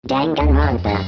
Danganronpa.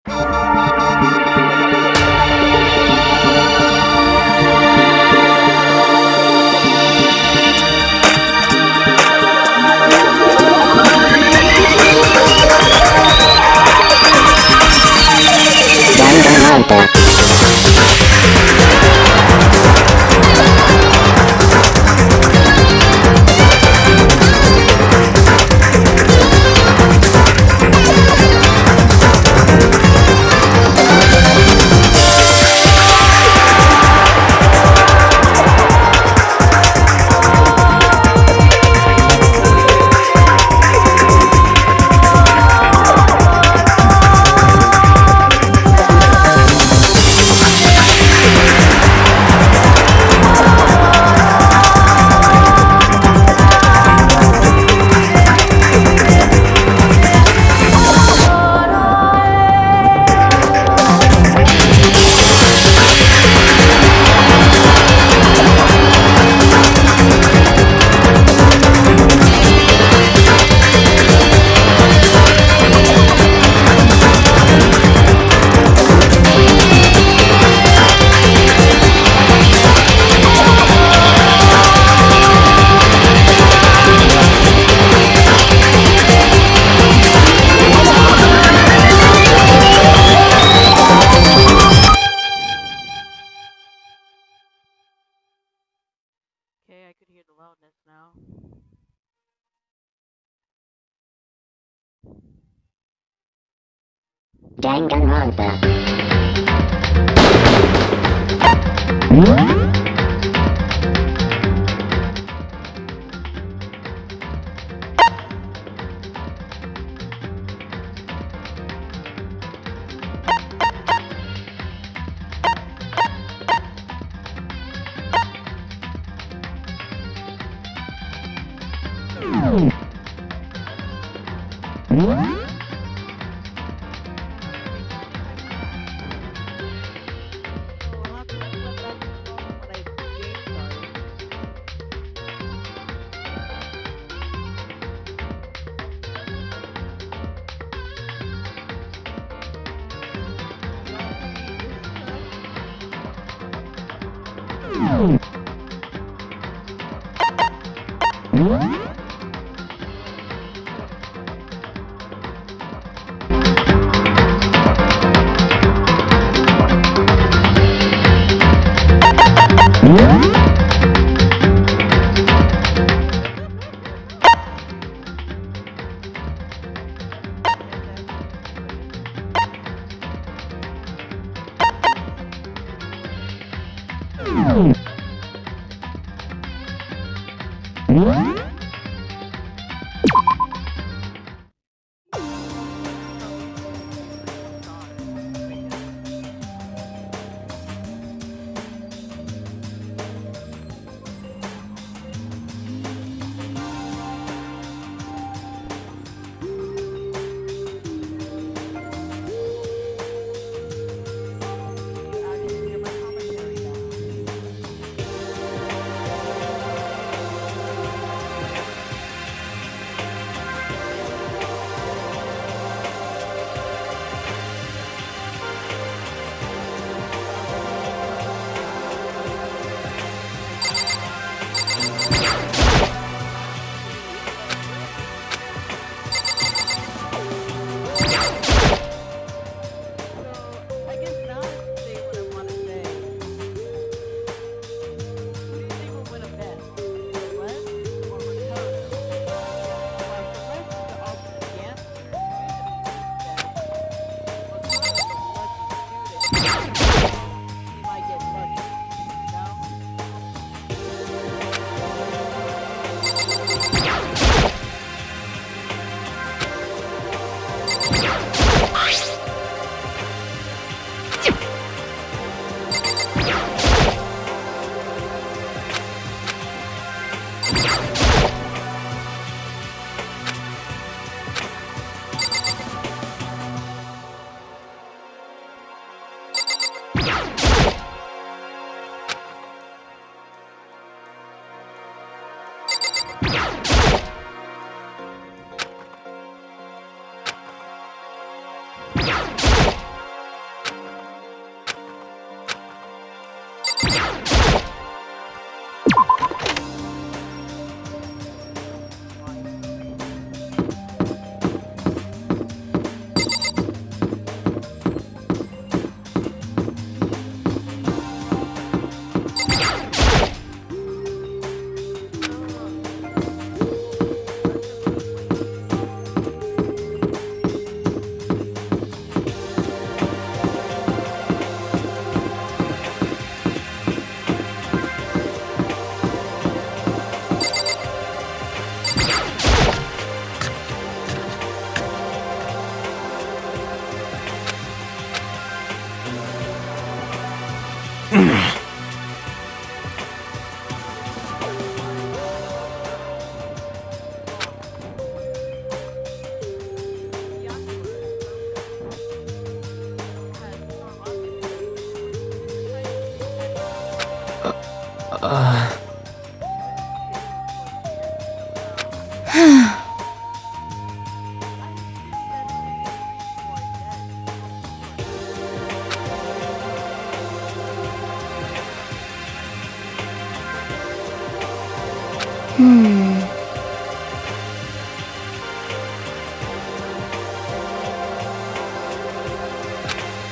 Danganronpa. Okay, I could hear the loudness now. Danganronpa. So how can I put that song like game start? Y'all see this What?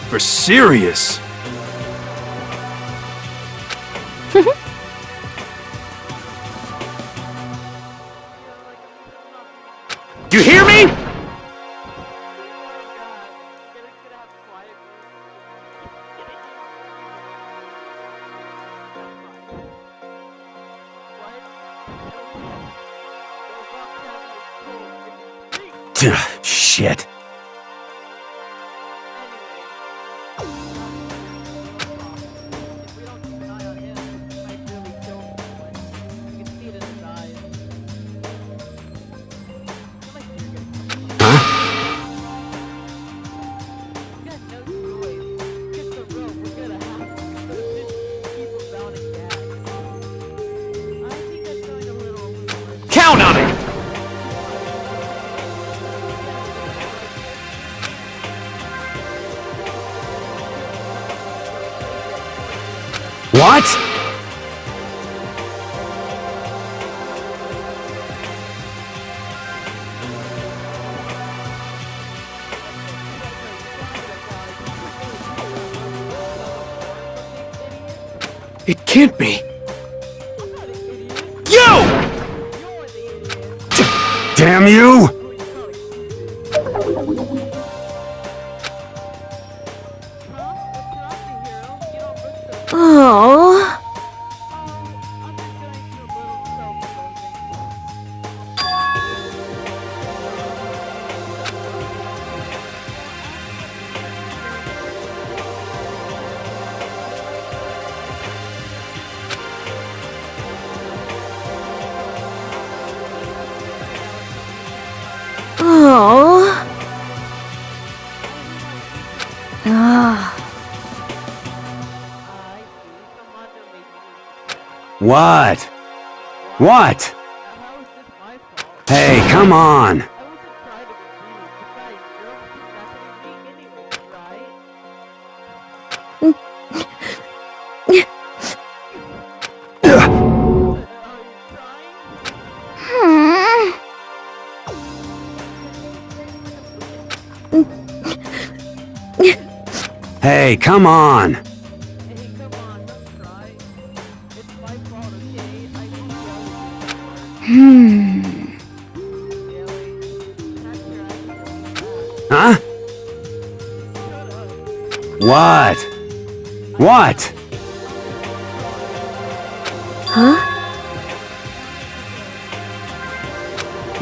For serious. Do you hear me? Shit. Count on it! What? It can't be. You! Damn you! Oh. Oh. Ah. What? What? Hey, come on! Hey, come on! Huh? What? What? Huh?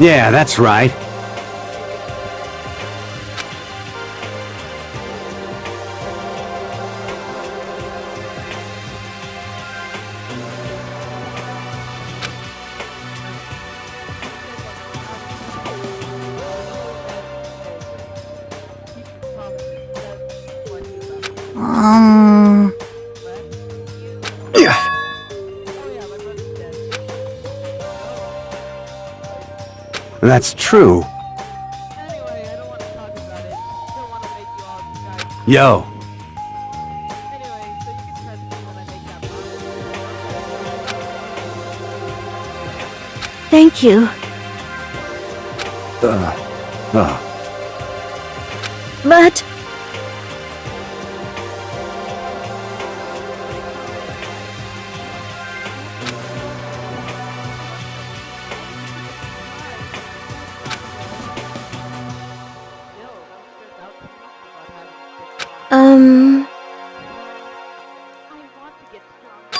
Yeah, that's right. That's true. Anyway, I don't want to talk about it. Don't want to make you all guys. Yo. Anyway, so you can trust me when I make that promise. Thank you. But I want to get stronger.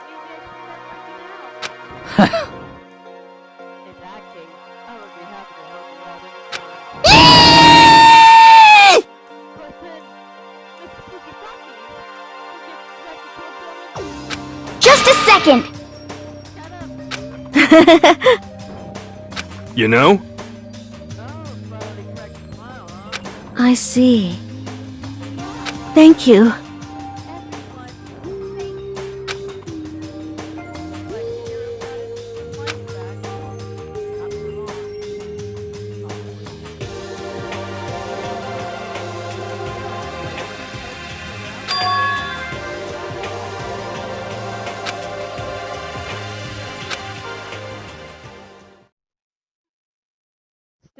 Maybe I should start working out. In that case, I would be happy to help you out anytime. But then, Miss Fukisaki will get practical. Just a second! Shut up. You know? Oh, finally cracked a smile, huh? I see. Thank you.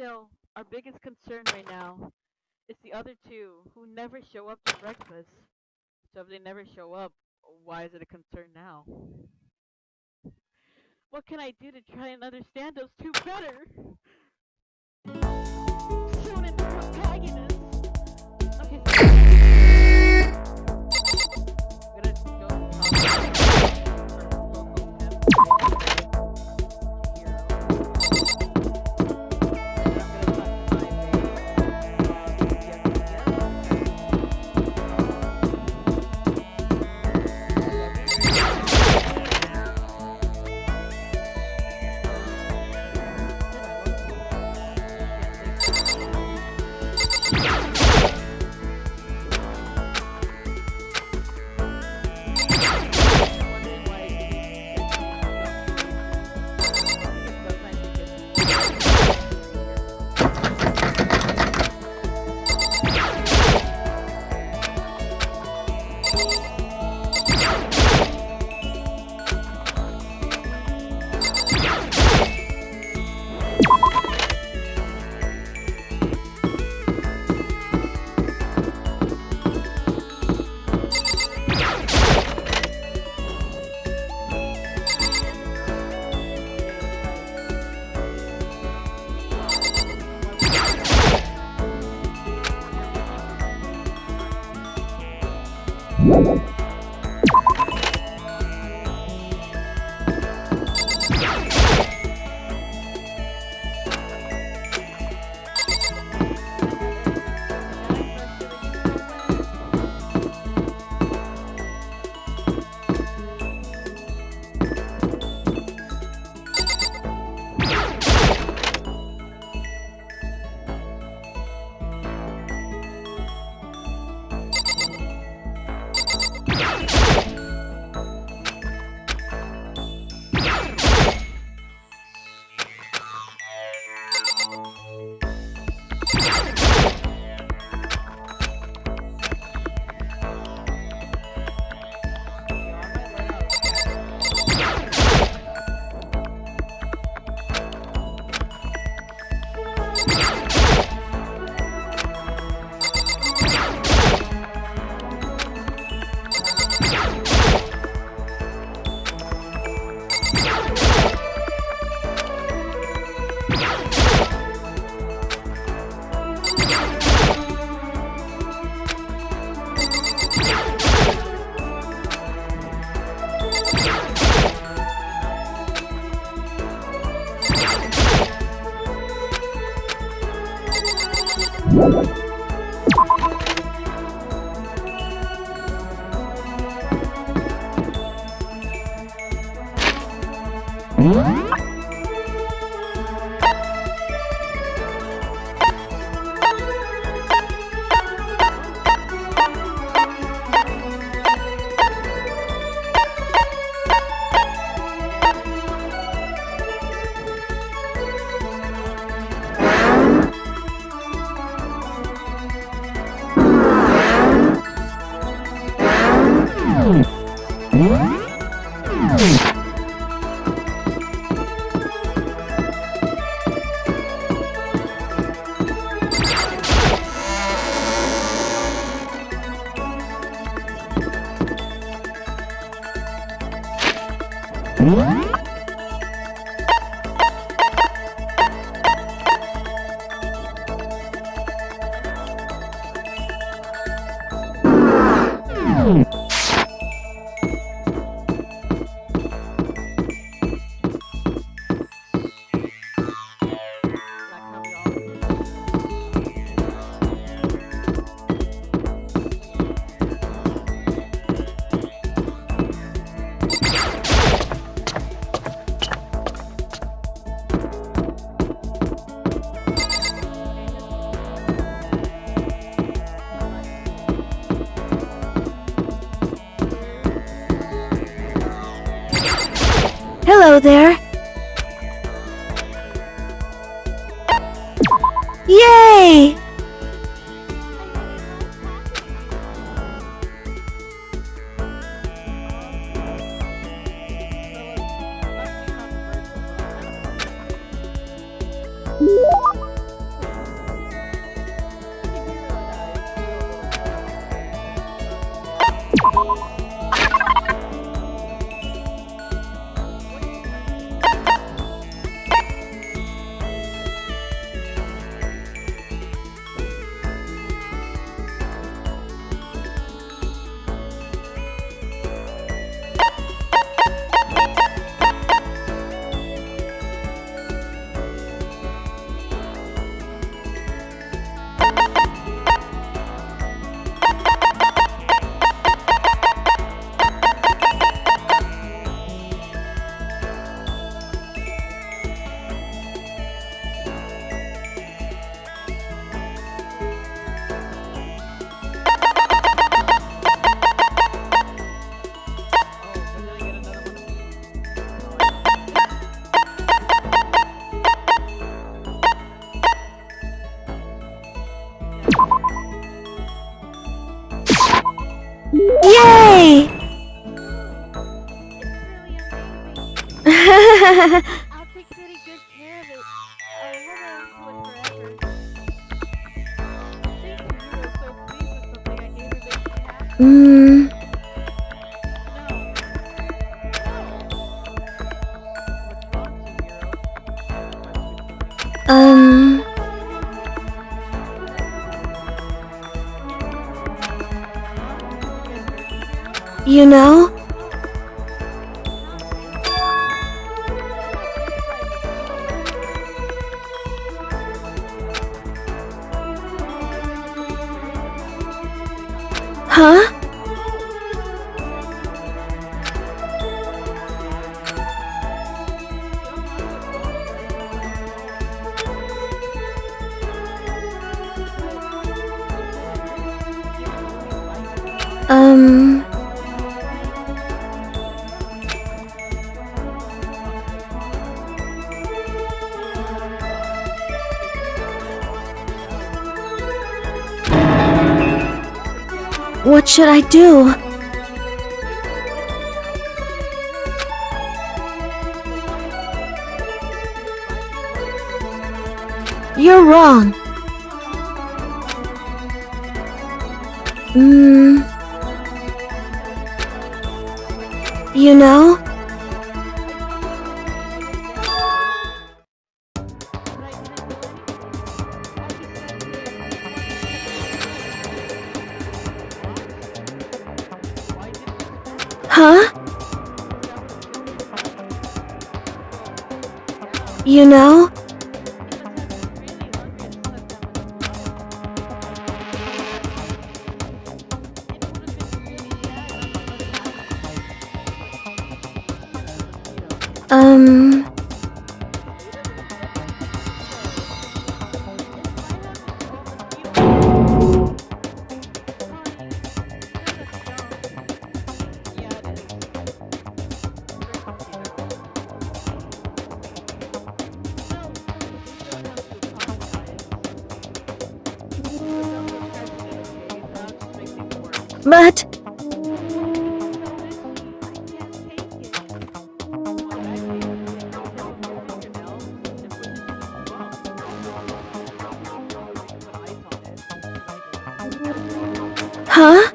know, our biggest concern right now is the other two who never show up to breakfast. So if they never show up, why is it a concern now? What can I do to try and understand those two better? Shonen protagonist. Okay, so I'm gonna go Hello there. Yay! I'll take pretty good care of it. I'll hold on to it forever. Since you were so pleased with something, I gave her this cap. Mm, No. What's wrong, Chihiro? you know? Huh? What should I do? You're wrong. You know? Huh? You know? But... Huh?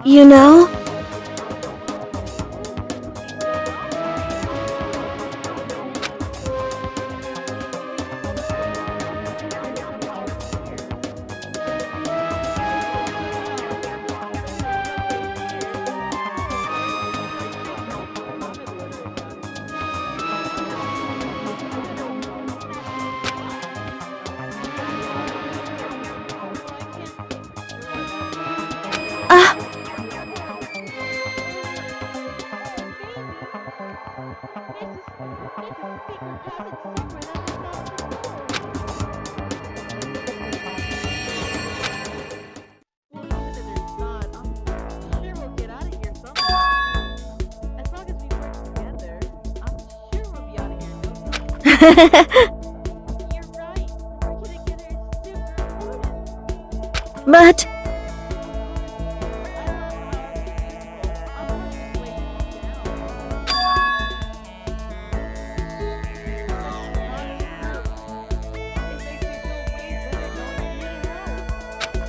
You know? You're right. Working together is super important. But...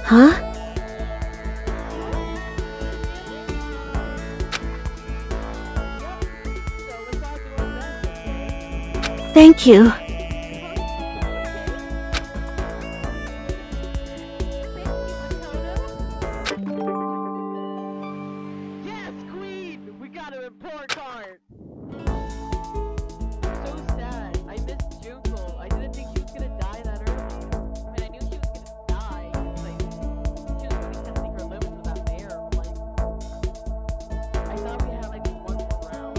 Huh? Thank you. Yes, Queen! We got an import card! So sad. I missed Junko. I didn't think she was gonna die that early. I mean, I knew she was gonna die. It's like, she was really testing her limits with that bear. But, like, I thought we had like one more round.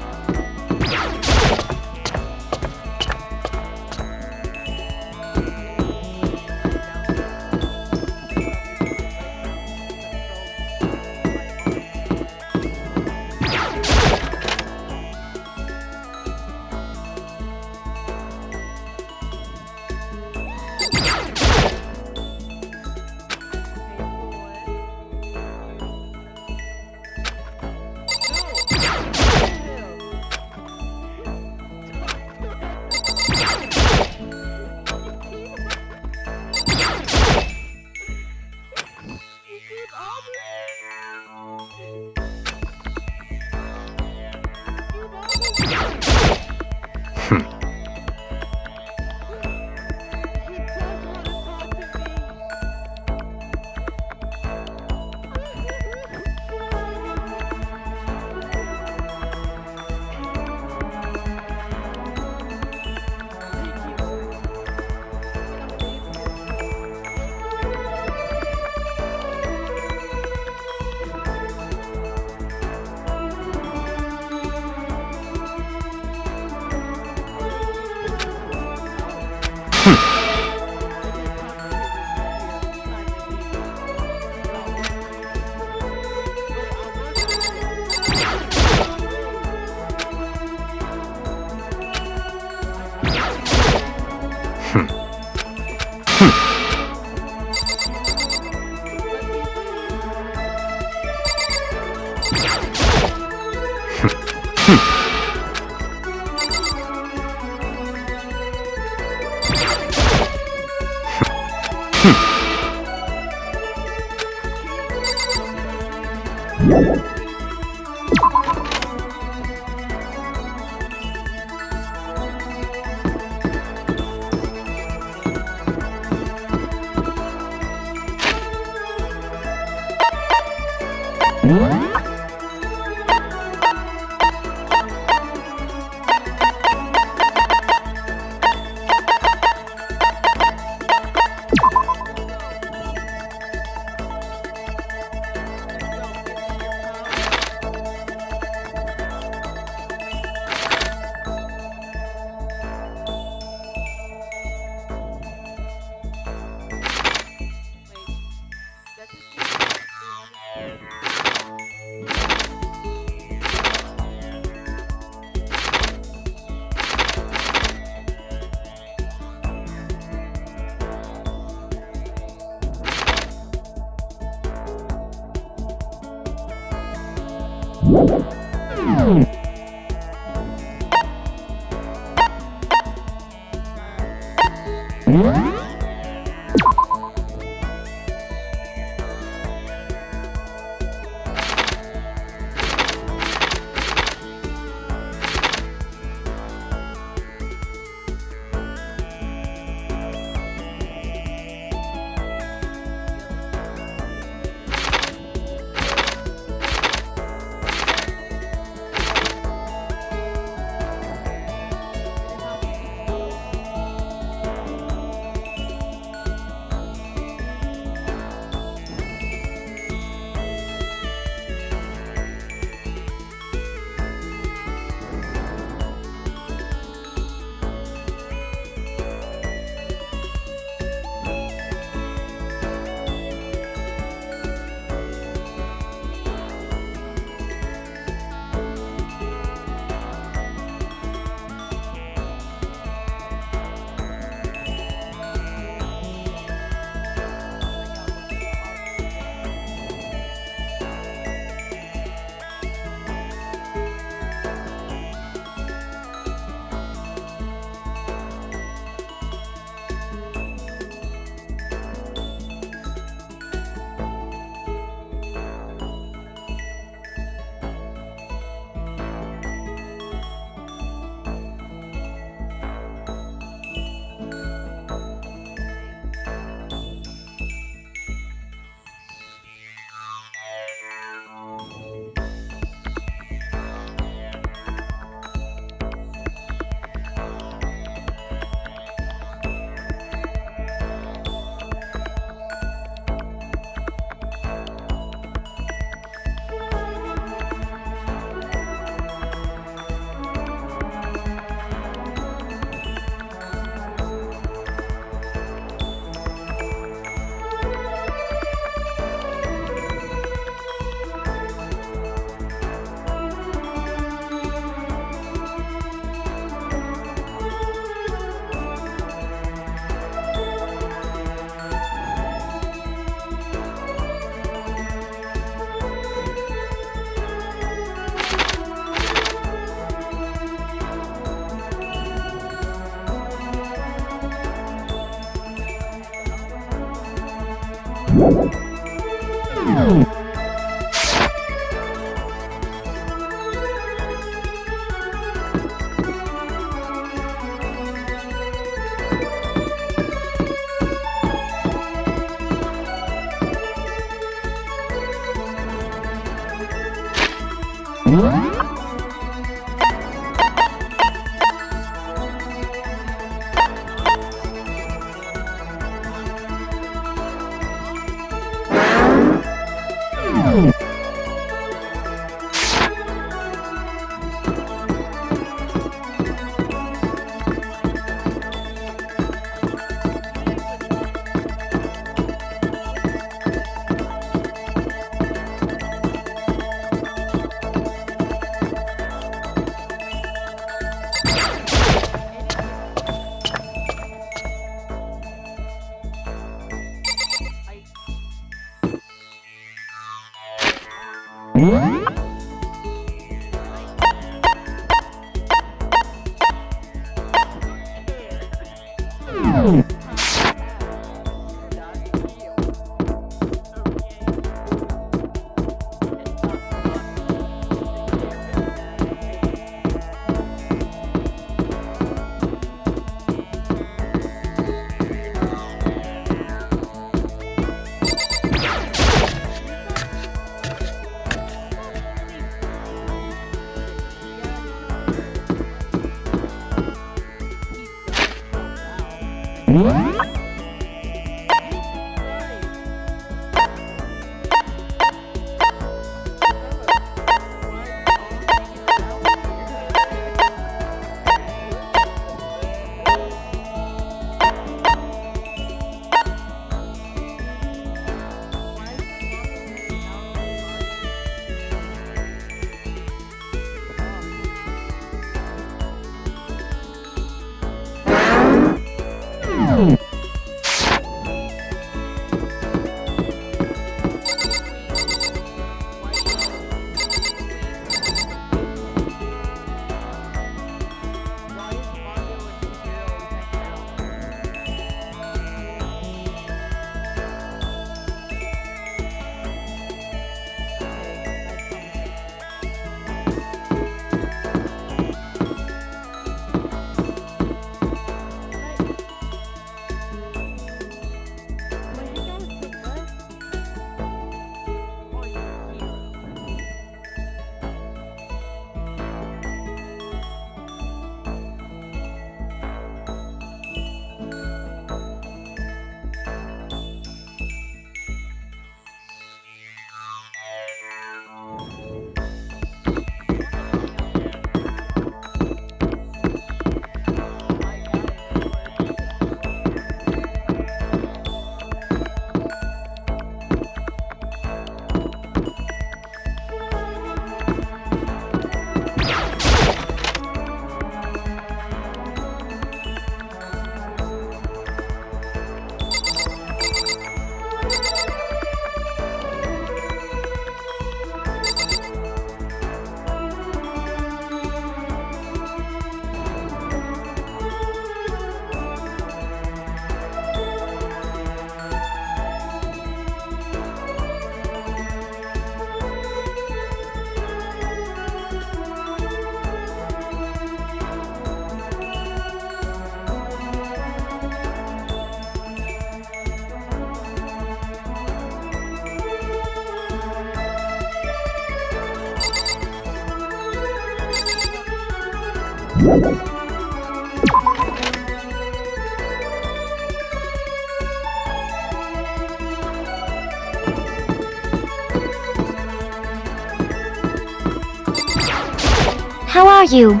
How are you?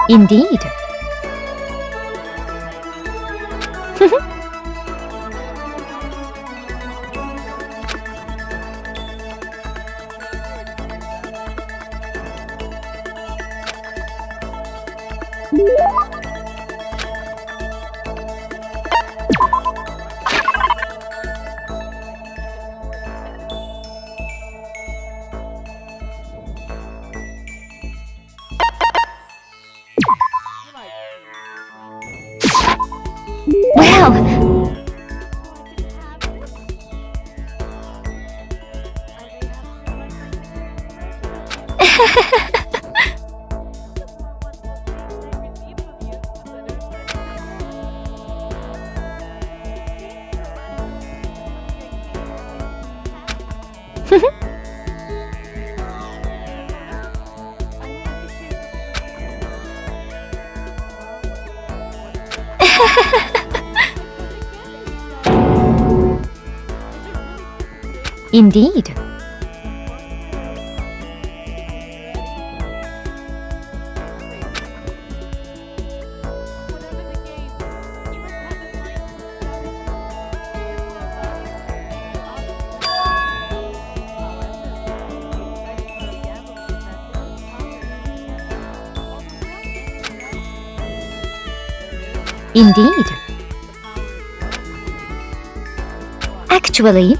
Indeed. Well, indeed. Indeed. Actually,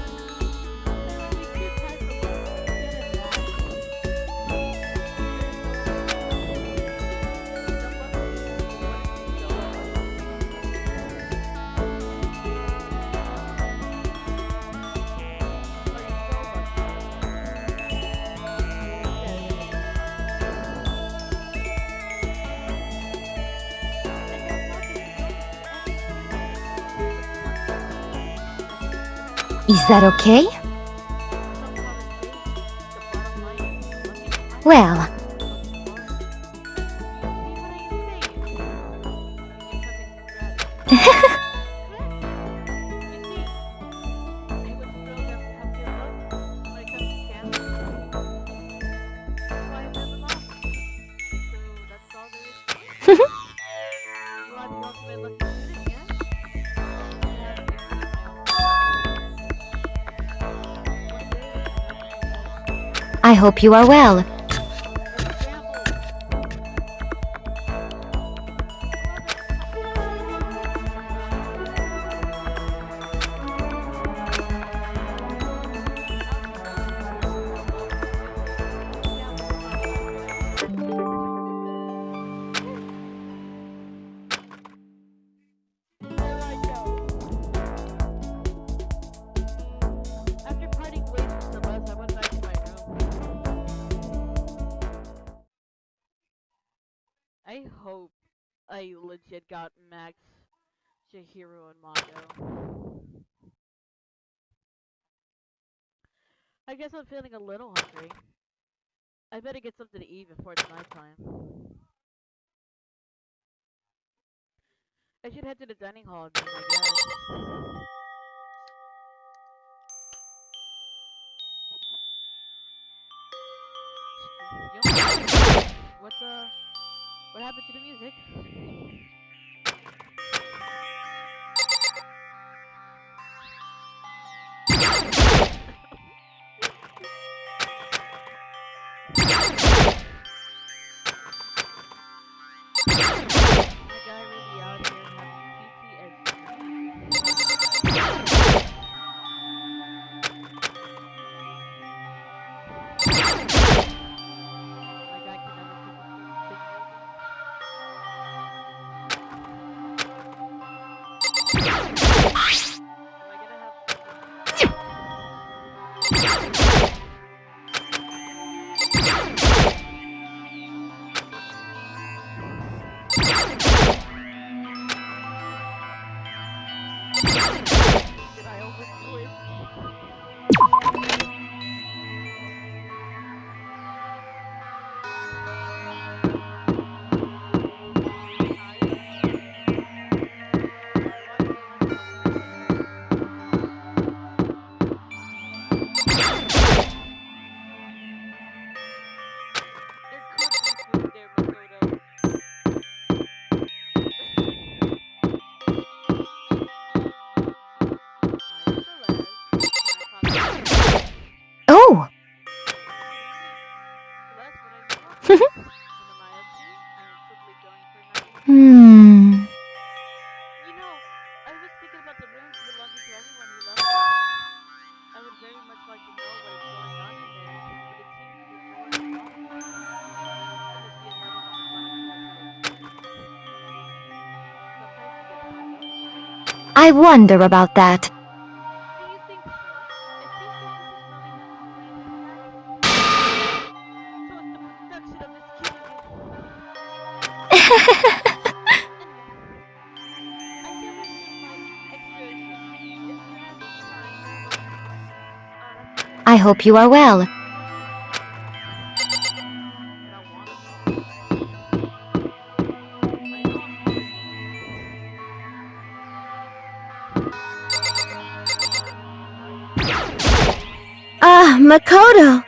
is that okay? Well, I hope you are well. After parting ways with the bus, I went back to my room. I hope I legit got Max, Chihiro, and Mando. I guess I'm feeling a little hungry. I better get something to eat before it's nighttime. I should head to the dining hall again, I guess. What happened to the music? My guy really out here having PTSD. My guy can never take a certain thing Am I gonna have Did I overdo it? There could be food there, Makoto. oh, hmm. You know, I was thinking about the rooms belonging to everyone who left. I would very much like to know what is going on in there, but it seems the door is locked. There must be another one to find a killer to go to. Sometimes you get to find out about it. I wonder about that. Do you think so? It seems like this is really not happening. So it's the production of this kid again. I hope you are well. Ah, Makoto.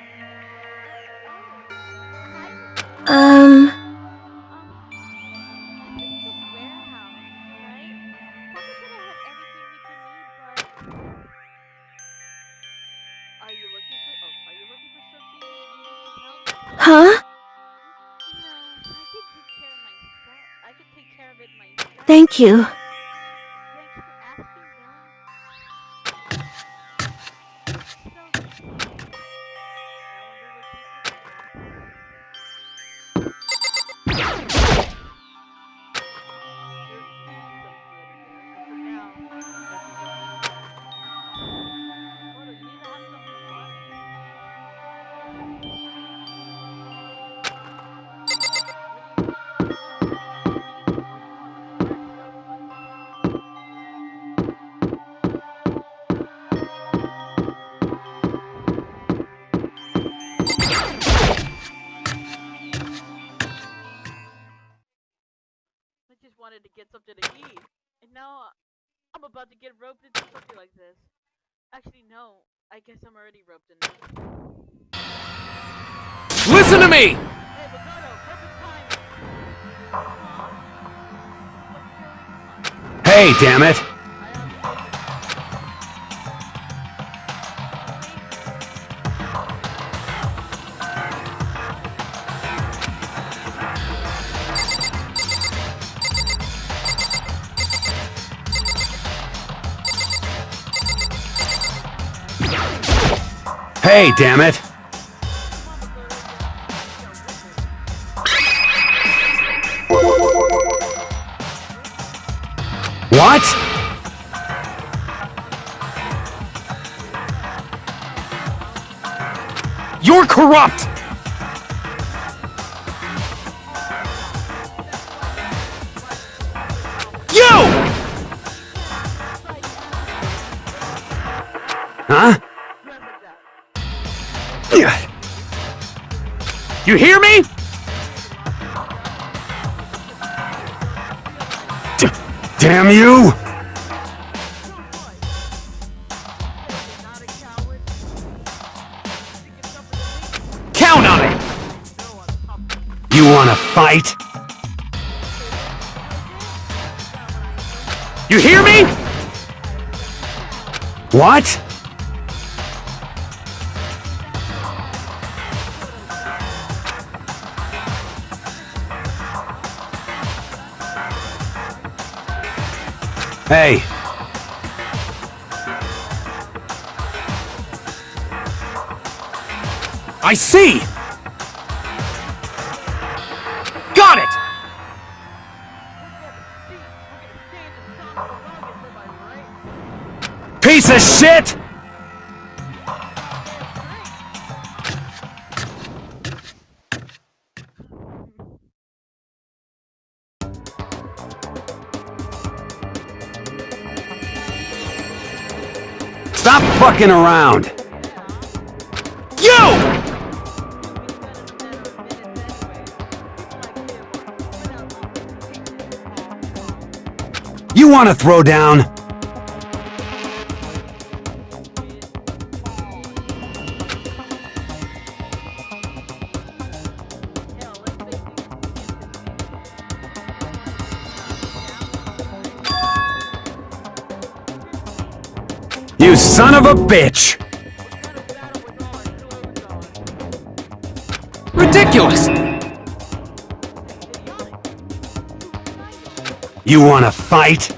Huh? Thank you. I just wanted to get something to eat, and now I'm about to get roped into something like this. Actually, no. I guess I'm already roped in this. Listen to me! Hey, Makoto, perfect time. Hey, damn it! Hey, damn it! What? You're corrupt! You! Huh? You hear me? Damn you! Count on it! You wanna fight? You hear me? What? Hey. I see! Got it! Piece of shit! Stop fucking around! You! You wanna throw down? You son of a bitch! Ridiculous! You wanna fight?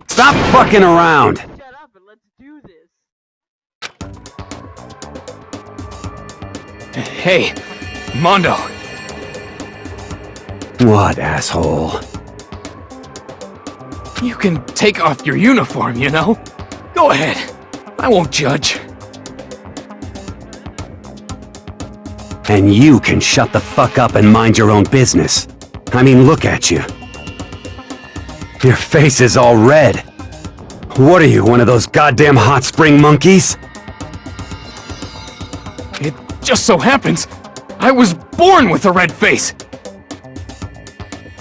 Stop fucking around! Shut up and let's do this. Hey, Mondo. What, asshole? You can take off your uniform, you know? Go ahead. I won't judge. And you can shut the fuck up and mind your own business. I mean, look at you. Your face is all red. What are you, one of those goddamn hot spring monkeys? It just so happens I was born with a red face.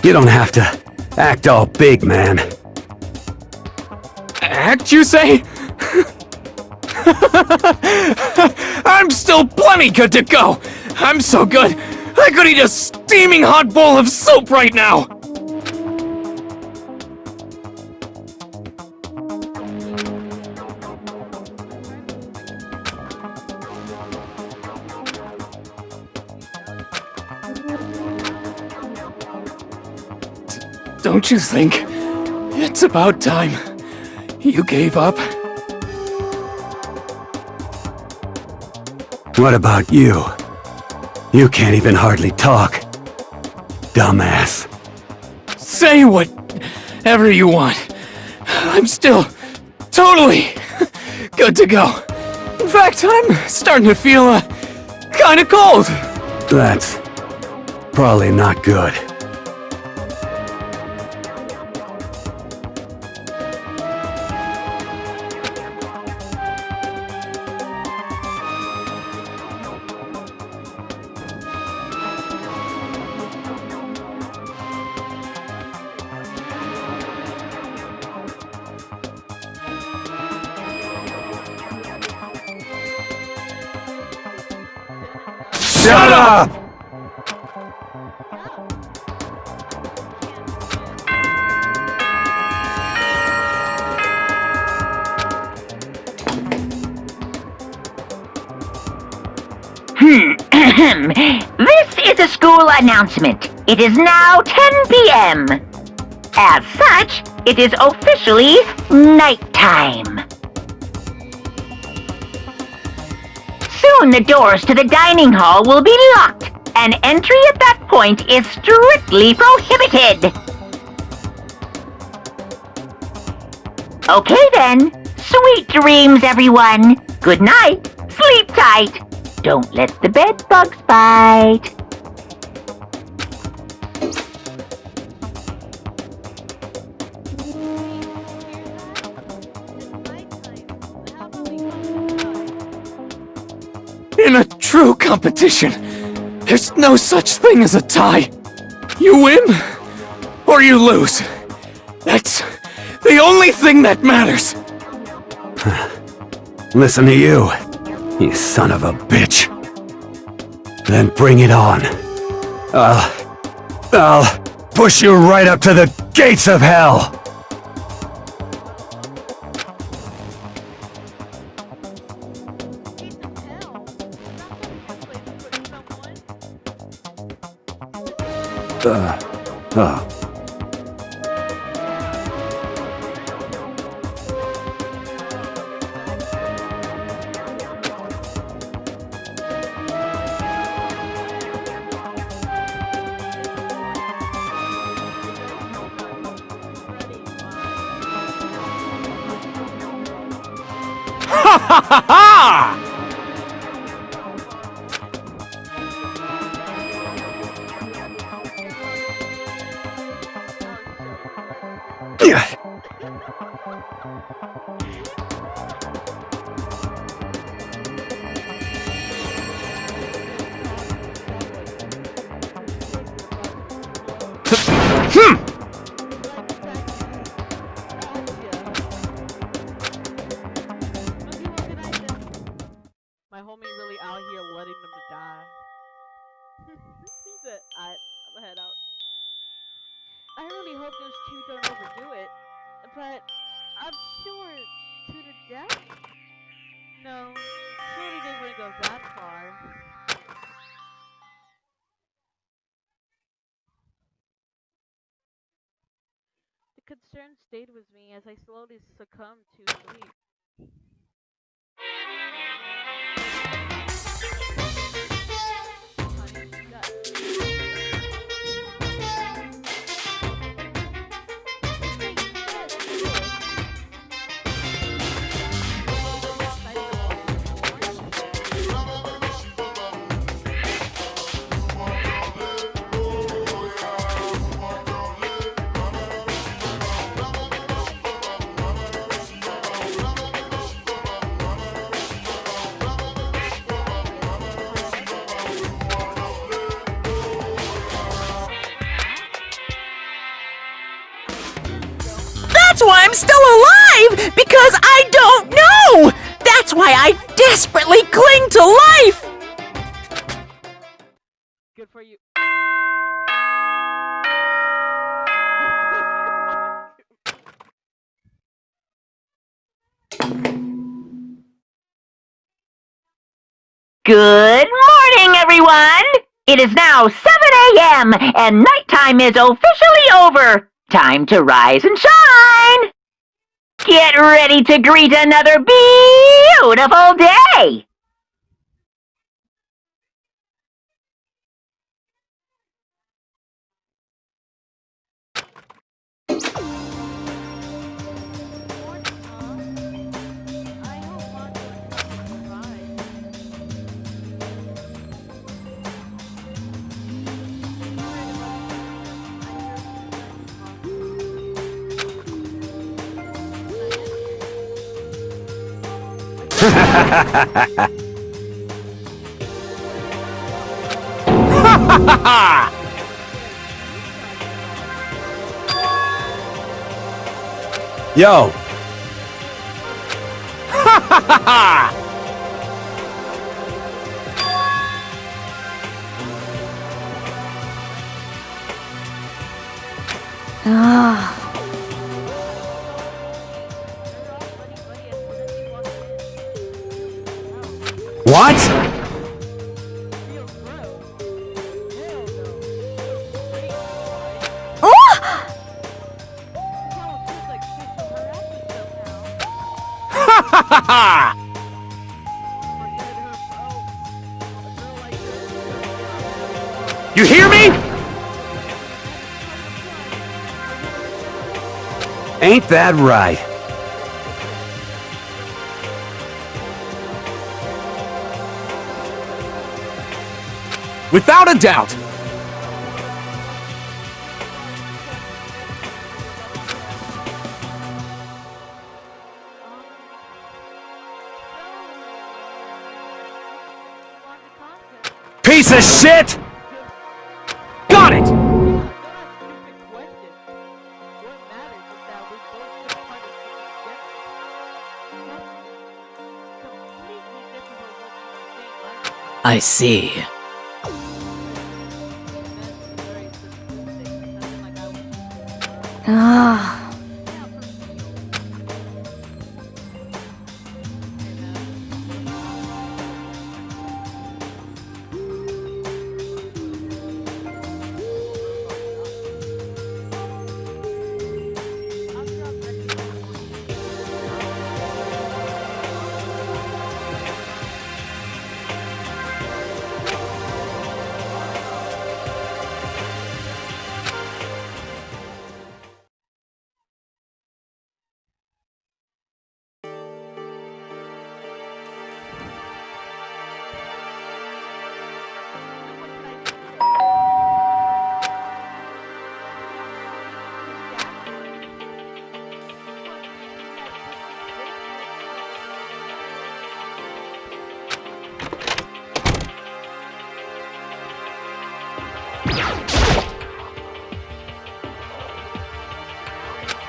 You don't have to act all big, man. Act, you say? I'm still plenty good to go. I'm so good, I could eat a steaming hot bowl of soup right now. Don't you think it's about time you gave up? What about you? You can't even hardly talk. Dumbass. Say whatever you want. I'm still totally good to go. In fact, I'm starting to feel kinda cold. That's probably not good. Shut up! This is a school announcement. It is now 10 p.m. As such, it is officially nighttime. Soon the doors to the dining hall will be locked, and entry at that point is strictly prohibited. Okay then. Sweet dreams, everyone. Good night. Sleep tight. Don't let the bed bugs bite. In a true competition, there's no such thing as a tie. You win, or you lose. That's the only thing that matters. Listen to you, you son of a bitch. Then bring it on. I'll push you right up to the gates of hell. Oh. Ha ha ha ha! My homie really out here letting them die. He said, I'm gonna head out. I really hope those two don't overdo it, but I'm sure to the death? No, surely they wouldn't go that far. The concern stayed with me as I slowly succumbed to sleep. I'm still alive because I don't know! That's why I desperately cling to life! Good for you. Good morning, everyone! It is now 7 a.m. and nighttime is officially over. Time to rise and shine! Get ready to greet another beautiful day! I hope Mondo survives. Yo! Ah. What? You hear me? Ain't that right? Without a doubt. Piece of shit! Got it! I see. Ah.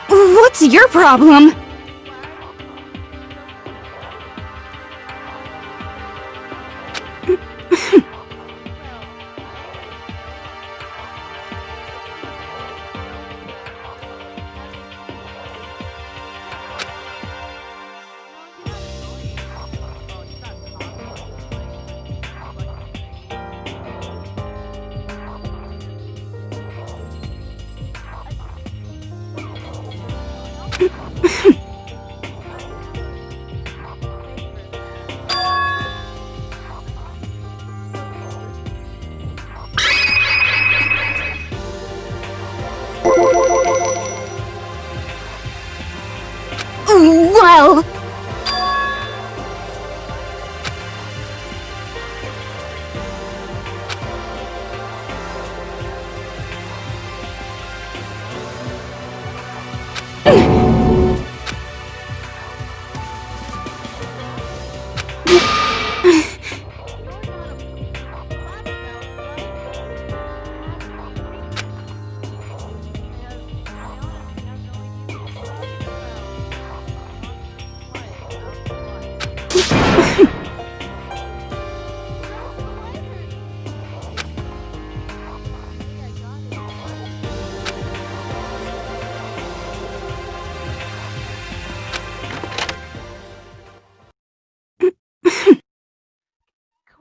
What's your problem?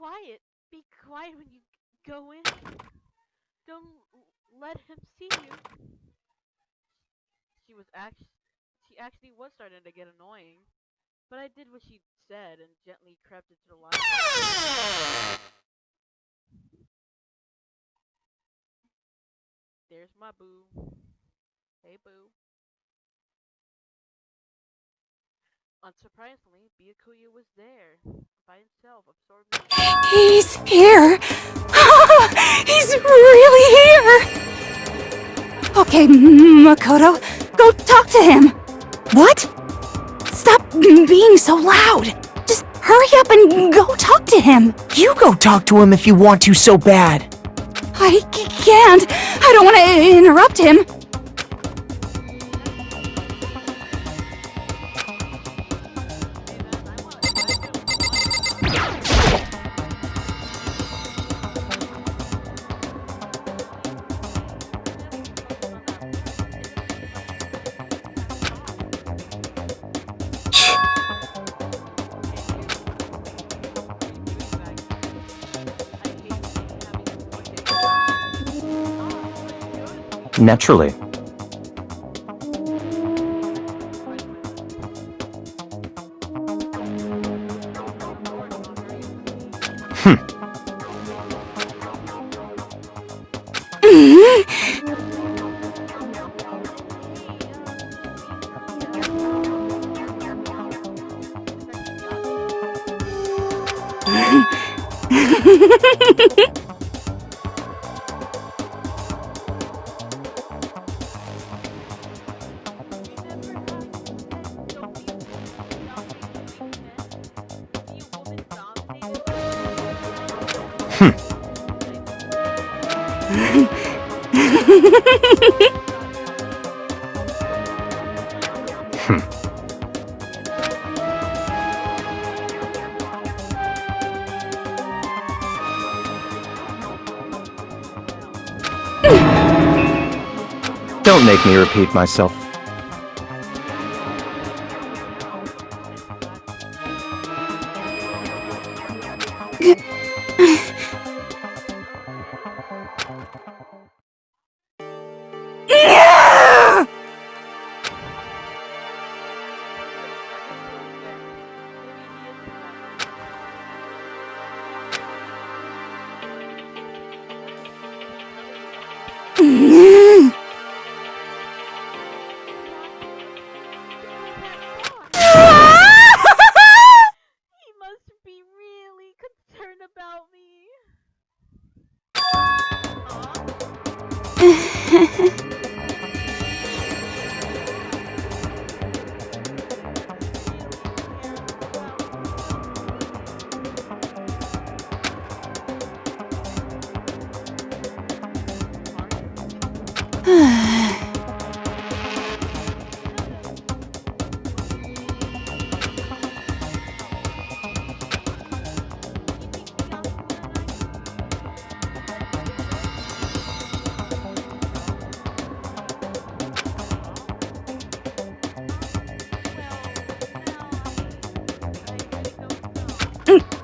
quiet. Be quiet when you go in. Don't let him see you. She actually was starting to get annoying. But I did what she said and gently crept into the library. There's my boo. Hey, boo. Unsurprisingly, Byakuya was there, by himself, absorbed in He's here. He's really here. Okay, Makoto, go talk to him. What? Stop being so loud. Just hurry up and go talk to him. You go talk to him if you want to so bad. I can't. I don't want to interrupt him. Naturally. Don't make me repeat myself. He must be really concerned about me.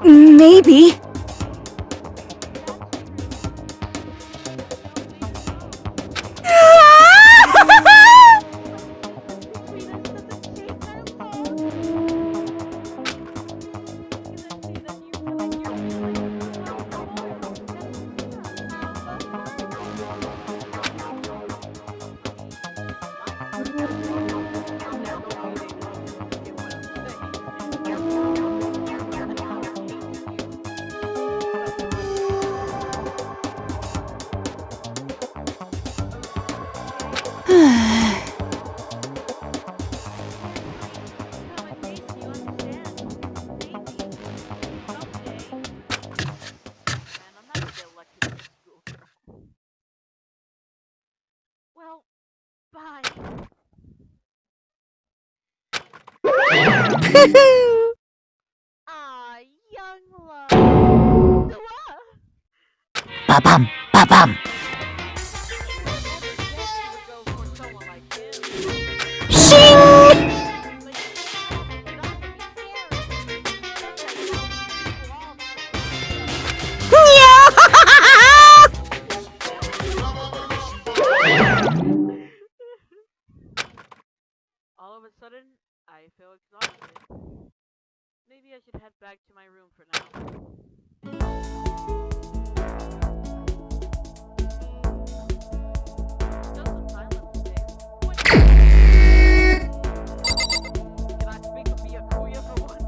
Maybe. Well, bye. Young love. Ba-bum, ba-bum. exhausted. Maybe I should head back to my room for now. Still some silence today. What? Can I speak to Byakuya for once?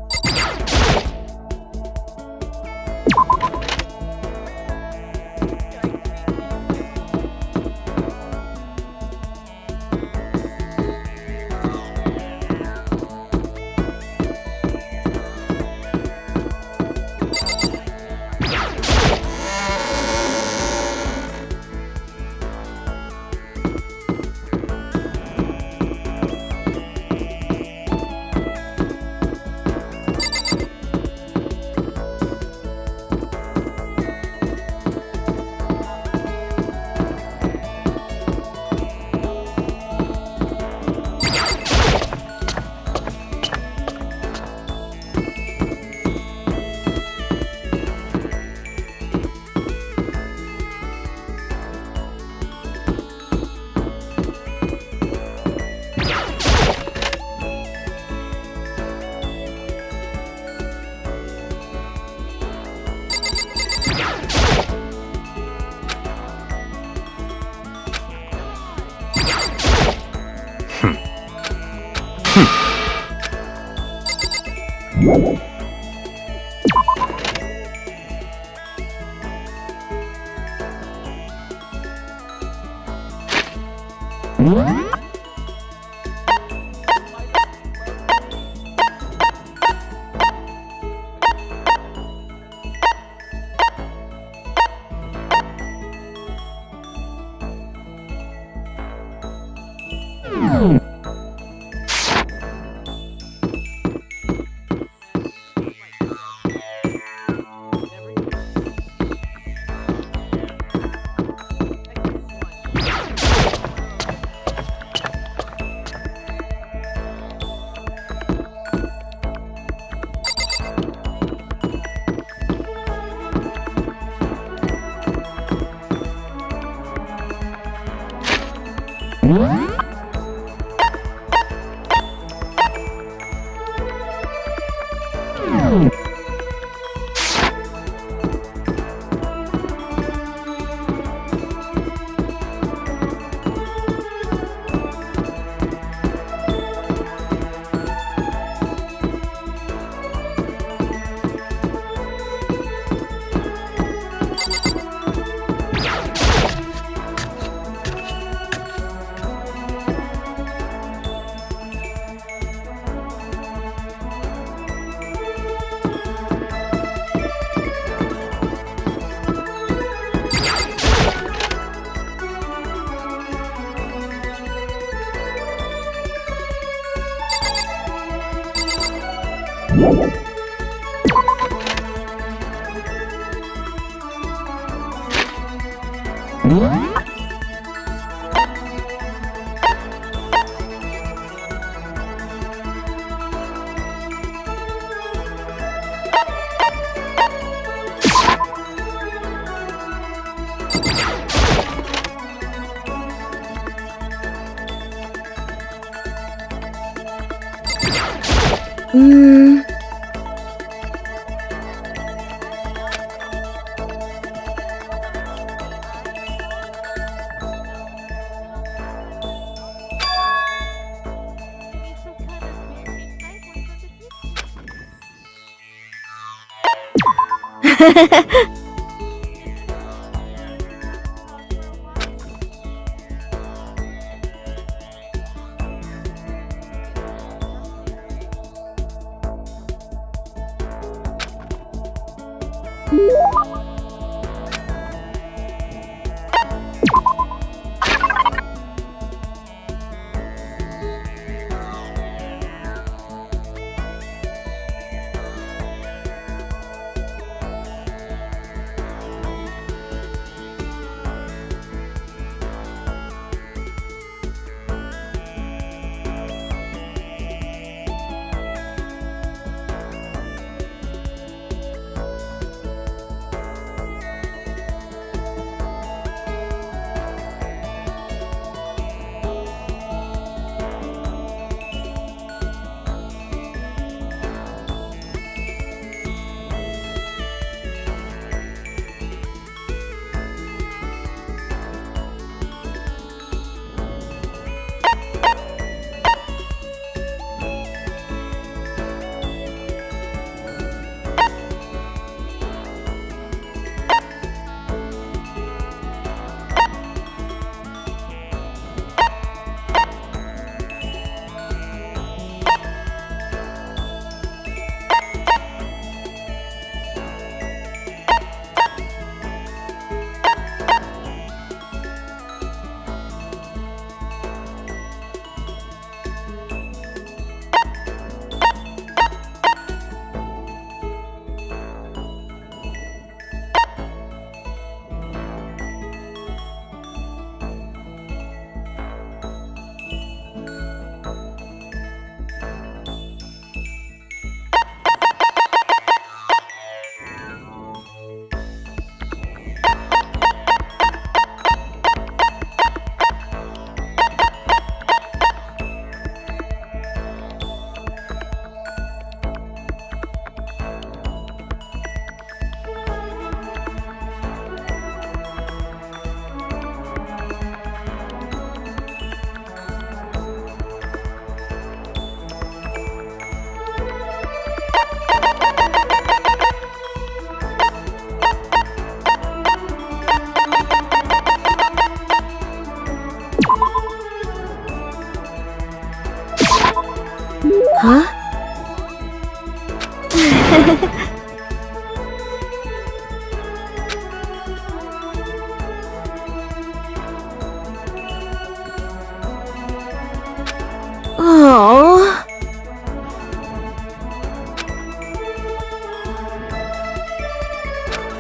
Oh.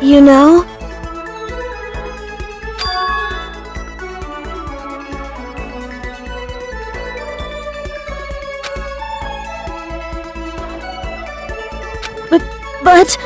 You know? But...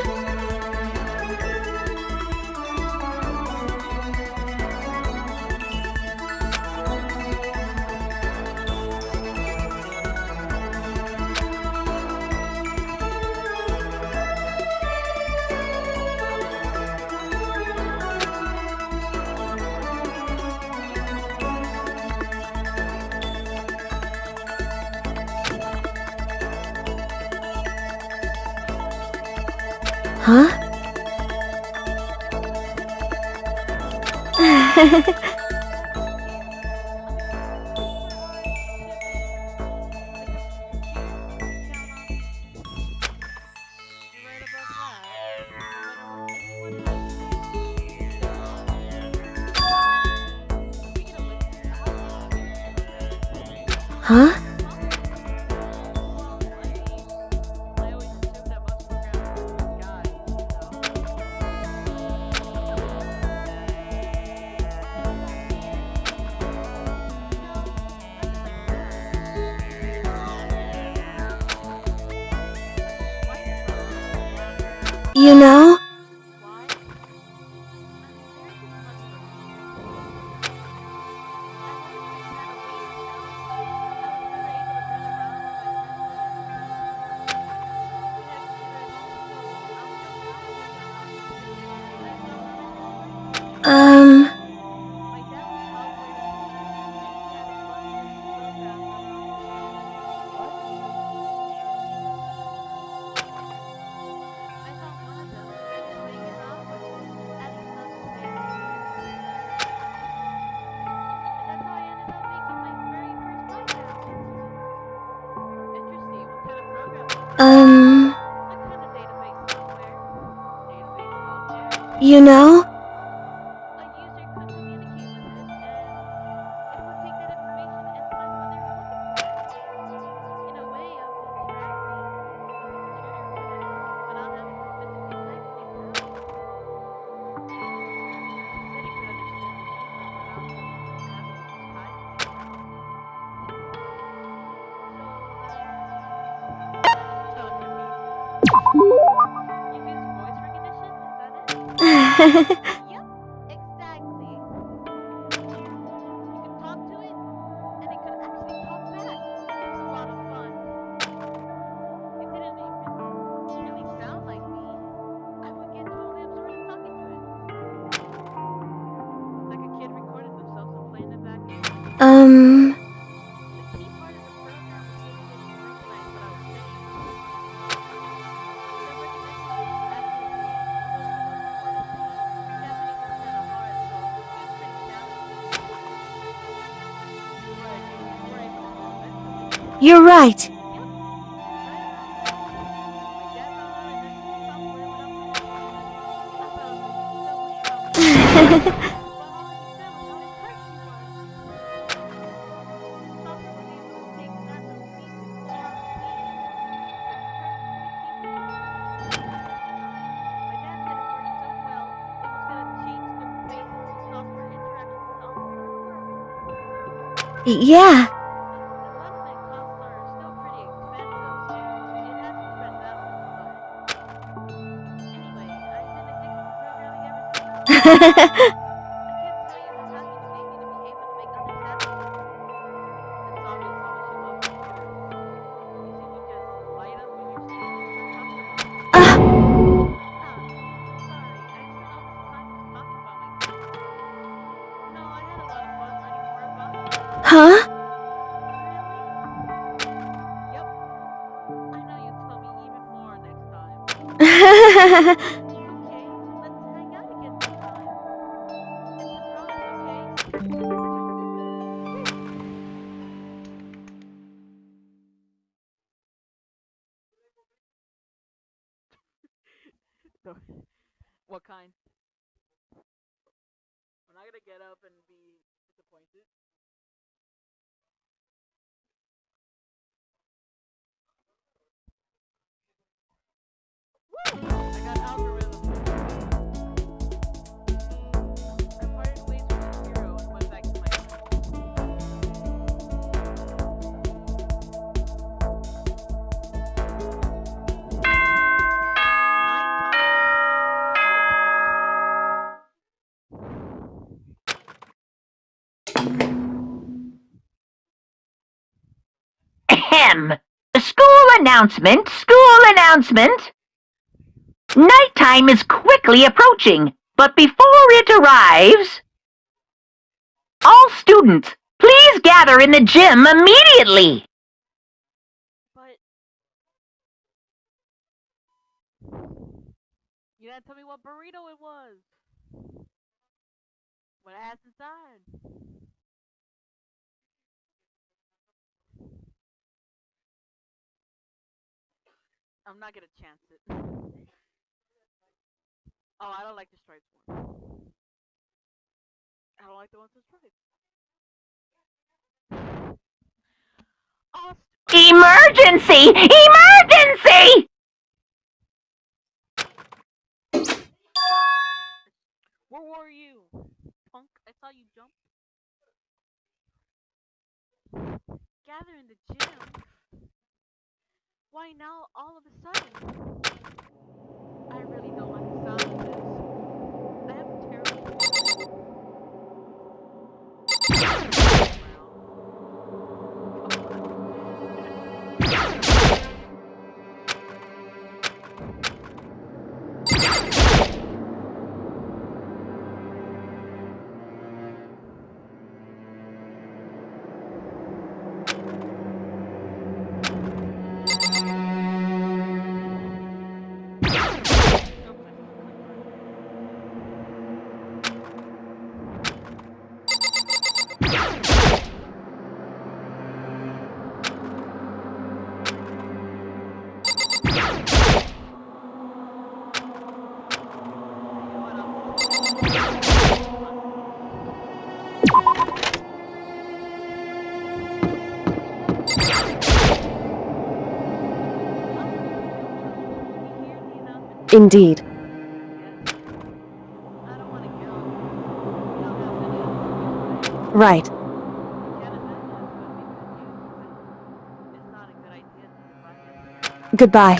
Huh? Huh? You know? You know? You're right. Yeah. Huh? What kind? I'm not gonna get up and be disappointed. Woo! I got algorithm. I parted ways with this hero and went back to my Ahem. School announcement, school announcement. Nighttime is quickly approaching, but before it arrives, all students, please gather in the gym immediately. But you didn't tell me what burrito it was. What it has inside. I'm not gonna chance it. Oh, I don't like the stripes one. I don't like the ones with stripes. Oh, Emergency! Emergency! where were you, punk? I saw you jump. Gather in the gym. Why now, all of a sudden? I really don't like the sound of this. I have a terrible. Indeed. I don't want to go. We don't have any other Right. Yeah, it's not a good idea to surprise. Goodbye.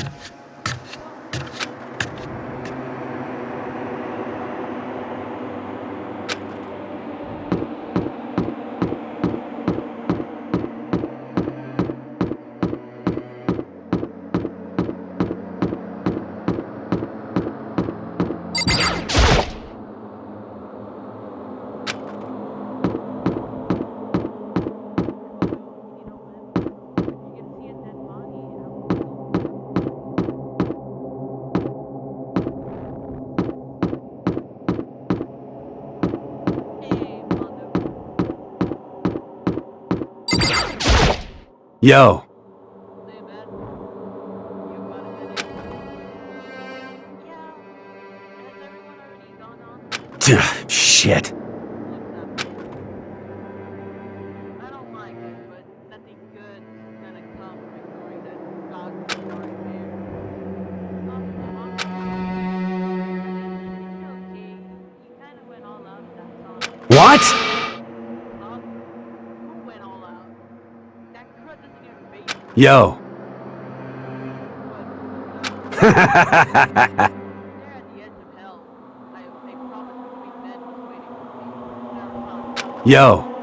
Yo, shit. I don't like it, but nothing good is gonna come from ignoring that dog dark bear. It's okay. You kinda went all out in that song. What? Who went all out? That crud doesn't even base it. Yo. They're at the edge of hell. I promise between men was waiting for me. Never found out. Yo.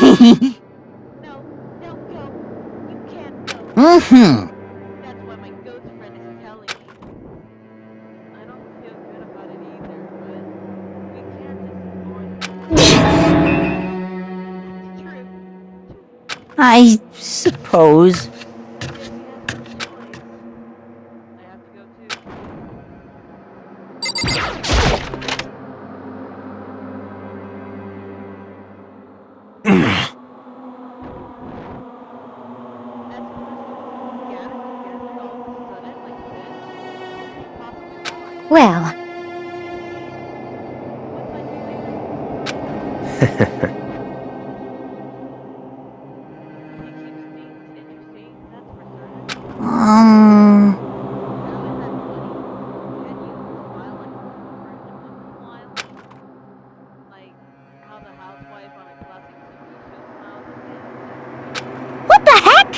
No, don't go. You can't go. Mm-hmm. That's what my ghost friend is telling me. I don't feel good about it either, but we can't just ignore that. That's true. I suppose. Guess he has no choice. I have to go too. As opposed to gathered together all of a sudden like this, what could he possibly want? Well, What's my favorite? He keeps things interesting, that's for certain. Now is that funny? Can you smile like a normal person would smile? Like how the housewife on a classic TV show smiles at the end of every what the heck?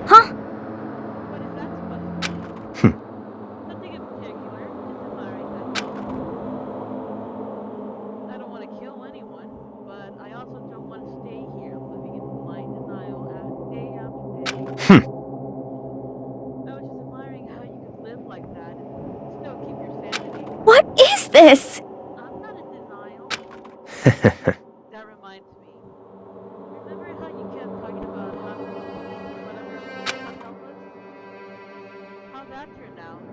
Huh? What is that supposed to be? Nothing in particular, just admiring that. I don't want to kill anyone, but I also don't want to stay here living in blind denial day after day. I was just admiring how you could live like that and still keep your sanity. What is this? I'm not in denial. That reminds me. Remember how you kept talking about Havoc, whatever hotel was? How that turned out?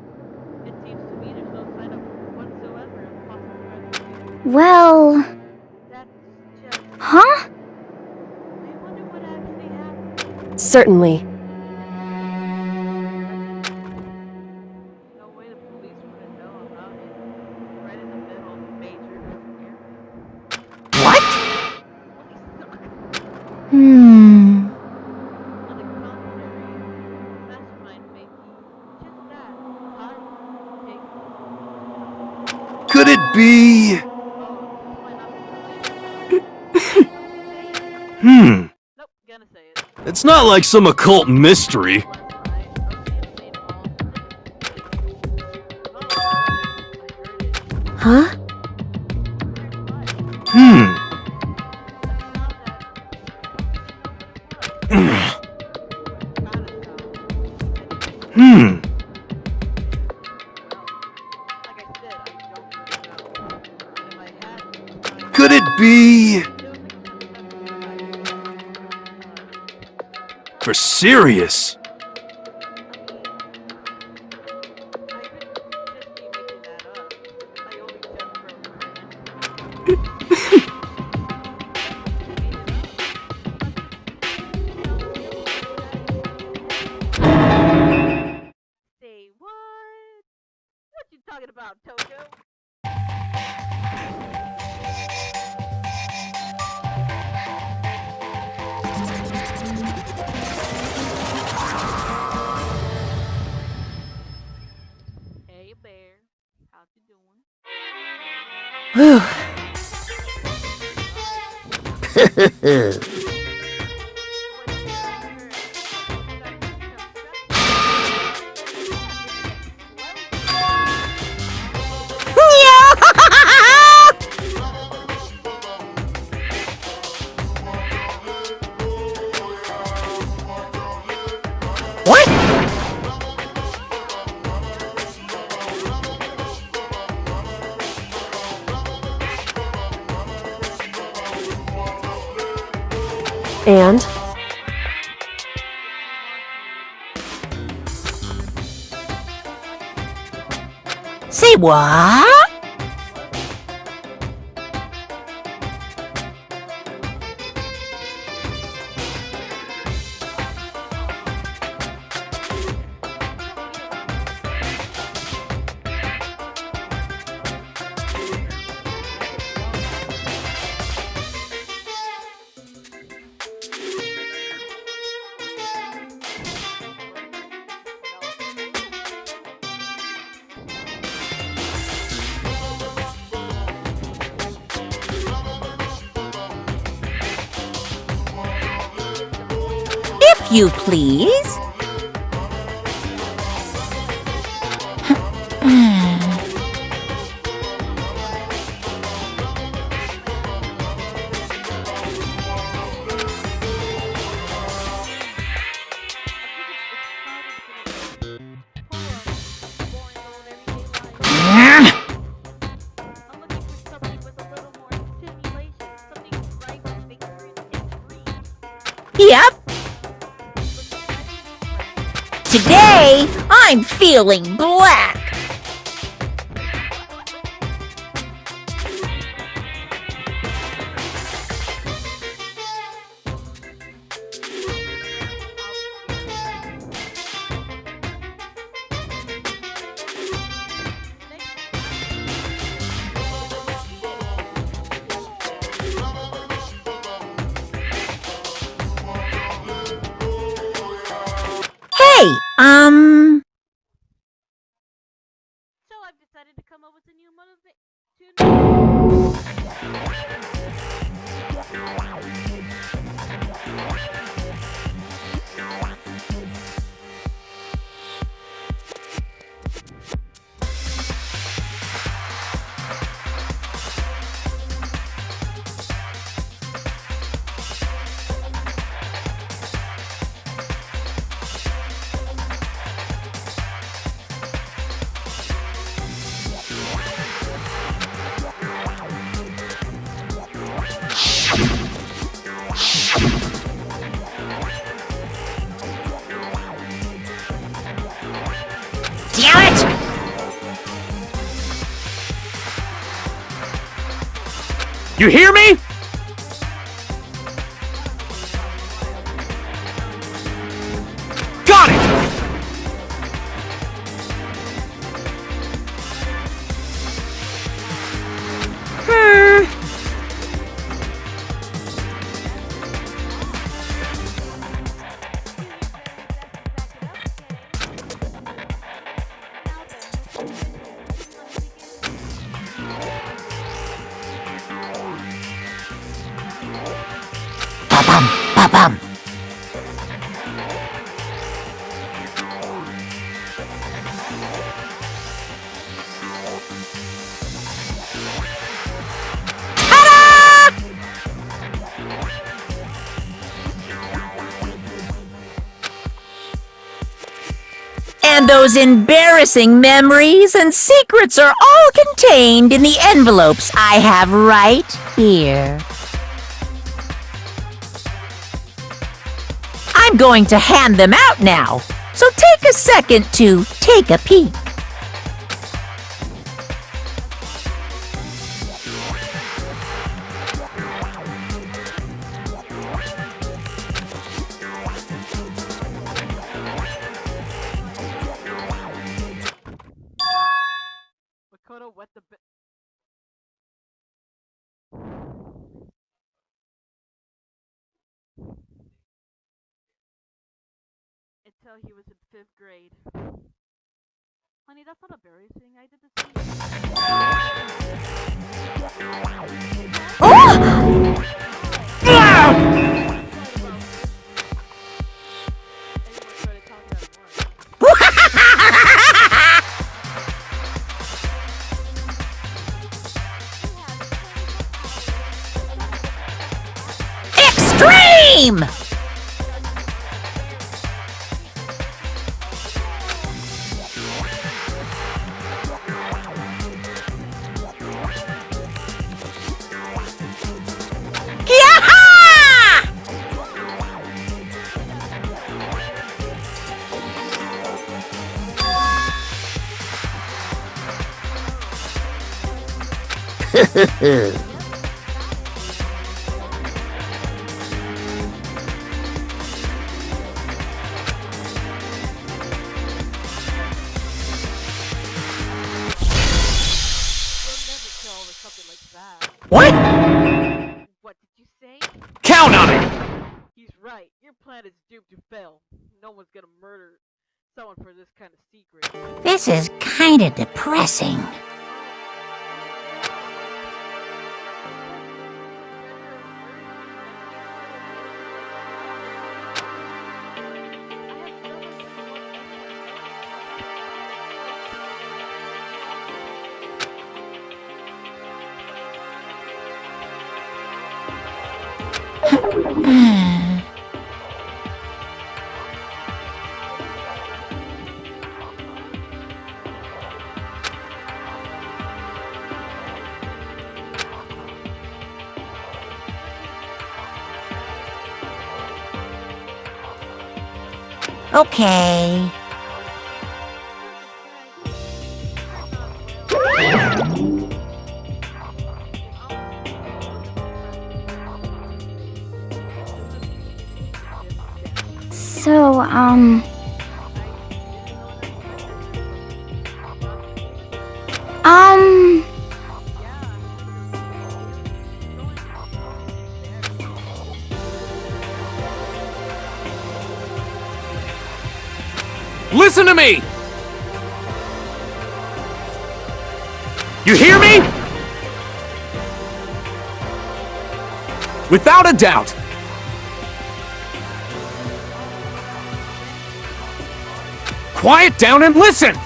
It seems to me there's no sign of whatsoever of possible resolution. Well, That's just... huh? I wonder what actually happened. Certainly. No way the police wouldn't know about it. Right in the middle of a major area. What? Police suck. Hmm. On the contrary, mastermind may be just that. Hiding, taking... Could it be... Oh, this might not be related. Don't say it. Hmm. Nope, gonna say it. It's not like some occult mystery. Huh? Hmm. Hmm. Could it be... For serious? Say what? What you talking about, Toto? Hey, bear. How's you doing? What? And? Say what? you please. I'm looking for something with a little more stimulation, something bright with fingers and green. Yep. Today, I'm feeling black. Hey, So I've decided to come up with a new motivation. damn it! You hear me? Got it! Ba-bum, ba-bum. And those embarrassing memories and secrets are all contained in the envelopes I have right here. I'm going to hand them out now, so take a second to take a peek. Makoto wet the bed. Until he was in 5th grade. Honey, that's not embarrassing. I did the Extreme! What? What did you say? Count on it! He's right. Your plan is doomed to fail. No one's gonna murder someone for this kind of secret. This is kinda depressing. Okay. So, Listen to me! You hear me? Without a doubt. Quiet down and listen!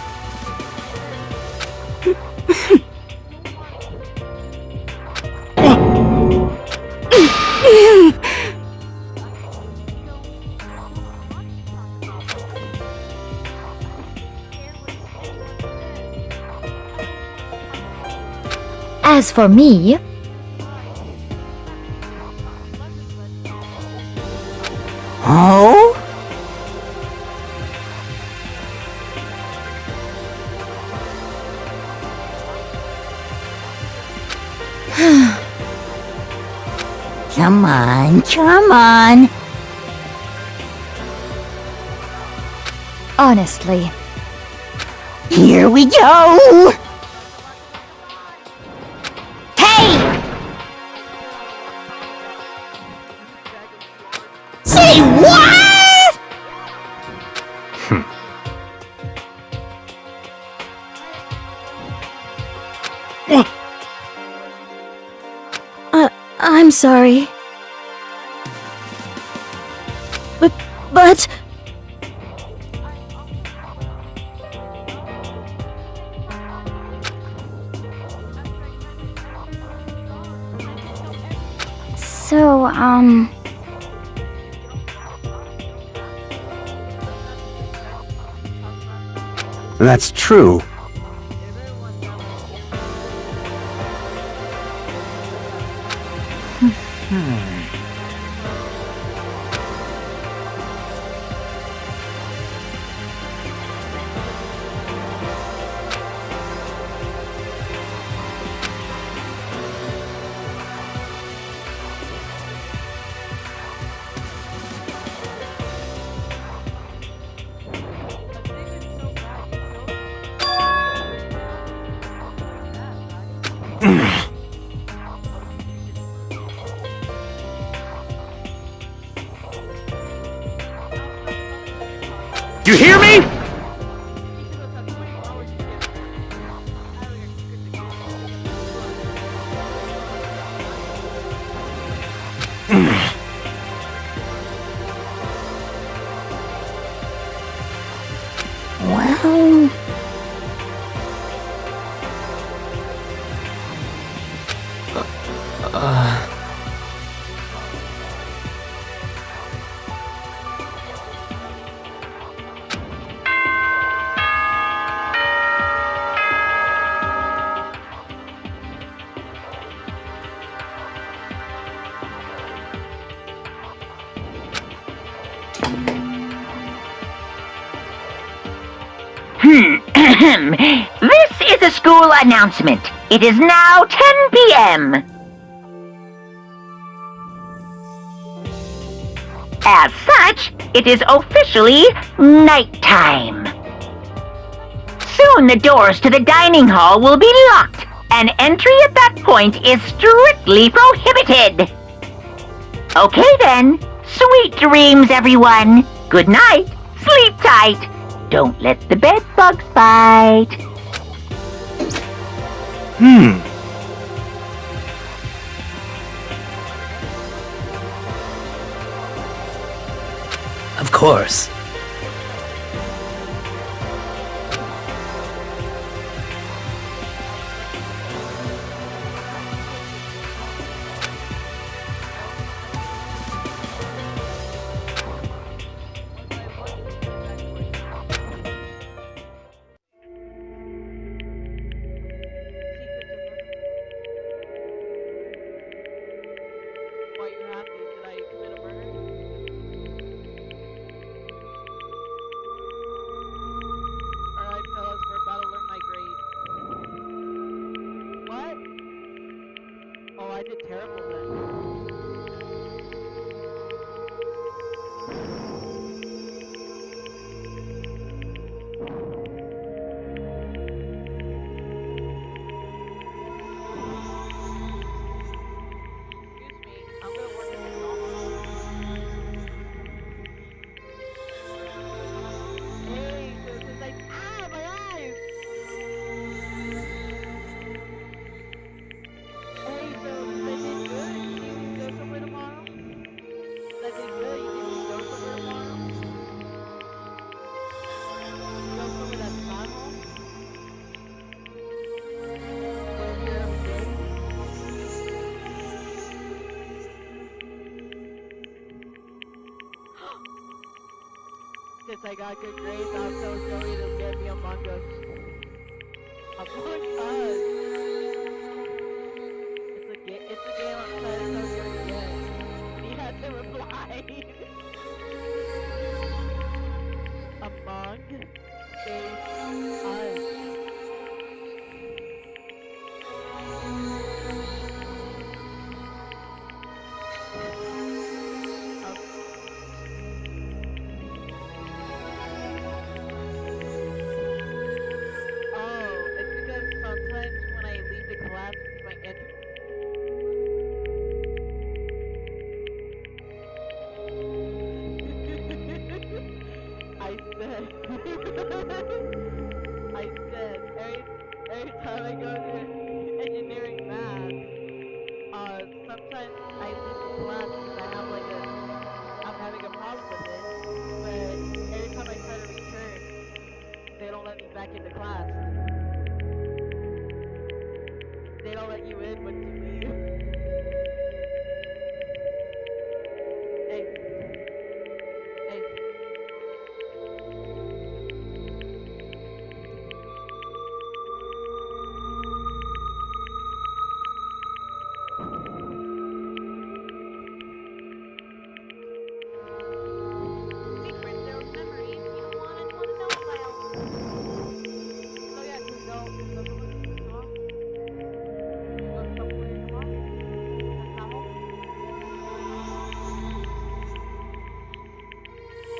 as for me, Oh? Come on, come on. honestly, Here we go! Hey! Say what? I'm sorry. But... so, That's true. You hear me? Well... This is a school announcement. It is now 10 p.m. As such, it is officially nighttime. Soon the doors to the dining hall will be locked, and entry at that point is strictly prohibited. Okay then, sweet dreams everyone. Good night, sleep tight. Don't let the bed bugs bite. Of course. I did terrible then. Excuse me, I'm gonna work at McDonald's. Hey, so since I my eyes! Hey, so since I did good, you think we can go somewhere tomorrow? Since I did good, you think we can go somewhere tomorrow? Go somewhere that's not home? Go here every day? Since I got good grades, I'll tell Joey to get me Among Us. Among Us! It's a game I'm trying to tell Joey to get. He had to reply. Among Us. Oh, it's because sometimes when I leave the class because my internet. I said, every time I go to engineering math, sometimes I leave the class because I'm having a problem with it. But every time I try to return, they don't let me back into class. They don't let you in once you leave. Hey. Hey. Secrets, those memories you don't want anyone to know about. So yeah, can we go somewhere tomorrow? Can we go somewhere tomorrow? That's not home?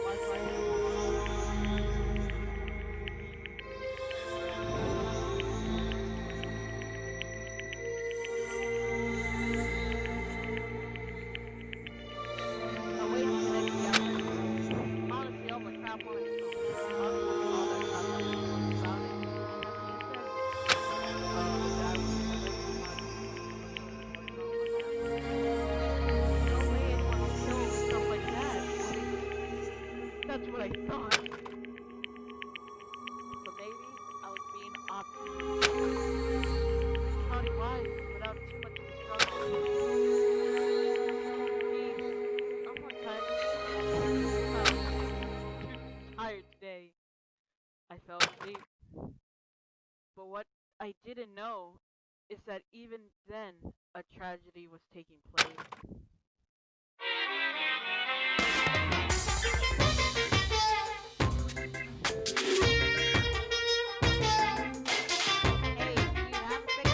Why do I hate Oh wait, today we got honestly all the crap on it. Honestly, all that crap that we talked about it. No way anyone will kill with stuff like that. That's what I thought. So maybe I was being optimistic. How wise without too much of a struggle. Jeez, I'm more tired. Too tired today. I fell asleep. But what I didn't know is that even then, a tragedy was taking place. Hey, do you have a second?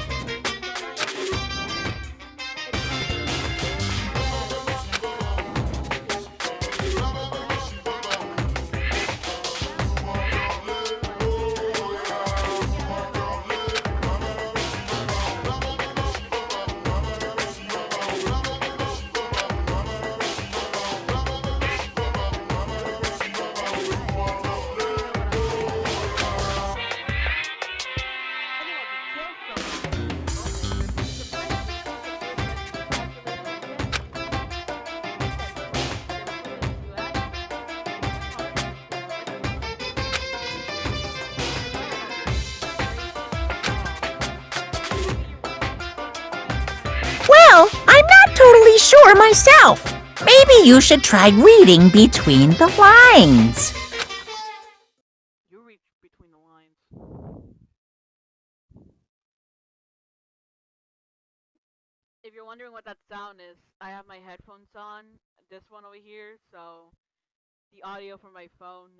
Well, I'm not totally sure myself. Maybe you should try reading between the lines. You read between the lines. If you're wondering what that sound is, I have my headphones on, this one over here, so the audio from my phone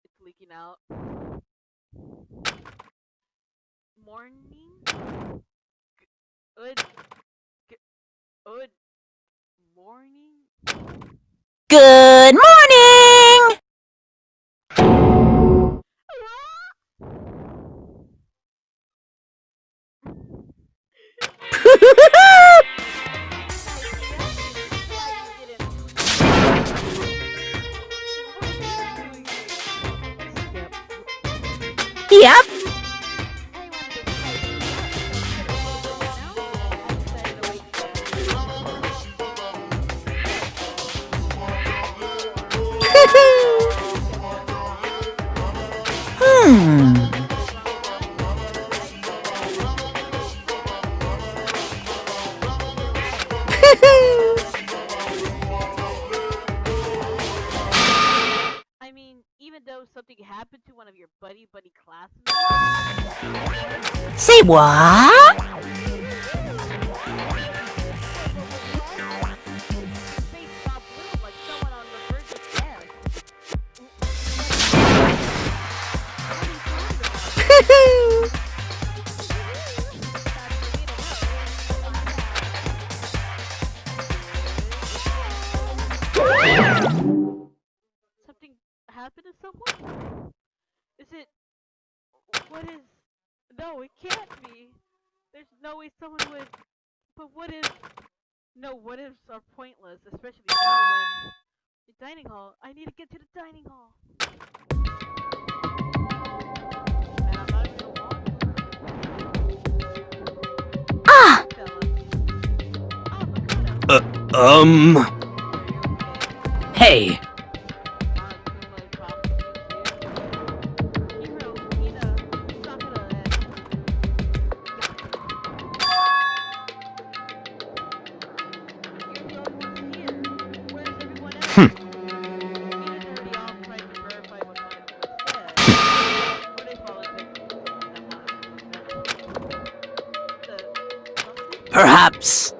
it's leaking out. Morning? Good. Good morning. Good morning! Yep. Hmm. I mean, even though something happened to one of your buddy classmates, Say what? face got blue like someone on the verge of death. Something happened to someone? Is it? What is? No, it can't be. There's no way someone would. But what if? No, what ifs are pointless, especially now when the dining hall. I need to get to the dining hall. And I'm not even gonna walk. Ah! Tell us. Oh, Makoto. Hey, perhaps.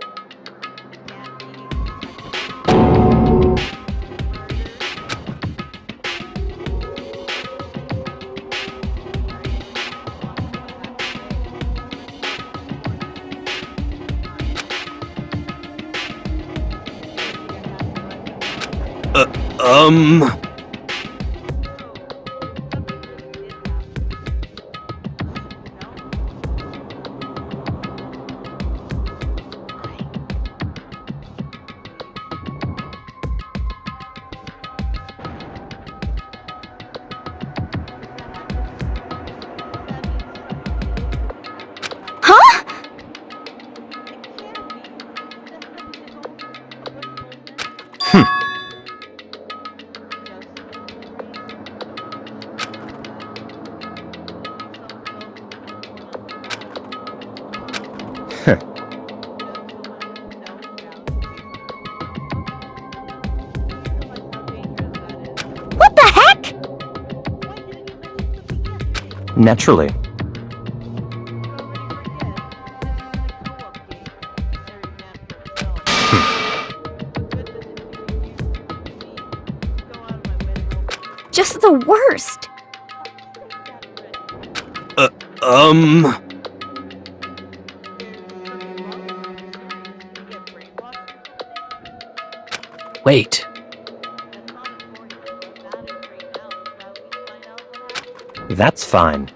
Huh? What the heck? Naturally. Just the worst. Wait. That's fine.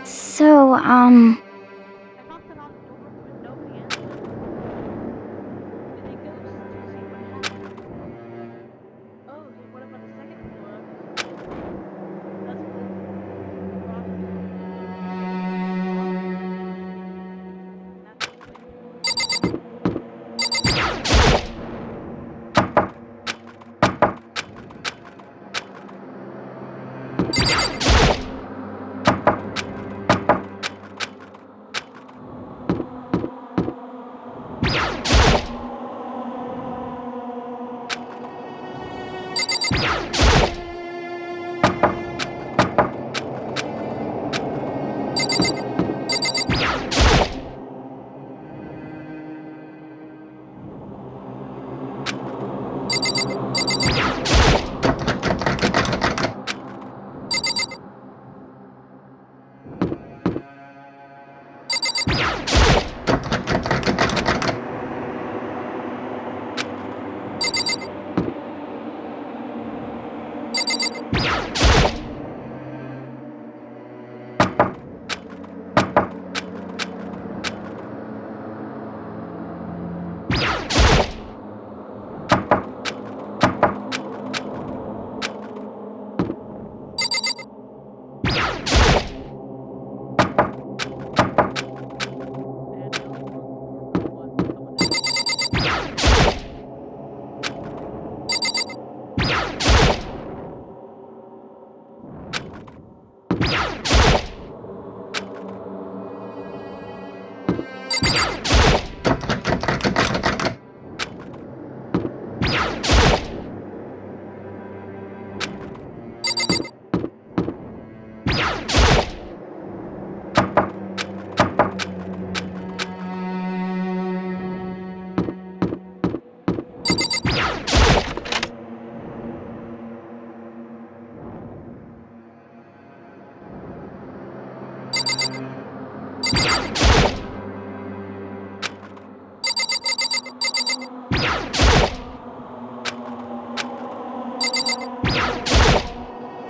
So, I knocked it on the door, but nobody answered. Did they go to see what happened? Oh, so what about the second floor? That's what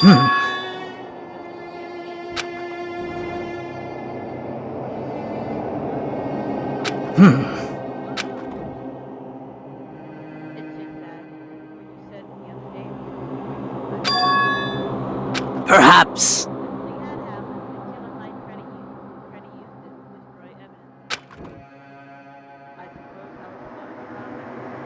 It's just that what you said the other day Perhaps. definitely had happened. It's him and Mike trying to use this to destroy evidence. I suppose that was what was happening.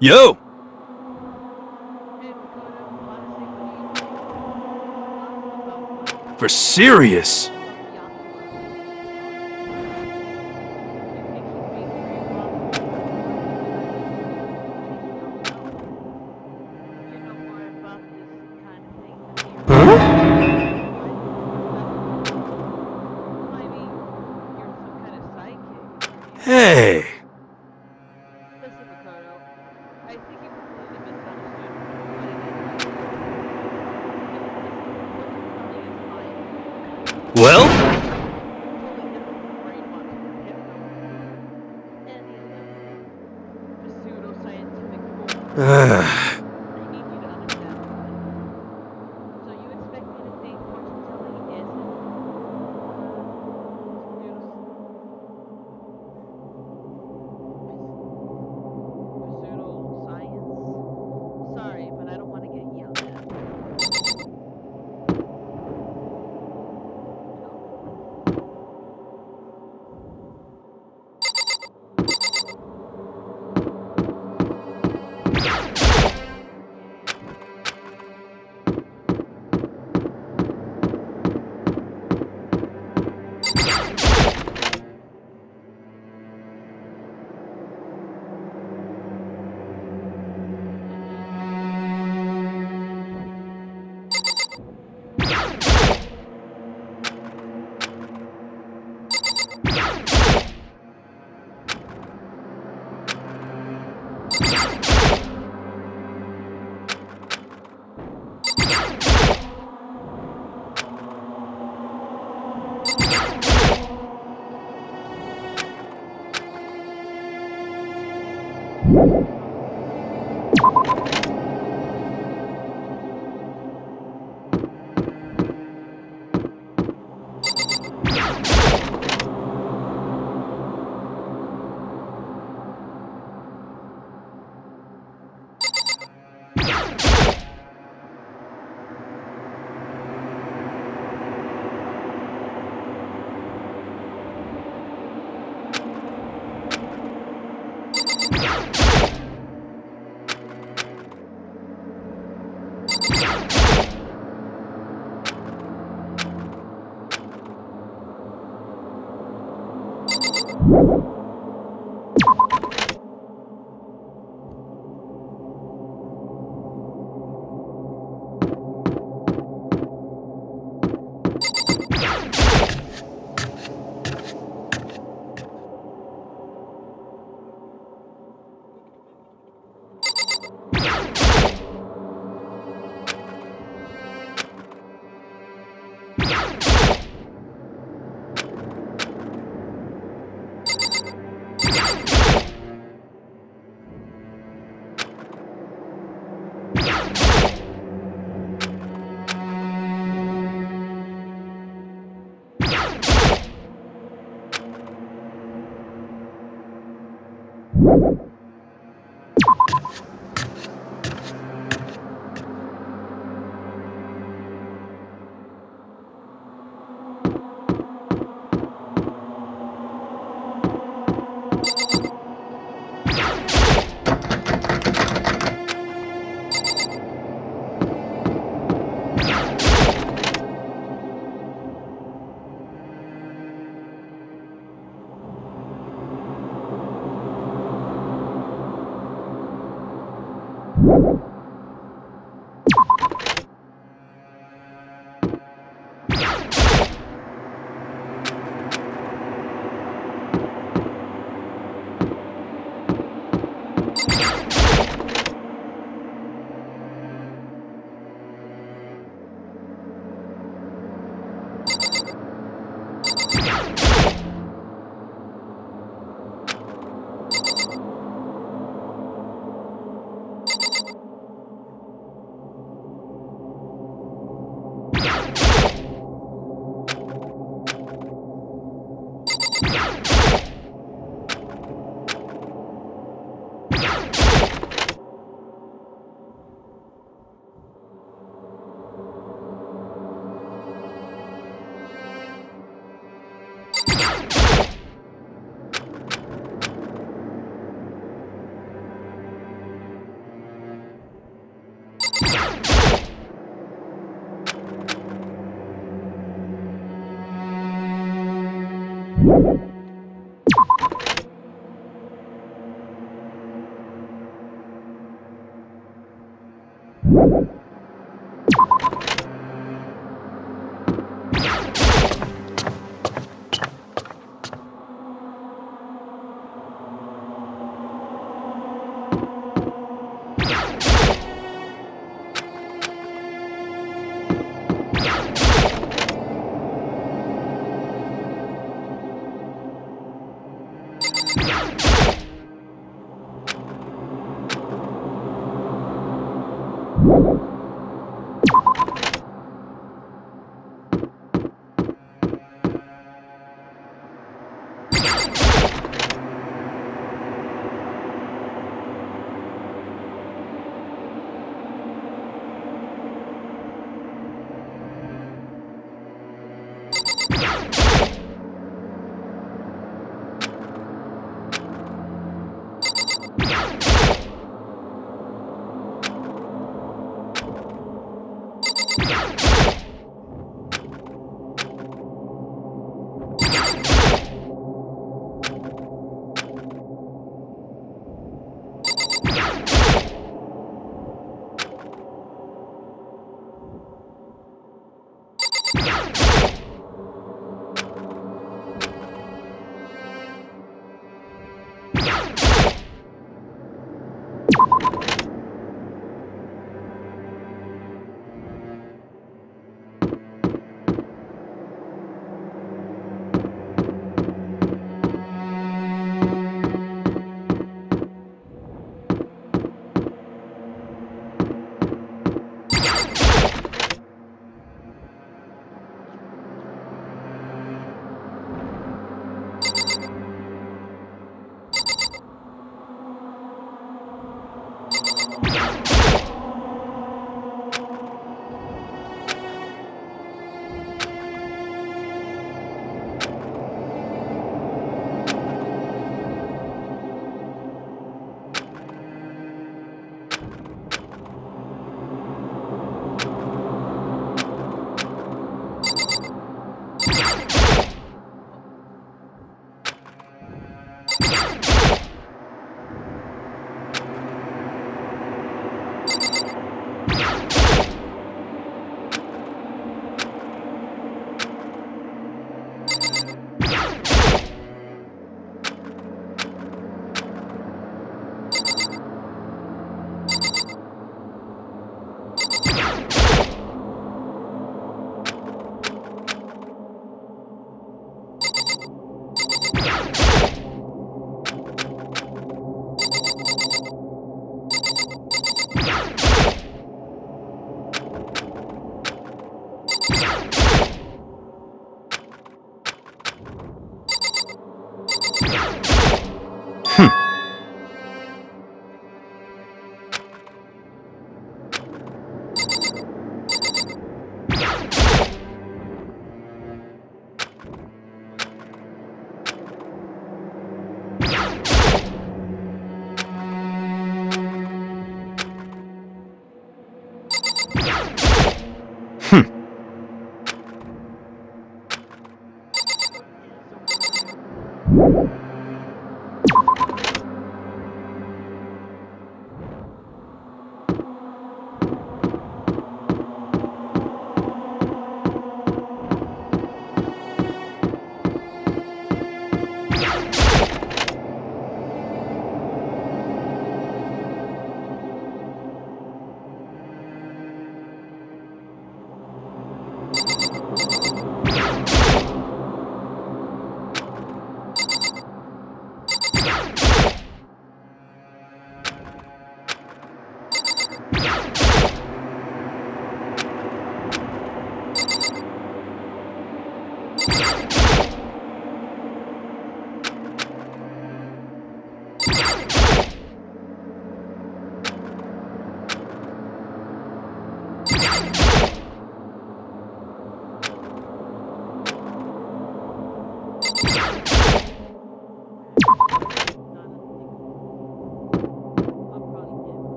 Yo! Hey, Makoto, honestly, what do you think about For serious? Yakuza? Do you think he's being brainwashed? You know more about this kind of thing than me. Huh? I mean, you're some kind of psychic. Hey! Listen, Makoto, I think you completely misunderstood what it is I do. What you're telling is fine. Well? Totally different from brainwashing or hypnosis or any of the pseudo-scientific bullshit. I need you to understand something. So you expect me to think fortune telling isn't pseudo-science? Sorry, but I don't want to get yelled at.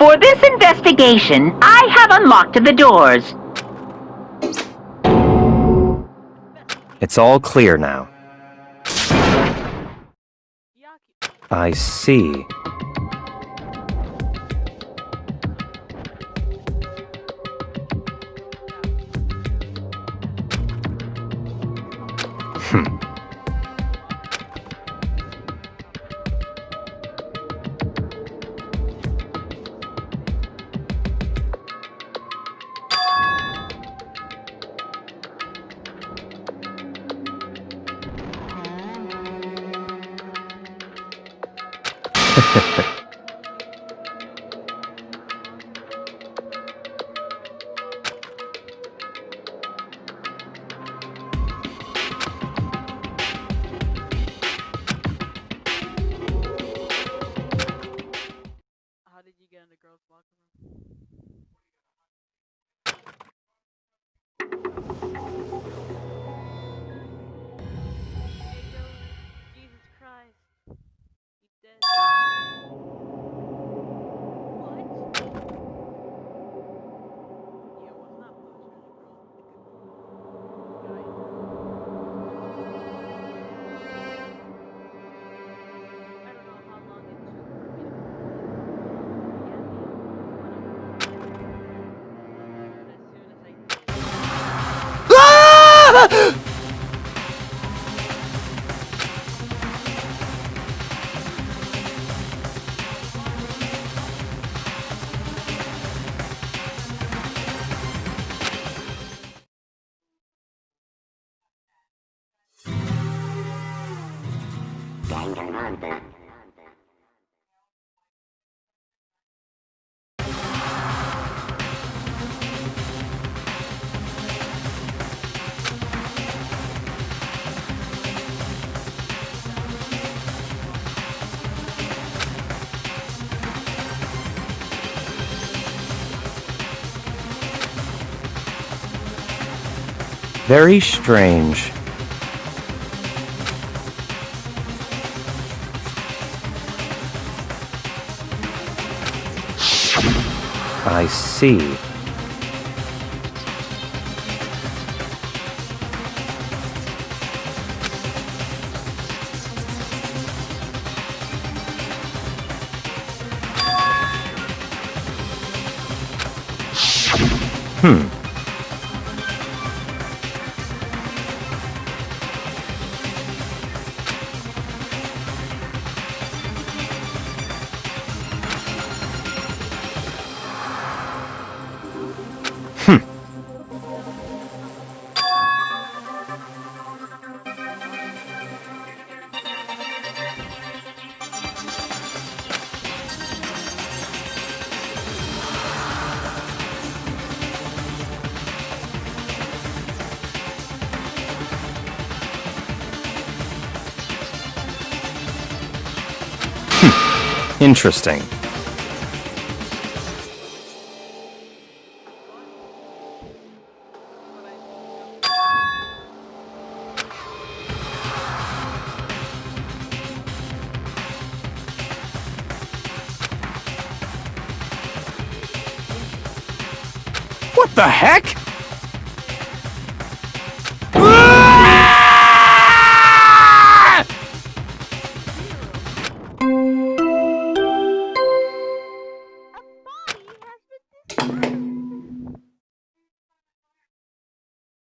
For this investigation, I have unlocked the doors. It's all clear now. Yaki. I see. How did you get in the girls' locker room? Jesus Christ. He's dead. What? Yeah, what's not poster the girl? Guy. I don't know how long it took for me to Danganronpa. Very strange. I see. Interesting. What the heck?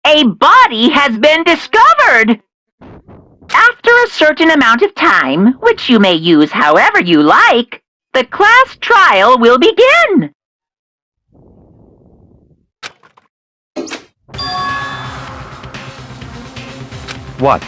A body has been discovered! After a certain amount of time, which you may use however you like, the class trial will begin. What?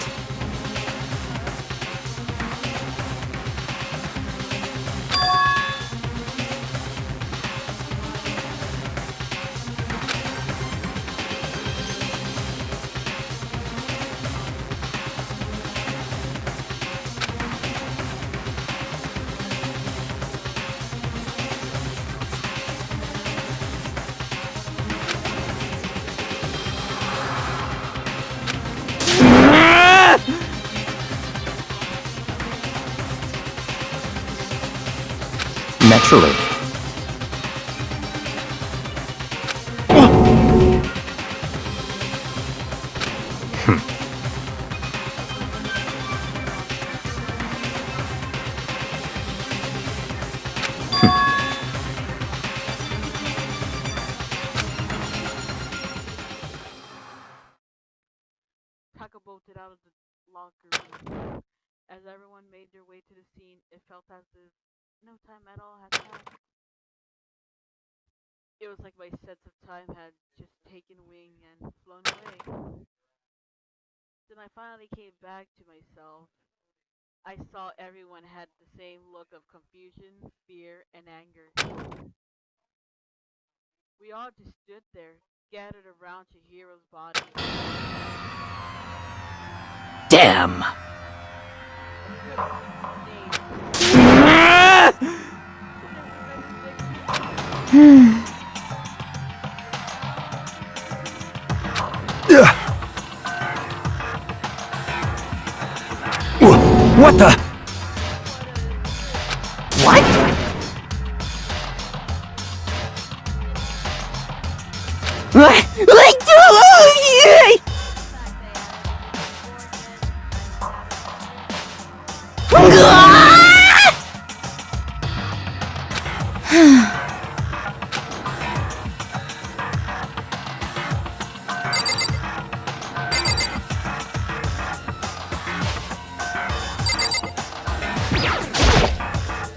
Naturally. out of the locker room. As everyone made their way to the scene, it felt as if no time at all had passed. It was like my sense of time had just taken wing and flown away. Then I finally came back to myself. I saw everyone had the same look of confusion, fear, and anger. We all just stood there, gathered around Chihiro's body. Damn! What the? What?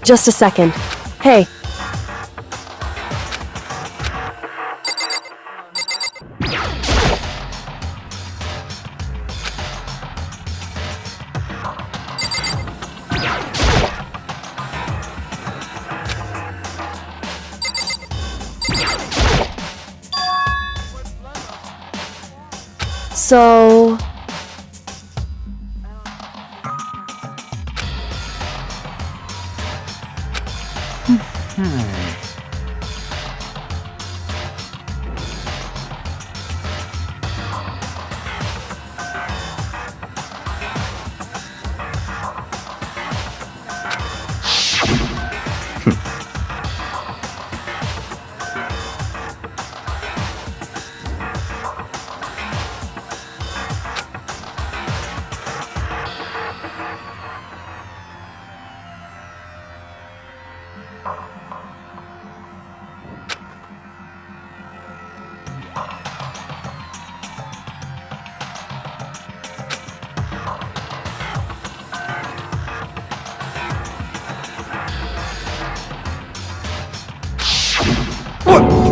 Just a second. Hey. So...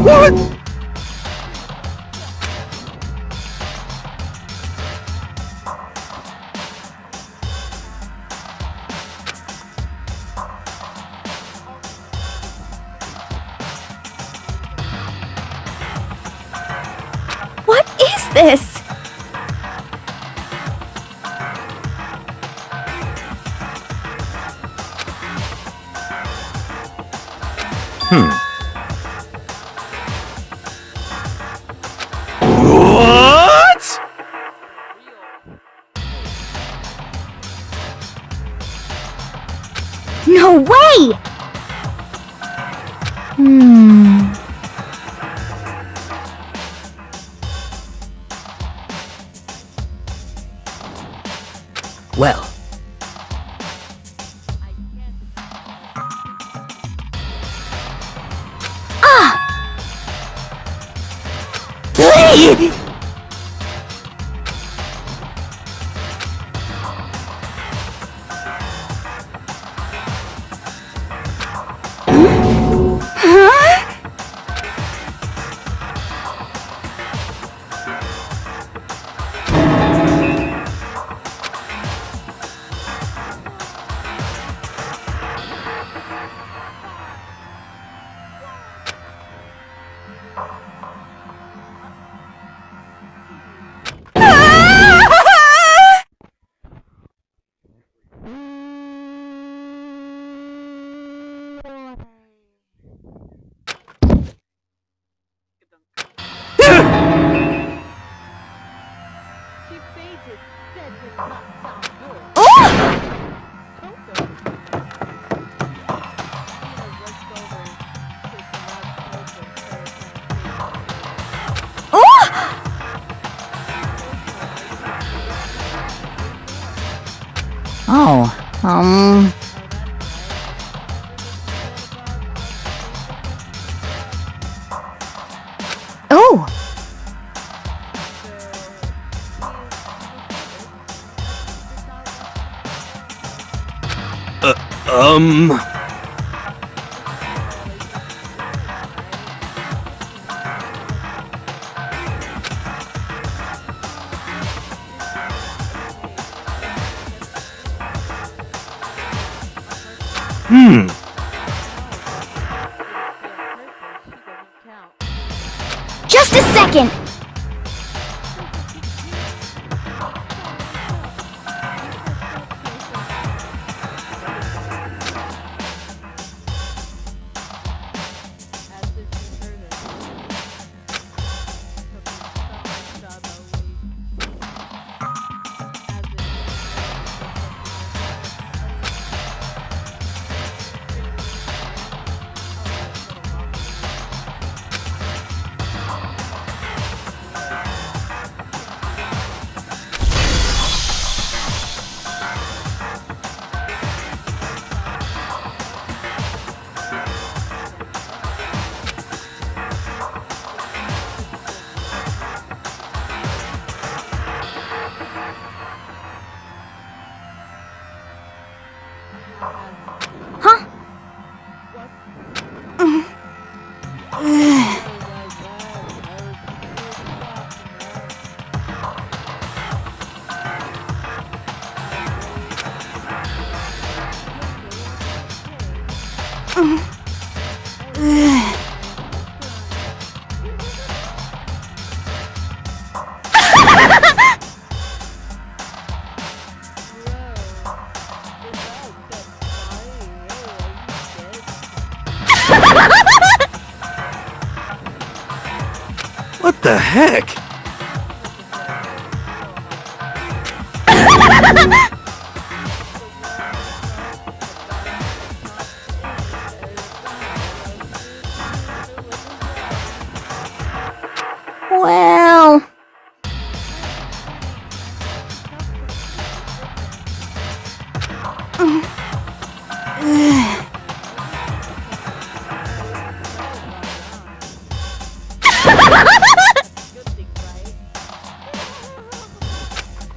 What? What is this? What? No way! Well, She fainted. That did not sound good. Toto. Tina rushed over to surround Toto. Oh, Oh! Just a second! What the heck? Well...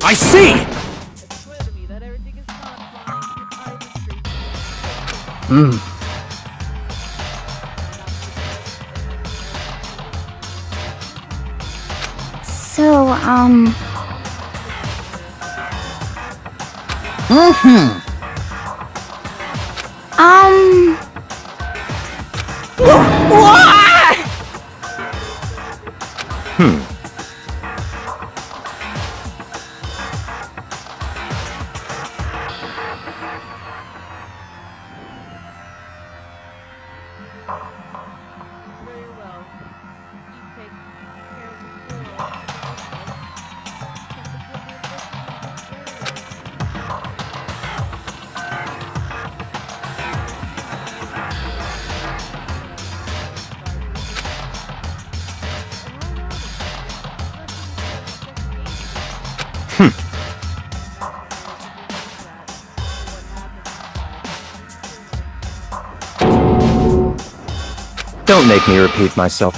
I see! It's clear to me that everything is not fine. I'm a street. So, Very well. You take care of Don't make me repeat myself.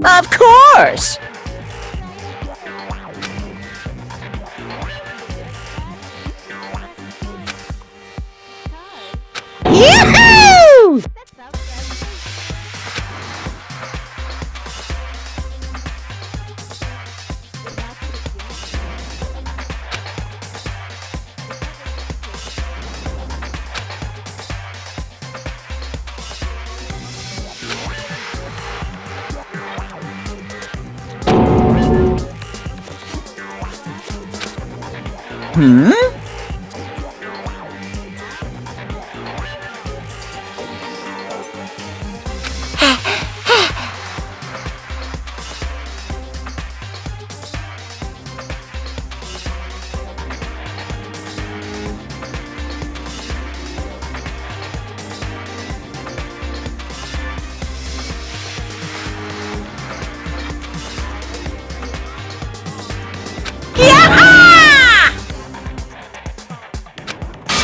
Of course! Yoo-hoo!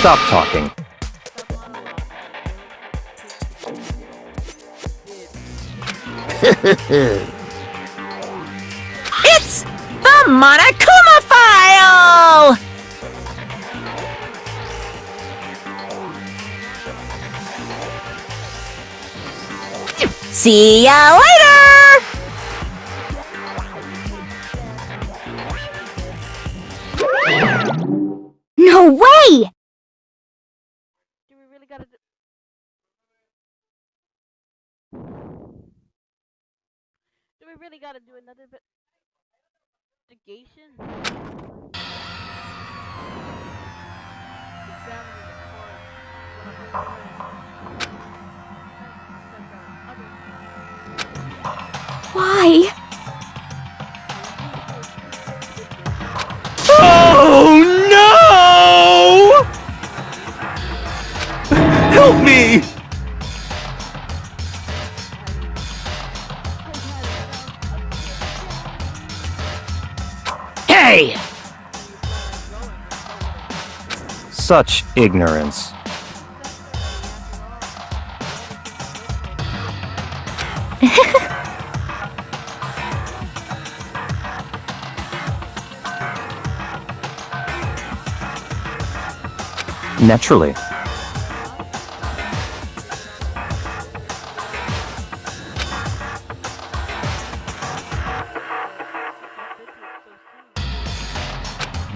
Stop talking. It's the Monokuma File! See ya later! No way! Do we really gotta do... Do we really gotta do another investigation? Examining the corpse, one of our friends. Why? Oh no! Help me! Hey! Such ignorance. Naturally.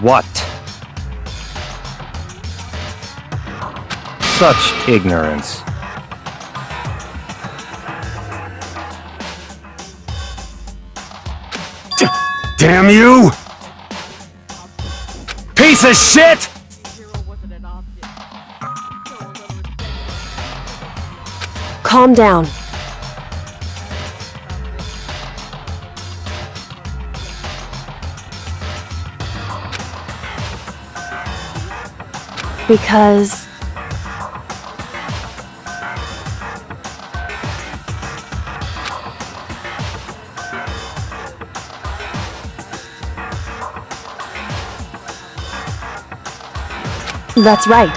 What? Such ignorance. Damn you! Piece of shit! Calm down. Because... That's right.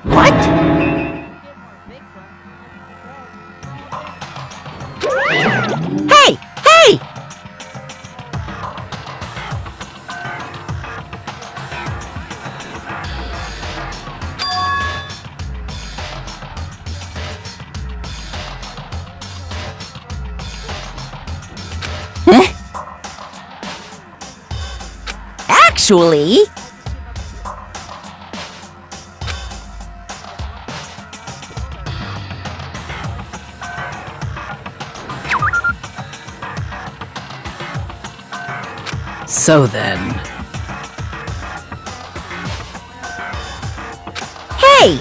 What? Hey! Hey! Huh? Actually... So then... Hey,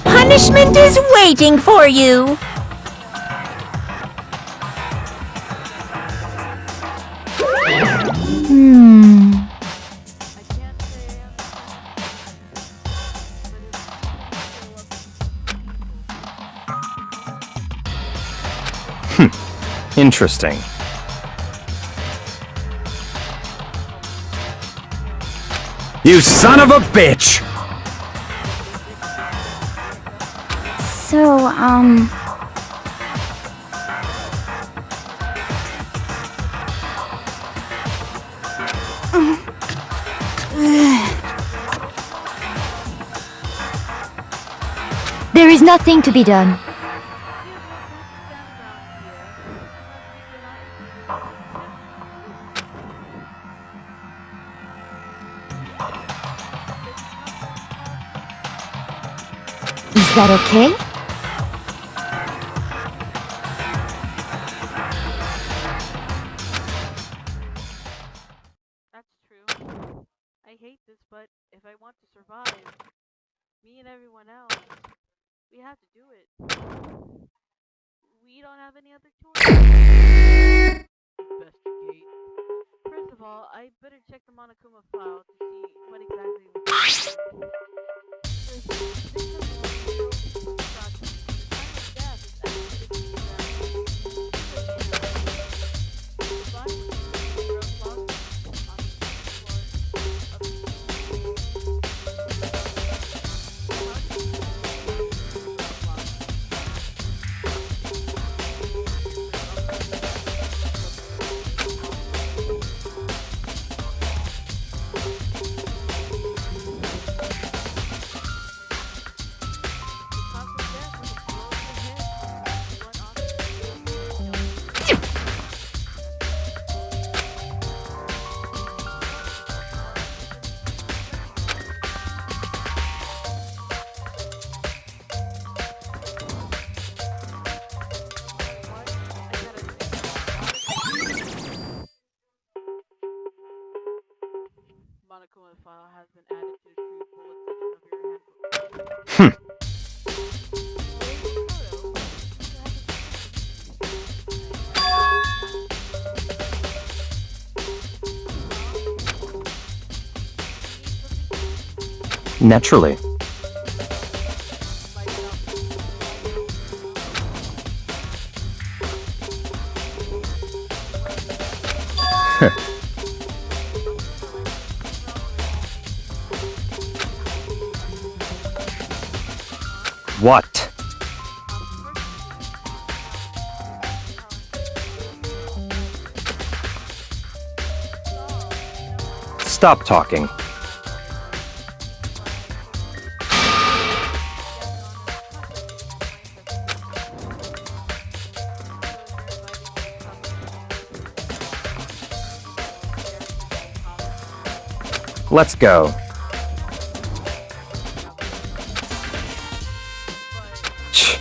Punishment is waiting for you. Interesting. You son of a bitch! So, there is nothing to be done. Is that okay? That's true. I hate this, but if I want to survive, me and everyone else, we have to do it. We don't have any other choice. Investigate. First of all, I better check the Monokuma file to see what exactly was happening. There's download file has been added to the true bullet section of your handbook. Naturally. What? Stop talking. Let's go. Shh.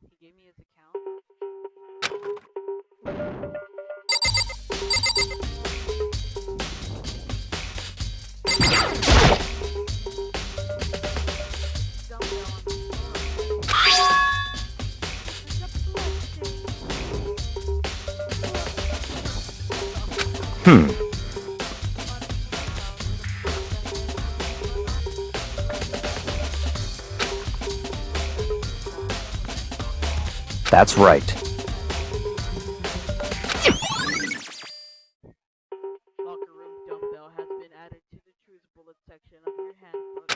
He gave me his account. That's right. Locker room dumbbell has been added to the choose bullet section of your handbook.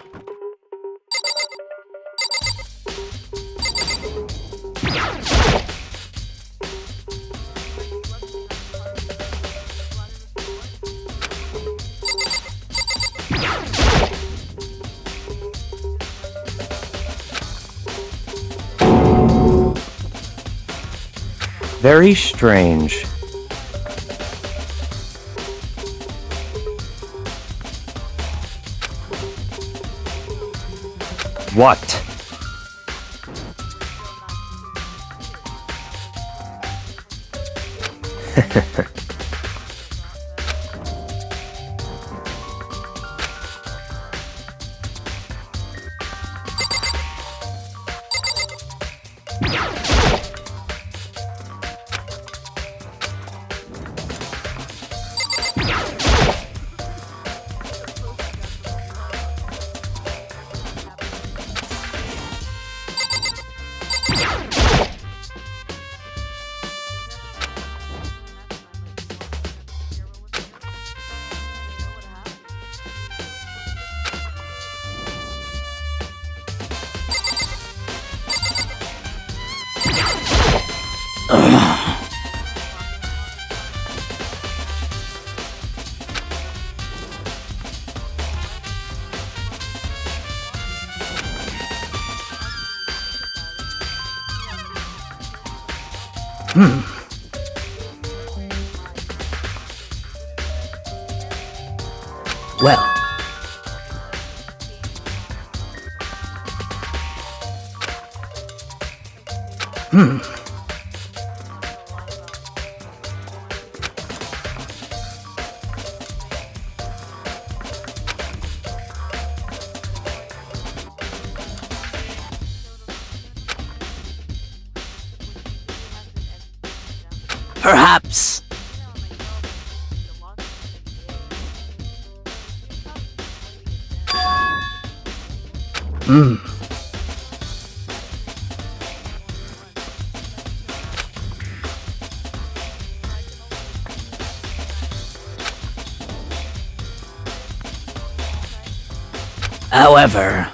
Very strange. What? Well. Perhaps. However,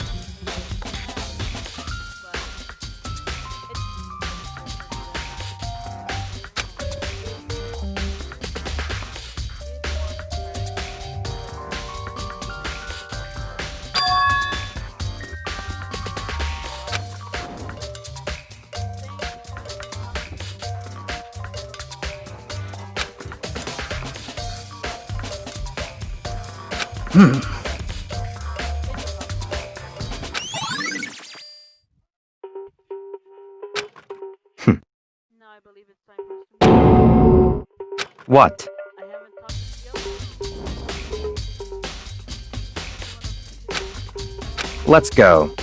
Now I believe it's time for some. What? I haven't talked to you. Let's go.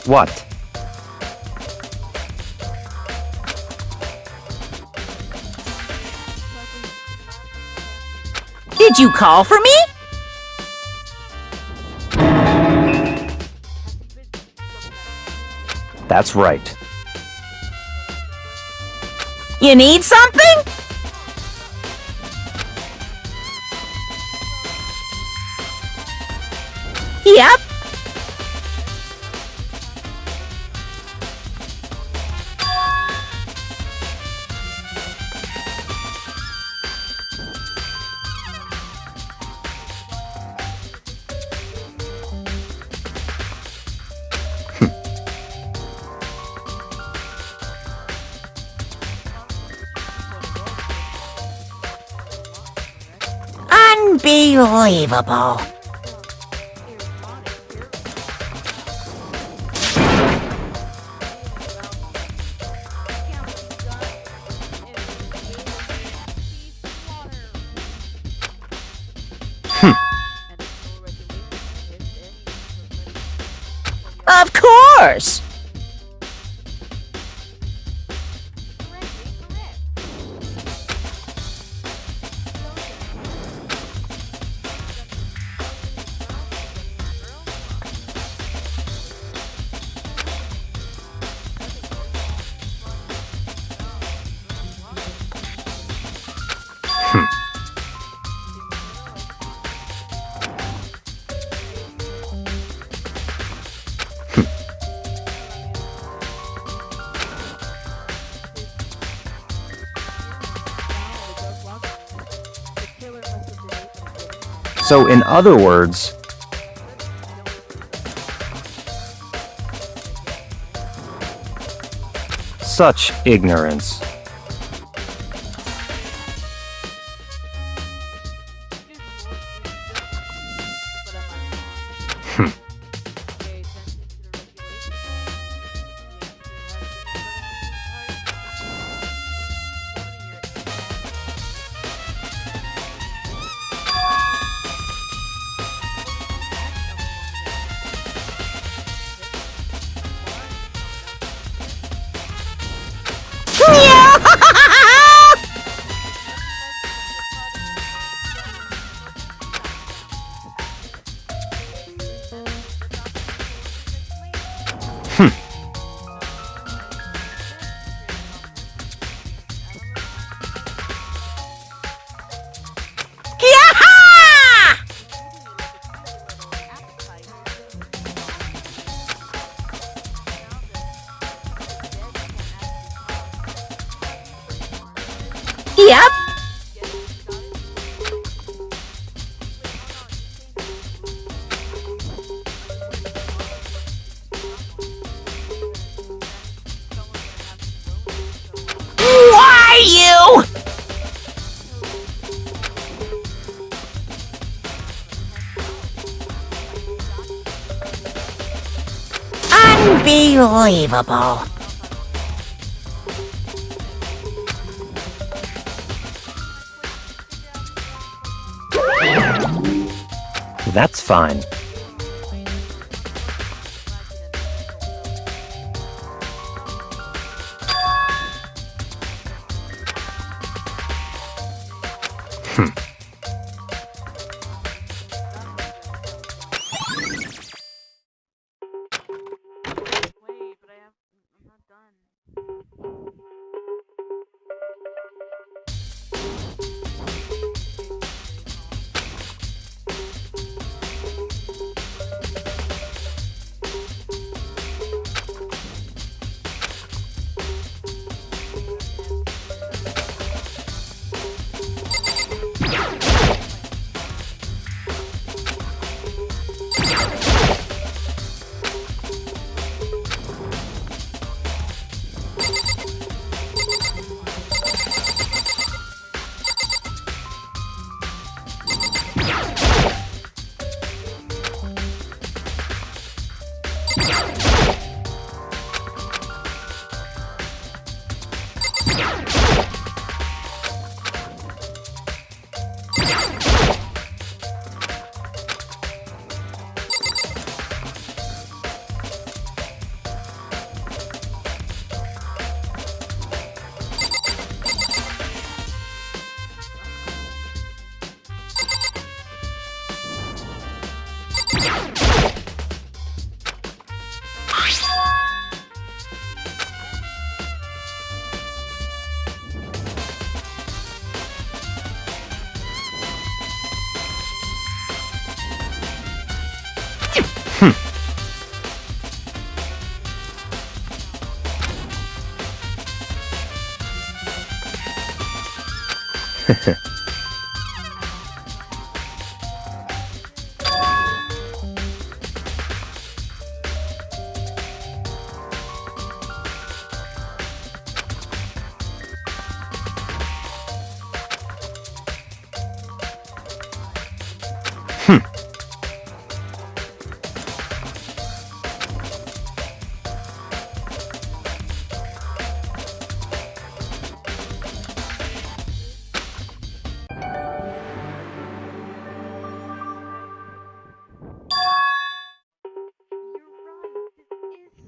What? Did you call for me? That's right. You need something? Yep. Unbelievable. Of course. So, in other words, such ignorance. Unbelievable. That's fine. Wait, but I'm not done.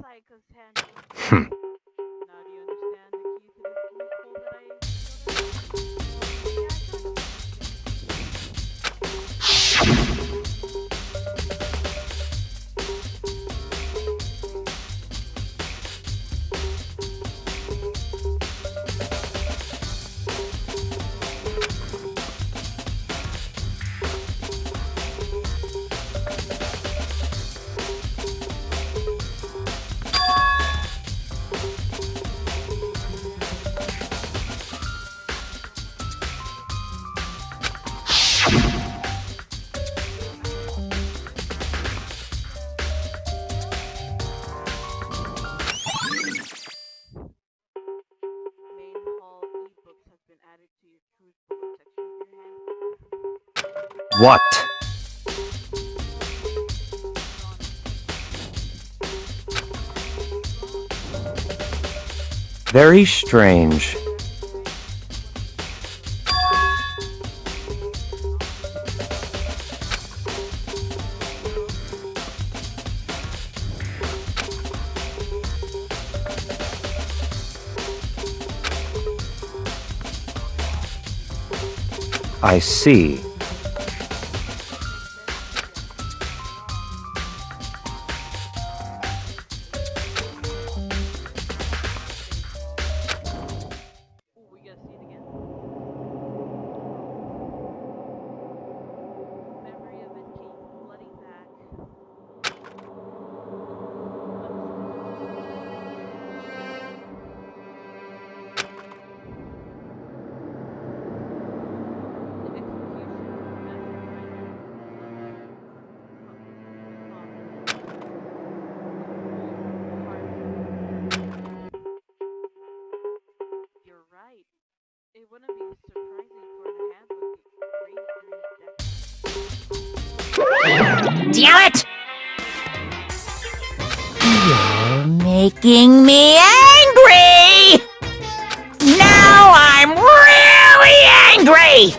Psycho's handbook. Now do you understand the key to this loophole that I What? Very strange. I see. Damn it! You're making me angry! Now I'm really angry!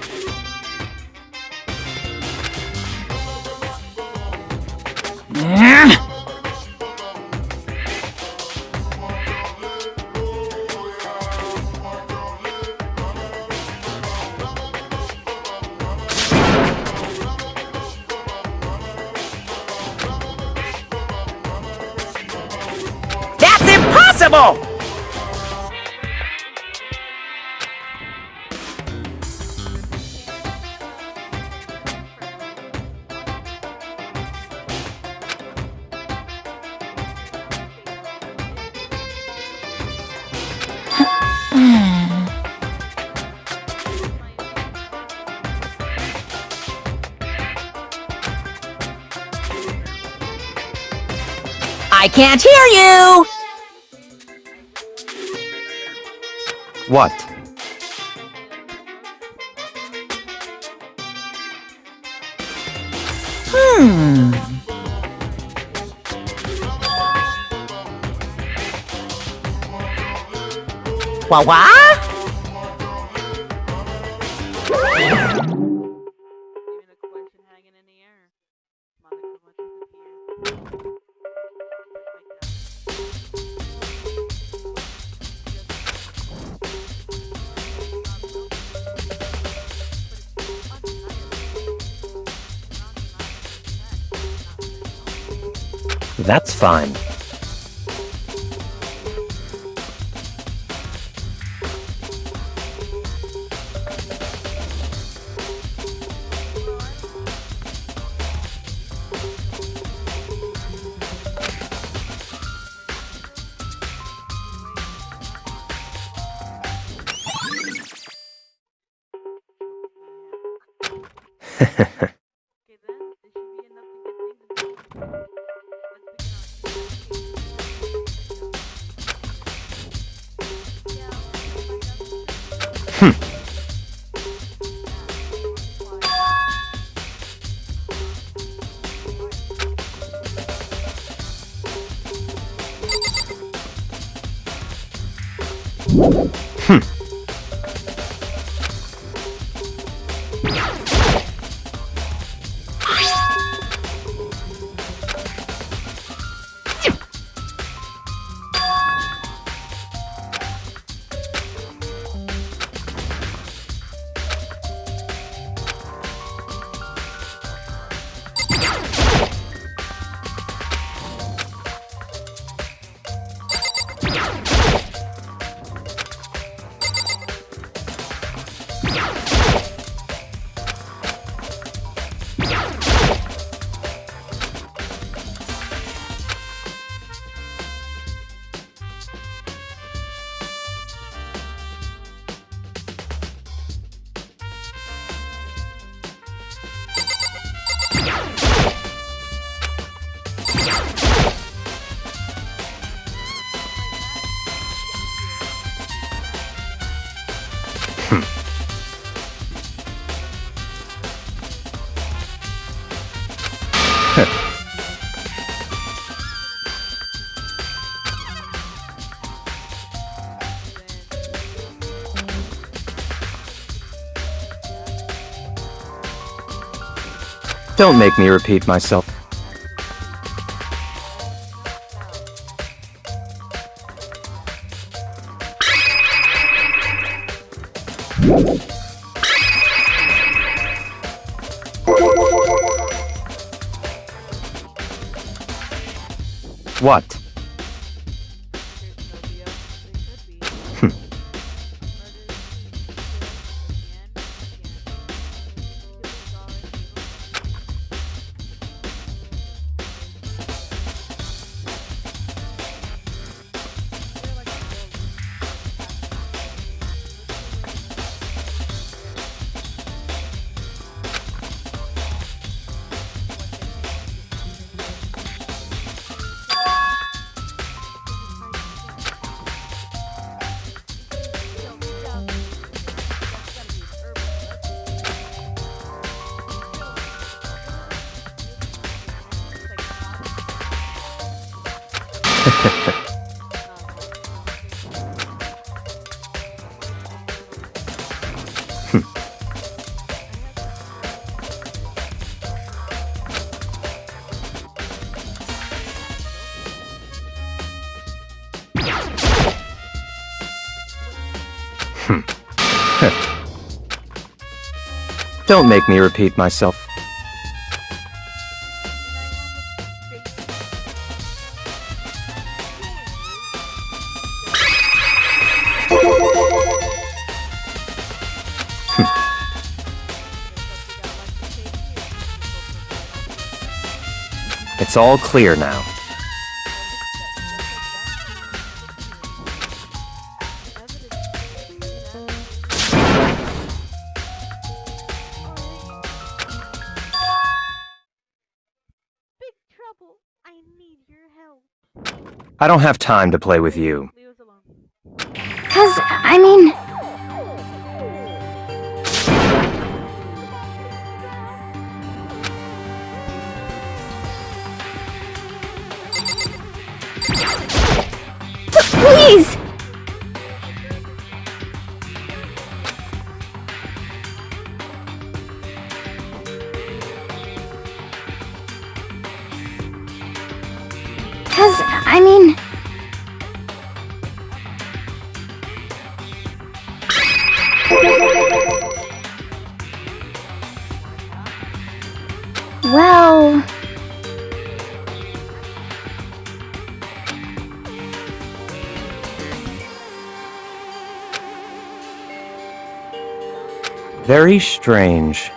That's impossible! I can't hear you! What? What? Even a question hanging in the air. Monica will disappear. That's fine. Okay then, this should be enough to get things going. Don't make me repeat myself. What? Don't make me repeat myself. It's all clear now. Big trouble. I need your help. I don't have time to play with you. Leave us alone. 'Cause, I mean... Please! Cause, I mean... Well... Very strange.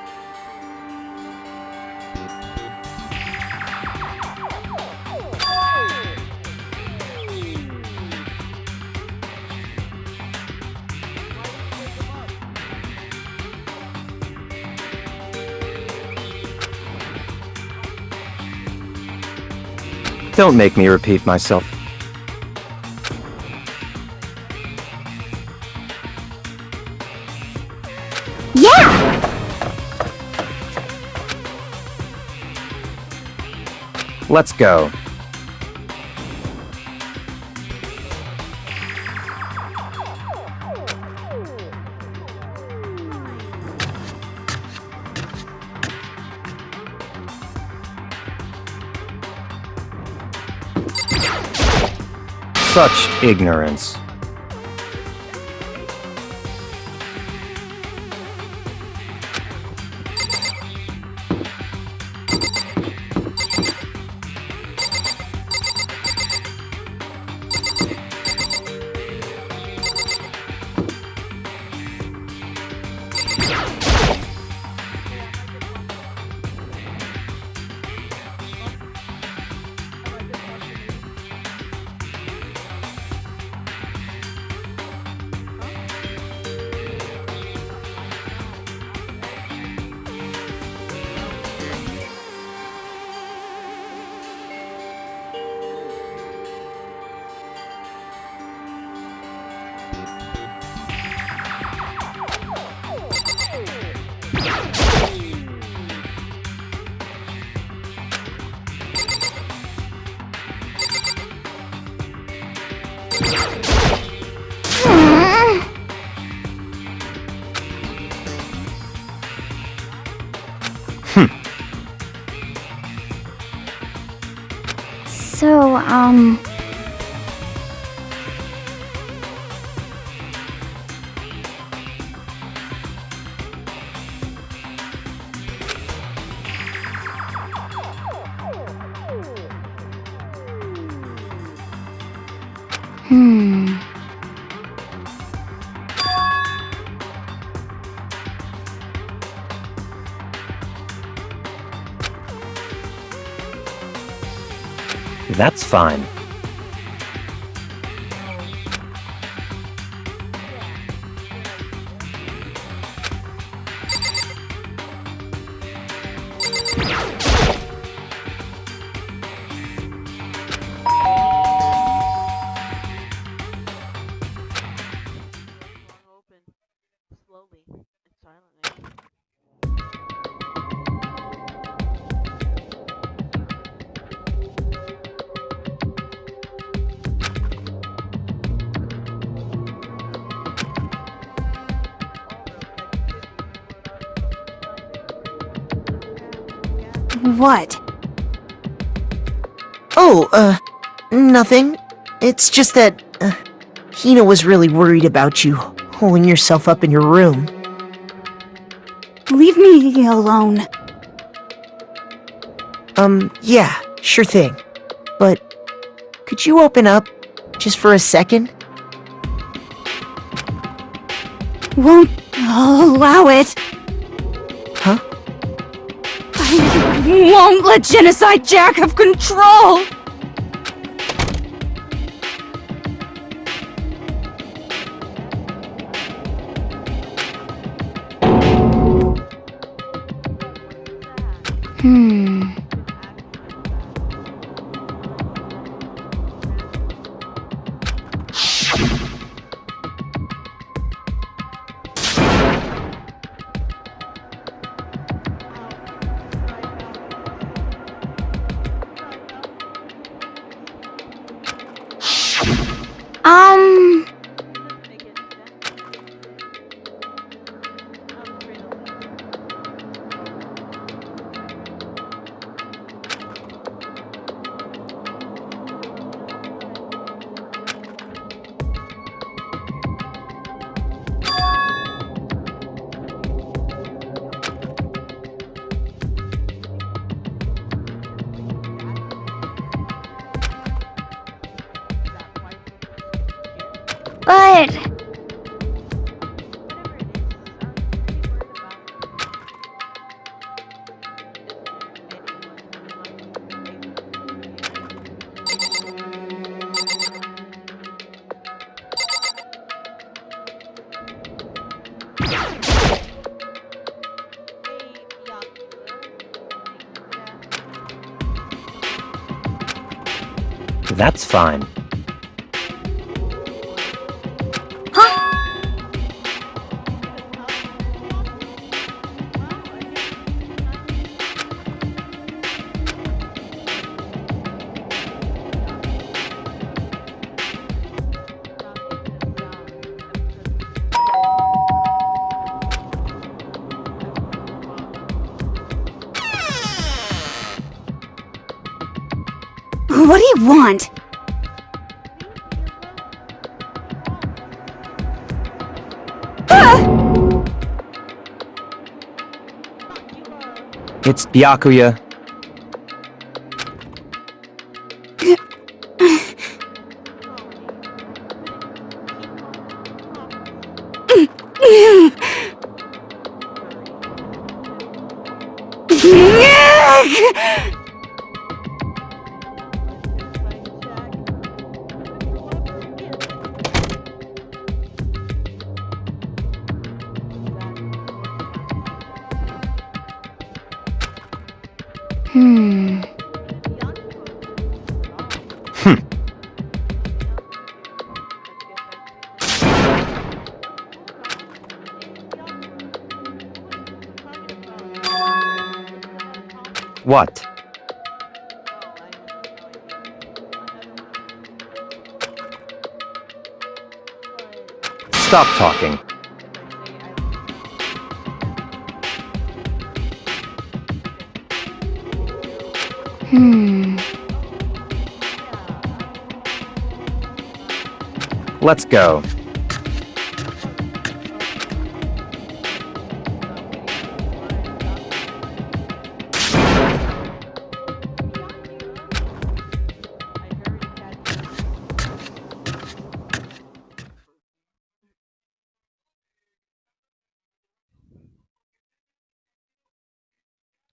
Don't make me repeat myself. Yeah! Let's go. Such ignorance. So, That's fine. Open slowly and silently. what? Oh, nothing. It's just that, Hina was really worried about you, holding yourself up in your room. Leave me me alone. Yeah, sure thing. But could you open up just for a second? Won't allow it. Huh? I won't let Genocide Jack have control! But... That's fine. What do you want? It's Byakuya. What? Stop talking. Let's go.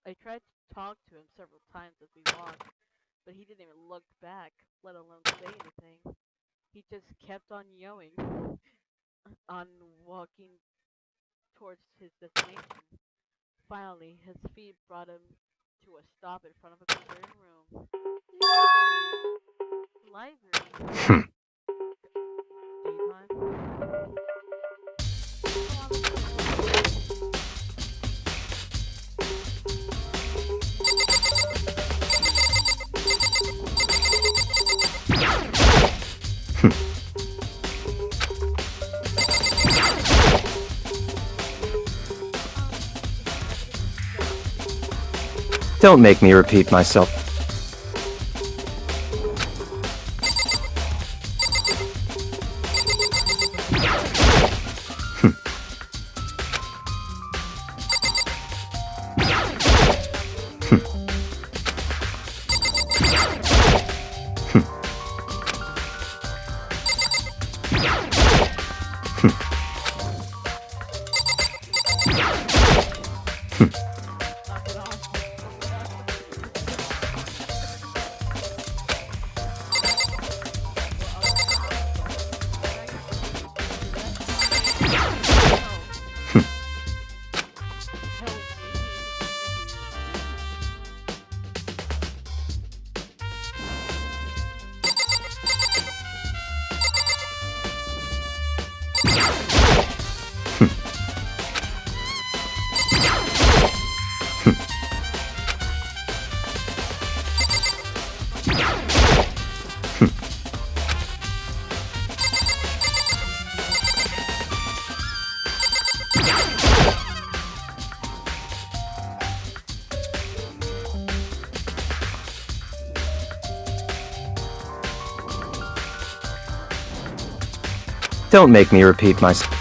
I tried to talk to him several times as we walked, but he didn't even look back, let alone say anything. He just kept on yelling, on walking towards his destination. Finally, his feet brought him to a stop in front of a converted room. Library. Daytime. Don't make me repeat myself. Don't make me repeat myself.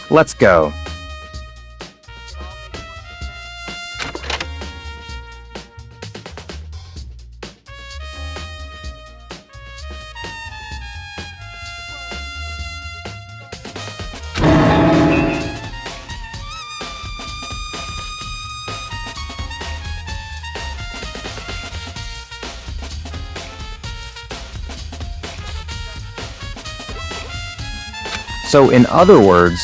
Let's go. So, in other words,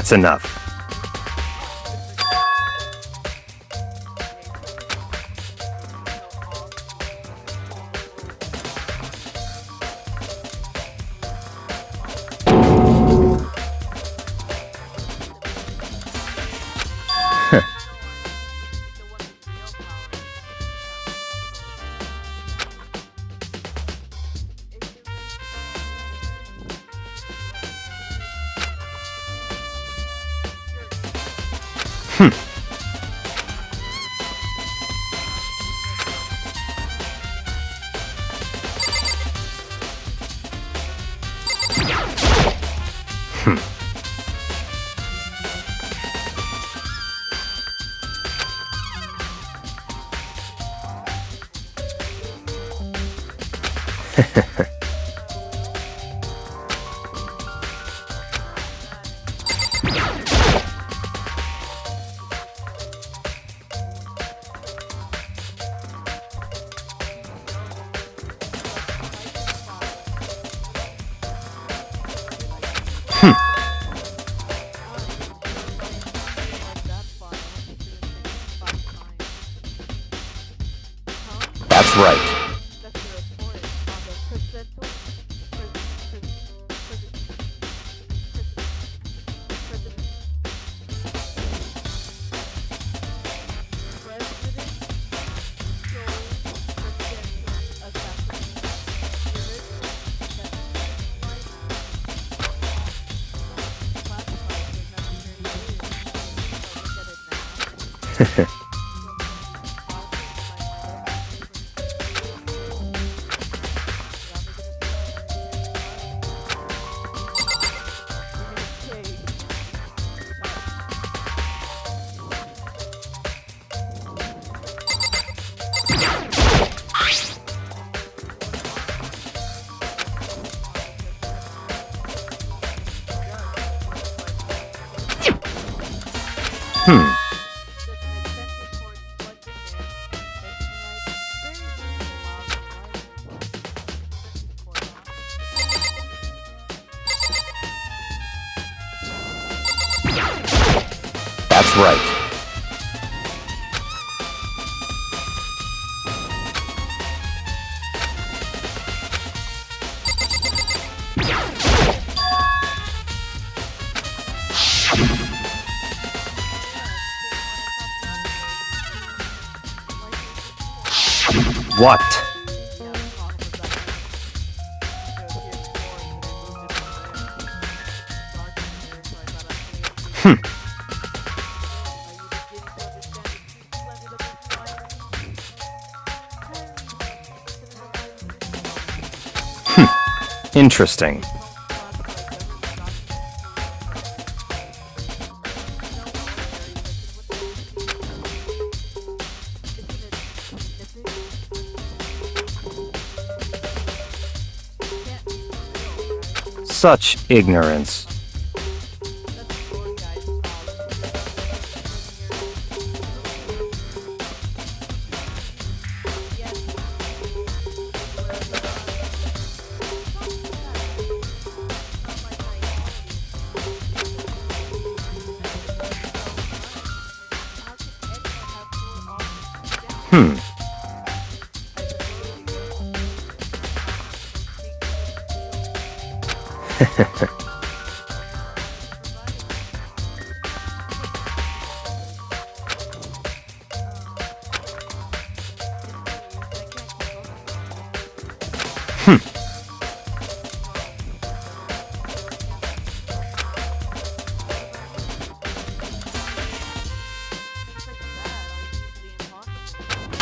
that's enough. That's right. Hmm. That's right. What? Hmm. Interesting. Such ignorance. Hmm.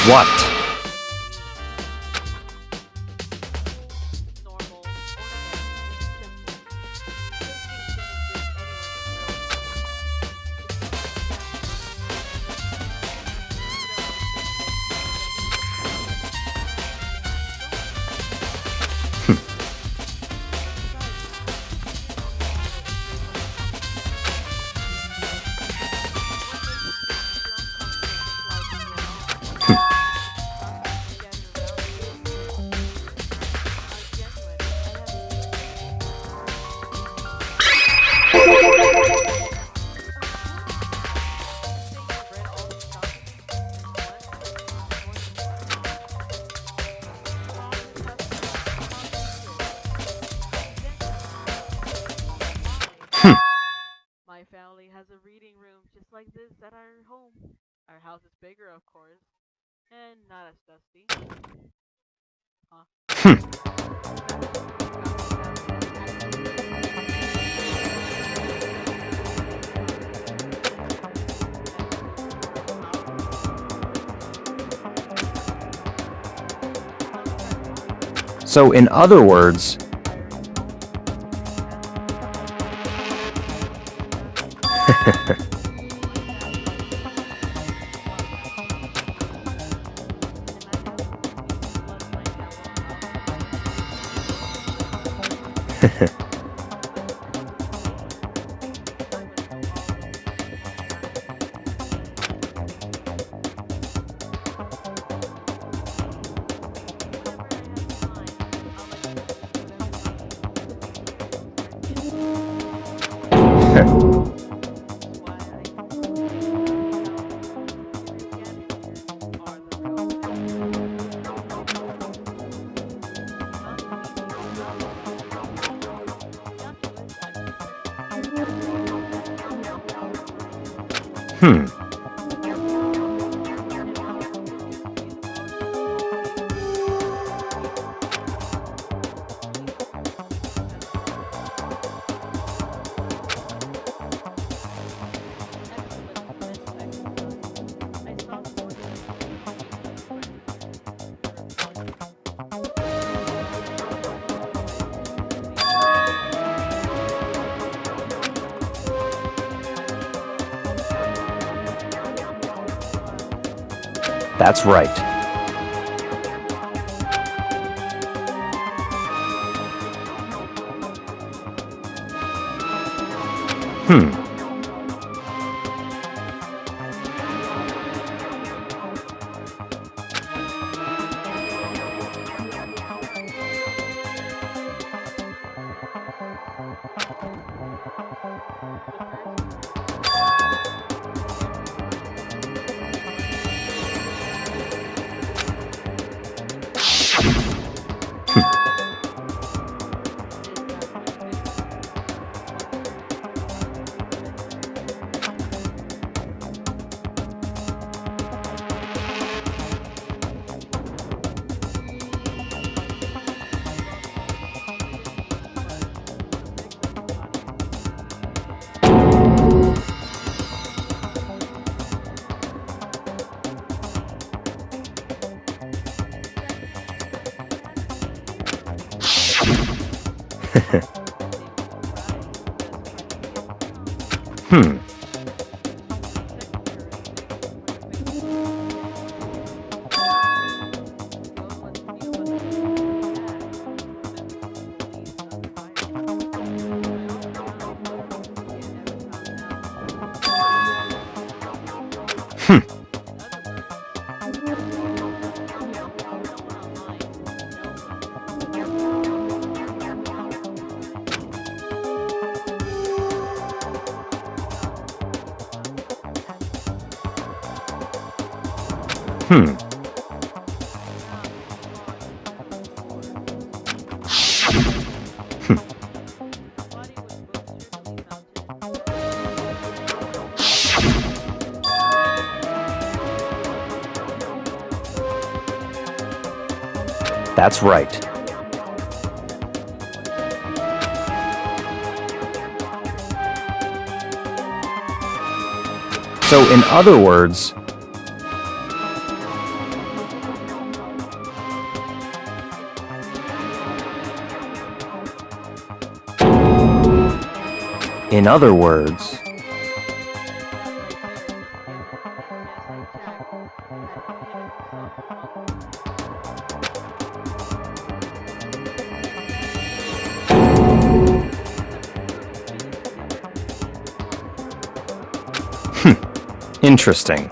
What? My family has a reading room just like this at our home. Our house is bigger, of course, and not as dusty. So, in other words, hmm. That's right. Hmm. Hmm. Hmm. That's right. So, in other words, interesting.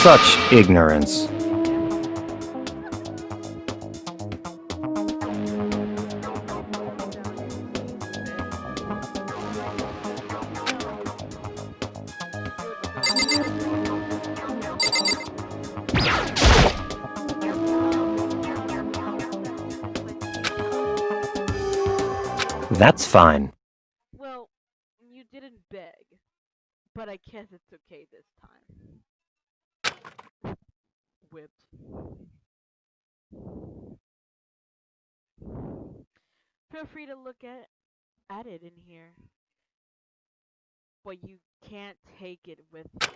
Such ignorance. That's fine. Well, you didn't beg, but I guess it's okay this time. Whipped. Feel free to look at it in here, but you can't take it with you.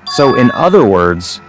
So, in other words,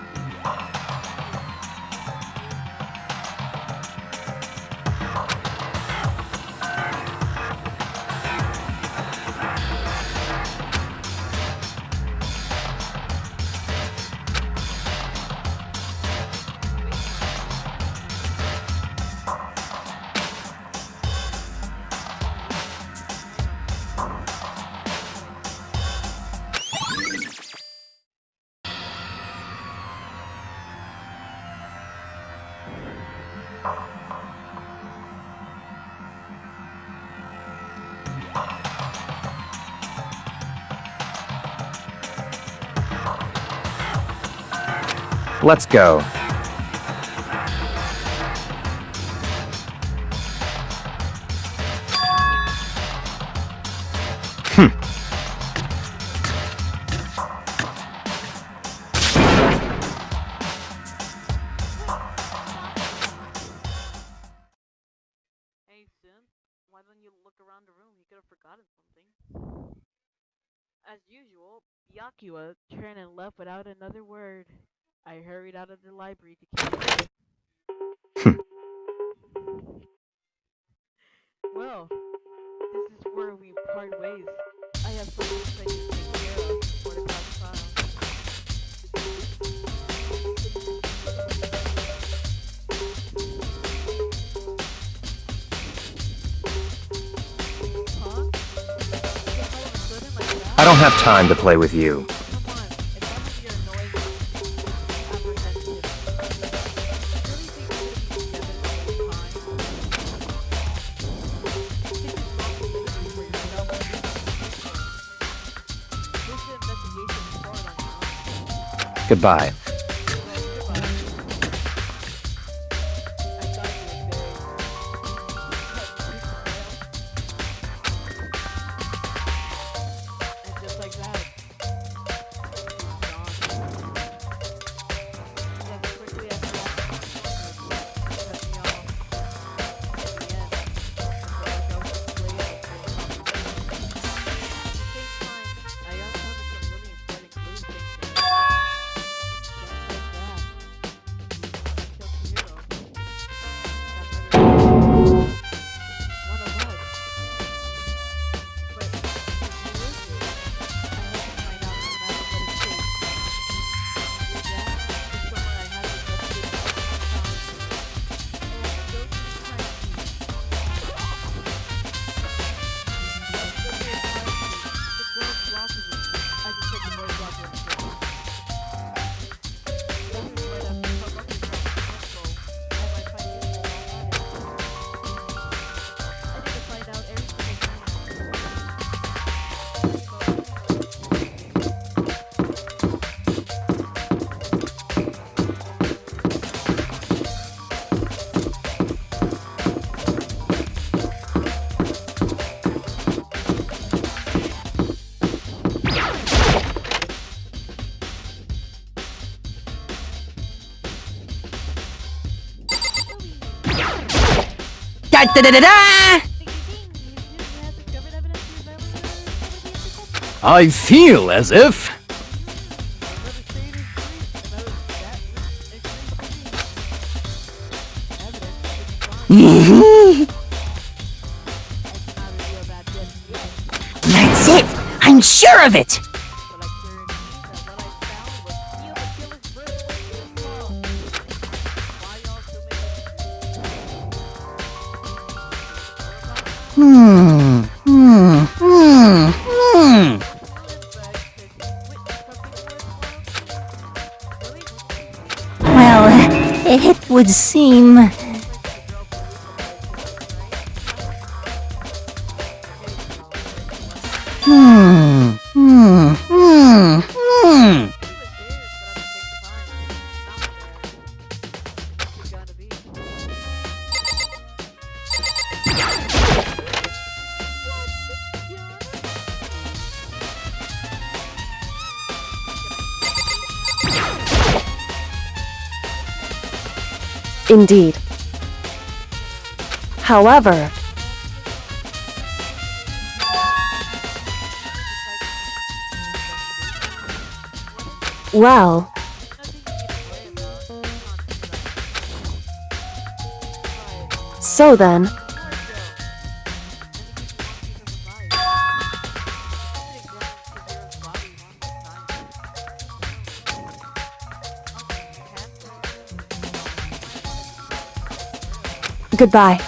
let's go. Hey, Sim, why don't you look around the room? You could have forgotten something. As usual, Byakuya turned and left without another word. I hurried out of the library to keep it. Well, this is where we part ways. I have some things I need to take care of before the class trial. Huh? Just all of a sudden like that? I don't have time to play with you. Come on, if that was your annoying apprehensive. You really think we're gonna be together the whole time? Think it's responsibility for yourself and your future. Here's the investigation report on you. Goodbye. And just like that, he was gone. And as quickly as he cut me off. In the end, I felt like I was way out for a conversation. At the same time, I uncovered some really important clues thanks to him. Da da da da da! I feel as if... That's it! I'm sure of it! Well, it would seem... Indeed. However, well, so then, goodbye.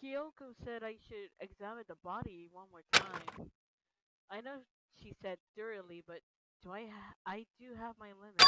Kyoko said I should examine the body one more time. I know she said thoroughly, but I do have my limits.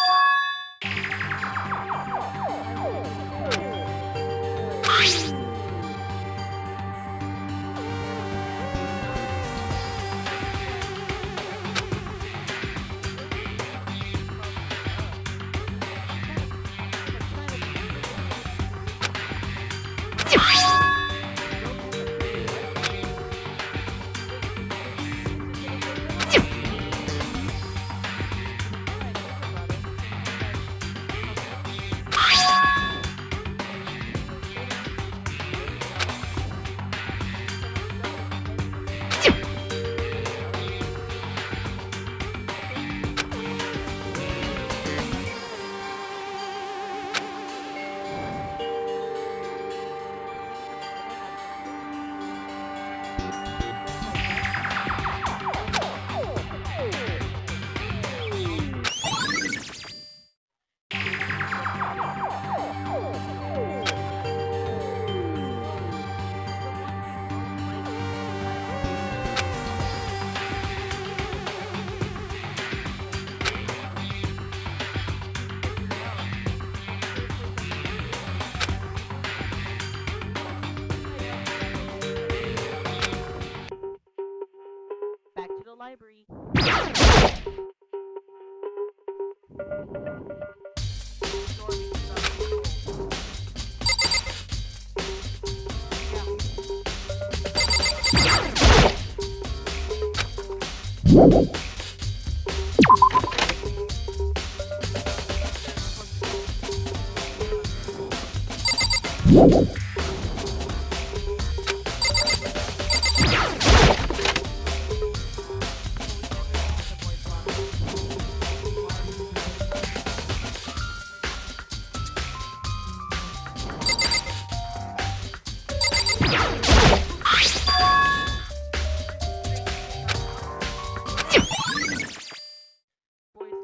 Boys'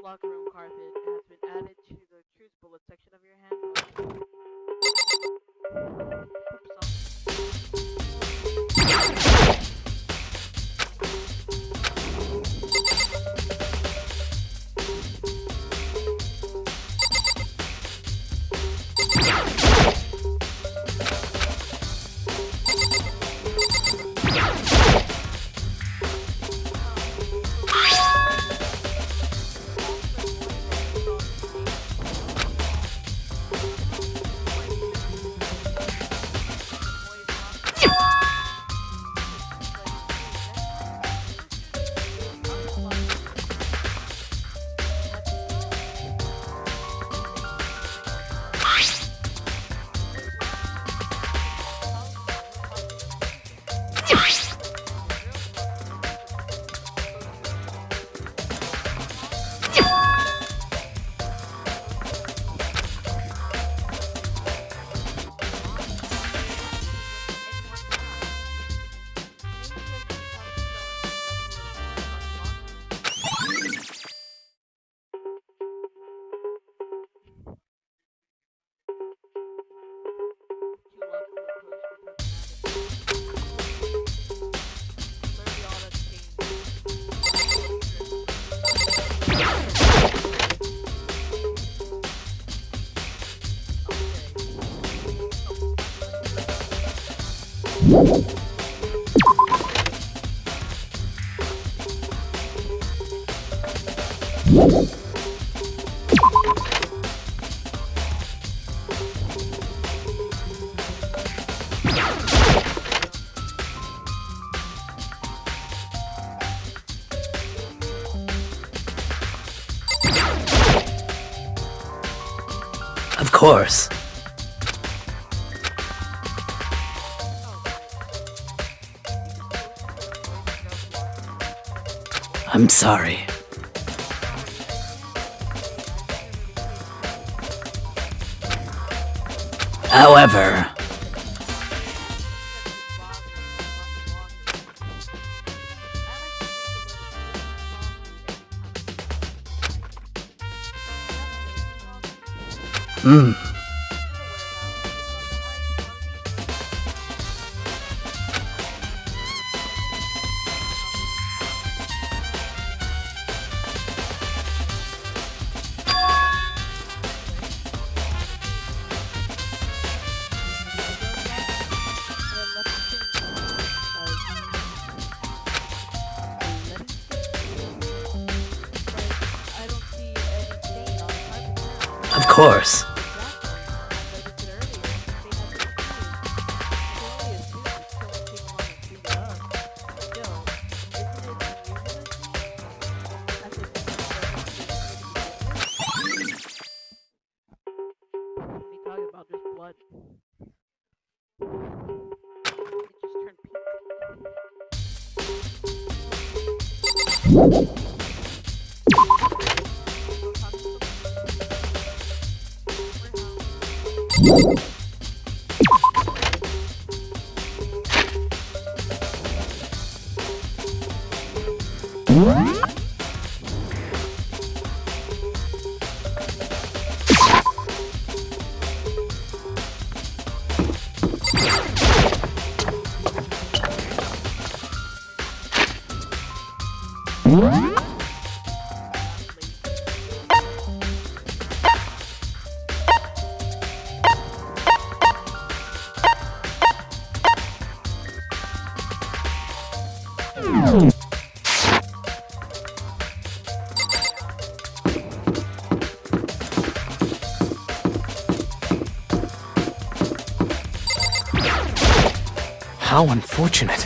locker room carpet has been added to the truth bullet section of your handbook. Of course. I'm sorry. However, of course. How unfortunate.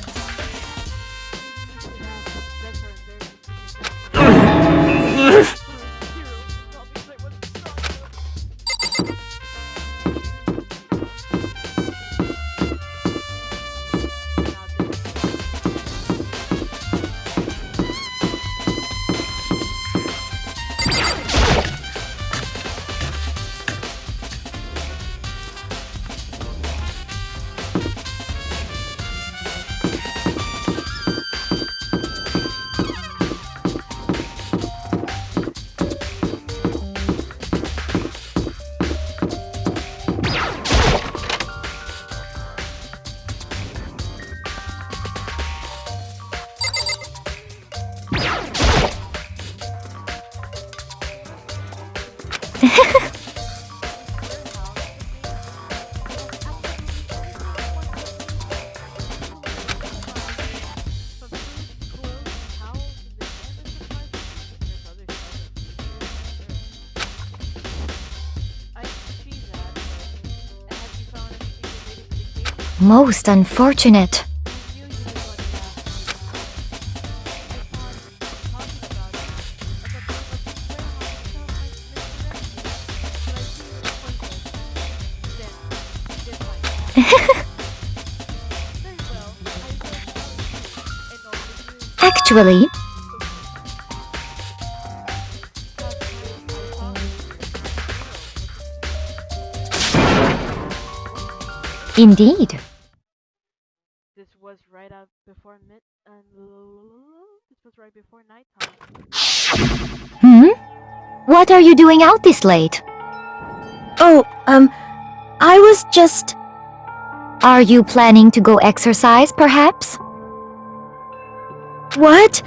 Most unfortunate. Actually, indeed. This was right up before this was right before nighttime. What are you doing out this late? Oh, I was just... Are you planning to go exercise, perhaps? What?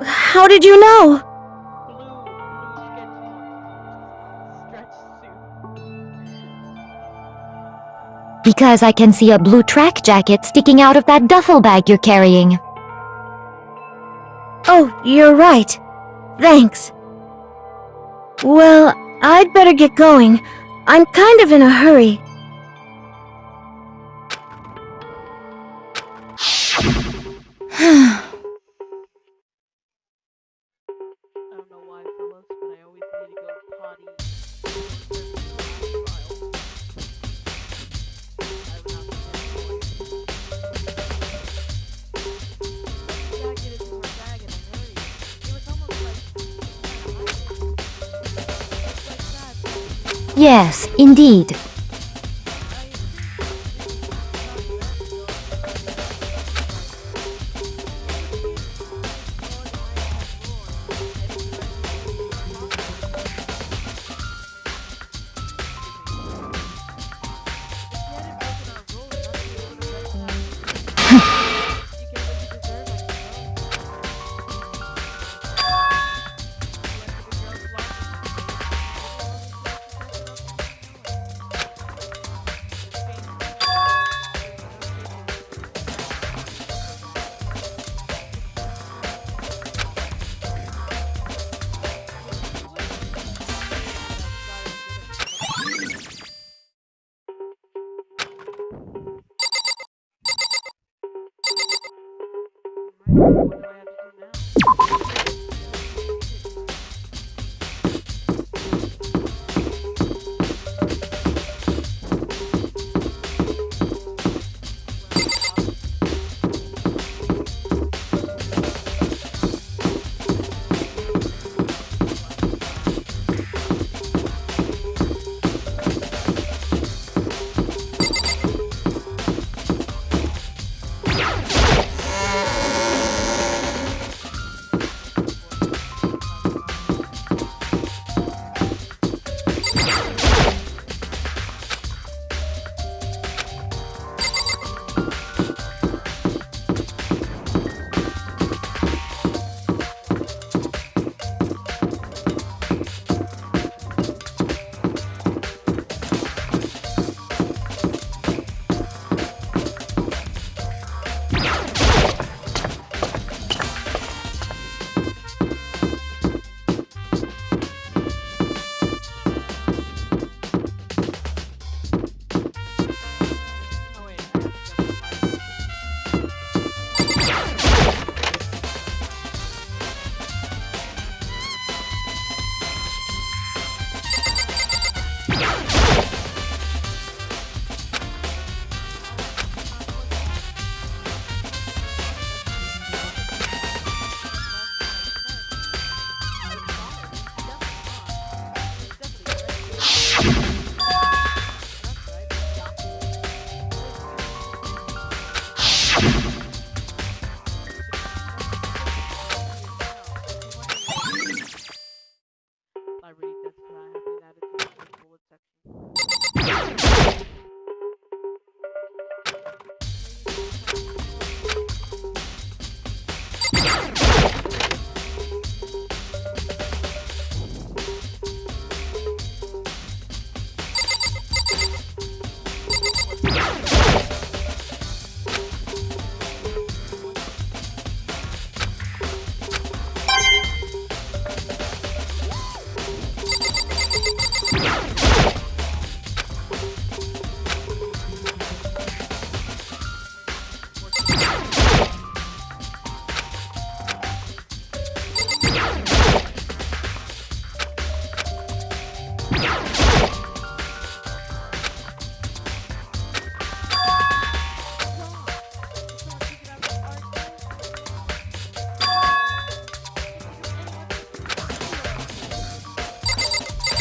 How did you know? Stretch suit. Because I can see a blue track jacket sticking out of that duffel bag you're carrying. Oh, you're right. Thanks. Well, I'd better get going. I'm kind of in a hurry. I don't know why, fellas, but I always need to go potty. Yes, indeed.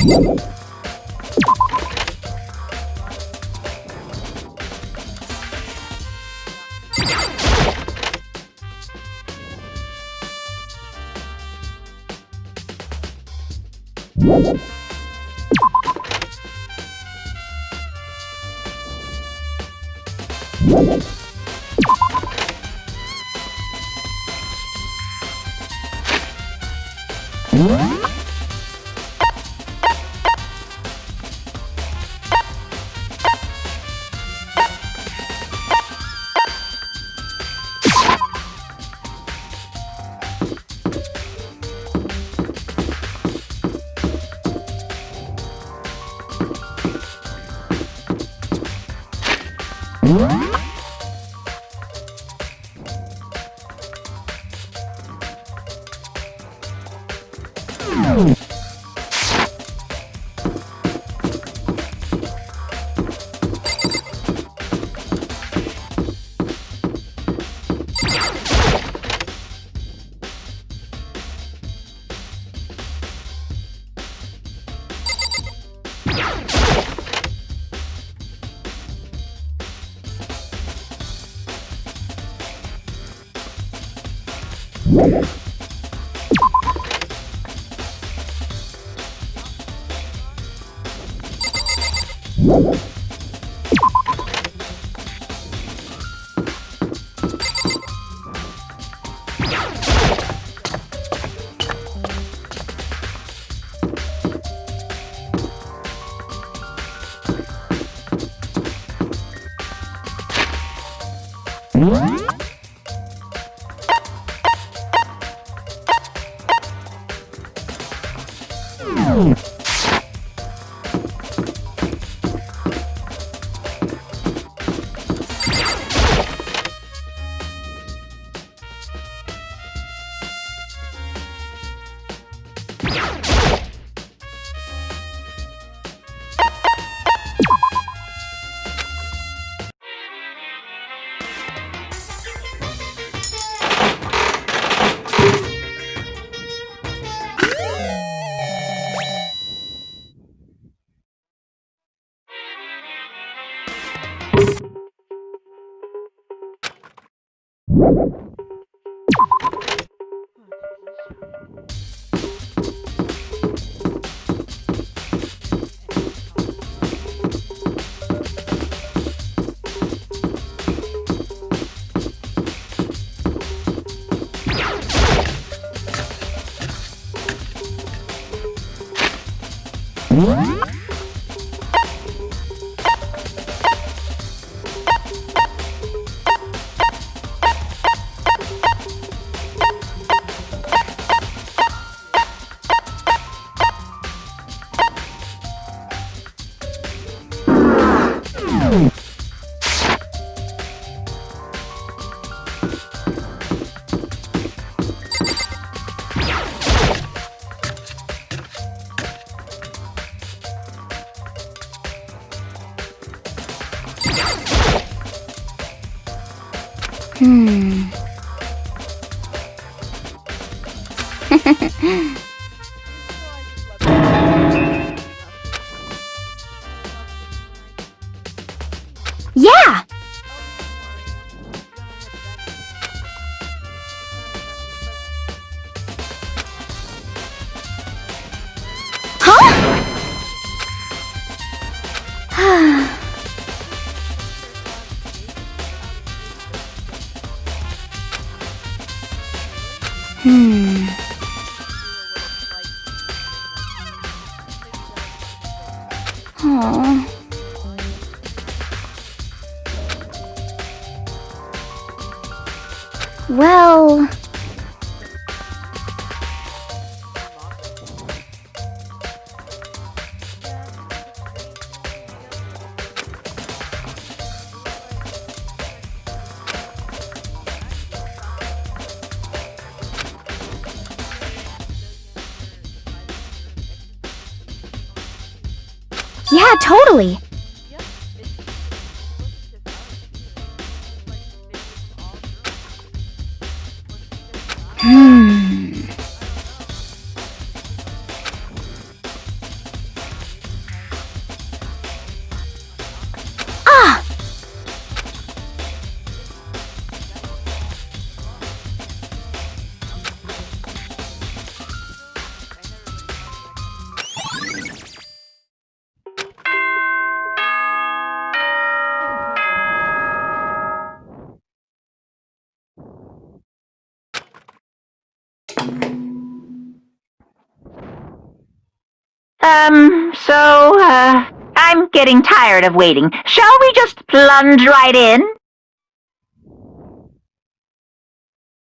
Yeah! Aww. Well... Yeah, totally! I'm getting tired of waiting. Shall we just plunge right in?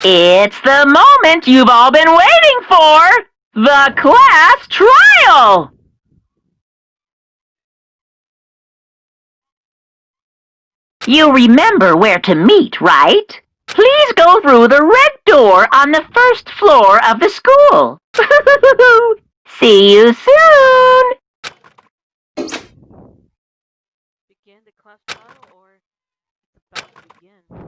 It's the moment you've all been waiting for! The class trial! You remember where to meet, right? Please go through the red door on the first floor of the school. See you soon! Begin the class trial, or it's about to begin?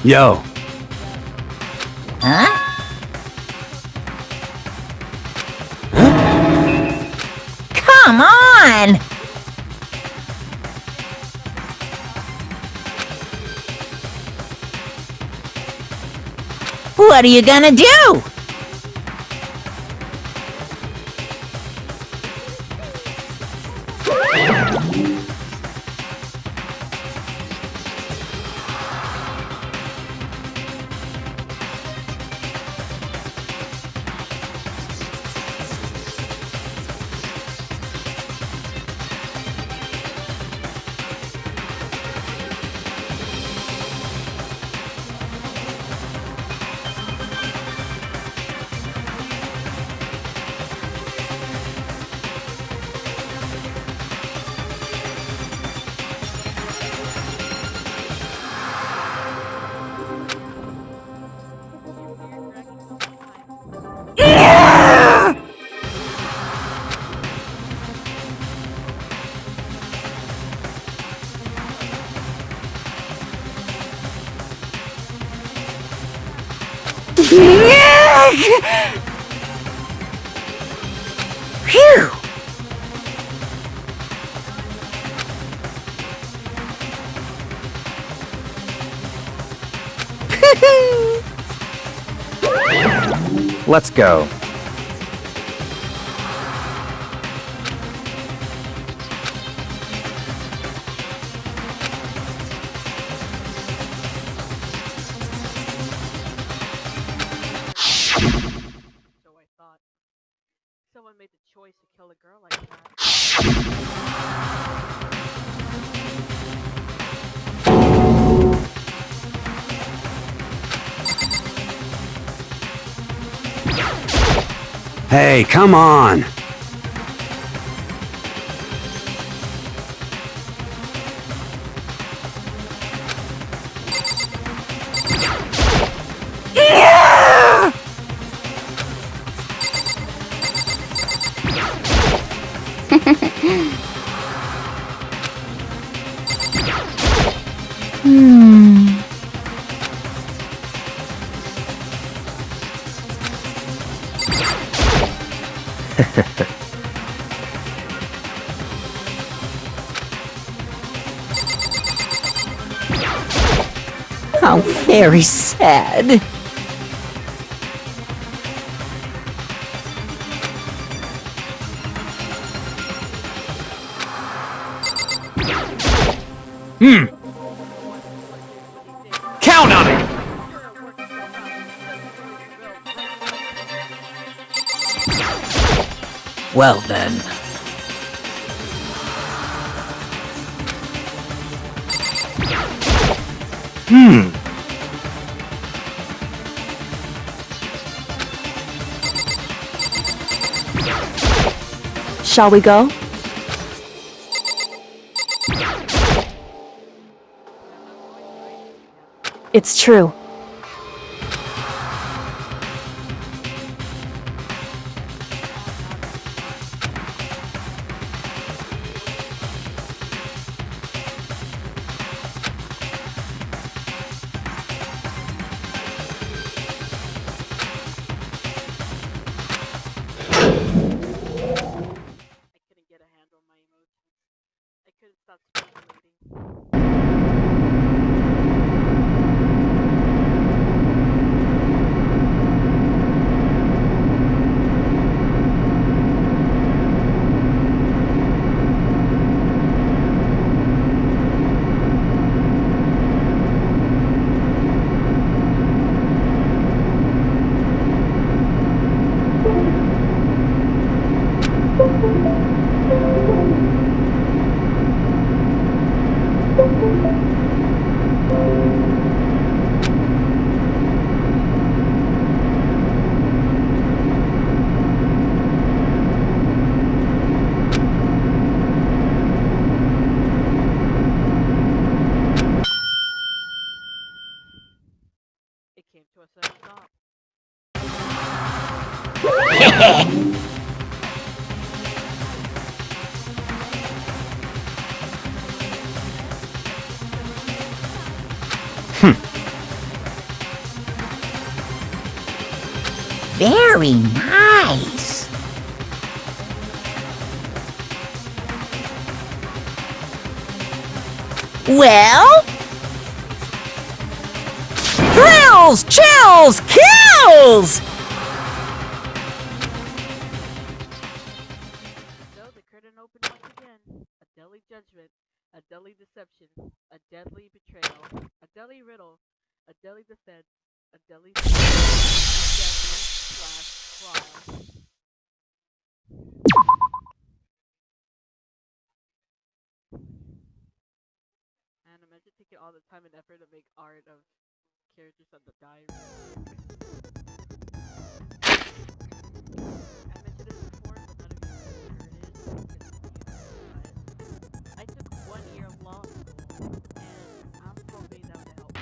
Yo, Huh? Come on! What are you gonna do? Phew! Let's go. So I thought. Someone made the choice to kill a girl like that. hey, come on! How very sad. Count on it! Well then. Shall we go? It's true. I couldn't get a handle on my emotions. I couldn't stop speculating. It came to a sudden stop. Very nice. Well? Thrills, chills, kills! So the curtain opened once again. A deadly judgment, a deadly deception, a deadly betrayal, a deadly riddle, a deadly defense, a deadly trial. And imagine taking all the time and effort to make art of characters on the diary. I mentioned it before, but none of you know where it is. I took 1 year of law school, and I'm hoping that would help.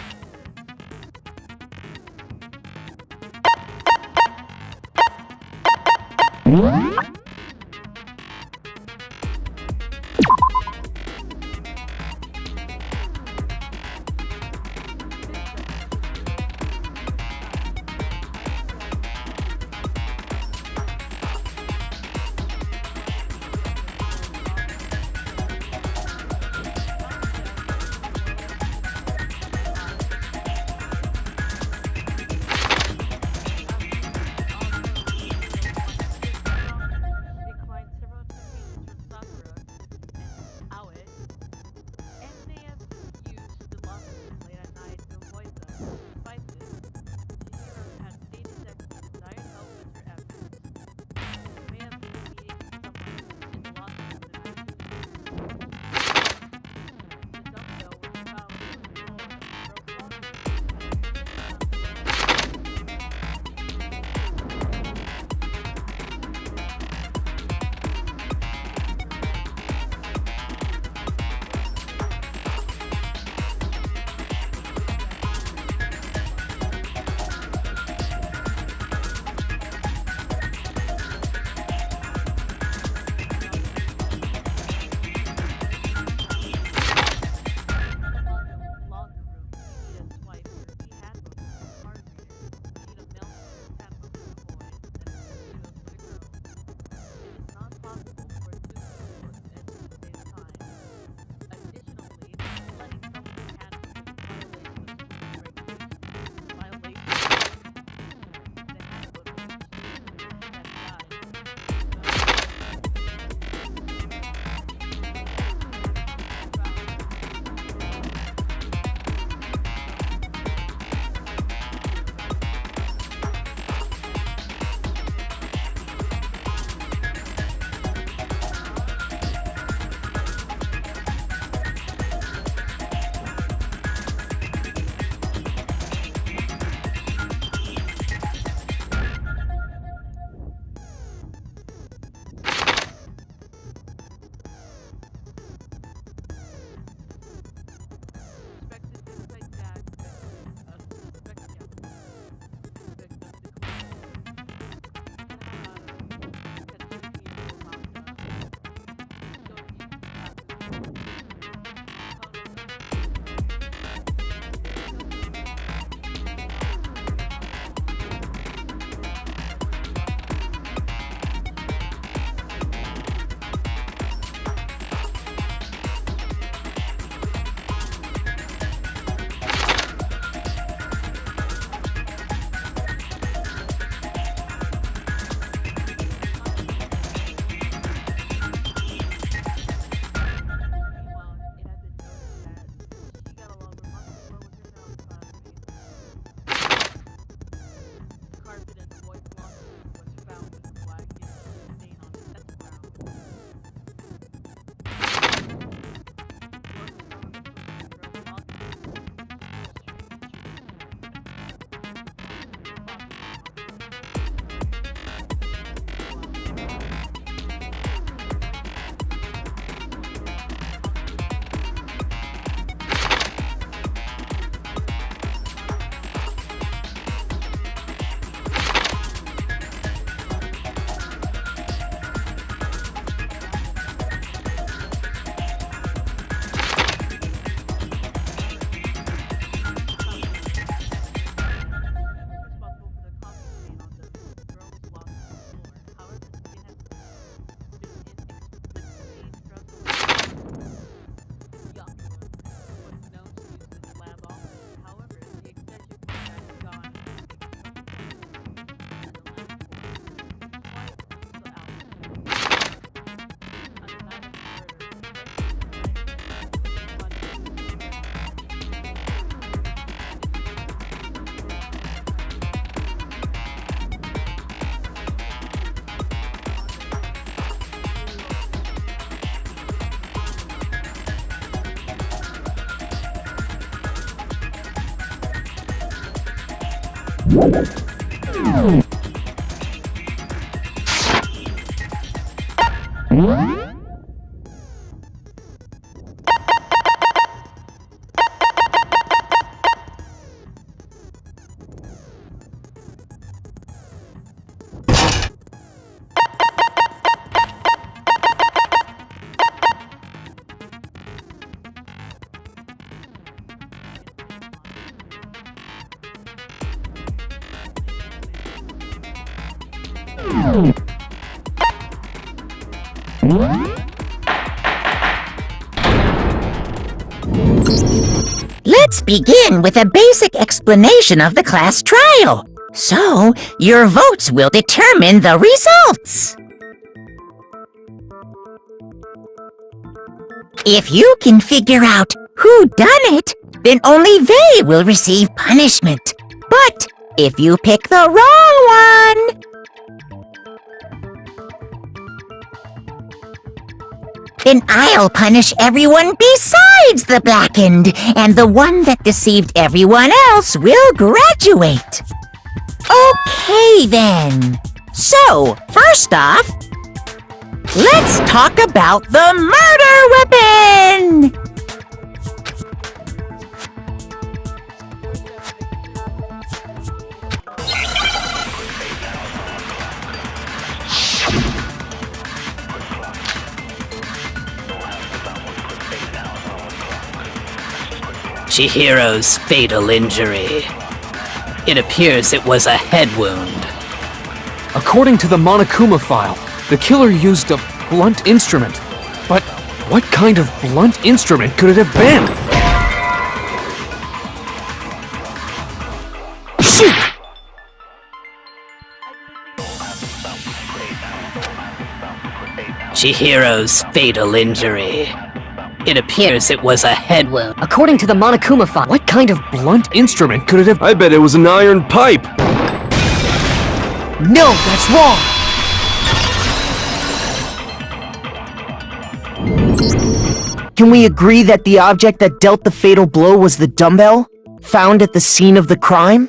Let's begin with a basic explanation of the class trial. So, your votes will determine the results. If you can figure out who done it, then only they will receive punishment. But if you pick the wrong one, then I'll punish everyone besides the blackened, and the one that deceived everyone else will graduate. Okay then. So, first off, let's talk about the murder weapon! Chihiro's fatal injury. It appears it was a head wound. According to the Monokuma file, the killer used a blunt instrument. But what kind of blunt instrument could it have been? Shoot! Chihiro's fatal injury. It appears it was a head wound. According to the Monokuma file, what kind of blunt instrument could it have? I bet it was an iron pipe. No, that's wrong! Can we agree that the object that dealt the fatal blow was the dumbbell, found at the scene of the crime?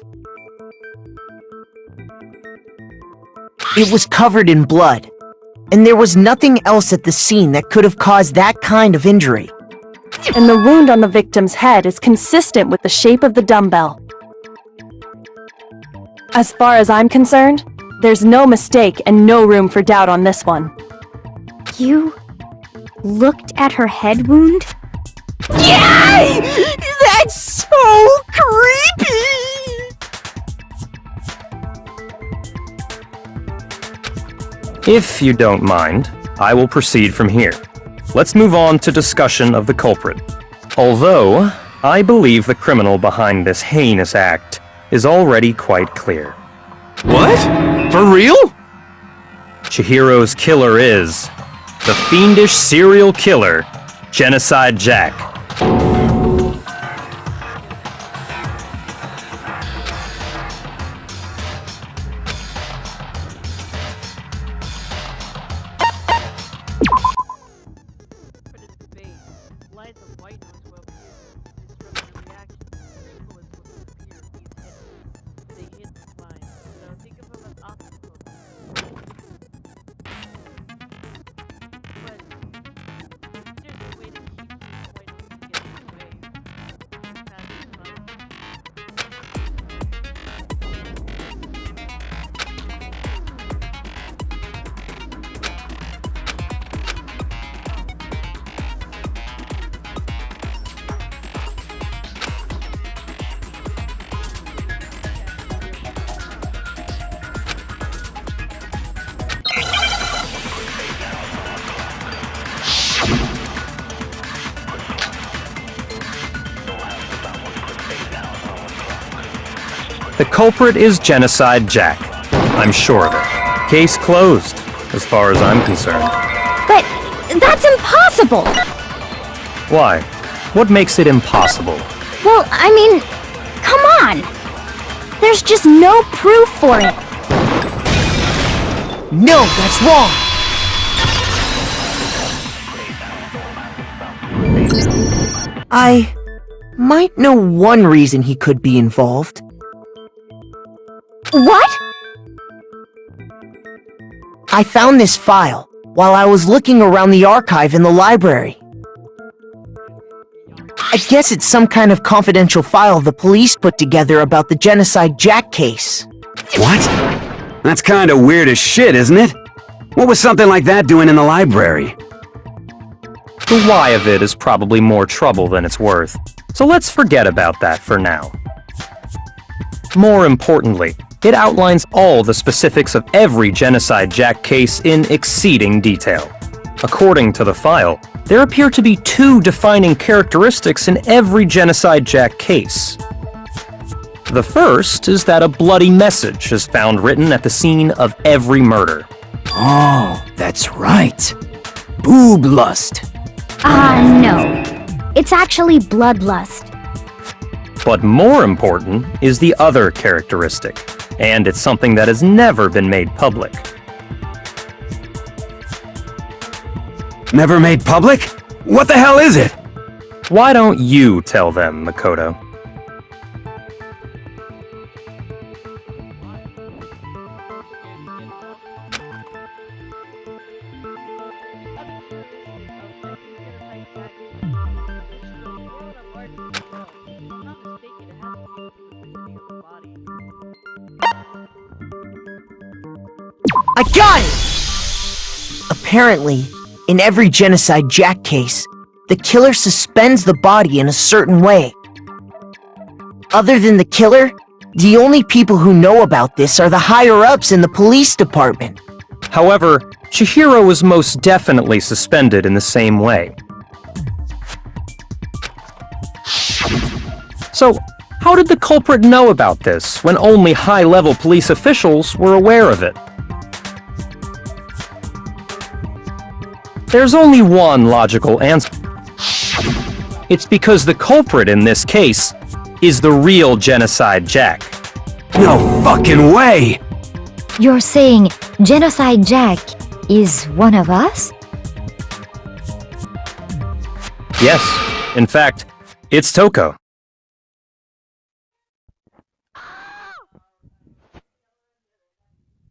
It was covered in blood, and there was nothing else at the scene that could have caused that kind of injury. And the wound on the victim's head is consistent with the shape of the dumbbell. As far as I'm concerned, there's no mistake and no room for doubt on this one. You looked at her head wound? Yay! That's so creepy! If you don't mind, I will proceed from here. Let's move on to discussion of the culprit. Although, I believe the criminal behind this heinous act is already quite clear. What? For real? Chihiro's killer is the fiendish serial killer, Genocide Jack. But it's fake. Lights of white noise will appear. Disrupting reaction. Critical is will disappear. He's hidden. They hit the line. So think of him as obstacle. But there's a way to keep these white noise from getting away. Pass the fun. The culprit is Genocide Jack. I'm sure of it. Case closed, as far as I'm concerned. But that's impossible! Why? What makes it impossible? Well, I mean, come on! There's just no proof for it. No, that's wrong! I might know one reason he could be involved. What? I found this file while I was looking around the archive in the library. I guess it's some kind of confidential file the police put together about the Genocide Jack case. What? That's kinda weird as shit, isn't it? What was something like that doing in the library? The why of it is probably more trouble than it's worth, so let's forget about that for now. More importantly, it outlines all the specifics of every Genocide Jack case in exceeding detail. According to the file, there appear to be 2 defining characteristics in every Genocide Jack case. The first is that a bloody message is found written at the scene of every murder. Oh, that's right. Boob lust. No. It's actually bloodlust. But more important is the other characteristic, and it's something that has never been made public. Never made public? What the hell is it? Why don't you tell them, Makoto? I got it! Apparently, in every Genocide Jack case, the killer suspends the body in a certain way. Other than the killer, the only people who know about this are the higher-ups in the police department. However, Chihiro was most definitely suspended in the same way. So, how did the culprit know about this when only high-level police officials were aware of it? There's only one logical answer. It's because the culprit in this case is the real Genocide Jack. No fucking way! You're saying Genocide Jack is one of us? Yes, in fact, it's Toko.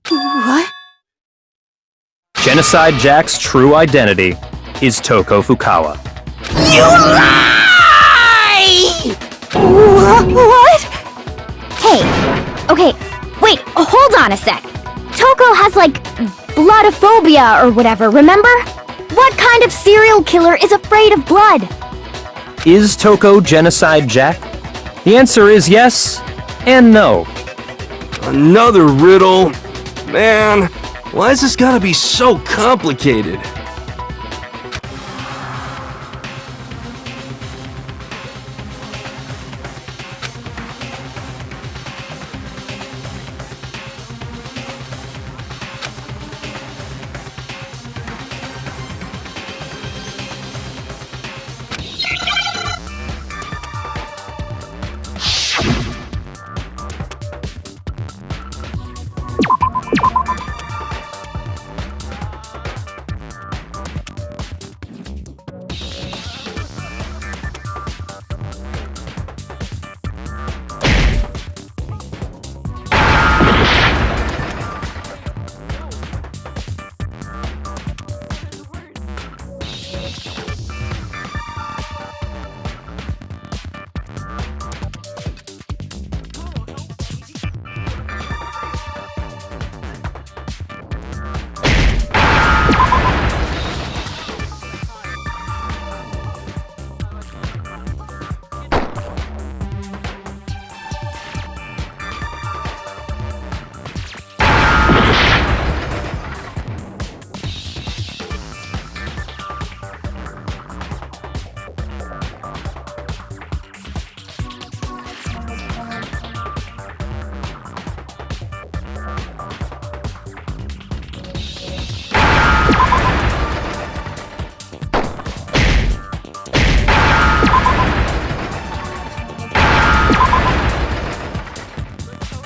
What? Genocide Jack's true identity is Toko Fukawa. You lie! What? Hey, okay, wait, hold on a sec. Toko has, like, bloodophobia or whatever, remember? What kind of serial killer is afraid of blood? Is Toko Genocide Jack? The answer is yes and no. Another riddle. Man, why is this gotta be so complicated?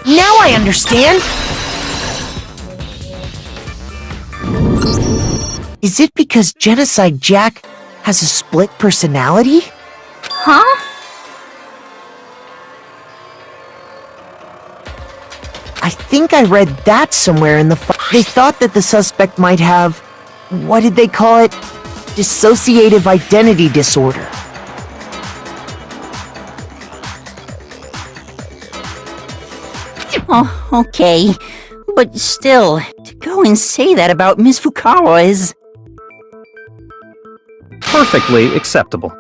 Now I understand! Is it because Genocide Jack has a split personality? Huh? I think I read that somewhere in the They thought that the suspect might have... what did they call it? Dissociative identity disorder. Oh, okay. But still, to go and say that about Miss Fukawa is... Perfectly acceptable.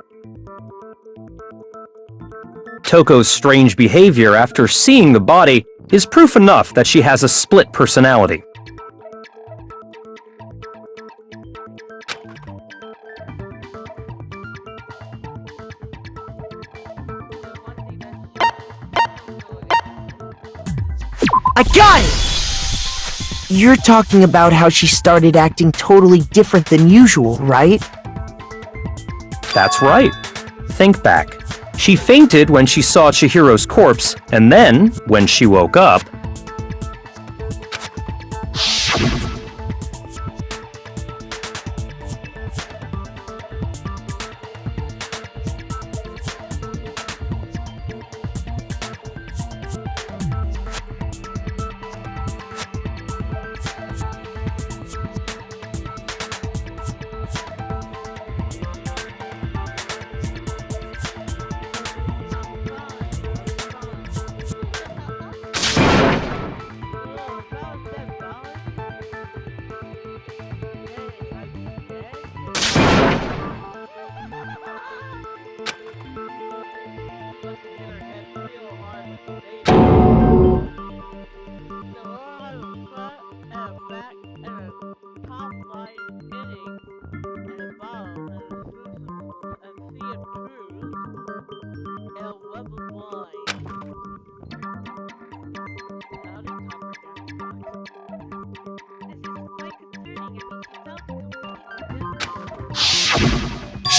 Toko's strange behavior after seeing the body is proof enough that she has a split personality. I got it! You're talking about how she started acting totally different than usual, right? That's right. Think back. She fainted when she saw Chihiro's corpse, and then, when she woke up...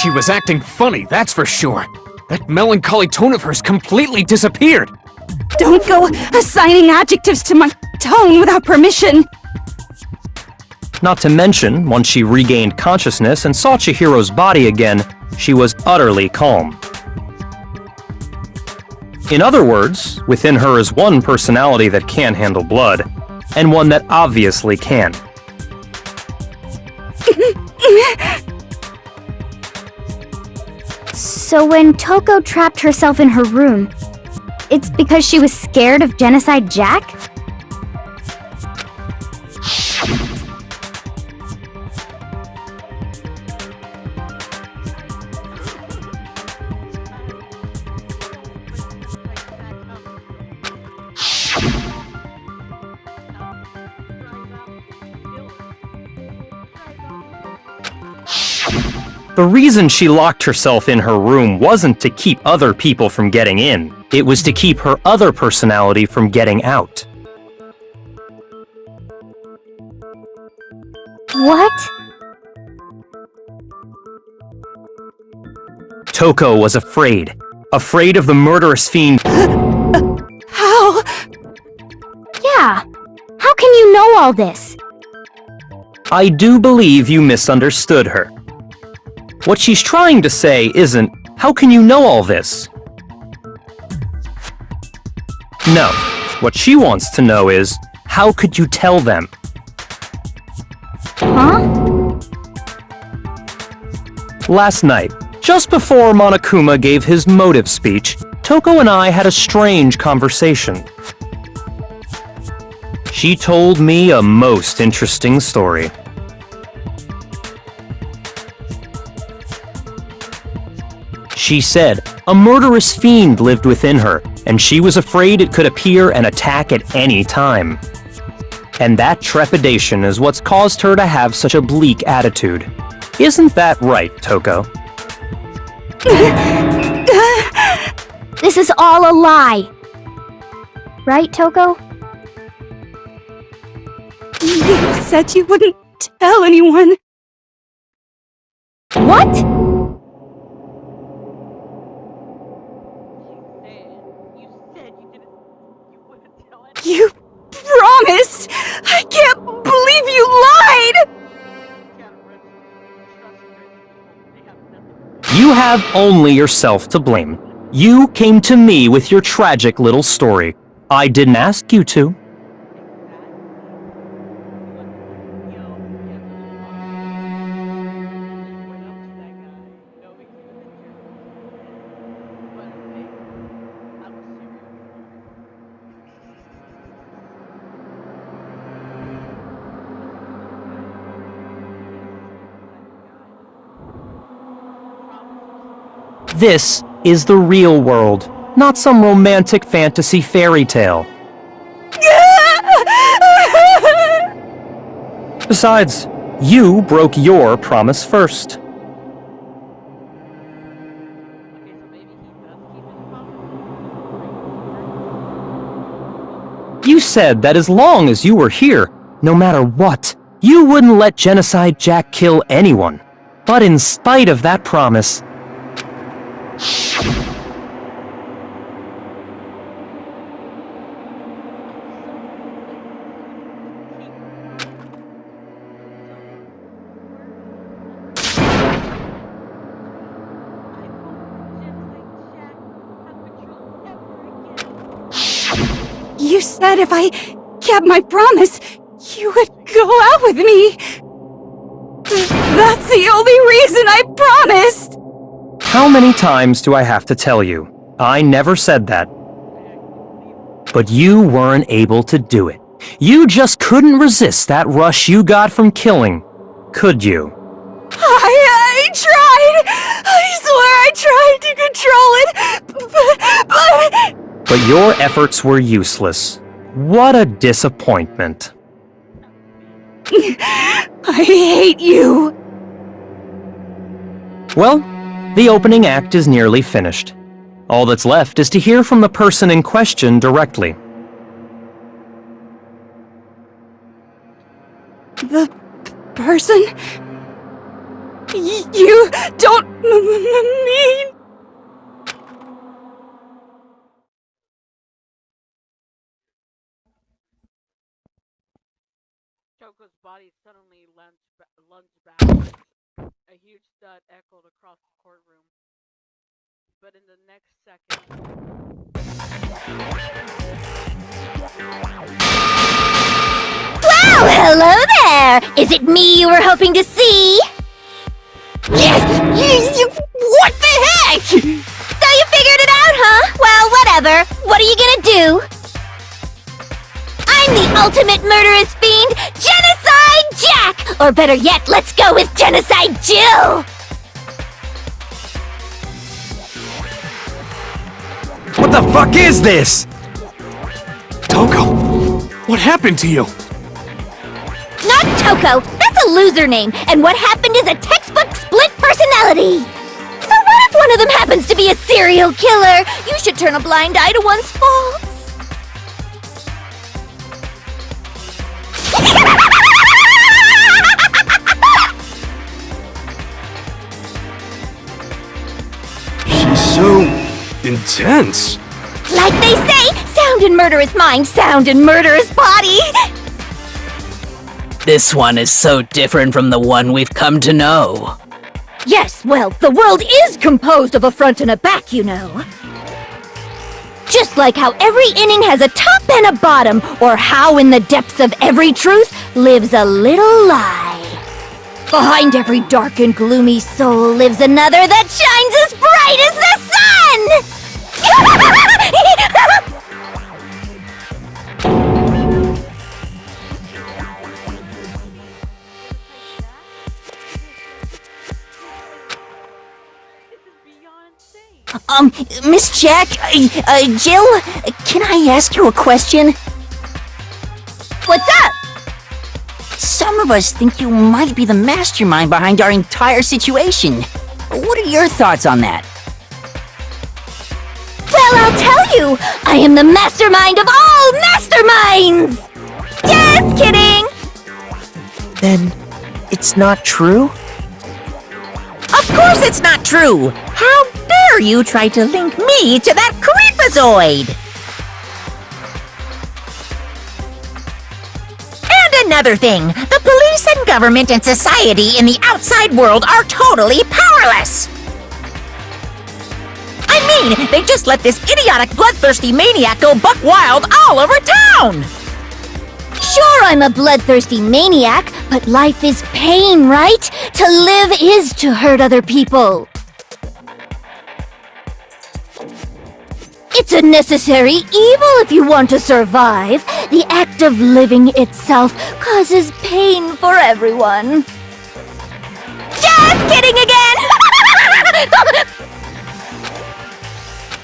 She was acting funny, that's for sure. That melancholy tone of hers completely disappeared. Don't go assigning adjectives to my tone without permission. Not to mention, once she regained consciousness and saw Chihiro's body again, she was utterly calm. In other words, within her is one personality that can handle blood, and one that obviously can't. So when Toko trapped herself in her room, it's because she was scared of Genocide Jack? The reason she locked herself in her room wasn't to keep other people from getting in. It was to keep her other personality from getting out. What? Toko was afraid. Afraid of the murderous fiend. How? Yeah. How can you know all this? I do believe you misunderstood her. What she's trying to say isn't, how can you know all this? No. What she wants to know is, how could you tell them? Huh? Last night, just before Monokuma gave his motive speech, Toko and I had a strange conversation. She told me a most interesting story. She said a murderous fiend lived within her, and she was afraid it could appear and attack at any time. And that trepidation is what's caused her to have such a bleak attitude. Isn't that right, Toko? This is all a lie. Right, Toko? You said you wouldn't tell anyone. What? You promised! I can't believe you lied! You have only yourself to blame. You came to me with your tragic little story. I didn't ask you to. This is the real world, not some romantic fantasy fairy tale. Besides, you broke your promise first. Okay, so maybe he does keep his promise. You said that as long as you were here, no matter what, you wouldn't let Genocide Jack kill anyone. But in spite of that promise, You said if I kept my promise, you would go out with me. That's the only reason I promised! how many times do I have to tell you? I never said that. But you weren't able to do it. You just couldn't resist that rush you got from killing, could you? I tried! I swear I tried to control it, but... But your efforts were useless. What a disappointment. I hate you! Well, the opening act is nearly finished. All that's left is to hear from the person in question directly. The person? You don't mean... Choco's body suddenly lunged backwards. A huge thud echoed across the courtroom. But in the next second... Well, hello there! Is it me you were hoping to see? Yes! What the heck?! So you figured it out, huh? Well, whatever. What are you gonna do? I'm the ultimate murderous fiend, Genocide Jack! Or better yet, let's go with Genocide Jill! What the fuck is this? Toko, what happened to you? Not Toko! That's a loser name, and what happened is a textbook split personality! So what if one of them happens to be a serial killer? You should turn a blind eye to one's faults. She's so intense. Like they say, sound in murderous mind, sound in murderous body! This one is so different from the one we've come to know. Yes, well, the world is composed of a front and a back, you know. Just like how every inning has a top and a bottom, or how in the depths of every truth lives a little lie. Behind every dark and gloomy soul lives another that shines as bright as the sun! Miss Jack, Jill, can I ask you a question? What's up? Some of us think you might be the mastermind behind our entire situation. What are your thoughts on that? Well, I'll tell you! I am the mastermind of all masterminds! Just kidding! Then, it's not true? Of course it's not true! How dare you try to link me to that creepazoid! And another thing, the police and government and society in the outside world are totally powerless! I mean, they just let this idiotic, bloodthirsty maniac go buck wild all over town! Sure, I'm a bloodthirsty maniac, but life is pain, right? To live is to hurt other people. It's a necessary evil if you want to survive. The act of living itself causes pain for everyone. Just kidding again!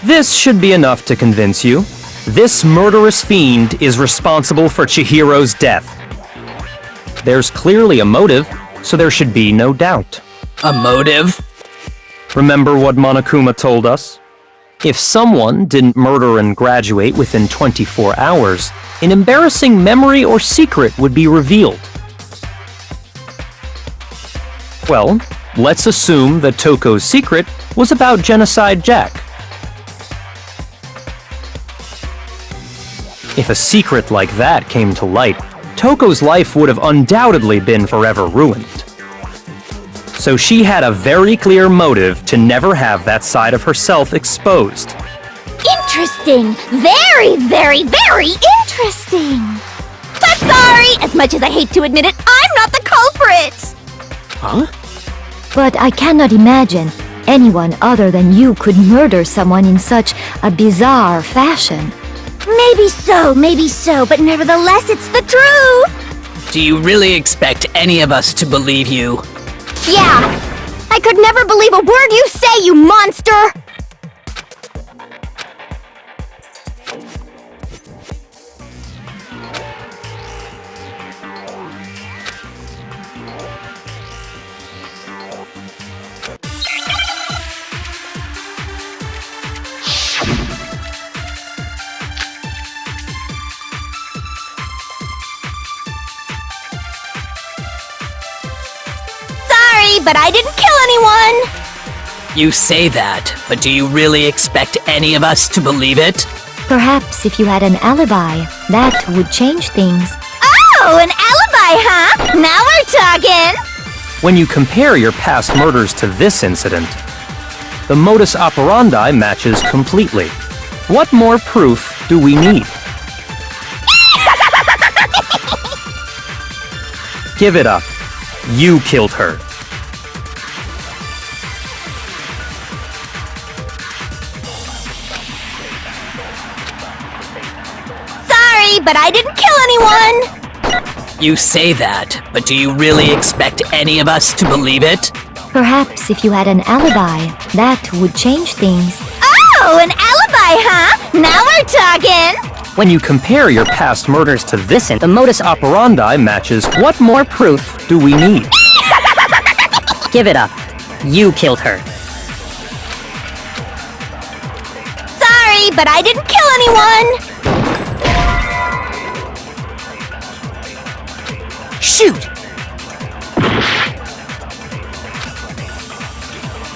This should be enough to convince you. This murderous fiend is responsible for Chihiro's death. There's clearly a motive, so there should be no doubt. A motive? Remember what Monokuma told us? If someone didn't murder and graduate within 24 hours, an embarrassing memory or secret would be revealed. Well, let's assume that Toko's secret was about Genocide Jack. If a secret like that came to light, Toko's life would have undoubtedly been forever ruined. So she had a very clear motive to never have that side of herself exposed. Interesting. Very, very, very interesting. But sorry, as much as I hate to admit it, I'm not the culprit. Huh? But I cannot imagine anyone other than you could murder someone in such a bizarre fashion. Maybe so, but nevertheless, it's the truth! Do you really expect any of us to believe you? Yeah! I could never believe a word you say, you monster! But I didn't kill anyone! You say that, but do you really expect any of us to believe it? Perhaps if you had an alibi, that would change things. Oh, an alibi, huh? Now we're talking! When you compare your past murders to this incident, the modus operandi matches completely. What more proof do we need? Give it up. You killed her. But I didn't kill anyone! You say that, but do you really expect any of us to believe it? Perhaps if you had an alibi, that would change things. Oh, an alibi, huh? Now we're talking! When you compare your past murders to this, the modus operandi matches. What more proof do we need? Give it up. You killed her. Sorry, but I didn't kill anyone! Shoot!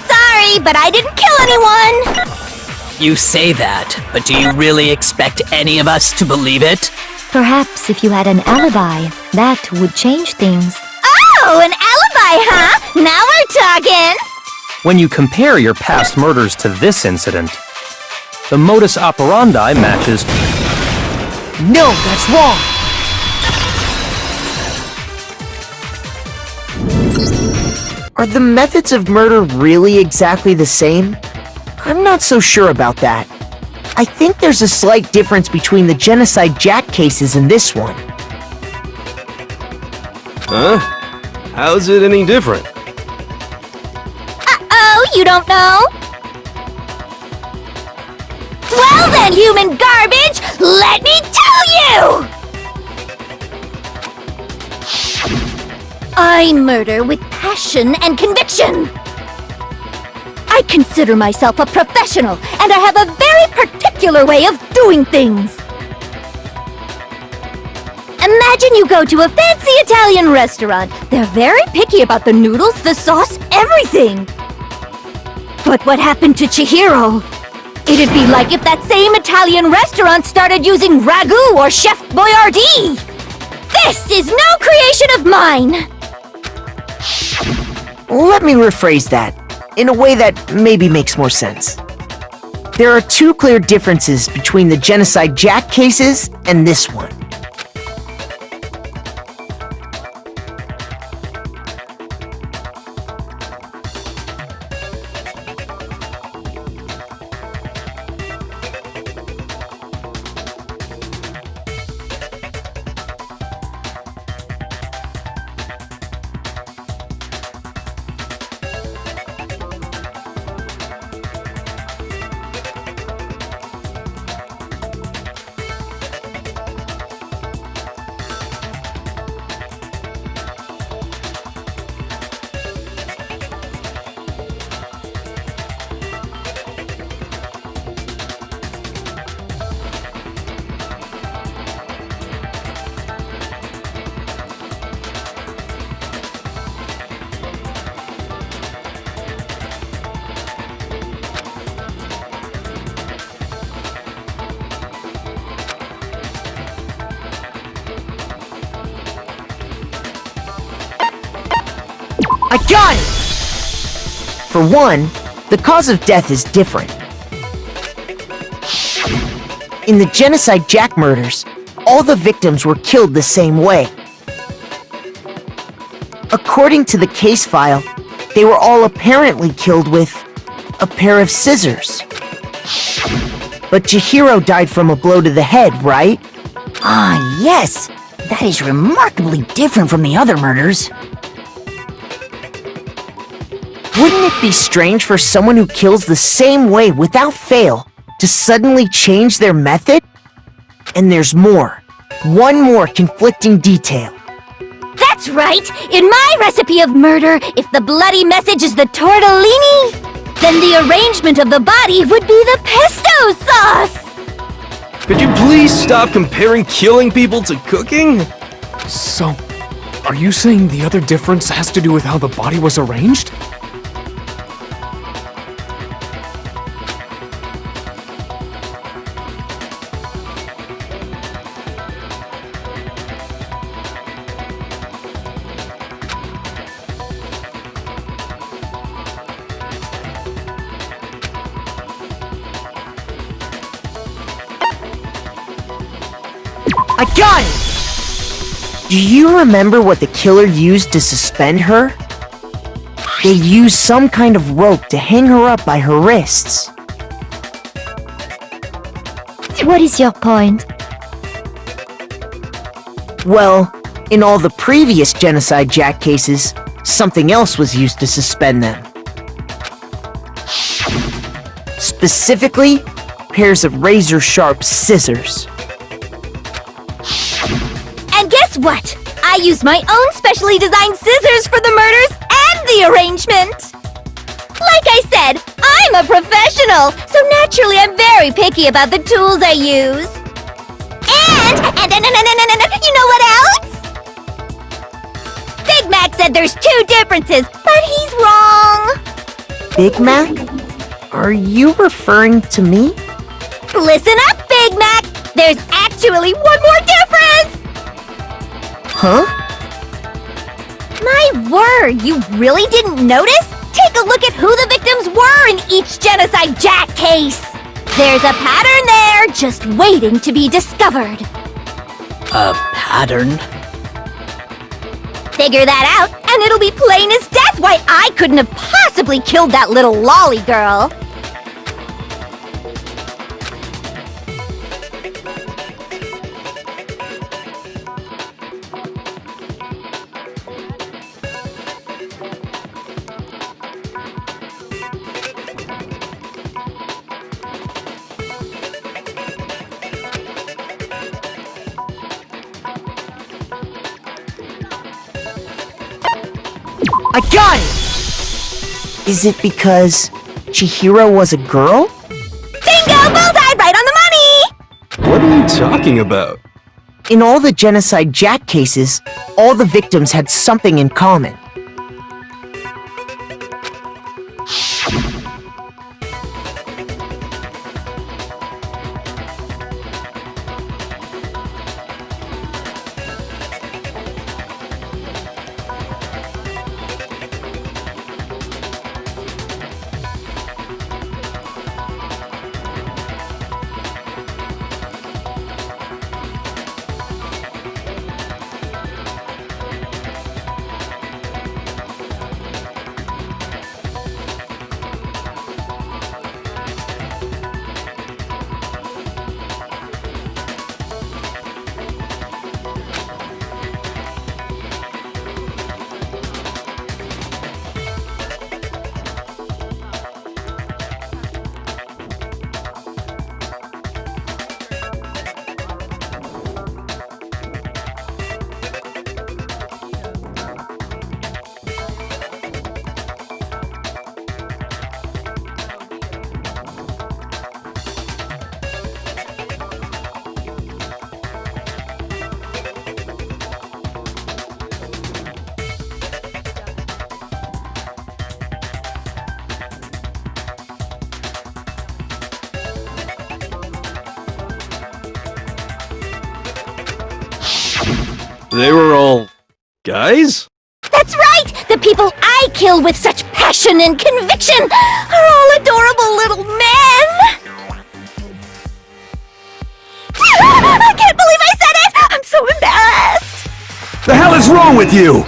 Sorry, but I didn't kill anyone! You say that, but do you really expect any of us to believe it? Perhaps if you had an alibi, that would change things. Oh, an alibi, huh? Now we're talking! When you compare your past murders to this incident, the modus operandi matches. No, that's wrong! Are the methods of murder really exactly the same? I'm not so sure about that. I think there's a slight difference between the Genocide Jack cases and this one. Huh? How's it any different? Uh-oh, you don't know? Well then, human garbage, let me tell you! I murder with passion and conviction. I consider myself a professional, and I have a very particular way of doing things. Imagine you go to a fancy Italian restaurant. They're very picky about the noodles, the sauce, everything. But what happened to Chihiro? It'd be like if that same Italian restaurant started using ragu or Chef Boyardee. This is no creation of mine. Let me rephrase that, in a way that maybe makes more sense. There are two clear differences between the Genocide Jack cases and this one. got it! For one, the cause of death is different. In the Genocide Jack murders, all the victims were killed the same way. According to the case file, they were all apparently killed with a pair of scissors. But Chihiro died from a blow to the head, right? Ah, yes. That is remarkably different from the other murders. Wouldn't it be strange for someone who kills the same way without fail to suddenly change their method? And there's more. One more conflicting detail. That's right! In my recipe of murder, if the bloody message is the tortellini, then the arrangement of the body would be the pesto sauce! Could you please stop comparing killing people to cooking? So, are you saying the other difference has to do with how the body was arranged? I got it! Do you remember what the killer used to suspend her? They used some kind of rope to hang her up by her wrists. What is your point? Well, in all the previous Genocide Jack cases, something else was used to suspend them. Specifically, pairs of razor-sharp scissors. And guess what? I used my own specially designed scissors for the murders and the arrangement! Like I said, I'm a professional, so naturally I'm very picky about the tools I use. And you know what else? Big Mac said there's 2 differences, but he's wrong. Big Mac? Are you referring to me? Listen up, Big Mac! There's actually one more difference! Huh? My word, you really didn't notice? Take a look at who the victims were in each Genocide Jack case. There's a pattern there, just waiting to be discovered. A pattern? Figure that out, and it'll be plain as death why I couldn't have possibly killed that little lolly girl. I got it! Is it because Chihiro was a girl? Bingo! Bullseye! Right on the money! What are you talking about? In all the Genocide Jack cases, all the victims had something in common. They were all guys? That's That's right! The people I kill with such passion and conviction are all adorable little men! I can't believe I said it! I'm so embarrassed! The hell is wrong with you?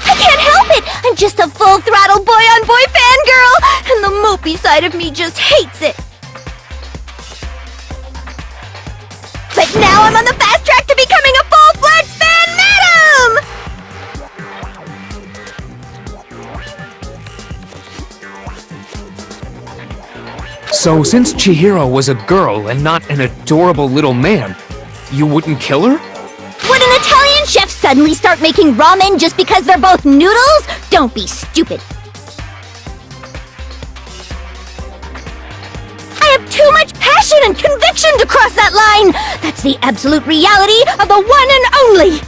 I can't help it! I'm just a full-throttle boy-on-boy fangirl, and the mopey side of me just hates it. But now I'm on the fast track to becoming a full-fledged fan madam! So, since Chihiro was a girl and not an adorable little man, you wouldn't kill her? Would an Italian chef suddenly start making ramen just because they're both noodles? Don't be stupid. I have too much passion and conviction to cross that line! That's the absolute reality of the one and only!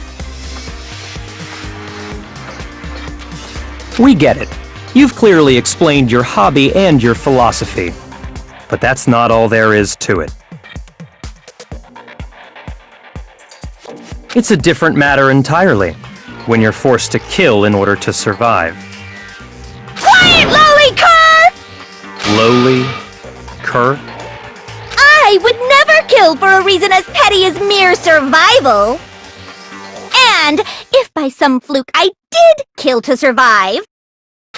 We get it. You've clearly explained your hobby and your philosophy. But that's not all there is to it. It's a different matter entirely, when you're forced to kill in order to survive. Quiet, lowly cur! Lowly? Cur? I would never kill for a reason as petty as mere survival. And if by some fluke I did kill to survive,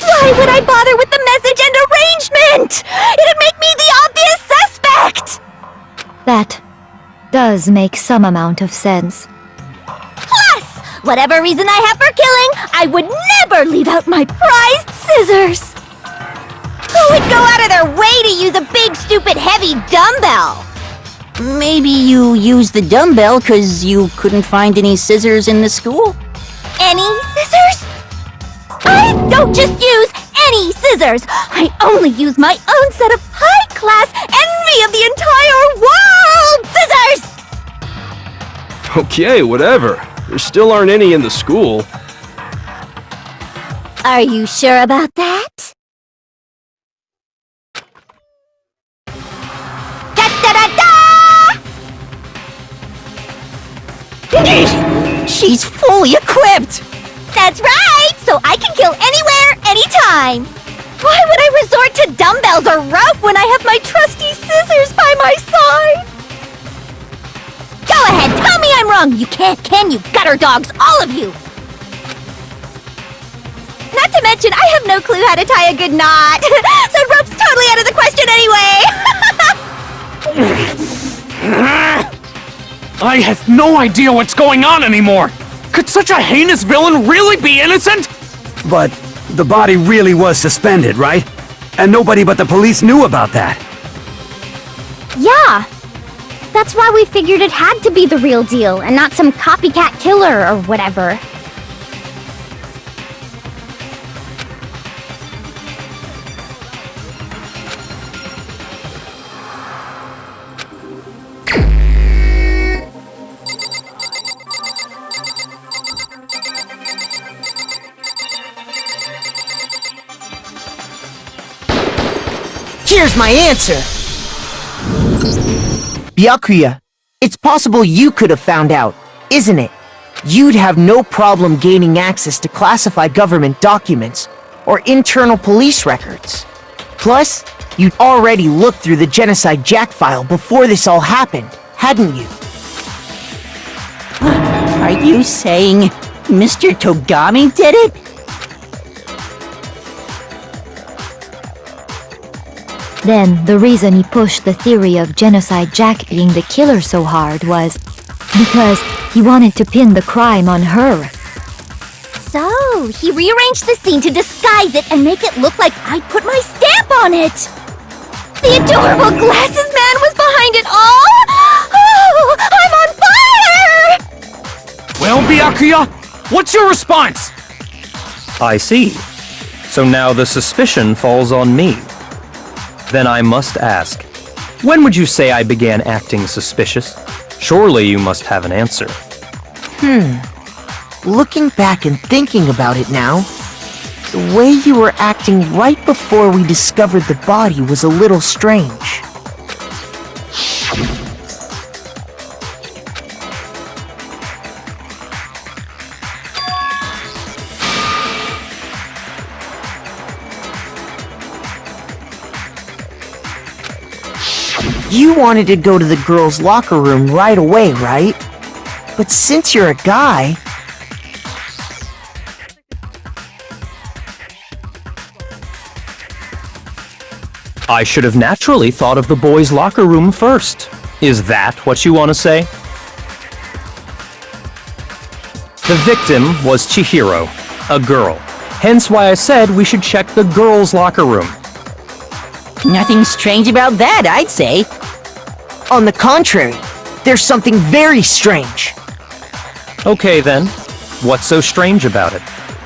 why would I bother with the message and arrangement? It'd make me the obvious suspect! That does make some amount of sense. Plus, whatever reason I have for killing, I would never leave out my prized scissors. Who would go out of their way to use a big, stupid, heavy dumbbell? Maybe you used the dumbbell because you couldn't find any scissors in the school? Any scissors? I don't just use any scissors. I only use my own set of high-class envy of the entire world scissors! Okay, whatever. There still aren't any in the school. Are you sure about that? Da-da-da-da! She's fully equipped! That's right! So I can kill anywhere, anytime! Why would I resort to dumbbells or rope when I have my trusty scissors by my side? Go ahead, tell me I'm wrong! You can't, can you, gutter dogs, all of you! Not to mention, I have no clue how to tie a good knot! So rope's totally out of the question anyway! I have no idea what's going on anymore! Could such a heinous villain really be innocent? But the body really was suspended, right? And nobody but the police knew about that. Yeah. That's why we figured it had to be the real deal and not some copycat killer or whatever. Here's my answer! Byakuya, it's possible you could have found out, isn't it? You'd have no problem gaining access to classified government documents or internal police records. Plus, you'd already looked through the Genocide Jack file before this all happened, hadn't you? Are you saying Mr. Togami did it? Then, the reason he pushed the theory of Genocide Jack being the killer so hard was because he wanted to pin the crime on her. So, he rearranged the scene to disguise it and make it look like I put my stamp on it! The adorable glasses man was behind it all! Oh, I'm on fire! Well, Byakuya, what's your response? I see. So now the suspicion falls on me. Then I must ask, when would you say I began acting suspicious? Surely you must have an answer. Looking back and thinking about it now, the way you were acting right before we discovered the body was a little strange. You wanted to go to the girls' locker room right away, right? But since you're a guy... I should have naturally thought of the boys' locker room first. Is that what you want to say? The victim was Chihiro, a girl. Hence why I said we should check the girls' locker room. Nothing strange about that, I'd say. On the contrary, there's something very strange. Okay then, what's so strange about it?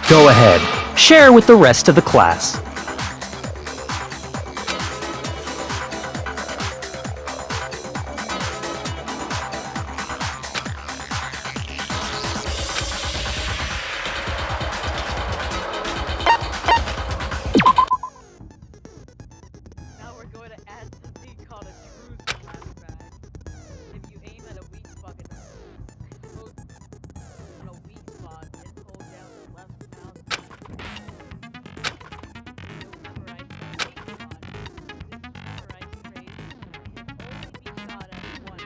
Go ahead, share with the rest of the class. Now we're going to add something called a truth flashback. If you aim at a weak spot on a weak spot and hold down the left mouse button, you'll memorize the weak spot. This memorized phrase can only be shot at once.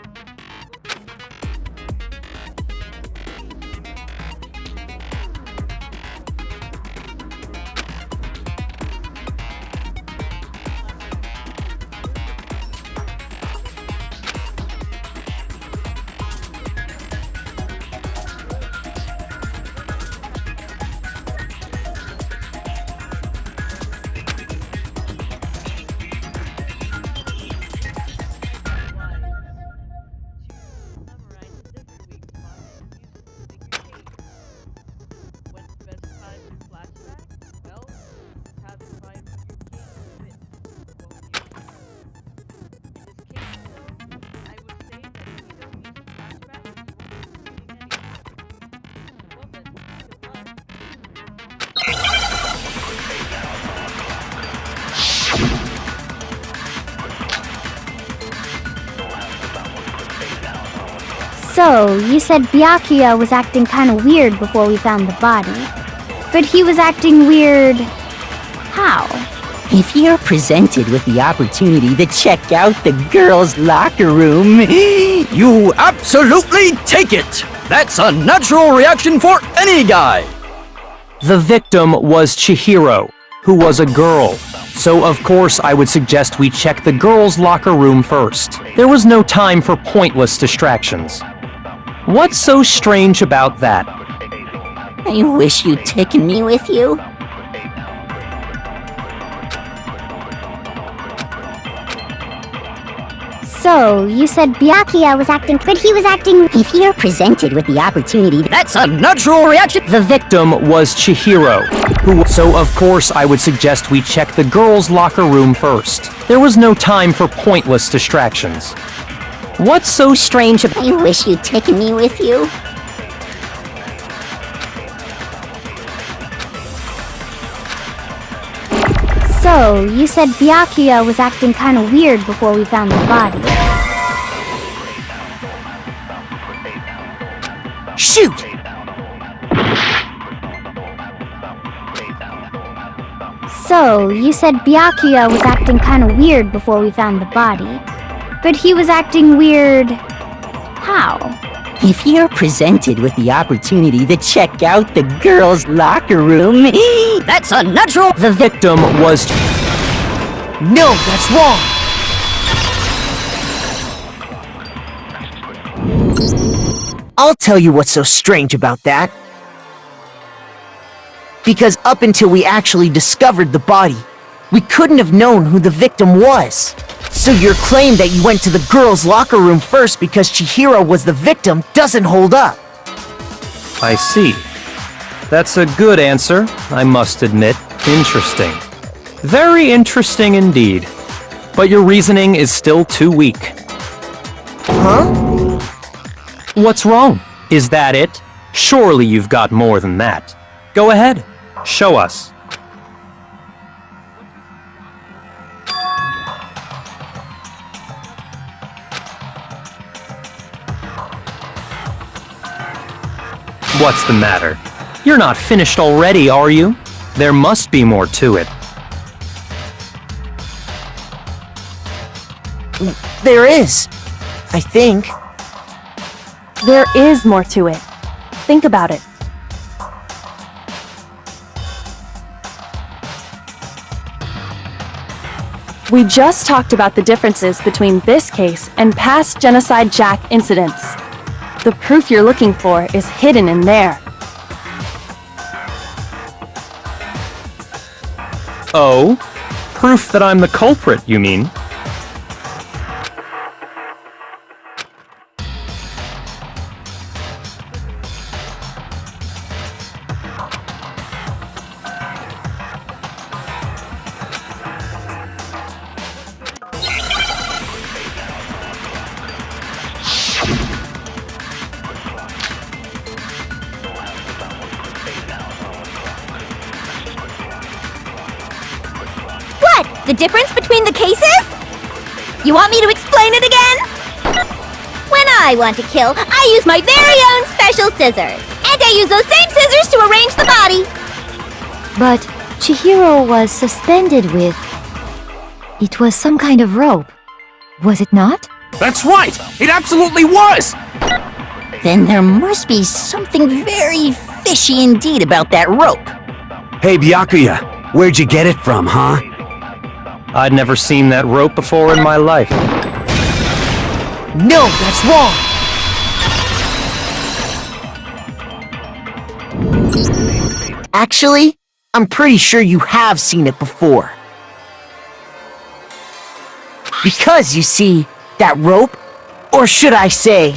So, you said Byakuya was acting kinda weird before we found the body. But he was acting weird... how? If you're presented with the opportunity to check out the girls' locker room, You absolutely take it! That's a natural reaction for any guy! The victim was Chihiro, who was a girl. So of course I would suggest we check the girls' locker room first. There was no time for pointless distractions. What's so strange about that? I wish you'd taken me with you. So, you said Byakuya was acting, but he was acting... If you're presented with the opportunity, That's a natural reaction! The victim was Chihiro, who... So of course I would suggest we check the girls' locker room first. There was no time for pointless distractions. What's so strange about... I wish you'd taken me with you. So, you said Byakuya was acting kinda weird before we found the body. Shoot! So, you said Byakuya was acting kinda weird before we found the body. But he was acting weird... how? If you're presented with the opportunity to check out the girls' locker room, That's a natural... The victim was... No, that's wrong! I'll tell you what's so strange about that. Because up until we actually discovered the body, we couldn't have known who the victim was. So your claim that you went to the girls' locker room first because Chihiro was the victim doesn't hold up. I see. That's a good answer, I must admit. Interesting. Very interesting indeed. But your reasoning is still too weak. Huh? What's wrong? Is that it? Surely you've got more than that. Go ahead. Show us. What's the matter? You're not finished already, are you? There must be more to it. there is. I think. There is more to it. Think about it. We just talked about the differences between this case and past Genocide Jack incidents. The proof you're looking for is hidden in there. Oh? Proof that I'm the culprit, you mean? The difference between the cases? You want me to explain it again? When I want to kill, I use my very own special scissors. And I use those same scissors to arrange the body. But Chihiro was suspended with... It was some kind of rope. Was it not? That's right! It absolutely was! Then there must be something very fishy indeed about that rope. Hey, Byakuya, where'd you get it from, huh? I'd never seen that rope before in my life. No, that's wrong! Actually, I'm pretty sure you have seen it before. Because, you see, that rope, or should I say,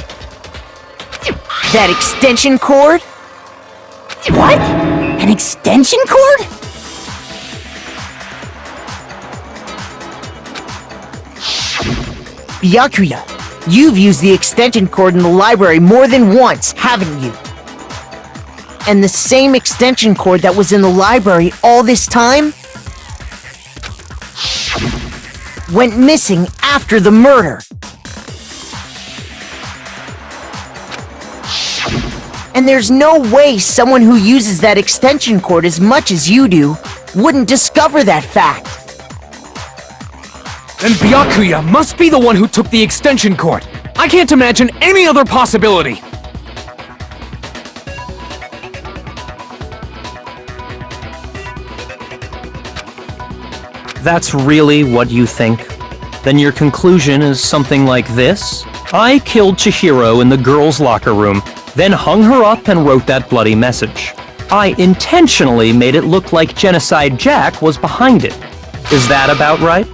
that extension cord? What? An extension cord? Byakuya, you've used the extension cord in the library more than once, haven't you? And the same extension cord that was in the library all this time went missing after the murder. And there's no way someone who uses that extension cord as much as you do wouldn't discover that fact. Then Byakuya must be the one who took the extension cord. I can't imagine any other possibility. That's really what you think? Then your conclusion is something like this? I killed Chihiro in the girls' locker room, then hung her up and wrote that bloody message. I intentionally made it look like Genocide Jack was behind it. Is that about right?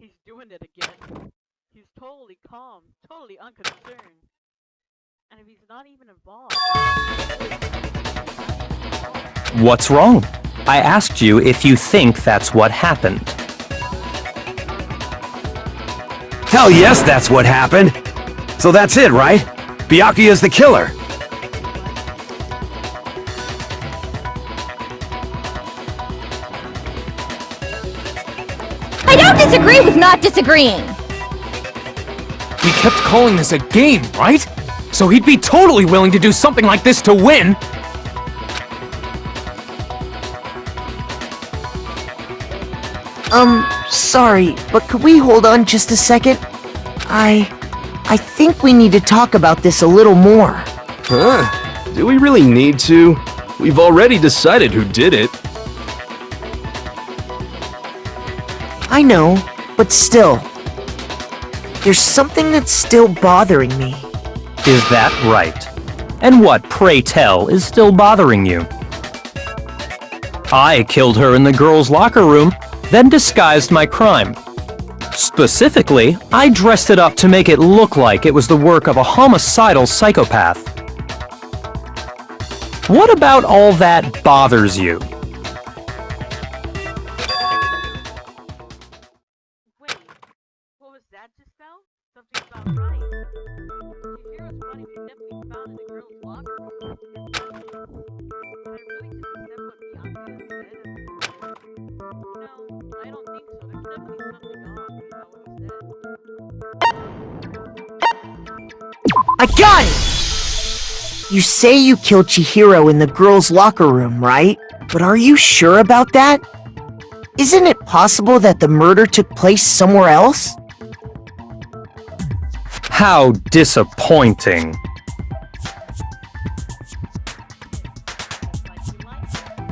He's doing it again. He's totally calm, totally unconcerned. And if he's not even involved... What's wrong? I asked you if you think that's what happened. Hell yes, that's what happened. So that's it, right? Byakuya's the killer. I don't disagree with not disagreeing. He kept calling this a game, right? So he'd be totally willing to do something like this to win. Sorry, but could we hold on just a second? I think we need to talk about this a little more. Huh? Do we really need to? We've already decided who did it. I know, but still. There's something that's still bothering me. Is that right? And what, pray tell, is still bothering you? I killed her in the girls' locker room, then disguised my crime. Specifically, I dressed it up to make it look like it was the work of a homicidal psychopath. What about all that bothers you? Wait, what was that just now? Something about right. Chihiro's body was definitely found in the girl's locker room. I really just accept what Byakuya said? No, I don't think so. There's definitely something off about what he said. I got it! You say you killed Chihiro in the girls' locker room, right? But are you sure about that? Isn't it possible that the murder took place somewhere else? How disappointing.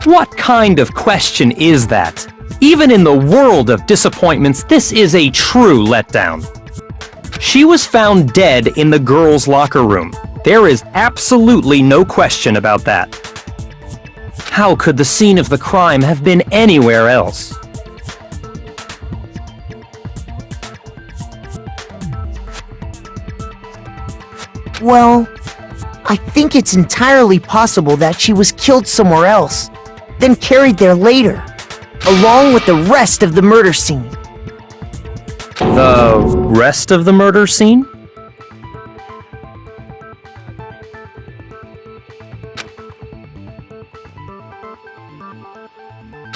What kind of question is that? Even in the world of disappointments, this is a true letdown. She was found dead in the girls' locker room. There is absolutely no question about that. How could the scene of the crime have been anywhere else? Well, I think it's entirely possible that she was killed somewhere else, then carried there later, along with the rest of the murder scene. The rest of the murder scene?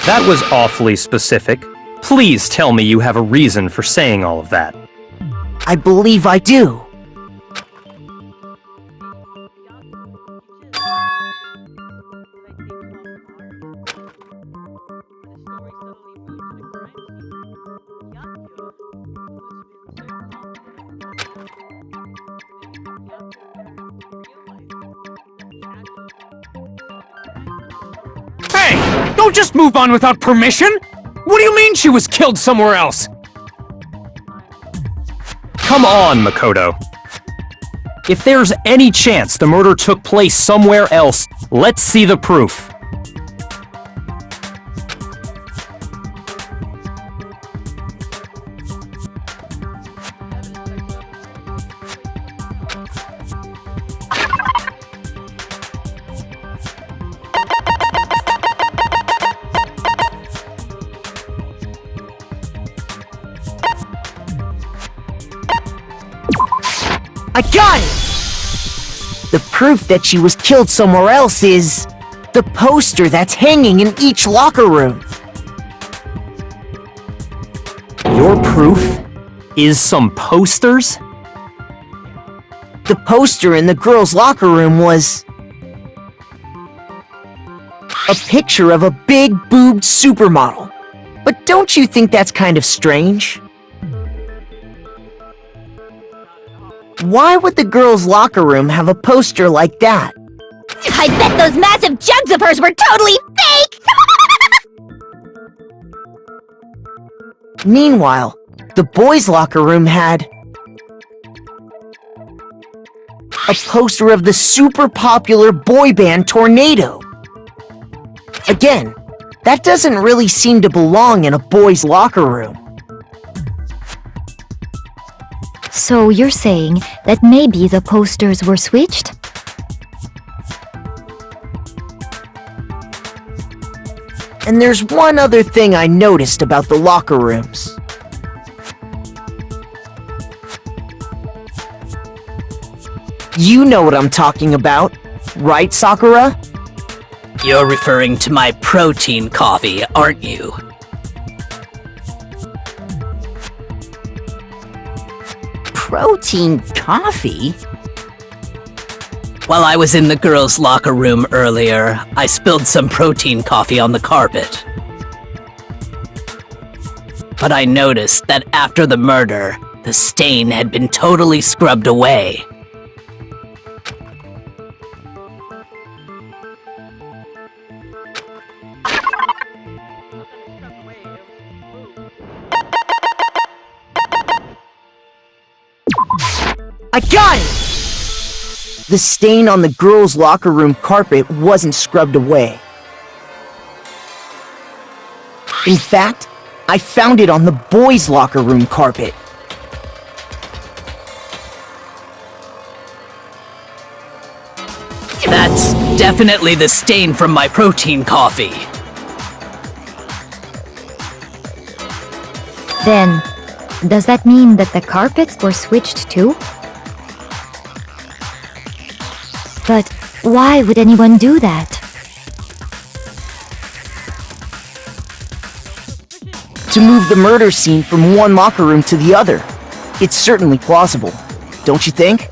That was awfully specific. Please tell me you have a reason for saying all of that. I believe I do. Hey! Don't just move on without permission! What do you mean she was killed somewhere else? Come on, Makoto. If there's any chance the murder took place somewhere else, let's see the proof. I got it! The proof that she was killed somewhere else is the poster that's hanging in each locker room. Your proof is some posters? The poster in the girls' locker room was a picture of a big-boobed supermodel. But don't you think that's kind of strange? Why would the girls' locker room have a poster like that? I bet those massive jugs of hers were totally fake! Meanwhile, the boys' locker room had a poster of the super popular boy band Tornado. Again, that doesn't really seem to belong in a boys' locker room. So you're saying that maybe the posters were switched? And there's one other thing I noticed about the locker rooms. You know what I'm talking about, right, Sakura? You're referring to my protein coffee, aren't you? Protein coffee? While I was in the girls' locker room earlier, I spilled some protein coffee on the carpet. But I noticed that after the murder, the stain had been totally scrubbed away. I got it! The stain on the girls' locker room carpet wasn't scrubbed away. In fact, I found it on the boys' locker room carpet. That's definitely the stain from my protein coffee. Then, does that mean that the carpets were switched too? But why would anyone do that? To move the murder scene from one locker room to the other. It's certainly plausible, don't you think?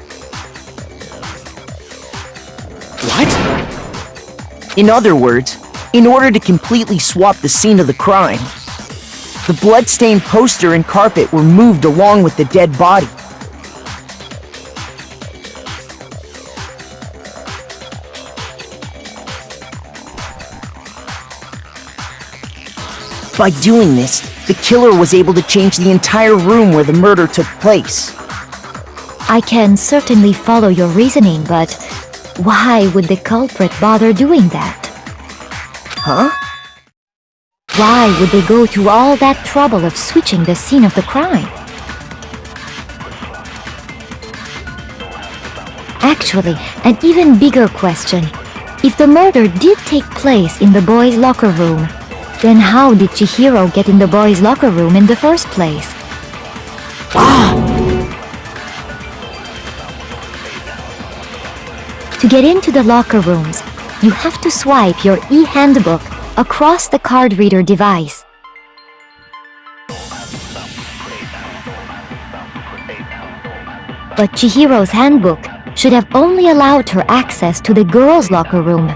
In other words, in order to completely swap the scene of the crime, the blood-stained poster and carpet were moved along with the dead body. By doing this, the killer was able to change the entire room where the murder took place. I can certainly follow your reasoning, but why would the culprit bother doing that? Huh? Why would they go to all that trouble of switching the scene of the crime? Actually, an even bigger question. If the murder did take place in the boys' locker room, then how did Chihiro get in the boys' locker room in the first place? To get into the locker rooms, you have to swipe your e-handbook across the card reader device. But Chihiro's handbook should have only allowed her access to the girls' locker room.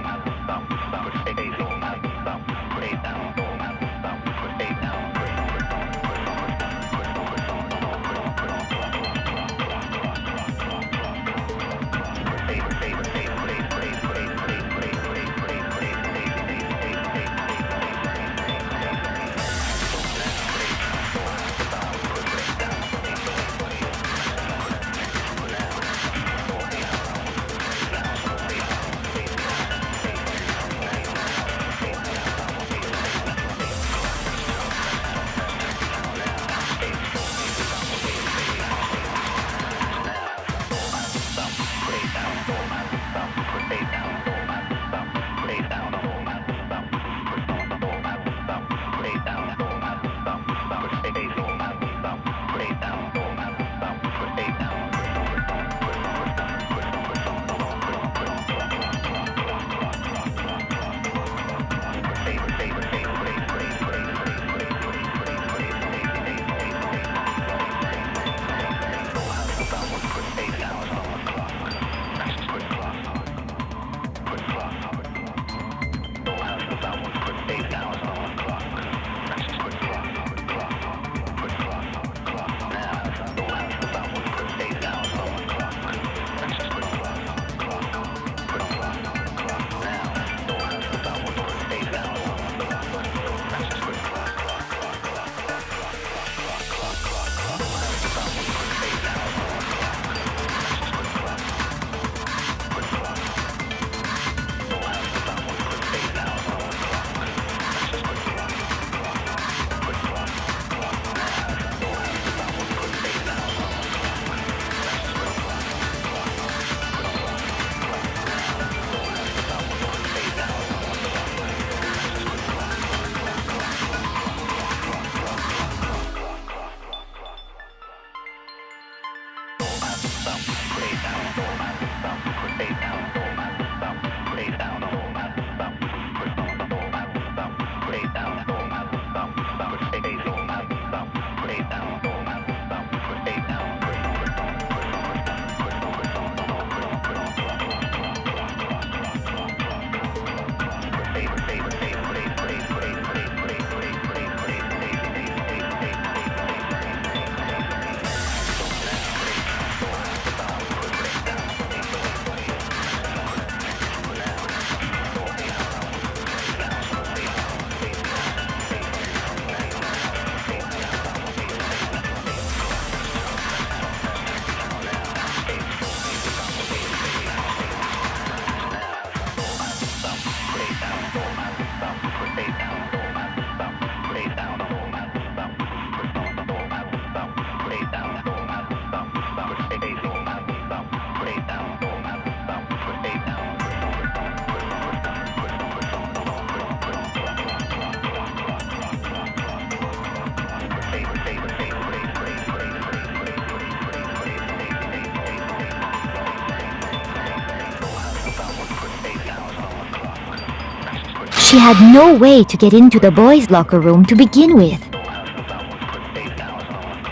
She had no way to get into the boys' locker room to begin with.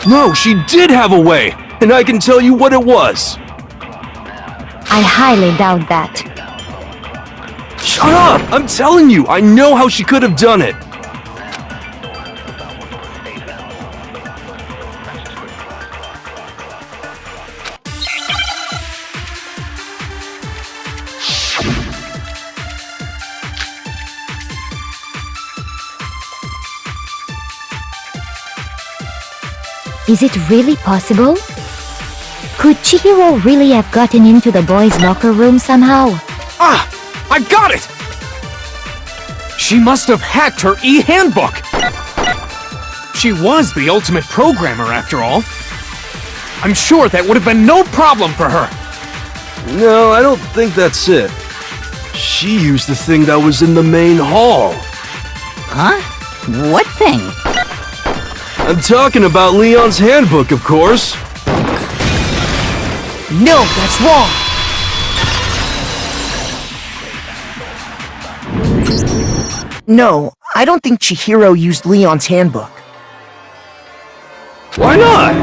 No, she did have a way, and I can tell you what it was. I highly doubt that. Shut up! I'm telling you, I know how she could have done it! Is it really possible? Could Chihiro really have gotten into the boys' locker room somehow? Ah! I got it! She must have hacked her e-handbook! She was the ultimate programmer, after all. I'm sure that would have been no problem for her. No, I don't think that's it. She used the thing that was in the main hall. Huh? What thing? I'm talking about Leon's handbook, of course. No, that's wrong! No, I don't think Chihiro used Leon's handbook. Why not?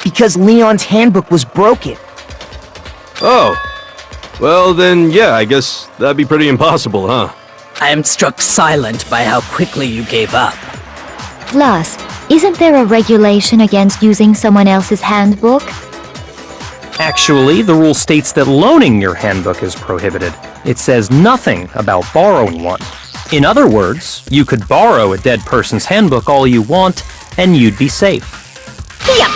Because Leon's handbook was broken. Oh. Well then, yeah, I guess that'd be pretty impossible, huh? I am struck silent by how quickly you gave up. Plus, isn't there a regulation against using someone else's handbook? Actually, the rule states that loaning your handbook is prohibited. It says nothing about borrowing one. In other words, you could borrow a dead person's handbook all you want, and you'd be safe. Yup.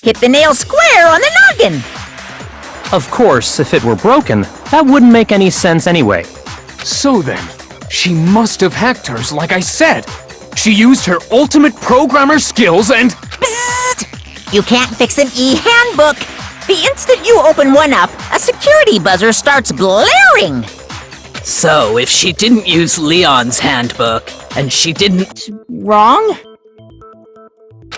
Hit the nail square on the noggin. Of course, if it were broken, that wouldn't make any sense anyway. So then, she must have hacked hers like I said. She used her ultimate programmer skills and... Psst! You can't fix an e-handbook. The instant you open one up, a security buzzer starts blaring. So, if she didn't use Leon's handbook, and she didn't... Wrong?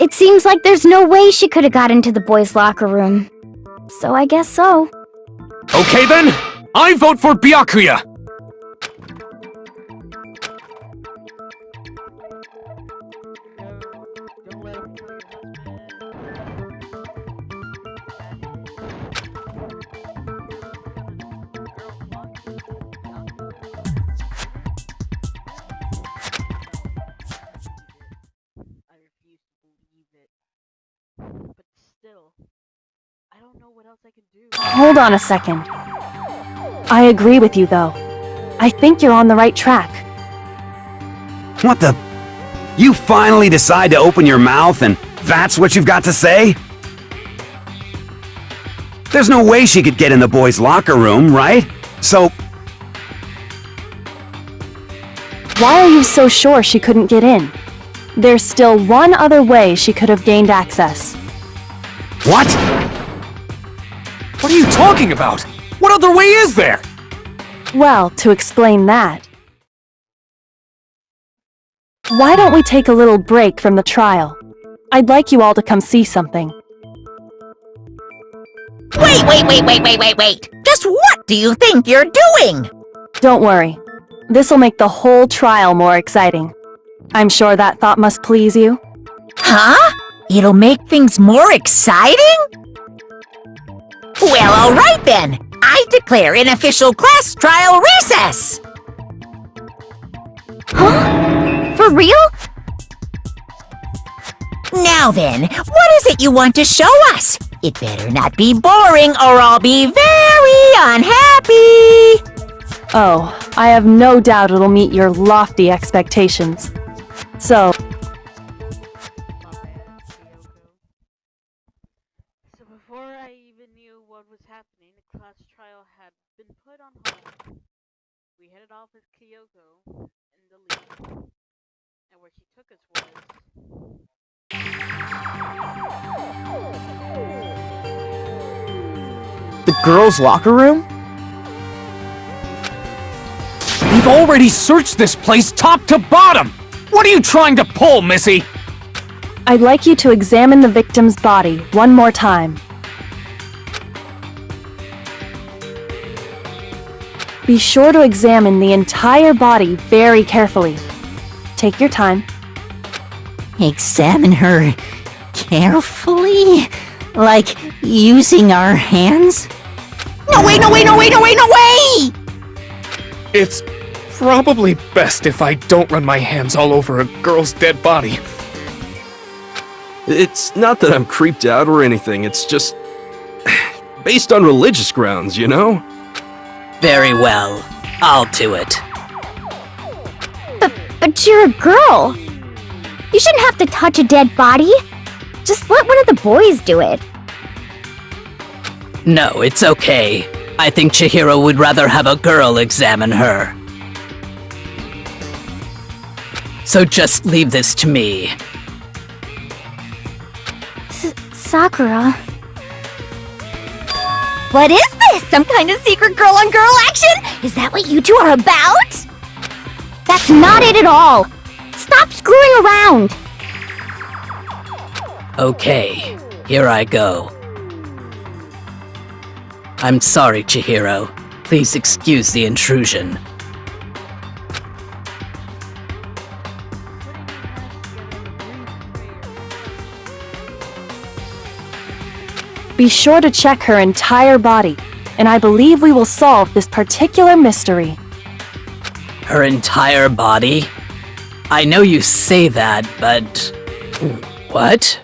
It seems like there's no way she could have got into the boys' locker room. So I guess so. Okay then, I vote for Byakuya! Don't let him kill your I refuse to believe it. But still, I don't know what else I can do. Hold on a second. I agree with you, though. I think you're on the right track. What the? You finally decide to open your mouth and that's what you've got to say? There's no way she could get in the boys' locker room, right? So... Why are you so sure she couldn't get in? There's still one other way she could have gained access. What? What are you talking about? What other way is there? Well, to explain that, why don't we take a little break from the trial? I'd like you all to come see something. Wait. Just what do you think you're doing? Don't worry. This'll make the whole trial more exciting. I'm sure that thought must please you. Huh? It'll make things more exciting? Well, all right then. I declare an official class trial recess. Huh? For real? Now then, what is it you want to show us? It better not be boring or I'll be very unhappy. Oh, I have no doubt it'll meet your lofty expectations. So, So before I even knew what was happening, the class trial had been put on hold. We headed off with Kyoko in the lead, and where she took us was... The girls' locker room? We've already searched this place top to bottom! What are you trying to pull, Missy? I'd like you to examine the victim's body one more time. Be sure to examine the entire body very carefully. Take your time. Examine her carefully? Like using our hands? No way! It's probably best if I don't run my hands all over a girl's dead body. It's not that I'm creeped out or anything, it's just... based on religious grounds, you know? Very well. I'll do it. But you're a girl. You shouldn't have to touch a dead body. Just let one of the boys do it. No, it's okay. I think Chihiro would rather have a girl examine her. So just leave this to me. Sakura. What is this? Some kind of secret girl-on-girl action? Is that what you two are about? That's not it at all. Stop screwing around. Okay, here I go. I'm sorry, Chihiro. Please excuse the intrusion. Be sure to check her entire body, and I believe we will solve this particular mystery. Her entire body? I know you say that, but... What?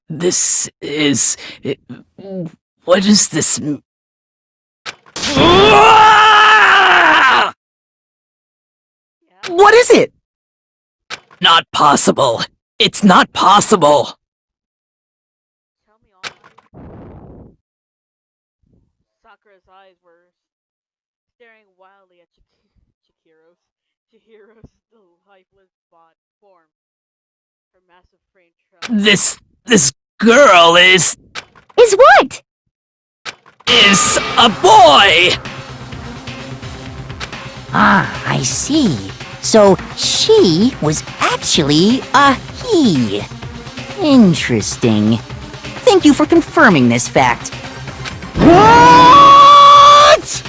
This is... What is this... What is it? Not possible. It's not possible. Tell me all about it. Sakura's eyes were staring wildly at Chihiro's lifeless form. Her massive frame trembled. This girl is what? Is a boy! Ah, I see. So she was actually a he. Interesting. Thank you for confirming this fact. What?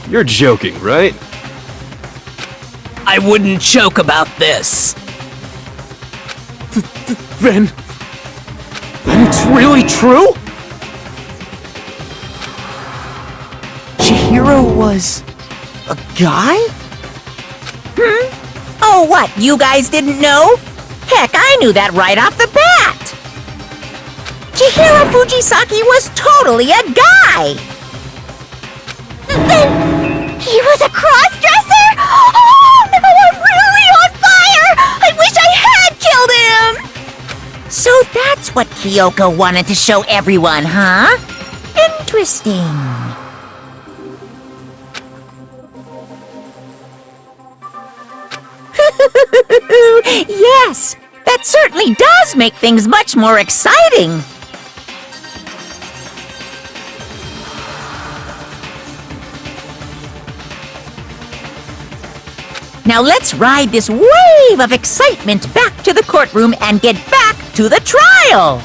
You're joking, right? I wouldn't joke about this. Then it's really true? Chihiro was... a guy? Oh, what? You guys didn't know? Heck, I knew that right off the bat! Chihiro Fujisaki was totally a guy! Then he was a cross-dresser? Oh, no, I'm really on fire! I wish I had killed him! So that's what Kyoko wanted to show everyone, huh? Interesting. Yes, that certainly does make things much more exciting. Now let's ride this wave of excitement back to the courtroom and get back to the trial.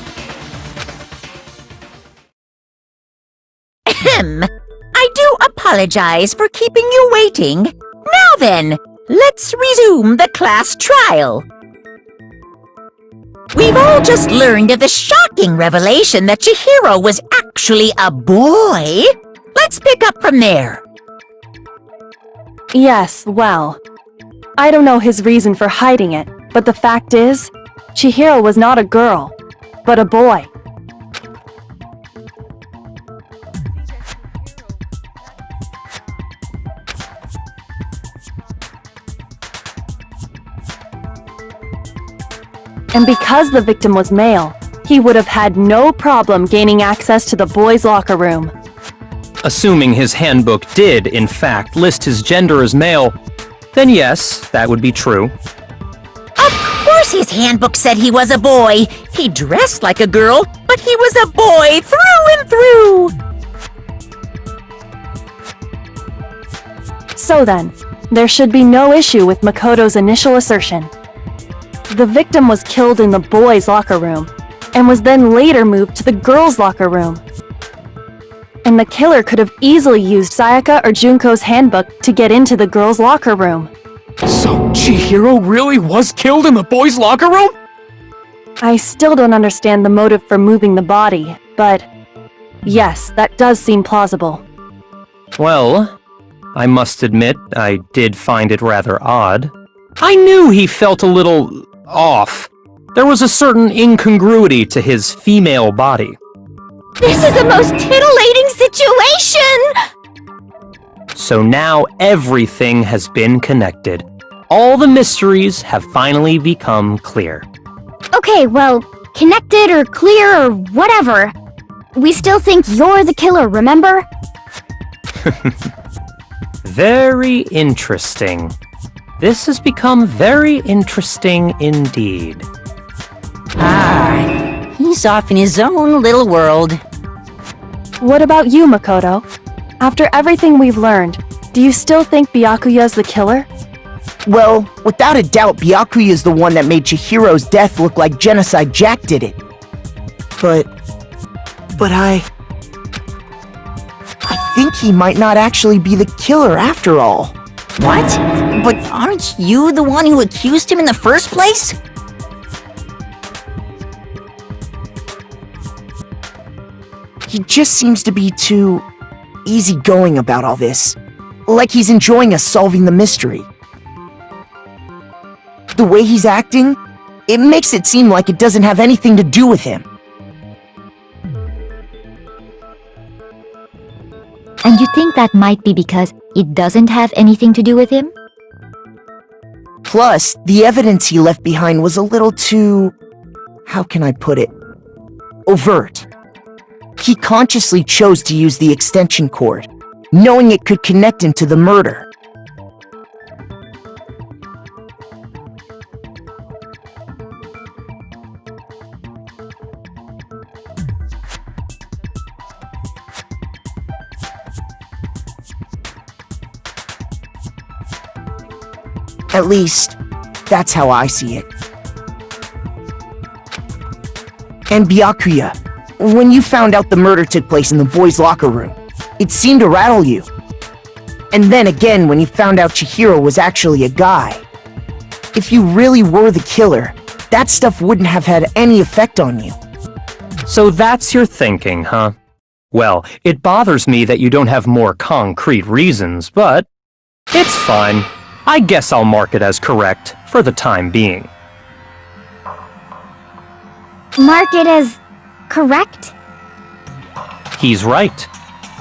Ahem. I do apologize for keeping you waiting. Now then, let's resume the class trial. We've all just learned of the shocking revelation that Chihiro was actually a boy. Let's pick up from there. Yes, well, I don't know his reason for hiding it, but the fact is, Chihiro was not a girl, but a boy. And because the victim was male, he would have had no problem gaining access to the boys' locker room. Assuming his handbook did, in fact, list his gender as male, then yes, that would be true. Of course his handbook said he was a boy. He dressed like a girl, but he was a boy through and through. So then, there should be no issue with Makoto's initial assertion. The victim was killed in the boys' locker room, and was then later moved to the girls' locker room. And the killer could have easily used Sayaka or Junko's handbook to get into the girls' locker room. So Chihiro really was killed in the boys' locker room? I still don't understand the motive for moving the body, but yes, that does seem plausible. Well, I must admit, I did find it rather odd. I knew he felt a little off. There was a certain incongruity to his female body. This is the most titillating situation! So now everything has been connected. All the mysteries have finally become clear. Okay, well, connected or clear or whatever. We still think you're the killer, remember? Very interesting. This has become very interesting indeed. Ah, he's off in his own little world. What about you, Makoto? After everything we've learned, do you still think Byakuya's the killer? Well, without a doubt, Byakuya is the one that made Chihiro's death look like Genocide Jack did it. But I think he might not actually be the killer after all. What? But aren't you the one who accused him in the first place? He just seems to be too easygoing about all this. Like he's enjoying us solving the mystery. The way he's acting, it makes it seem like it doesn't have anything to do with him. And you think that might be because it doesn't have anything to do with him? Plus, the evidence he left behind was a little too... how can I put it? Overt. He consciously chose to use the extension cord, knowing it could connect him to the murder. At least, that's how I see it. And Byakuya, when you found out the murder took place in the boys' locker room, it seemed to rattle you. And then again when you found out Chihiro was actually a guy. If you really were the killer, that stuff wouldn't have had any effect on you. So that's your thinking, huh? Well, it bothers me that you don't have more concrete reasons, but it's fine. I guess I'll mark it as correct for the time being. Mark it as correct? He's right.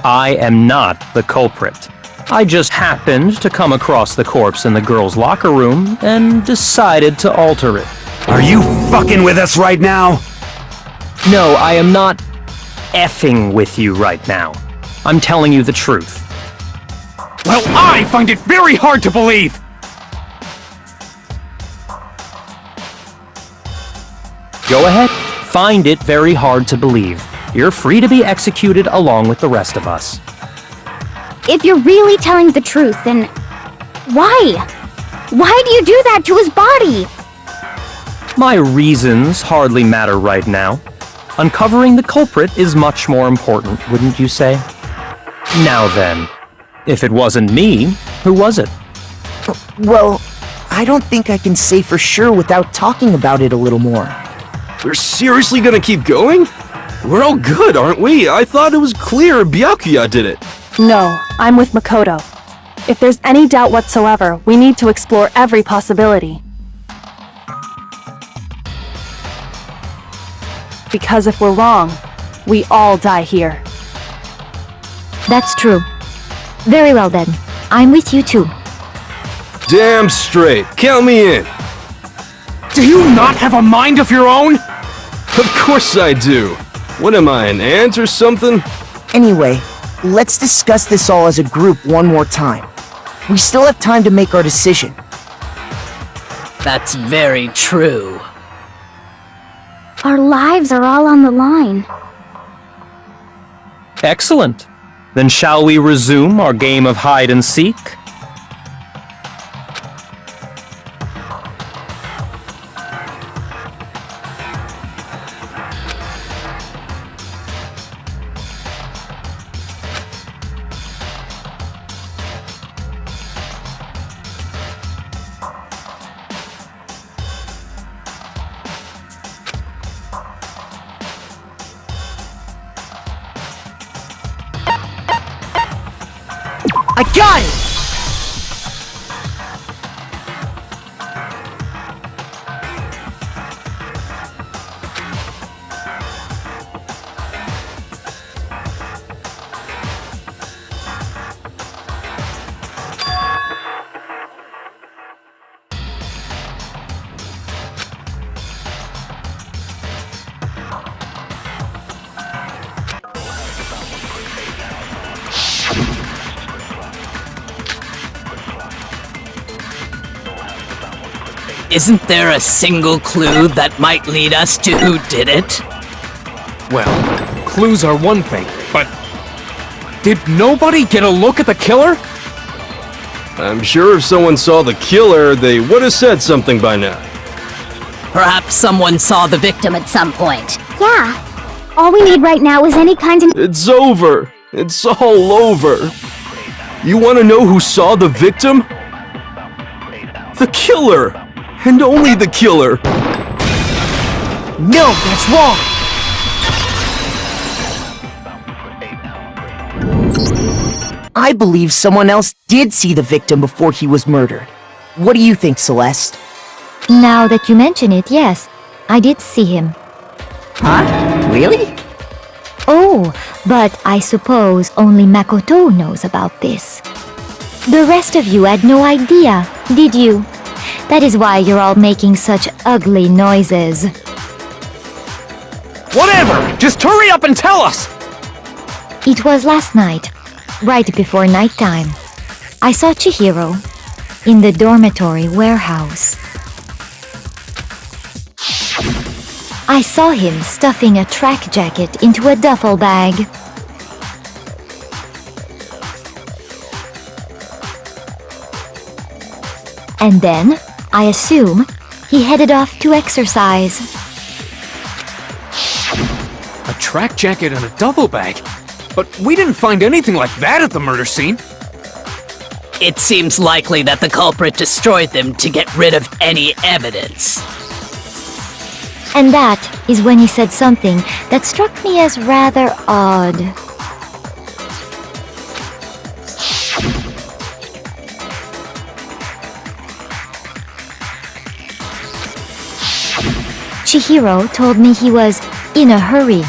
I am not the culprit. I just happened to come across the corpse in the girls' locker room and decided to alter it. Are you fucking with us right now? No, I am not effing with you right now. I'm telling you the truth. Well, I find it very hard to believe! Go ahead. Find it very hard to believe. You're free to be executed along with the rest of us. If you're really telling the truth, then why? Why do you do that to his body? My reasons hardly matter right now. Uncovering the culprit is much more important, wouldn't you say? Now then, if it wasn't me, who was it? Well, I don't think I can say for sure without talking about it a little more. We're seriously gonna keep going? We're all good, aren't we? I thought it was clear Byakuya did it. No, I'm with Makoto. If there's any doubt whatsoever, we need to explore every possibility. Because if we're wrong, we all die here. That's true. Very well then. I'm with you too. Damn straight. Count me in. Do you not have a mind of your own? Of course I do. What am I, an ant or something? Anyway, let's discuss this all as a group one more time. We still have time to make our decision. That's very true. Our lives are all on the line. Excellent. Then shall we resume our game of hide and seek? I got it! Isn't there a single clue that might lead us to who did it? Well, clues are one thing, but did nobody get a look at the killer? I'm sure if someone saw the killer, they would have said something by now. Perhaps someone saw the victim at some point. Yeah. All we need right now is any kind of... It's over. It's all over. You want to know who saw the victim? The killer! And only the killer! No, that's wrong! I believe someone else did see the victim before he was murdered. What do you think, Celeste? Now that you mention it, yes. I did see him. Huh? Really? Oh, but I suppose only Makoto knows about this. The rest of you had no idea, did you? That is why you're all making such ugly noises. Whatever! Just hurry up and tell us! It was last night, right before nighttime. I saw Chihiro in the dormitory warehouse. I saw him stuffing a track jacket into a duffel bag. And then, I assume, he headed off to exercise. A track jacket and a duffel bag? But we didn't find anything like that at the murder scene. It seems likely that the culprit destroyed them to get rid of any evidence. And that is when he said something that struck me as rather odd. Chihiro told me he was in a hurry.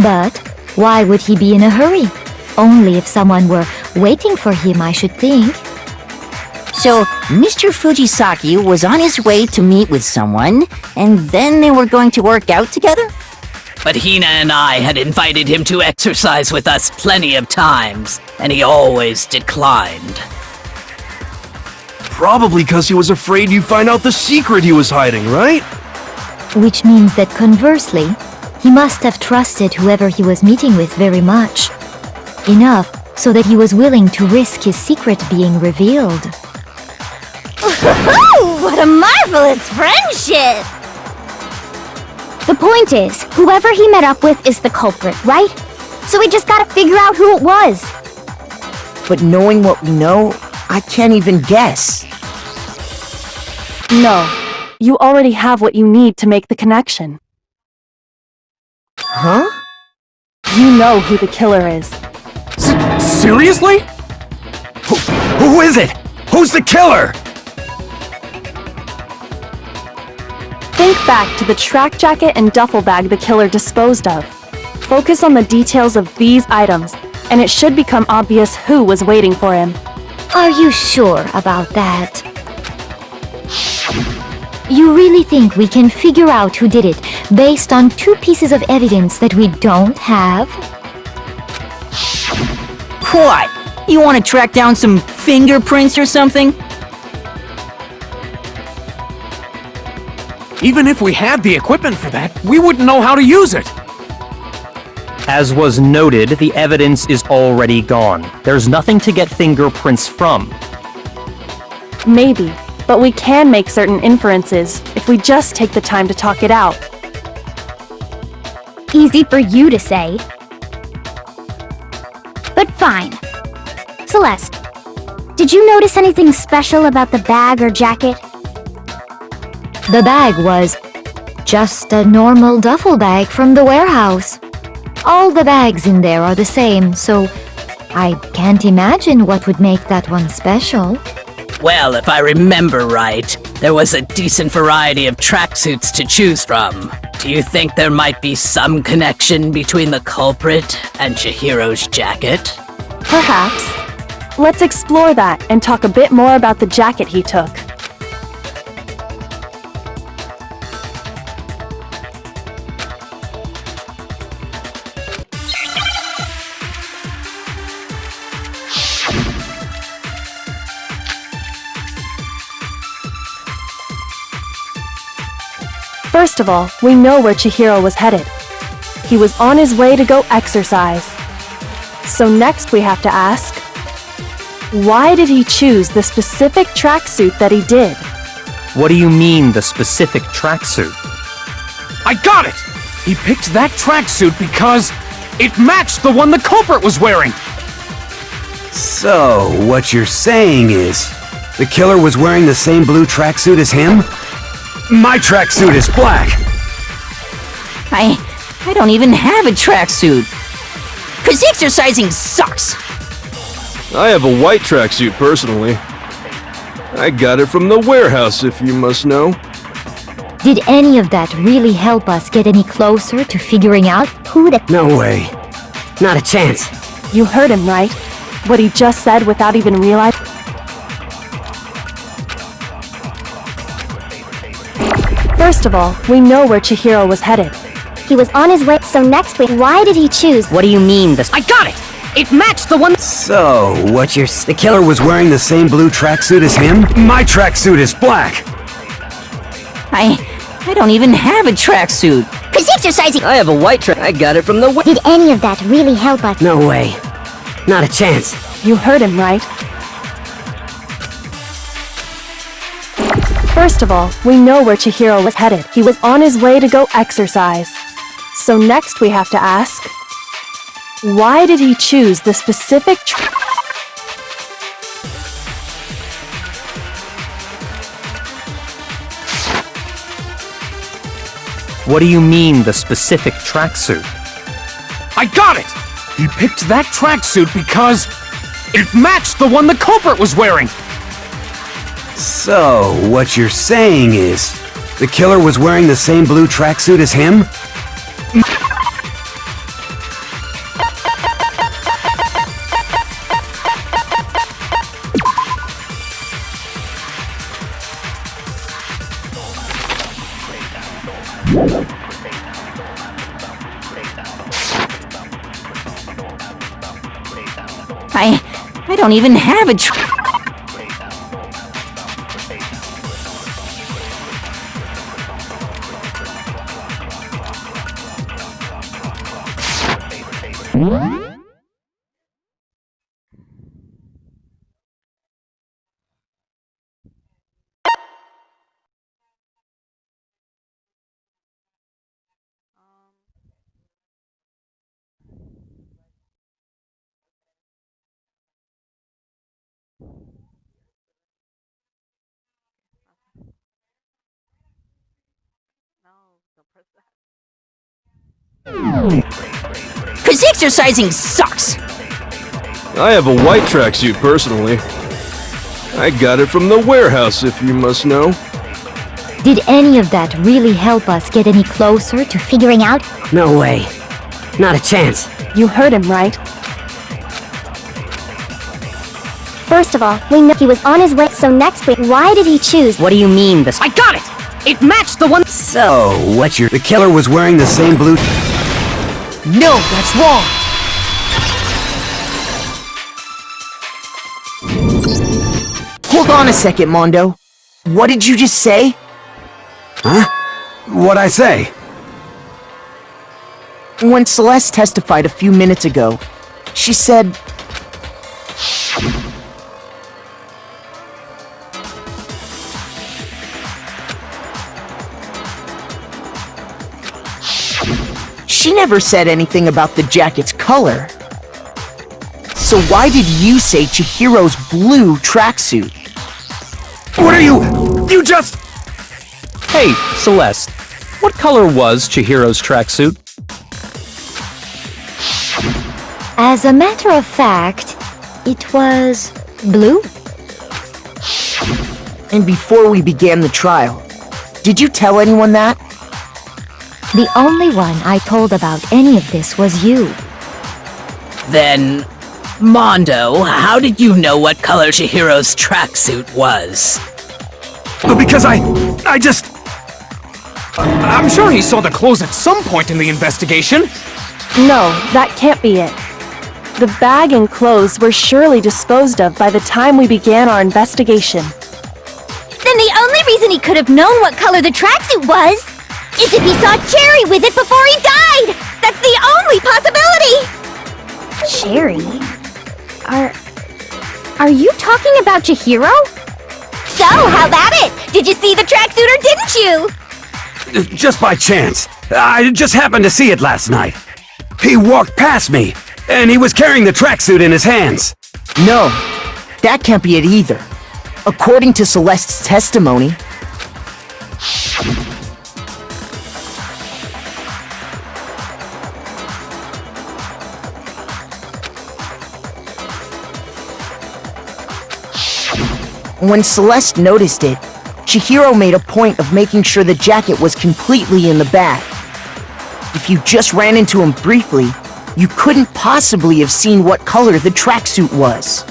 But why would he be in a hurry? Only if someone were waiting for him, I should think. So, Mr. Fujisaki was on his way to meet with someone, and then they were going to work out together? But Hina and I had invited him to exercise with us plenty of times, and he always declined. Probably because he was afraid you'd find out the secret he was hiding, right? Which means that conversely, he must have trusted whoever he was meeting with very much. Enough so that he was willing to risk his secret being revealed. What a marvelous friendship! The point is, whoever he met up with is the culprit, right? So we just gotta figure out who it was. But knowing what we know, I can't even guess. No. You already have what you need to make the connection. Huh? You know who the killer is. Seriously? Who is it? Who's the killer? Think back to the track jacket and duffel bag the killer disposed of. Focus on the details of these items, and it should become obvious who was waiting for him. Are you sure about that? You really think we can figure out who did it based on 2 pieces of evidence that we don't have? What? You want to track down some fingerprints or something? Even if we had the equipment for that, we wouldn't know how to use it. As was noted, the evidence is already gone. There's nothing to get fingerprints from. Maybe, but we can make certain inferences if we just take the time to talk it out. Easy for you to say. But fine. Celeste, did you notice anything special about the bag or jacket? The bag was just a normal duffel bag from the warehouse. All the bags in there are the same, so I can't imagine what would make that one special. Well, if I remember right, there was a decent variety of tracksuits to choose from. Do you think there might be some connection between the culprit and Chihiro's jacket? Perhaps. Let's explore that and talk a bit more about the jacket he took. First of all, we know where Chihiro was headed. He was on his way to go exercise. So next we have to ask, why did he choose the specific tracksuit that he did? What do you mean, the specific tracksuit? I got it! He picked that tracksuit because it matched the one the culprit was wearing! So, what you're saying is, the killer was wearing the same blue tracksuit as him? My tracksuit is black! I don't even have a tracksuit. 'Cause exercising sucks. I have a white tracksuit personally. I got it from the warehouse, if you must know. Did any of that really help us get any closer to figuring out who the— No way. Not a chance. You heard him, right? What he just said without even realizing. First of all, we know where Chihiro was headed. He was on his way, so next week, why did he choose— What do you mean, the— I got it! It matched the one— So, what you're the killer was wearing the same blue tracksuit as him? My tracksuit is black! I don't even have a tracksuit. 'Cause exercising— I have a white track. I got it from the Did any of that really help us? No way. Not a chance. You heard him, right? First of all, we know where Chihiro was headed. He was on his way to go exercise. So next we have to ask, why did he choose the specific What do you mean, the specific tracksuit? I got it! He picked that tracksuit because it matched the one the culprit was wearing! So, what you're saying is, the killer was wearing the same blue tracksuit as him? I don't even have a No, don't press that. 'Cause exercising sucks. I have a white tracksuit personally. I got it from the warehouse, if you must know. Did any of that really help us get any closer to figuring out— No way. Not a chance. You heard him, right? First of all, we know he was on his way, so next week, why did he choose— What do you mean, the— I got it! It matched the one— So, what you're the killer was wearing the same blue— No, that's wrong! Hold on a second, Mondo. What did you just say? Huh? What'd I say? When Celeste testified a few minutes ago, she said... She never said anything about the jacket's color. So why did you say Chihiro's blue tracksuit? What are you? You just... Hey, Celeste. What color was Chihiro's tracksuit? As a matter of fact, it was blue. And before we began the trial, did you tell anyone that? The only one I told about any of this was you. Then, Mondo, how did you know what color Chihiro's tracksuit was? Because I just... I'm sure he saw the clothes at some point in the investigation. No, that can't be it. The bag and clothes were surely disposed of by the time we began our investigation. Then the only reason he could have known what color the tracksuit was It's if he saw Cherry with it before he died! That's the only possibility! Cherry? Are you talking about Chihiro? So, how about it? Did you see the tracksuit or didn't you? Just by chance. I just happened to see it last night. He walked past me, and he was carrying the tracksuit in his hands. No, that can't be it either. According to Celeste's testimony, when Celeste noticed it, Chihiro made a point of making sure the jacket was completely in the bag. If you just ran into him briefly, you couldn't possibly have seen what color the tracksuit was.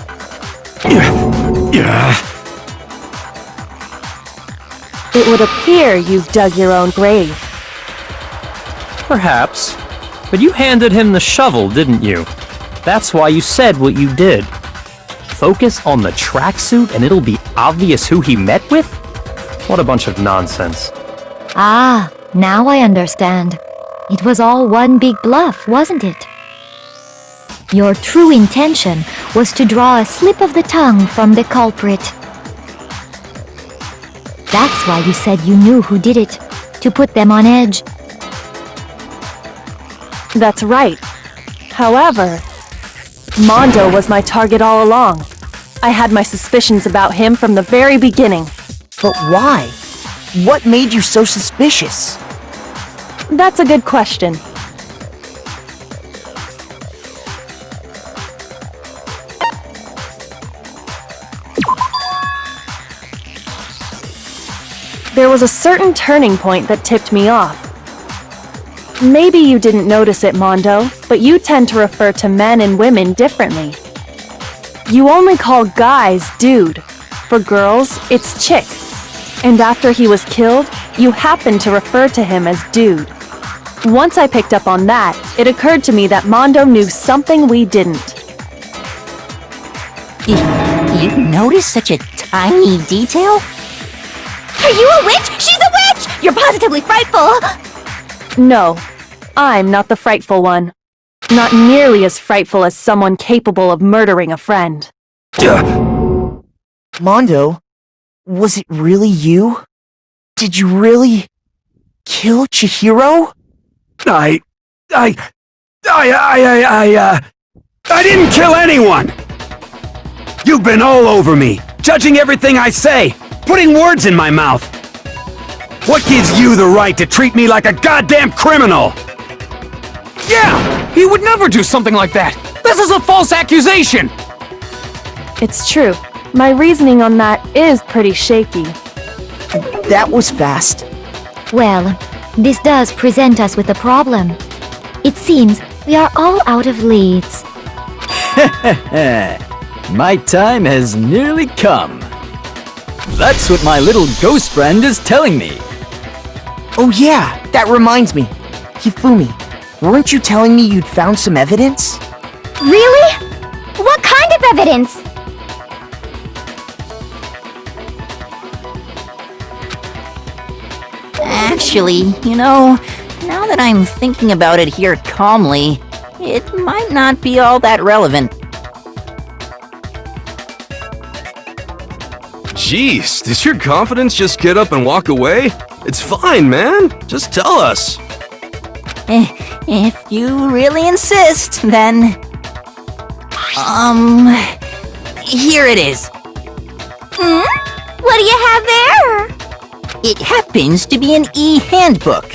It would appear you've dug your own grave. Perhaps. But you handed him the shovel, didn't you? That's why you said what you did. Focus on the tracksuit and it'll be obvious who he met with? What a bunch of nonsense. Ah, now I understand. It was all one big bluff, wasn't it? Your true intention was to draw a slip of the tongue from the culprit. That's why you said you knew who did it, to put them on edge. That's right. However, Mondo was my target all along. I had my suspicions about him from the very beginning. But why? What made you so suspicious? That's a good question. There was a certain turning point that tipped me off. Maybe you didn't notice it, Mondo, but you tend to refer to men and women differently. You only call guys dude. For girls, it's chick. And after he was killed, you happened to refer to him as dude. Once I picked up on that, it occurred to me that Mondo knew something we didn't. You noticed such a tiny detail? Are you a witch? She's a witch! You're positively frightful! No, I'm not the frightful one. Not nearly as frightful as someone capable of murdering a friend. Mondo, was it really you? Did you really kill Chihiro? I didn't kill anyone! You've been all over me, judging everything I say, putting words in my mouth. What gives you the right to treat me like a goddamn criminal? Yeah! He would never do something like that! This is a false accusation! It's true. My reasoning on that is pretty shaky. That was fast. Well, this does present us with a problem. It seems we are all out of leads. My time has nearly come. That's what my little ghost friend is telling me. Oh yeah, that reminds me. Hifumi, weren't you telling me you'd found some evidence? Really? What kind of evidence? Actually, you know, now that I'm thinking about it here calmly, it might not be all that relevant. Jeez, did your confidence just get up and walk away? It's fine, man. Just tell us. If you really insist, then... here it is. What do you have there? It happens to be an e-handbook.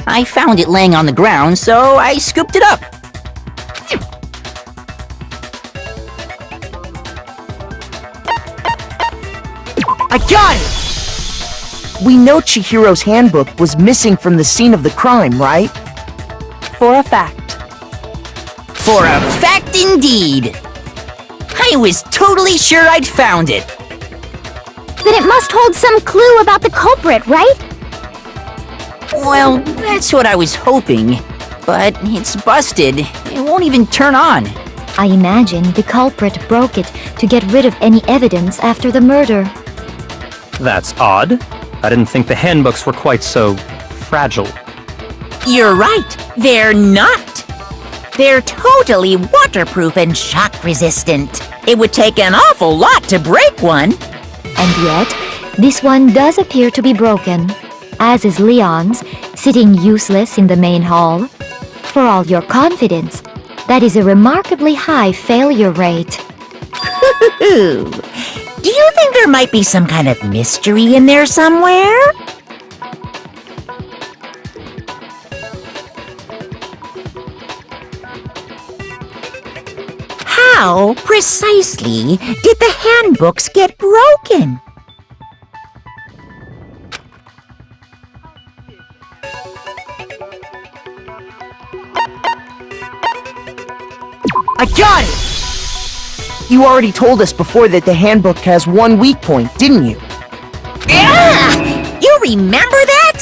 I found it laying on the ground, so I scooped it up. I got it! We know Chihiro's handbook was missing from the scene of the crime, right? For a fact. For a fact indeed. I was totally sure I'd found it. Then it must hold some clue about the culprit, right? Well, that's what I was hoping. But it's busted. It won't even turn on. I imagine the culprit broke it to get rid of any evidence after the murder. That's odd. I didn't think the handbooks were quite so fragile. You're right, they're not. They're totally waterproof and shock resistant. It would take an awful lot to break one. And yet, this one does appear to be broken, as is Leon's, sitting useless in the main hall. For all your confidence, that is a remarkably high failure rate. Do you think there might be some kind of mystery in there somewhere? How precisely did the handbooks get broken? I got it! You already told us before that the handbook has one weak point, didn't you? Ah! You remember that?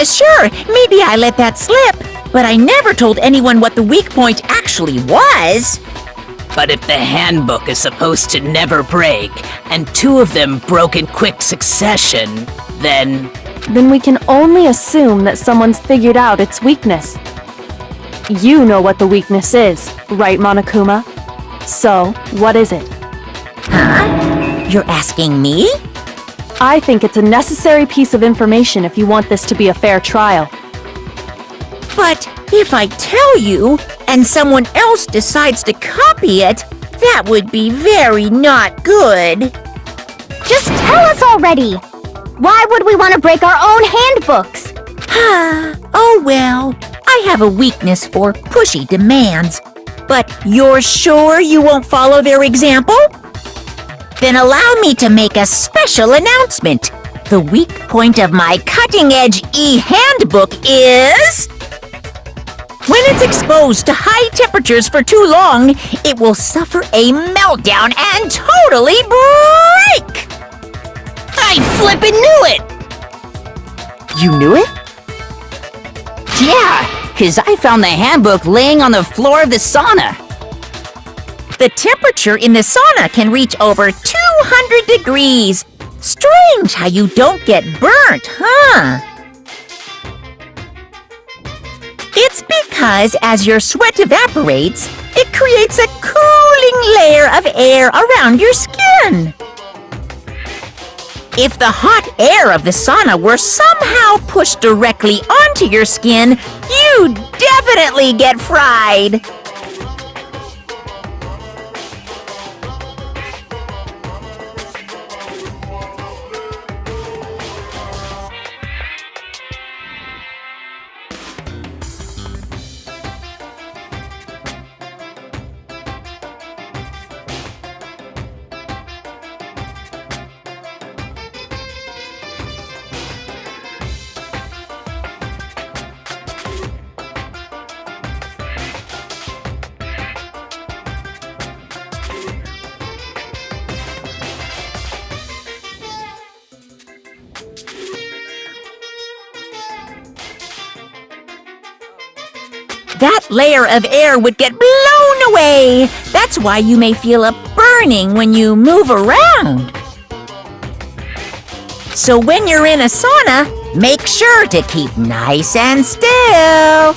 Sure, maybe I let that slip, but I never told anyone what the weak point actually was. But if the handbook is supposed to never break, and two of them broke in quick succession, then we can only assume that someone's figured out its weakness. You know what the weakness is, right, Monokuma? So, what is it? Huh? You're asking me? I think it's a necessary piece of information if you want this to be a fair trial. But if I tell you, and someone else decides to copy it, that would be very not good. Just tell us already! Why would we want to break our own handbooks? Oh well, I have a weakness for pushy demands. But you're sure you won't follow their example? Then allow me to make a special announcement. The weak point of my cutting-edge e-handbook is... when it's exposed to high temperatures for too long, it will suffer a meltdown and totally break! I flippin' knew it! You knew it? Yeah, 'cause I found the handbook laying on the floor of the sauna. The temperature in the sauna can reach over 200 degrees. Strange how you don't get burnt, huh? It's because as your sweat evaporates, it creates a cooling layer of air around your skin. If the hot air of the sauna were somehow pushed directly onto your skin, you'd definitely get fried. That layer of air would get blown away. That's why you may feel a burning when you move around. So when you're in a sauna, make sure to keep nice and still.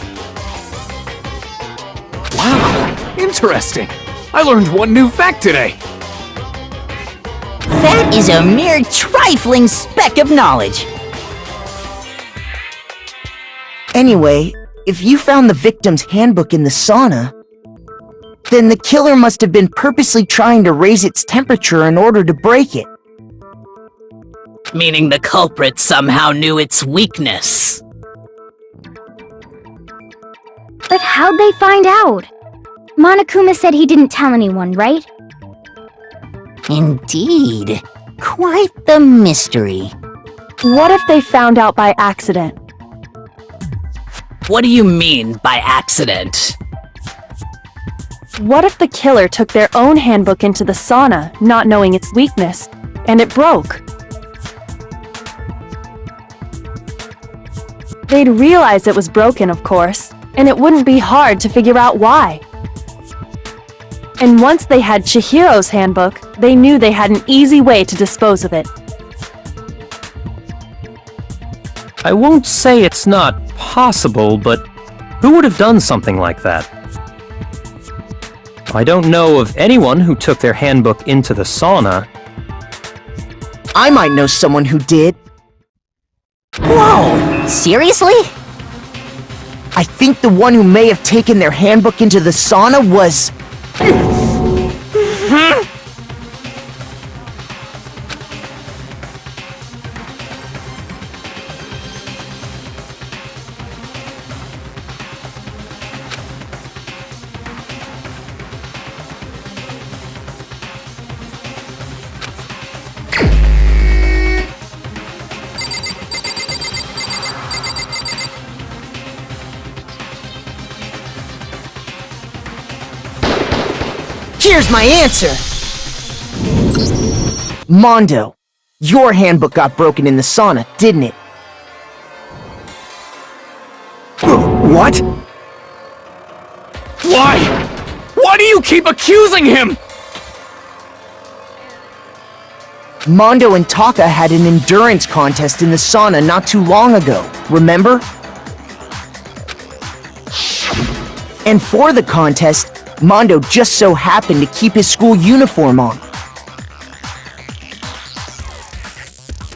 Wow, interesting. I learned one new fact today. That is a mere trifling speck of knowledge. Anyway, if you found the victim's handbook in the sauna, then the killer must have been purposely trying to raise its temperature in order to break it. Meaning the culprit somehow knew its weakness. But how'd they find out? Monokuma said he didn't tell anyone, right? Indeed. Quite the mystery. What if they found out by accident? What do you mean by accident? What if the killer took their own handbook into the sauna, not knowing its weakness, and it broke? They'd realize it was broken, of course, and it wouldn't be hard to figure out why. And once they had Chihiro's handbook, they knew they had an easy way to dispose of it. I won't say it's not possible, but who would have done something like that? I don't know of anyone who took their handbook into the sauna. I might know someone who did. Whoa! Seriously? I think the one who may have taken their handbook into the sauna was... Here's my answer! Mondo, your handbook got broken in the sauna, didn't it? What? Why? Why do you keep accusing him? Mondo and Taka had an endurance contest in the sauna not too long ago, remember? And for the contest, Mondo just so happened to keep his school uniform on.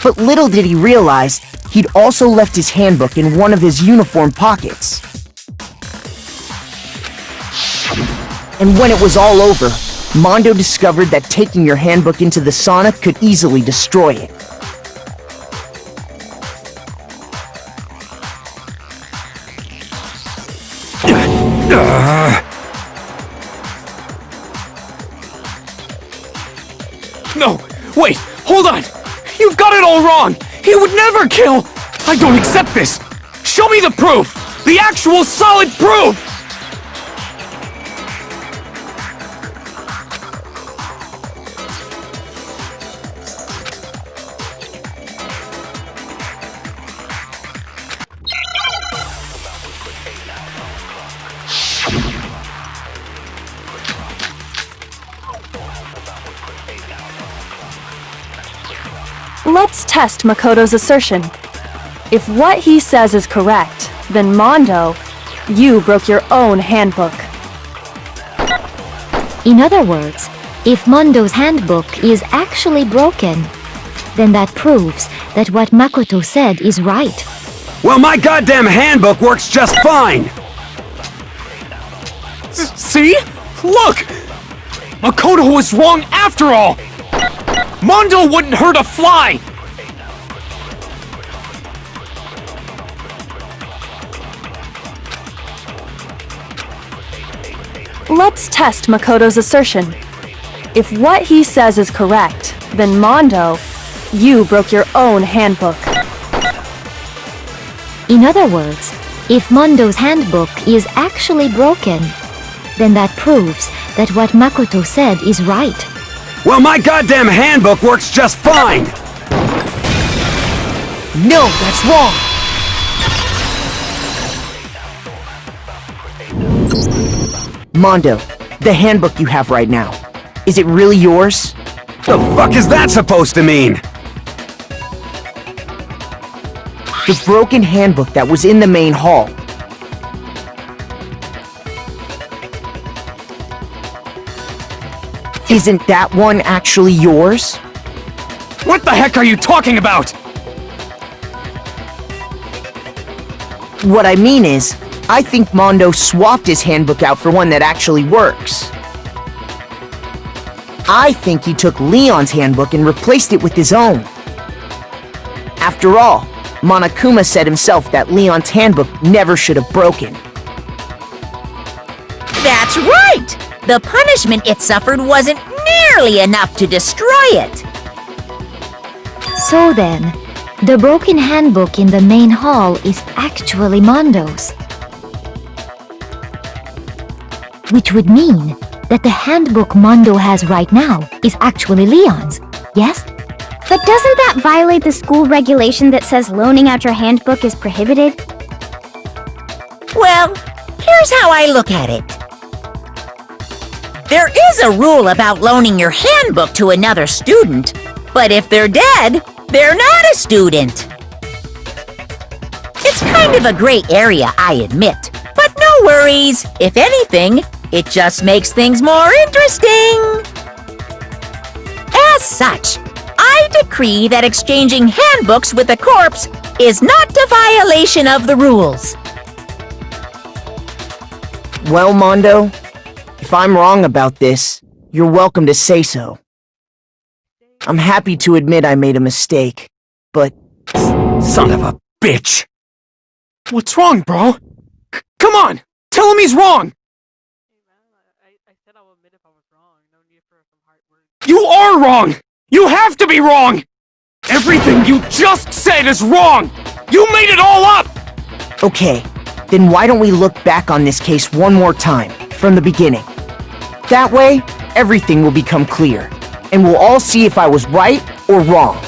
But little did he realize, he'd also left his handbook in one of his uniform pockets. And when it was all over, Mondo discovered that taking your handbook into the sauna could easily destroy it. No, wait, hold on! You've got it all wrong! He would never kill! I don't accept this! Show me the proof! The actual solid proof! Let's test Makoto's assertion. If what he says is correct, then Mondo, you broke your own handbook. In other words, if Mondo's handbook is actually broken, then that proves that what Makoto said is right. Well, my goddamn handbook works just fine! See? Look! Makoto was wrong after all! Mondo wouldn't hurt a fly! Let's test Makoto's assertion. If what he says is correct, then Mondo, you broke your own handbook. In other words, if Mondo's handbook is actually broken, then that proves that what Makoto said is right. Well, my goddamn handbook works just fine! No, that's wrong! Mondo, the handbook you have right now, is it really yours? The fuck is that supposed to mean? The broken handbook that was in the main hall. Isn't that one actually yours? What the heck are you talking about? What I mean is, I think Mondo swapped his handbook out for one that actually works. I think he took Leon's handbook and replaced it with his own. After all, Monokuma said himself that Leon's handbook never should have broken. That's right! The punishment it suffered wasn't nearly enough to destroy it. So then, the broken handbook in the main hall is actually Mondo's. Which would mean that the handbook Mondo has right now is actually Leon's, yes? But doesn't that violate the school regulation that says loaning out your handbook is prohibited? Well, here's how I look at it. There is a rule about loaning your handbook to another student, but if they're dead, they're not a student. Kind of a gray area, I admit. But no worries. If anything, it just makes things more interesting. As such, I decree that exchanging handbooks with a corpse is not a violation of the rules. Well, Mondo, if I'm wrong about this, you're welcome to say so. I'm happy to admit I made a mistake, but... Son of a bitch! What's wrong, bro? Come on! Tell him he's wrong! I said I'll admit if I was wrong. No need for some hard words. You are wrong! You have to be wrong! Everything you just said is wrong! You made it all up! Okay, then why don't we look back on this case one more time, from the beginning? That way, everything will become clear, and we'll all see if I was right or wrong.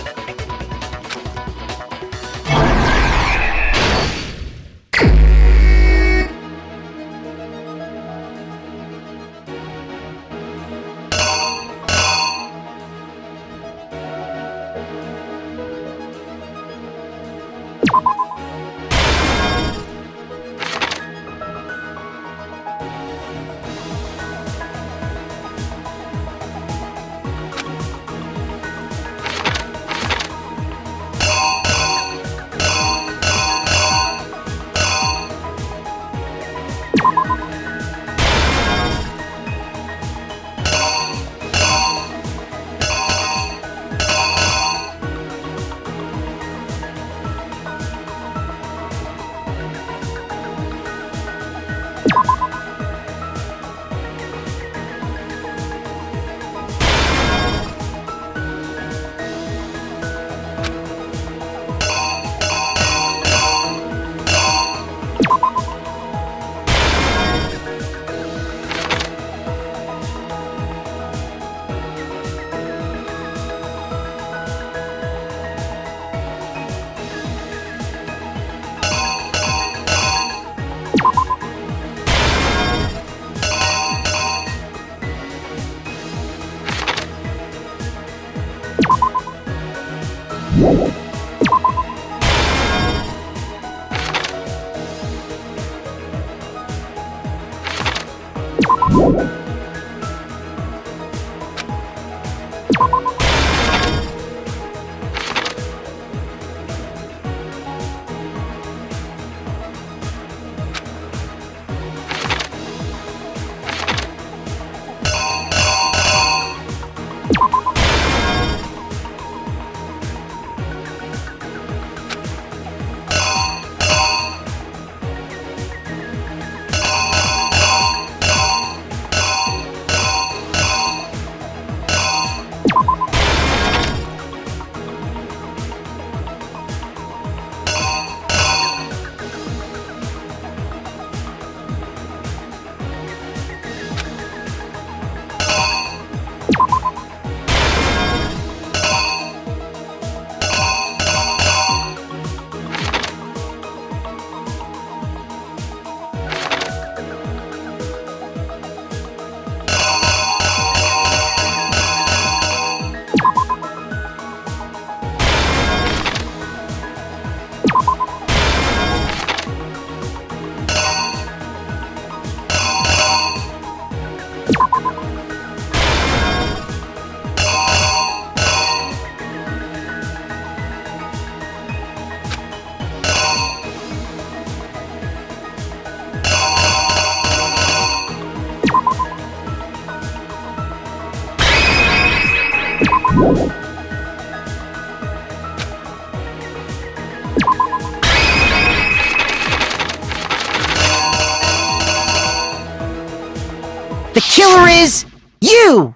The killer is you!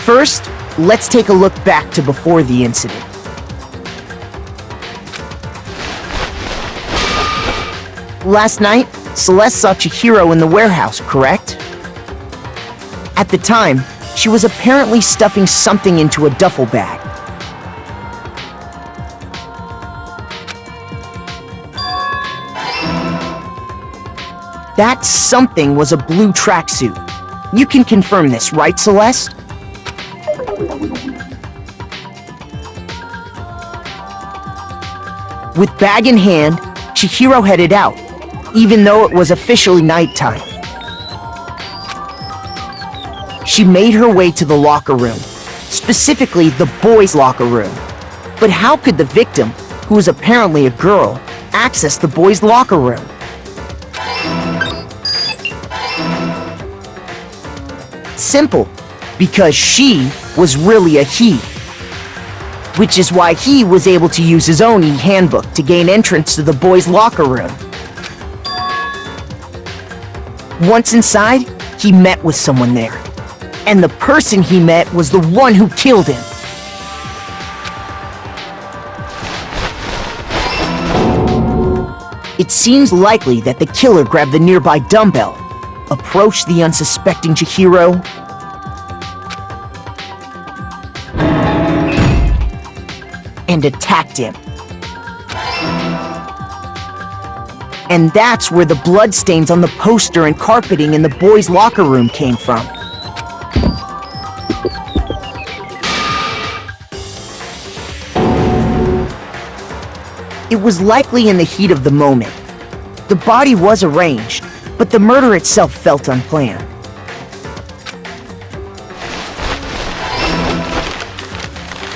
First, let's take a look back to before the incident. Last night, Celeste saw Chihiro in the warehouse, correct? At the time, she was apparently stuffing something into a duffel bag. That something was a blue tracksuit. You can confirm this, right, Celeste? With bag in hand, Chihiro headed out, even though it was officially nighttime. She made her way to the locker room, specifically the boys' locker room. But how could the victim, who was apparently a girl, access the boys' locker room? Simple, because she was really a he. Which is why he was able to use his own e-handbook to gain entrance to the boys' locker room. Once inside, he met with someone there. And the person he met was the one who killed him. It seems likely that the killer grabbed the nearby dumbbell, approached the unsuspecting Chihiro, and attacked him. And that's where the bloodstains on the poster and carpeting in the boys' locker room came from. It was likely in the heat of the moment. The body was arranged, but the murder itself felt unplanned.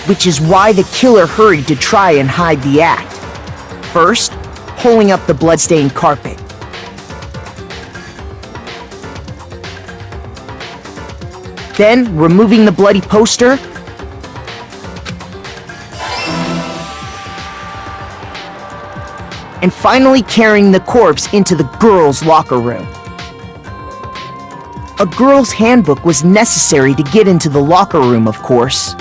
Which is why the killer hurried to try and hide the act. First, pulling up the bloodstained carpet. Then, removing the bloody poster. And finally carrying the corpse into the girls' locker room. A girl's handbook was necessary to get into the locker room, of course.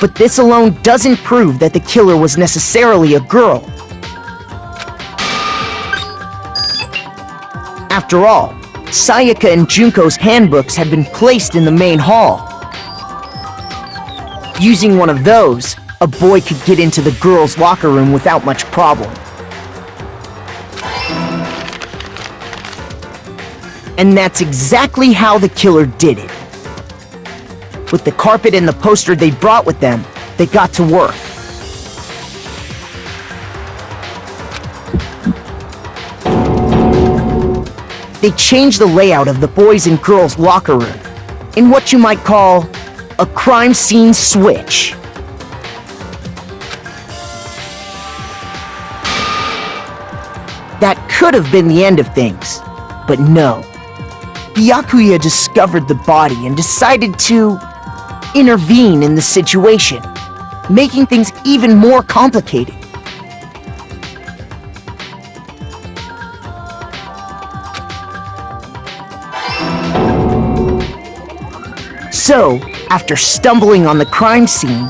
But this alone doesn't prove that the killer was necessarily a girl. After all, Sayaka and Junko's handbooks had been placed in the main hall. Using one of those, a boy could get into the girls' locker room without much problem. And that's exactly how the killer did it. With the carpet and the poster they brought with them, they got to work. They changed the layout of the boys' and girls' locker room in what you might call a crime scene switch. That could have been the end of things, but no. Byakuya discovered the body and decided to intervene in the situation, making things even more complicated. So, after stumbling on the crime scene,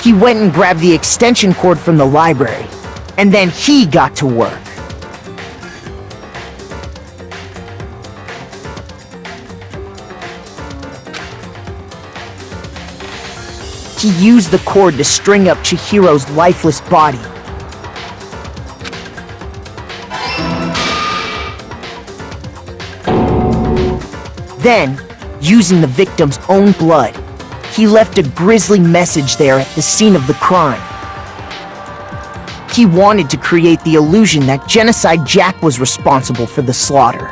he went and grabbed the extension cord from the library, and then he got to work. He used the cord to string up Chihiro's lifeless body. Then, using the victim's own blood, he left a grisly message there at the scene of the crime. He wanted to create the illusion that Genocide Jack was responsible for the slaughter.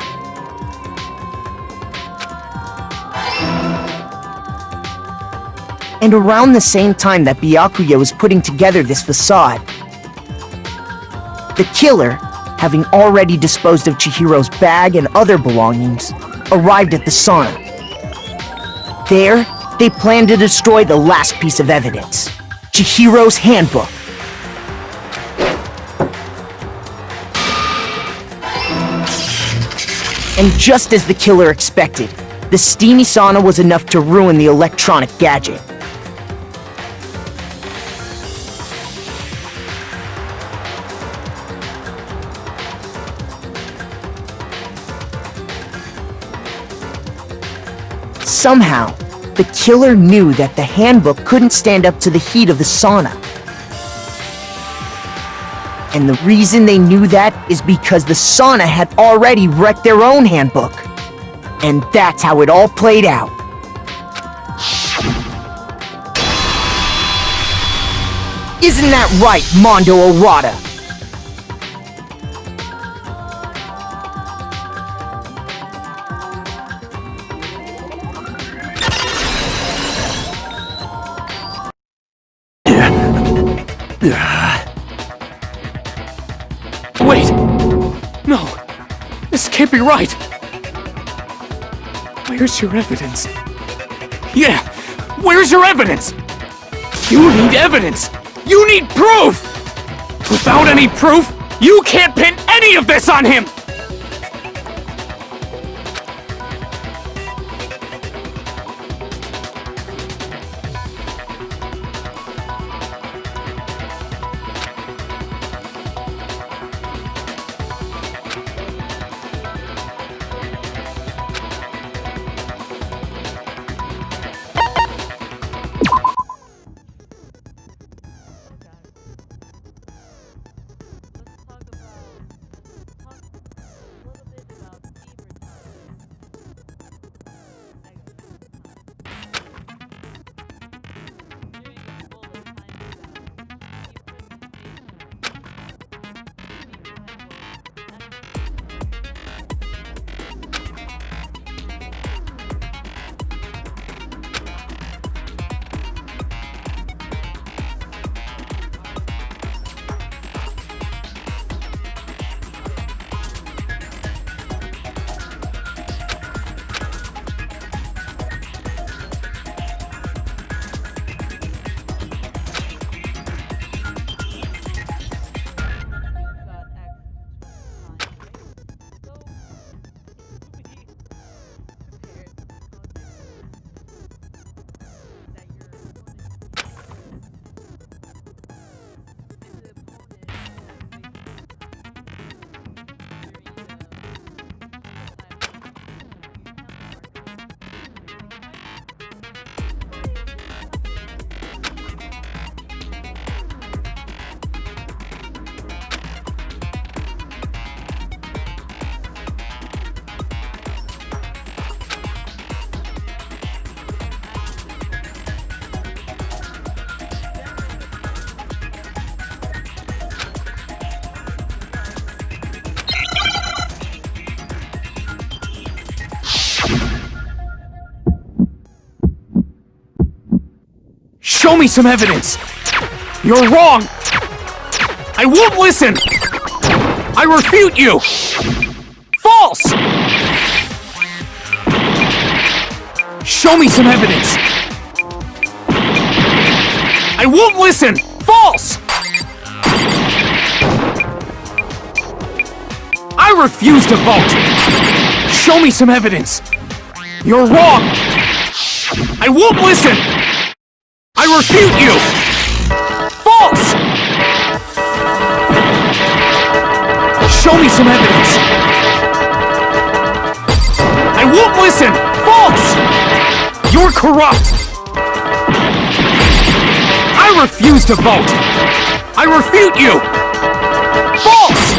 And around the same time that Byakuya was putting together this facade, the killer, having already disposed of Chihiro's bag and other belongings, arrived at the sauna. There, they planned to destroy the last piece of evidence, Chihiro's handbook. And just as the killer expected, the steamy sauna was enough to ruin the electronic gadget. Somehow, the killer knew that the handbook couldn't stand up to the heat of the sauna. And the reason they knew that is because the sauna had already wrecked their own handbook. And that's how it all played out. Isn't that right, Mondo Arata? Wait! No! This can't be right! Where's your evidence? Yeah! Where's your evidence? You need evidence! You need proof! Without any proof, you can't pin any of this on him! Show me some evidence! You're wrong! I won't listen! I refute you! False! Show me some evidence! I won't listen! False! I refuse to vote! Show me some evidence! You're wrong! I won't listen! I refute you! False! Show me some evidence! I won't listen! False! You're corrupt! I refuse to vote! I refute you! False!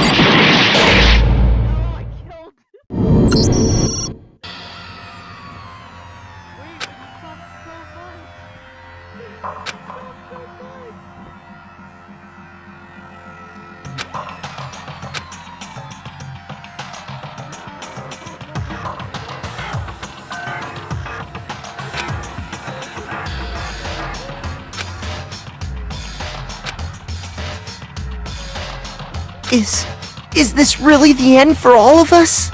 Is this really the end for all of us?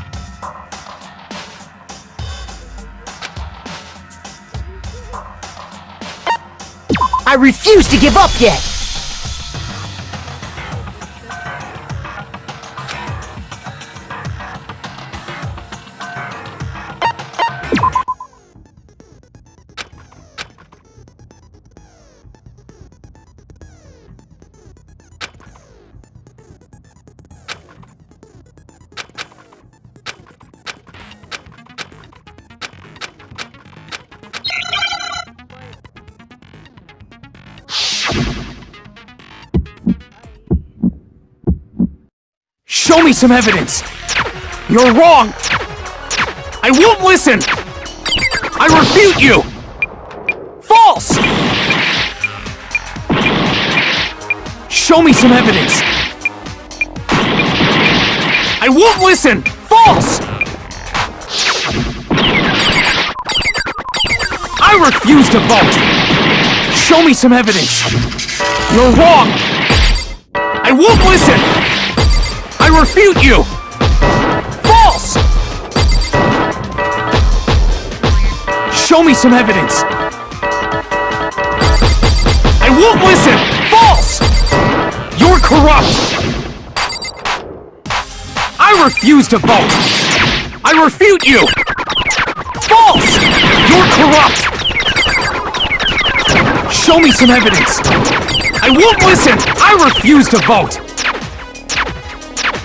I refuse to give up yet! Show me some evidence! You're wrong! I won't listen! I refute you! False! Show me some evidence! I won't listen! False! I refuse to vote! Show me some evidence! You're wrong! I won't listen! I refute you! False! Show me some evidence! I won't listen! False! You're corrupt! I refuse to vote! I refute you! False! You're corrupt! Show me some evidence! I won't listen! I refuse to vote!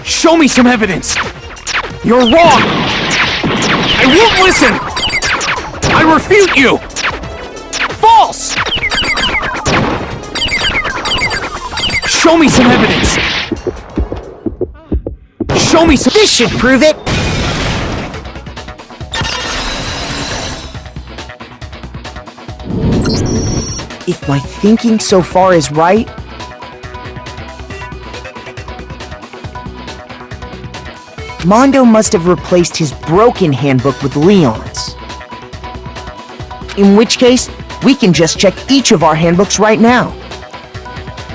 Show me some evidence! You're wrong! I won't listen! I refute you! False! Show me some evidence! Show me some— This should prove it! If my thinking so far is right, Mondo must have replaced his broken handbook with Leon's. In which case, we can just check each of our handbooks right now.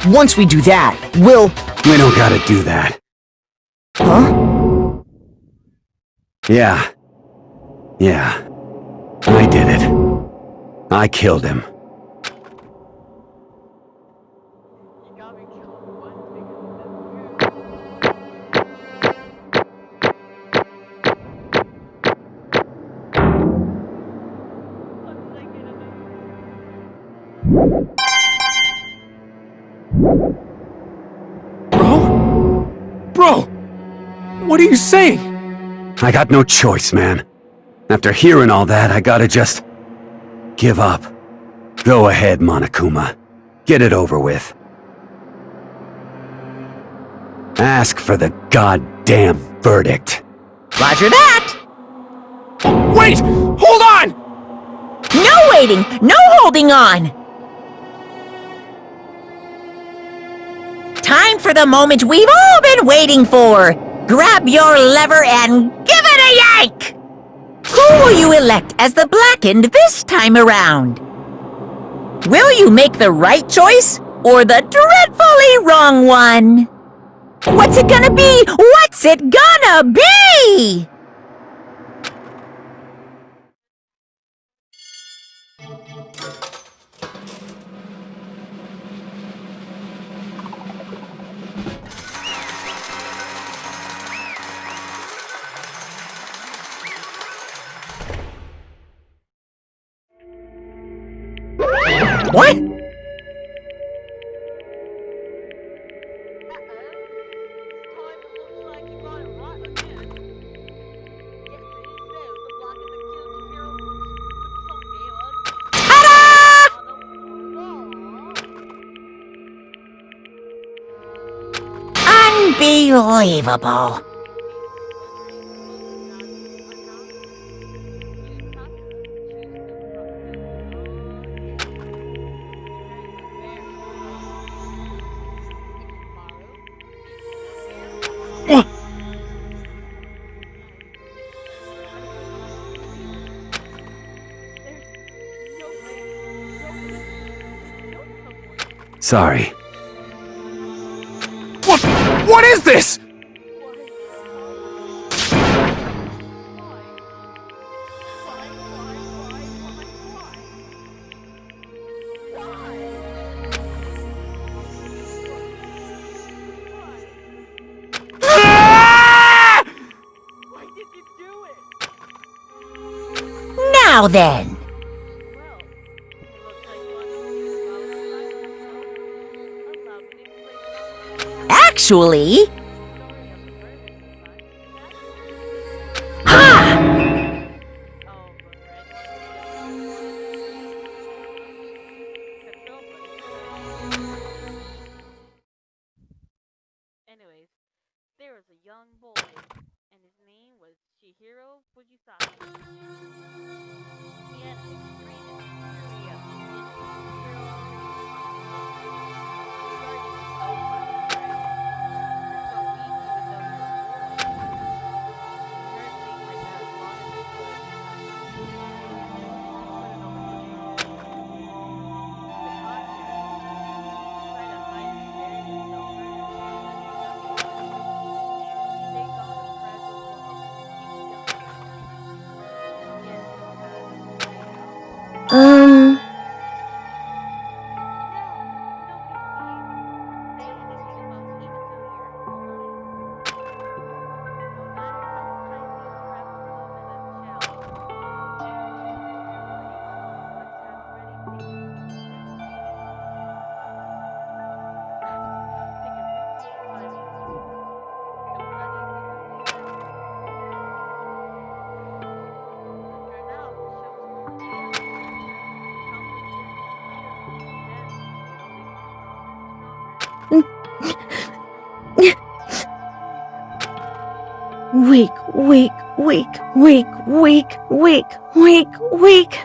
Once we do that, we'll— We don't gotta do that. Huh? Yeah. I did it. I killed him. Bro! What are you saying? I got no choice, man. After hearing all that, I gotta just give up. Go ahead, Monokuma. Get it over with. Ask for the goddamn verdict. Roger that! Wait! Hold on! No waiting! No holding on! Time for the moment we've all been waiting for! Grab your lever and give it a yank! Who will you elect as the Blackened this time around? Will you make the right choice or the dreadfully wrong one? What's it gonna be? What's it gonna be? What? Unbelievable. Sorry. What is this? Now then. Actually... Ha! Anyways, there was a young boy, and his name was Chihiro Fujisaki. He had an extreme insecurity of Weak, weak, weak, weak, weak, weak, weak, weak.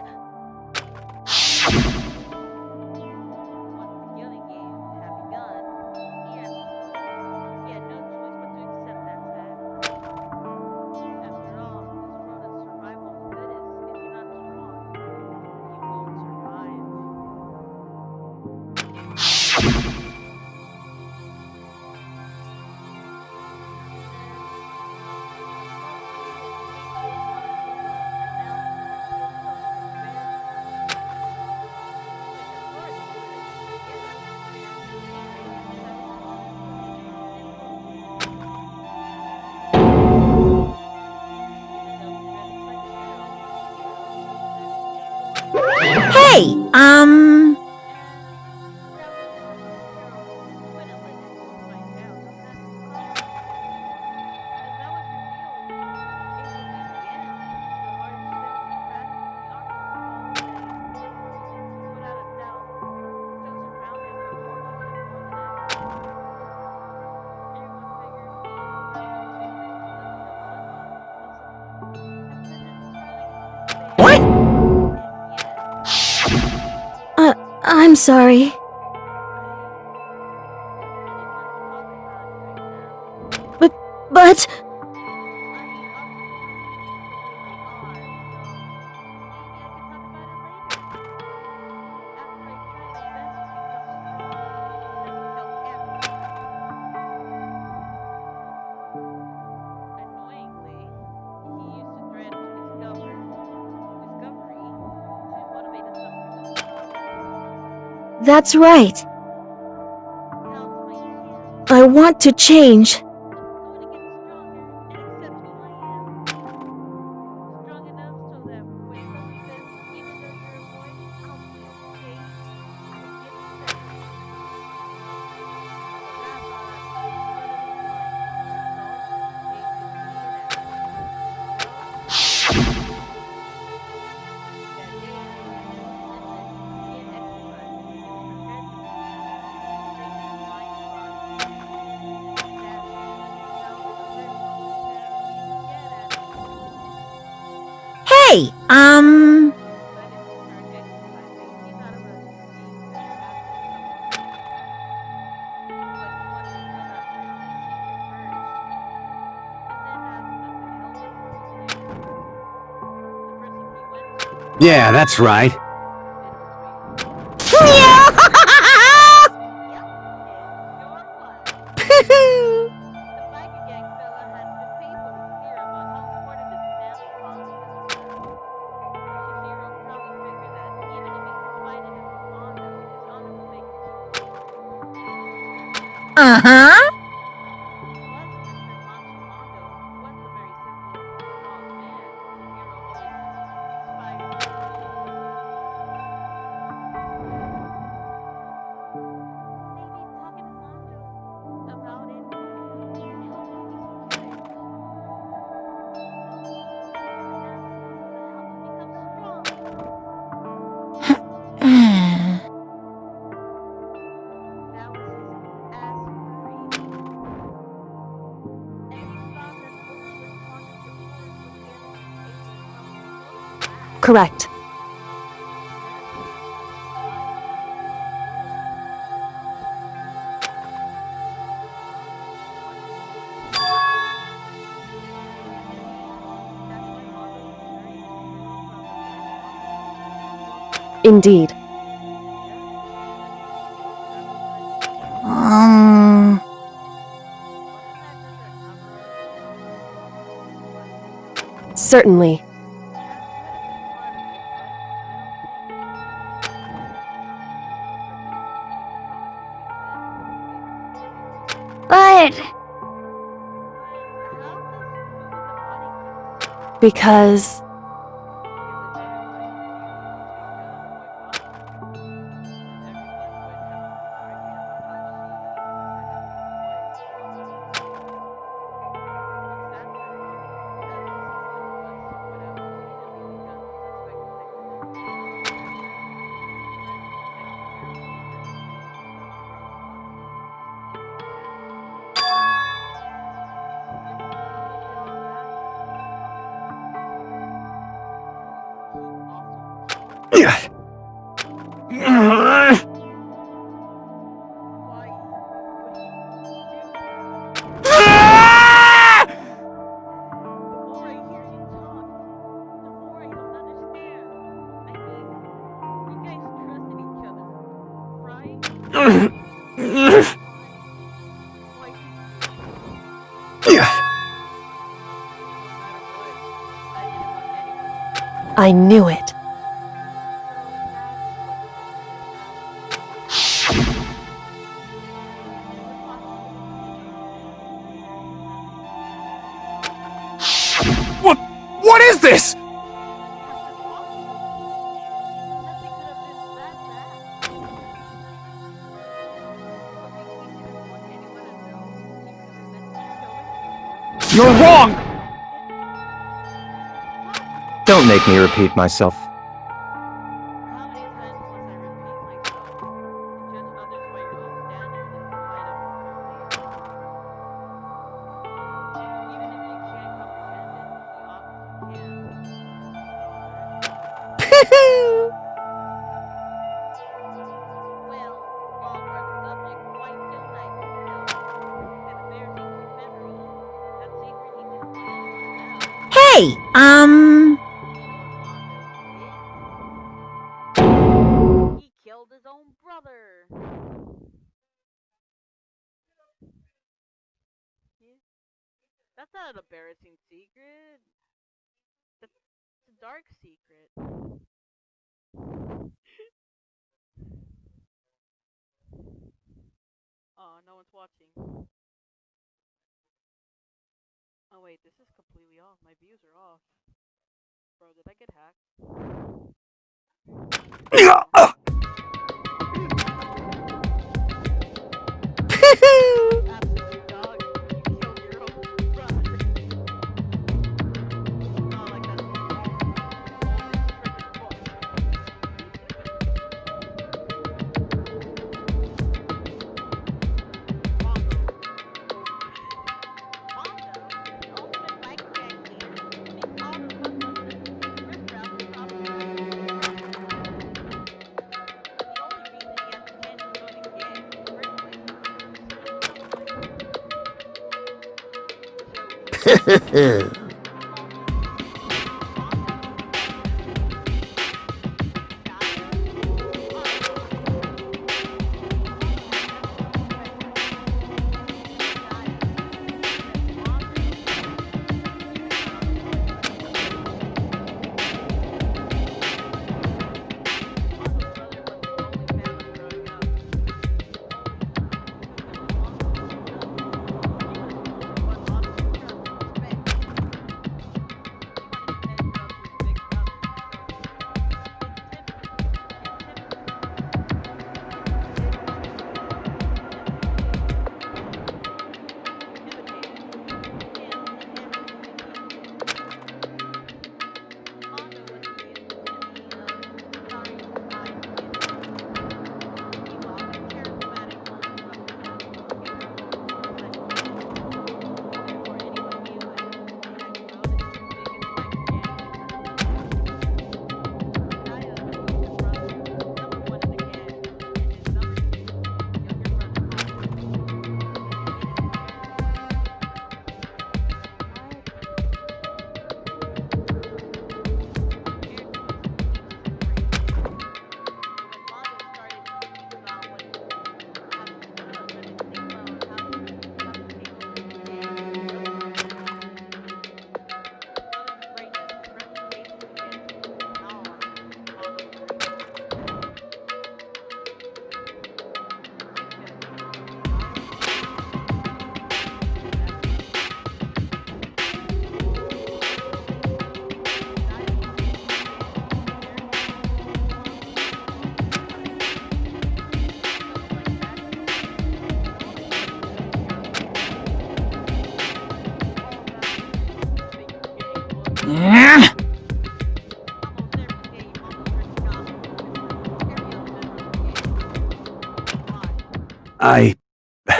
Hey, I'm sorry. But... That's right. I want to change. hey, Yeah, that's right. Uh-huh. Correct. Indeed. Certainly. But... Because... I knew it. What is this? You're wrong! Don't make me repeat myself. Hey, He killed his own brother. That's not an embarrassing secret. That's a dark secret. Oh, no one's watching. Oh wait, this is completely off. My views are off. Bro, did I get hacked? Absolute dog. You killed your own brother. Oh, like that's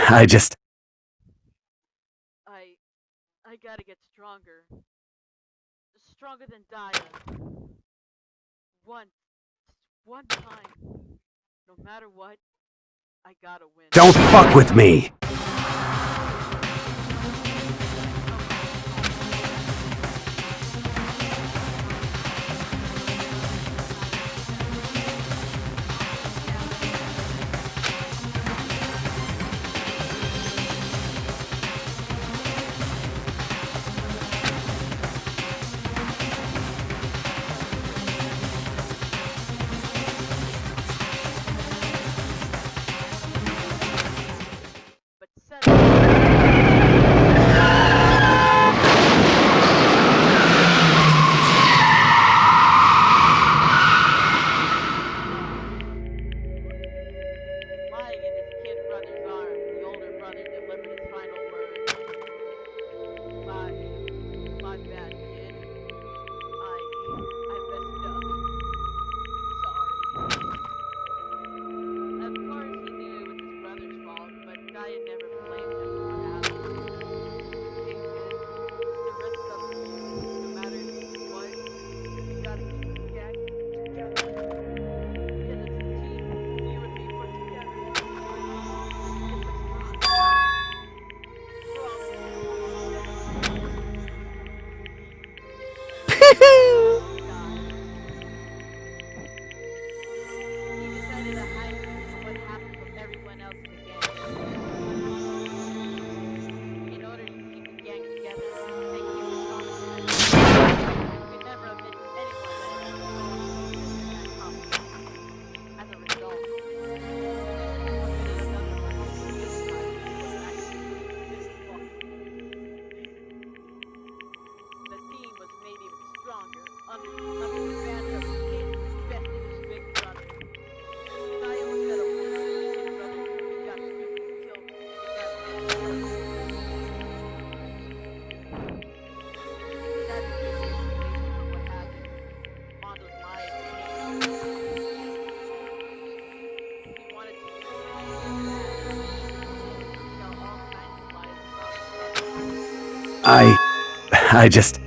I just... I gotta get stronger. Stronger than Daya. Once one time. No matter what, I gotta win. Don't fuck with me! But said lying in his kid brother's arms, the older brother delivered his final words. My bad, kid. I messed up. Sorry. Of course, he knew it was his brother's fault, but Gaia never blamed him for what happened. Hey, kid, the rest of you, no matter what, we gotta keep the gang together. Yeah, that's a team. You and me put together. He decided to hide what happened from everyone else in the gang. In order to keep the gang together and keep it strong. He could never admit to anyone that it was that complicated. As a result, he committed another murder. This time, it was actually his fault. The team was made even stronger under the banner of his kid bested his big brother. Gaia was set up for his big brother when he got killed in the death of his brother. That is the explanation for what happened. Mondo's life changed. He wanted to use it to tell all kinds of lies about his brother. I just...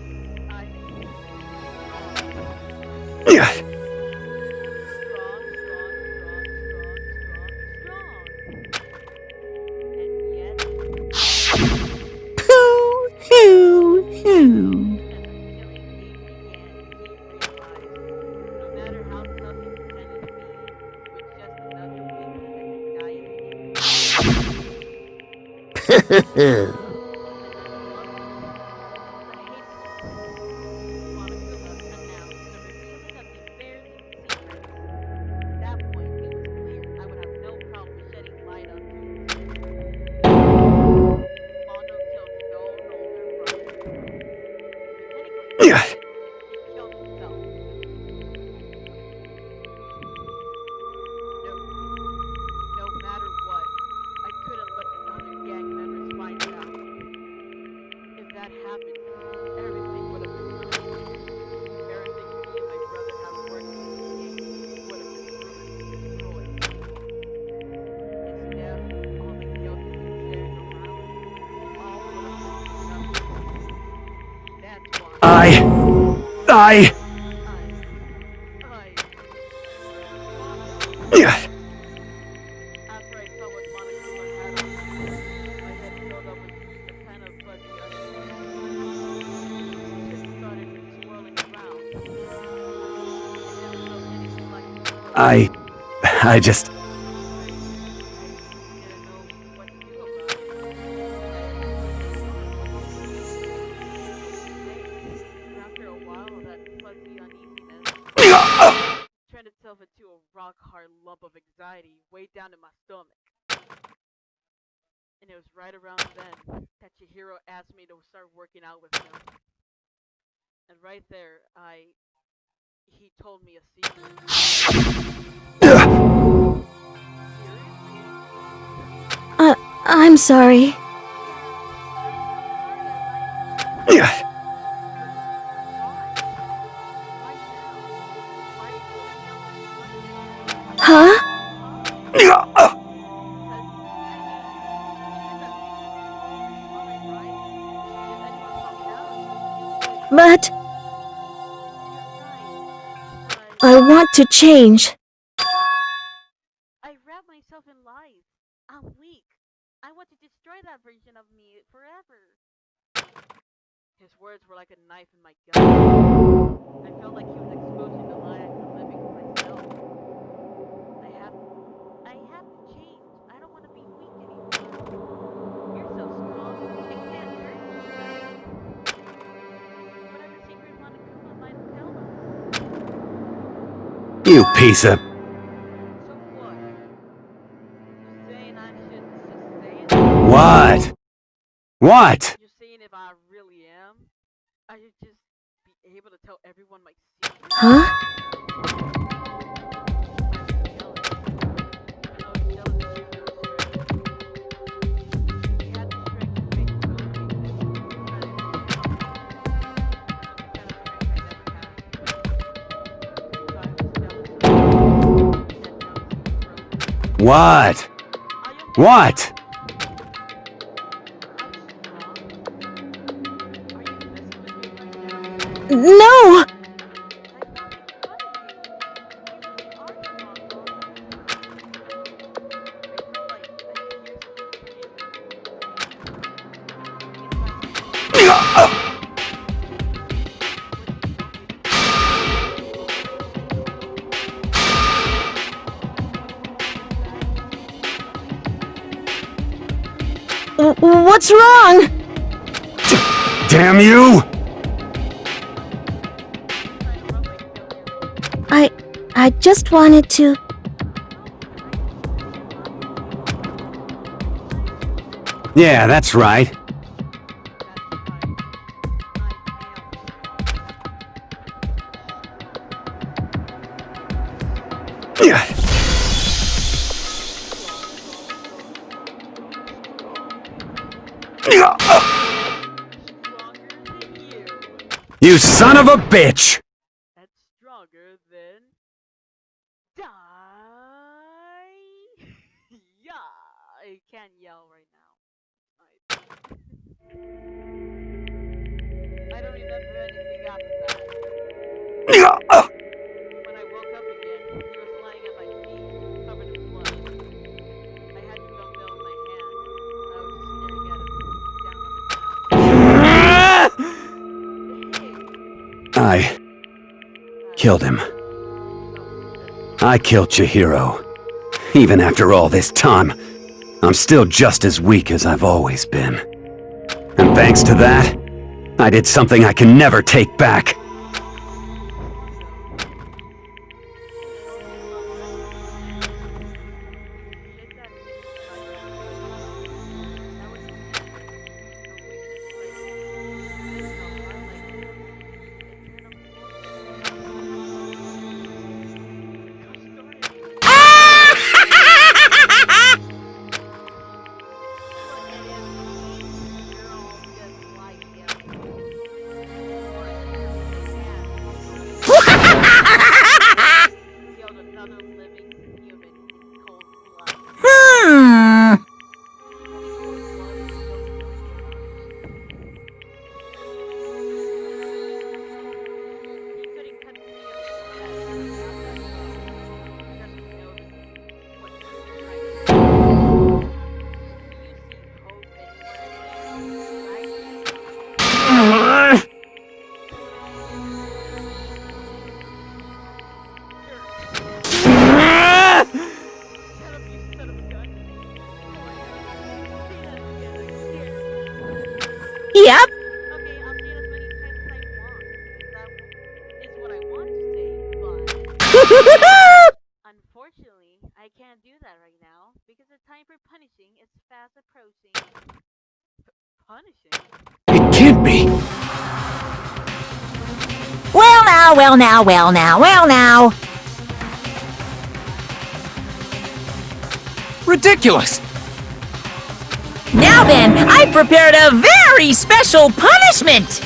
After I saw what Monokuma had on me, my head filled up with a kind of fuzzy just started swirling around. I just... didn't know what to do about it. After a while, that fuzzy uneasiness turned itself into a rock-hard lump of anxiety way down in my stomach. And it was right around then that Chihiro asked me to start working out with him. And right there, he told me a secret. I'm sorry. Huh? But I want to change. myself in lies. I'm weak. I want to destroy that version of me forever. His words were like a knife in my gut. I felt like he was exposing the lie I've been living for myself. I have to change. I don't want to be weak anymore. You're so strong. It can't hurt you, right? Whatever secret Monokuma might have told us. You piece of... So what? You're saying I should just say it? What? What? You're saying if I really am, I should just be able to tell everyone my secret? Huh? What? What? No! What's wrong? Damn you! I just wanted to... Yeah, that's right. You son of a bitch! That's stronger than... Die! Yeah! I can't yell right now. I don't remember anything after that. When I woke up again, he was lying at my feet, covered in blood. I had the dumbbell in my hand. I was just staring at him, down on the ground. I killed him. I killed Chihiro. Even after all this time, I'm still just as weak as I've always been. And thanks to that, I did something I can never take back. Yep. Okay, I'll say it as many times as I want. That is what I want to say, but... Unfortunately, I can't do that right now, because the time for punishing is fast approaching. Punishing? It can't be. Well now, well now, well now, well now. Ridiculous! Now then, I prepared a very special punishment!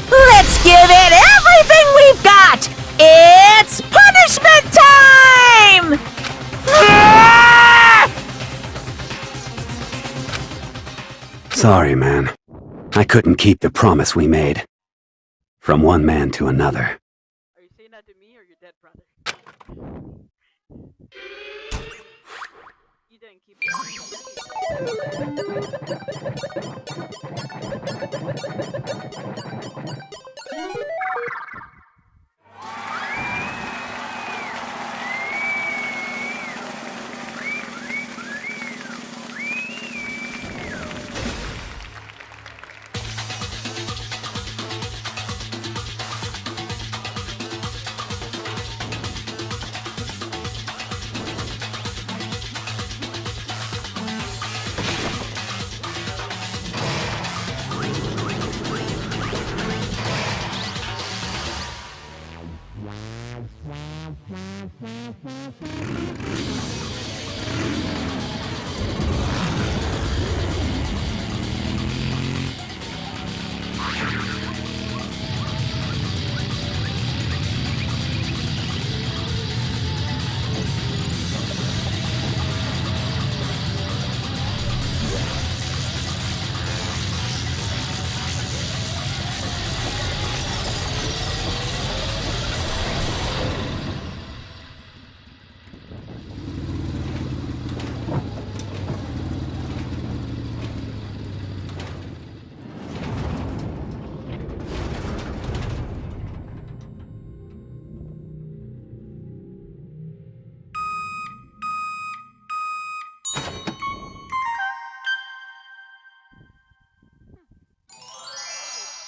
Let's give it everything we've got! It's punishment time! sorry, man. I couldn't keep the promise we made. From one man to another. Are you saying that to me or your dead brother? You didn't keep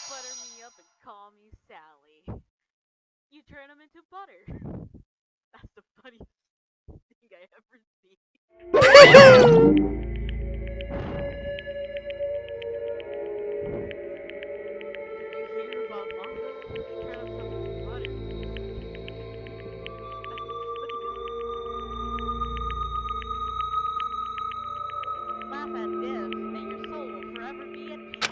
butter me up and call me Sally. You turn them into butter. That's the funniest thing I ever seen. Did you hear about Mama? You turn them into butter. Laugh at this, and your soul will forever be at peace.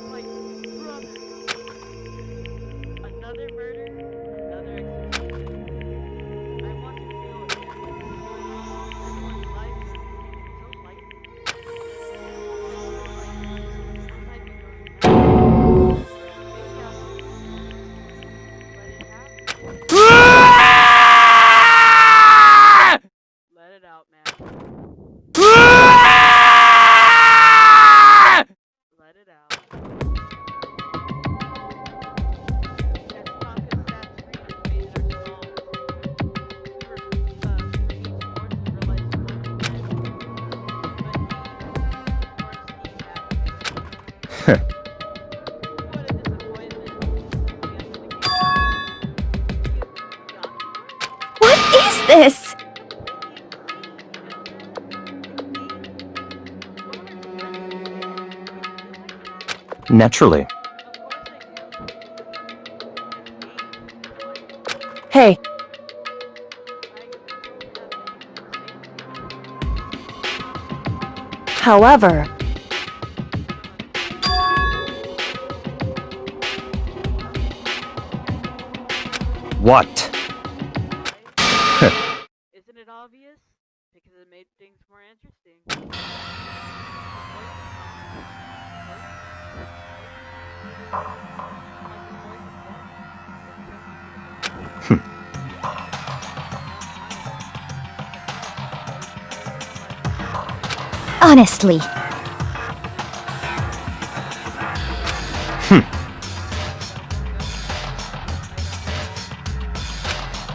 My brother. Another murder, another execution. I want to feel it. Everyone's life is so lifeless. I might be going mad. Let it out, man. Let it out. What is this? Naturally. Hey. However, What? Isn't it obvious? Because it made things more interesting. Honestly.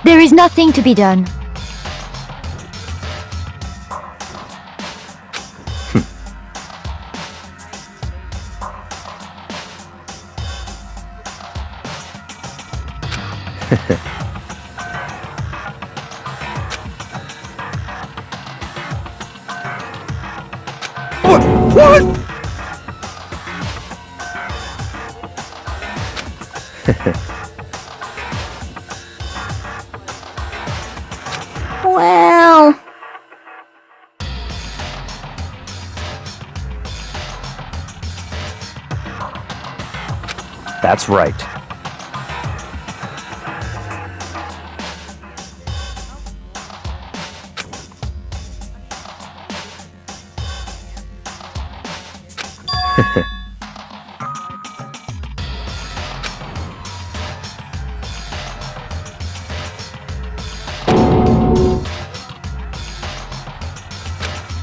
There is nothing to be done. What? Well... That's right.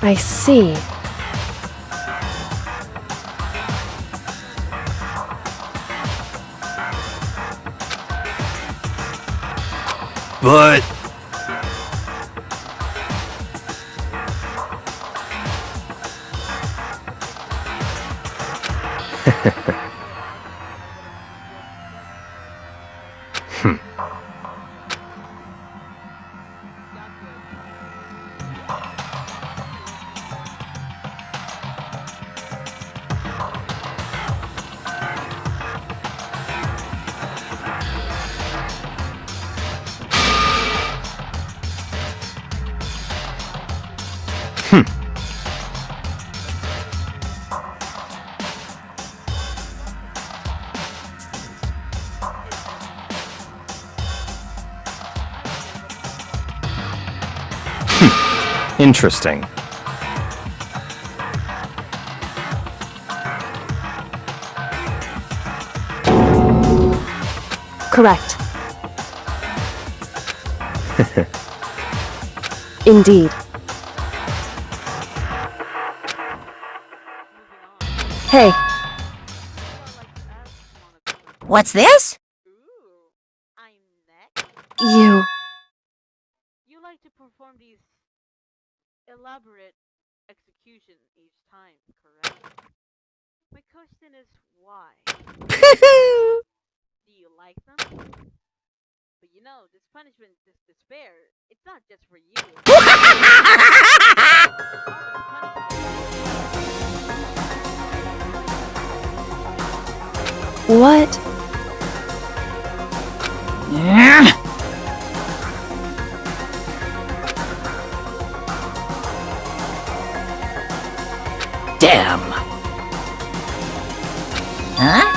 I see. But... Interesting. Correct. Indeed. Hey, What's this? Ooh, I'm next. you... You like to perform these elaborate executions each time, correct? My question is why? Do you like them? But you know, this punishment, this despair, it's not just for you. What? Damn. Huh?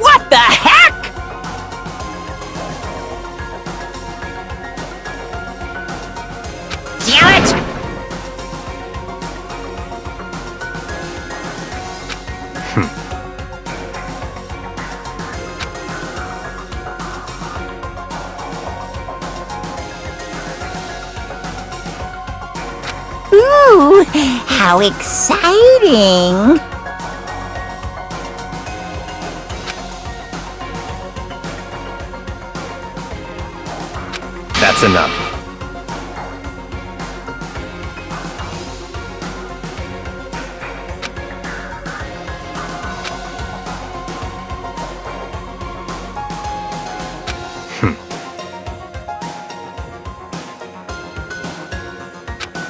What the heck? Damn it! Ooh, how exciting! That's enough.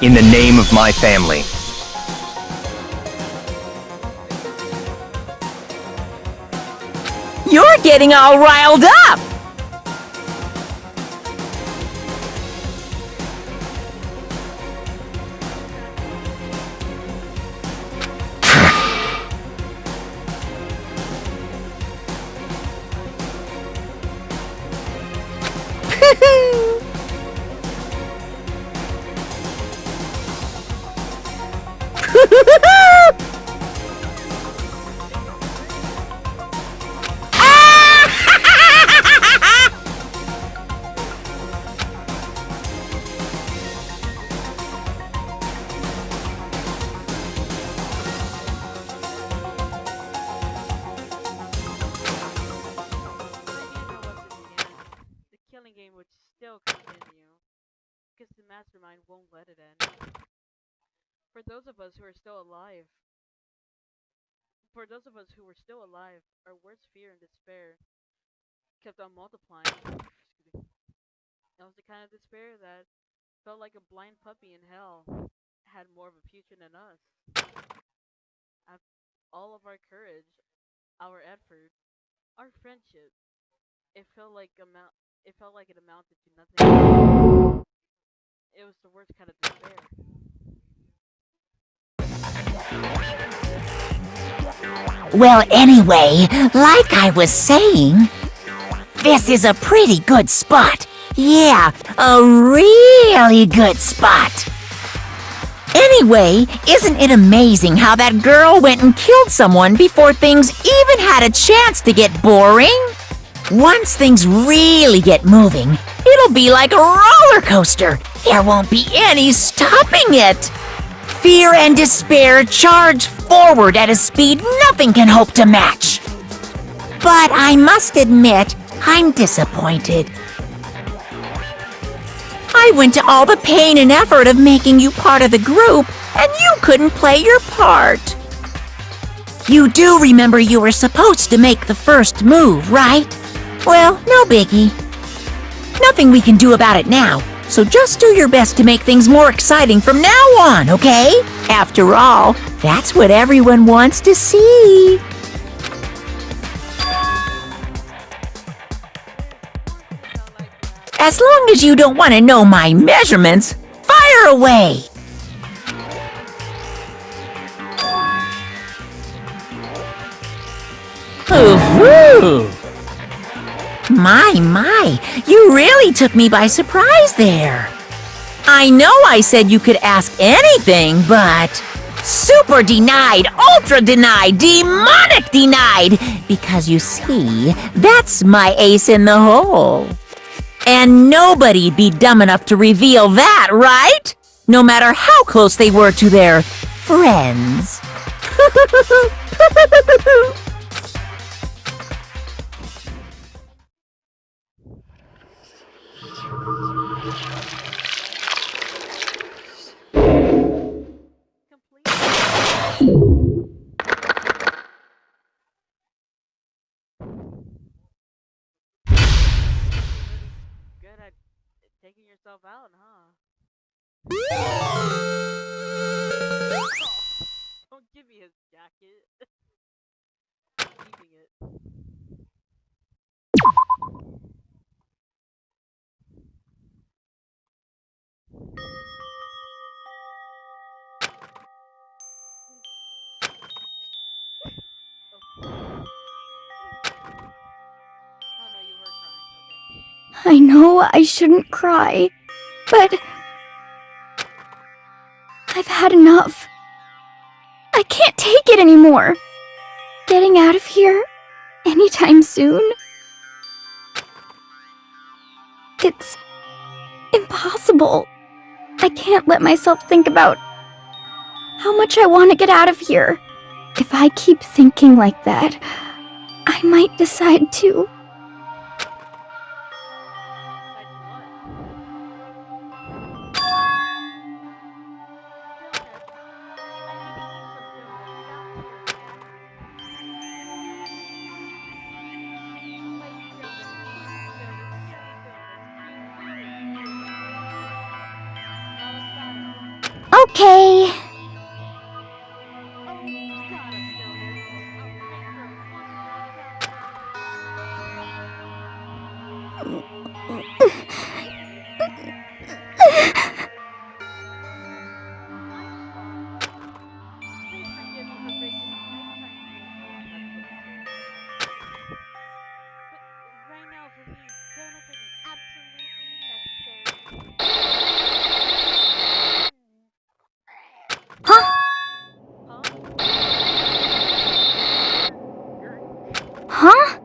In the name of my family. You're getting all riled up! The killing game would still continue, because the mastermind won't let it end. For those of us who are still alive, our worst fear and despair kept on multiplying. Excuse me. That was the kind of despair that felt like a blind puppy in hell had more of a future than us. All of our courage, our effort, our friendship, it felt like it amounted to nothing. It was the worst kind of despair. Well, anyway, like I was saying, this is a pretty good spot. Yeah, a really good spot. Anyway, isn't it amazing how that girl went and killed someone before things even had a chance to get boring? Once things really get moving, it'll be like a roller coaster. There won't be any stopping it. Fear and despair charge forward at a speed nothing can hope to match. But I must admit, I'm disappointed. I went to all the pain and effort of making you part of the group, and you couldn't play your part. You do remember you were supposed to make the first move, right? Well, no biggie. Nothing we can do about it now, so just do your best to make things more exciting from now on, okay? After all, that's what everyone wants to see. As long as you don't want to know my measurements, fire away! Ooh, My, you really took me by surprise there. I know I said you could ask anything, but super denied, ultra denied, demonic denied, because you see, that's my ace in the hole. And nobody'd be dumb enough to reveal that, right? No matter how close they were to their friends. Good at taking yourself out, huh? Don't give me his jacket. I'm keeping it. Oh no, you were crying. Okay. I know I shouldn't cry, but I've had enough. I can't take it anymore. Getting out of here anytime soon. It's impossible. I can't let myself think about how much I want to get out of here. If I keep thinking like that, I might decide to. Okay. Huh?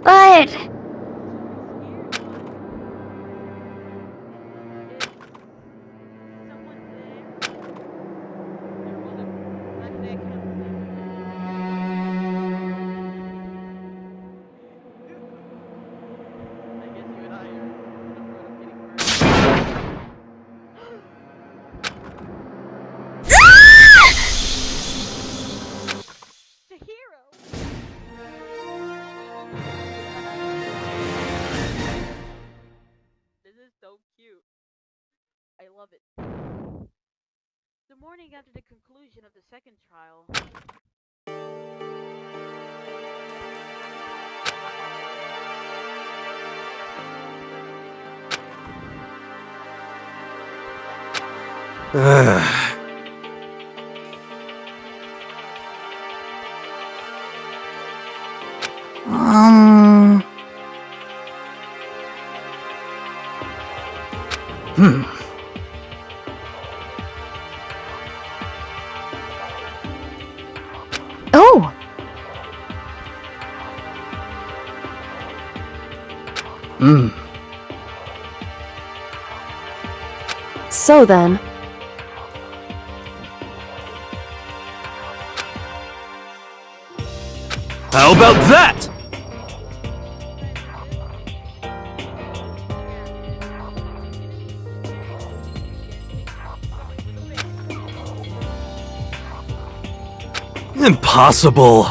But This is so cute. I love it. The morning after the conclusion of the second trial. Oh! So then, How about that? Impossible.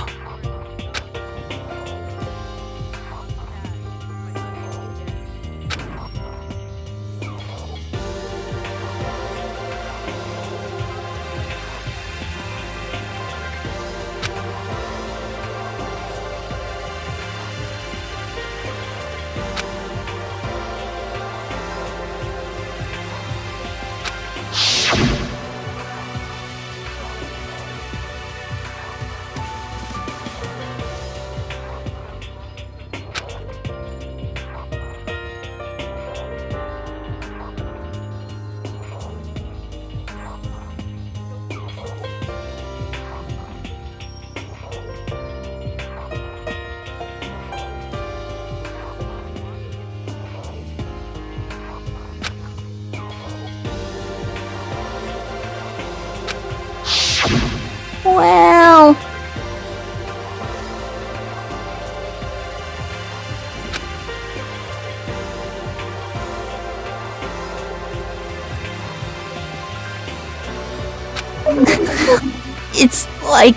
Well... it's like...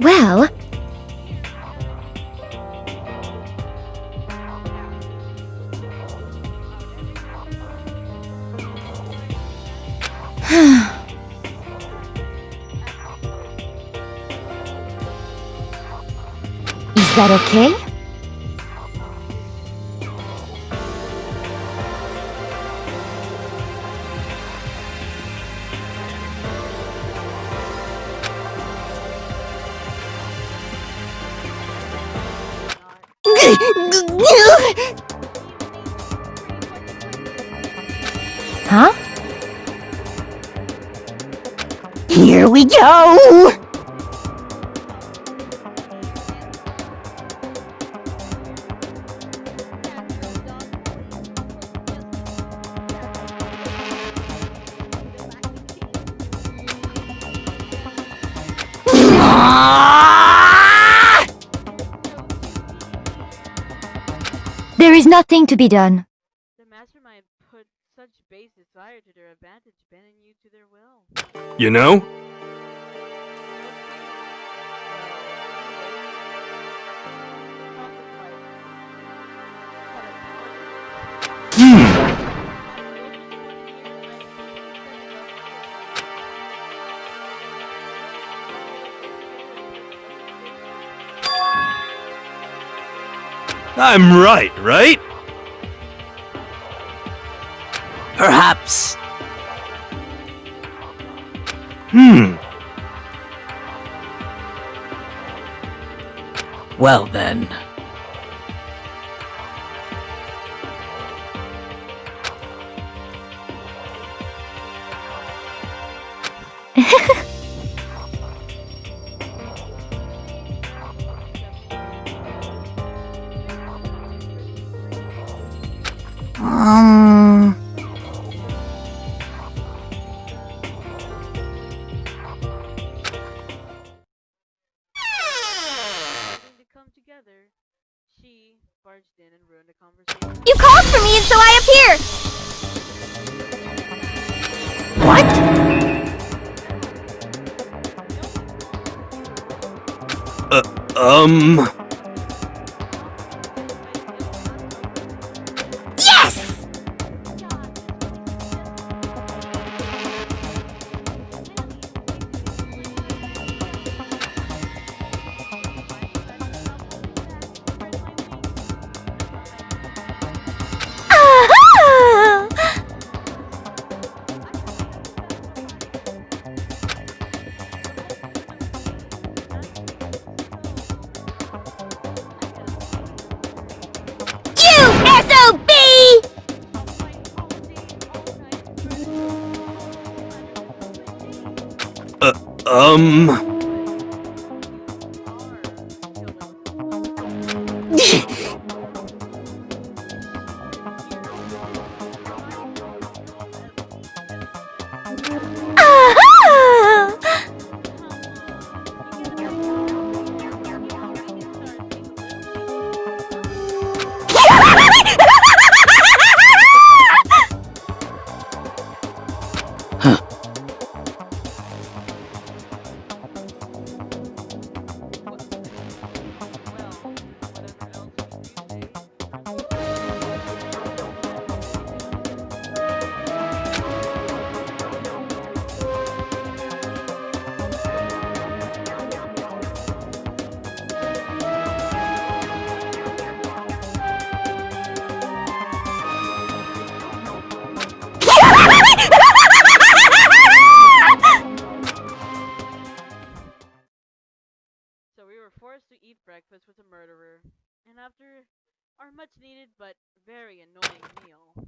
Well... Is that okay? Huh? Here we go! There is nothing to be done. The mastermind put such base desire to their advantage, bending you to their will. You know? I'm right? Perhaps. Well then. You called for me and so I appeared! What? Yes! So we were forced to eat breakfast with a murderer, and after our much needed but very annoying meal,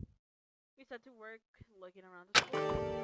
we set to work looking around the store.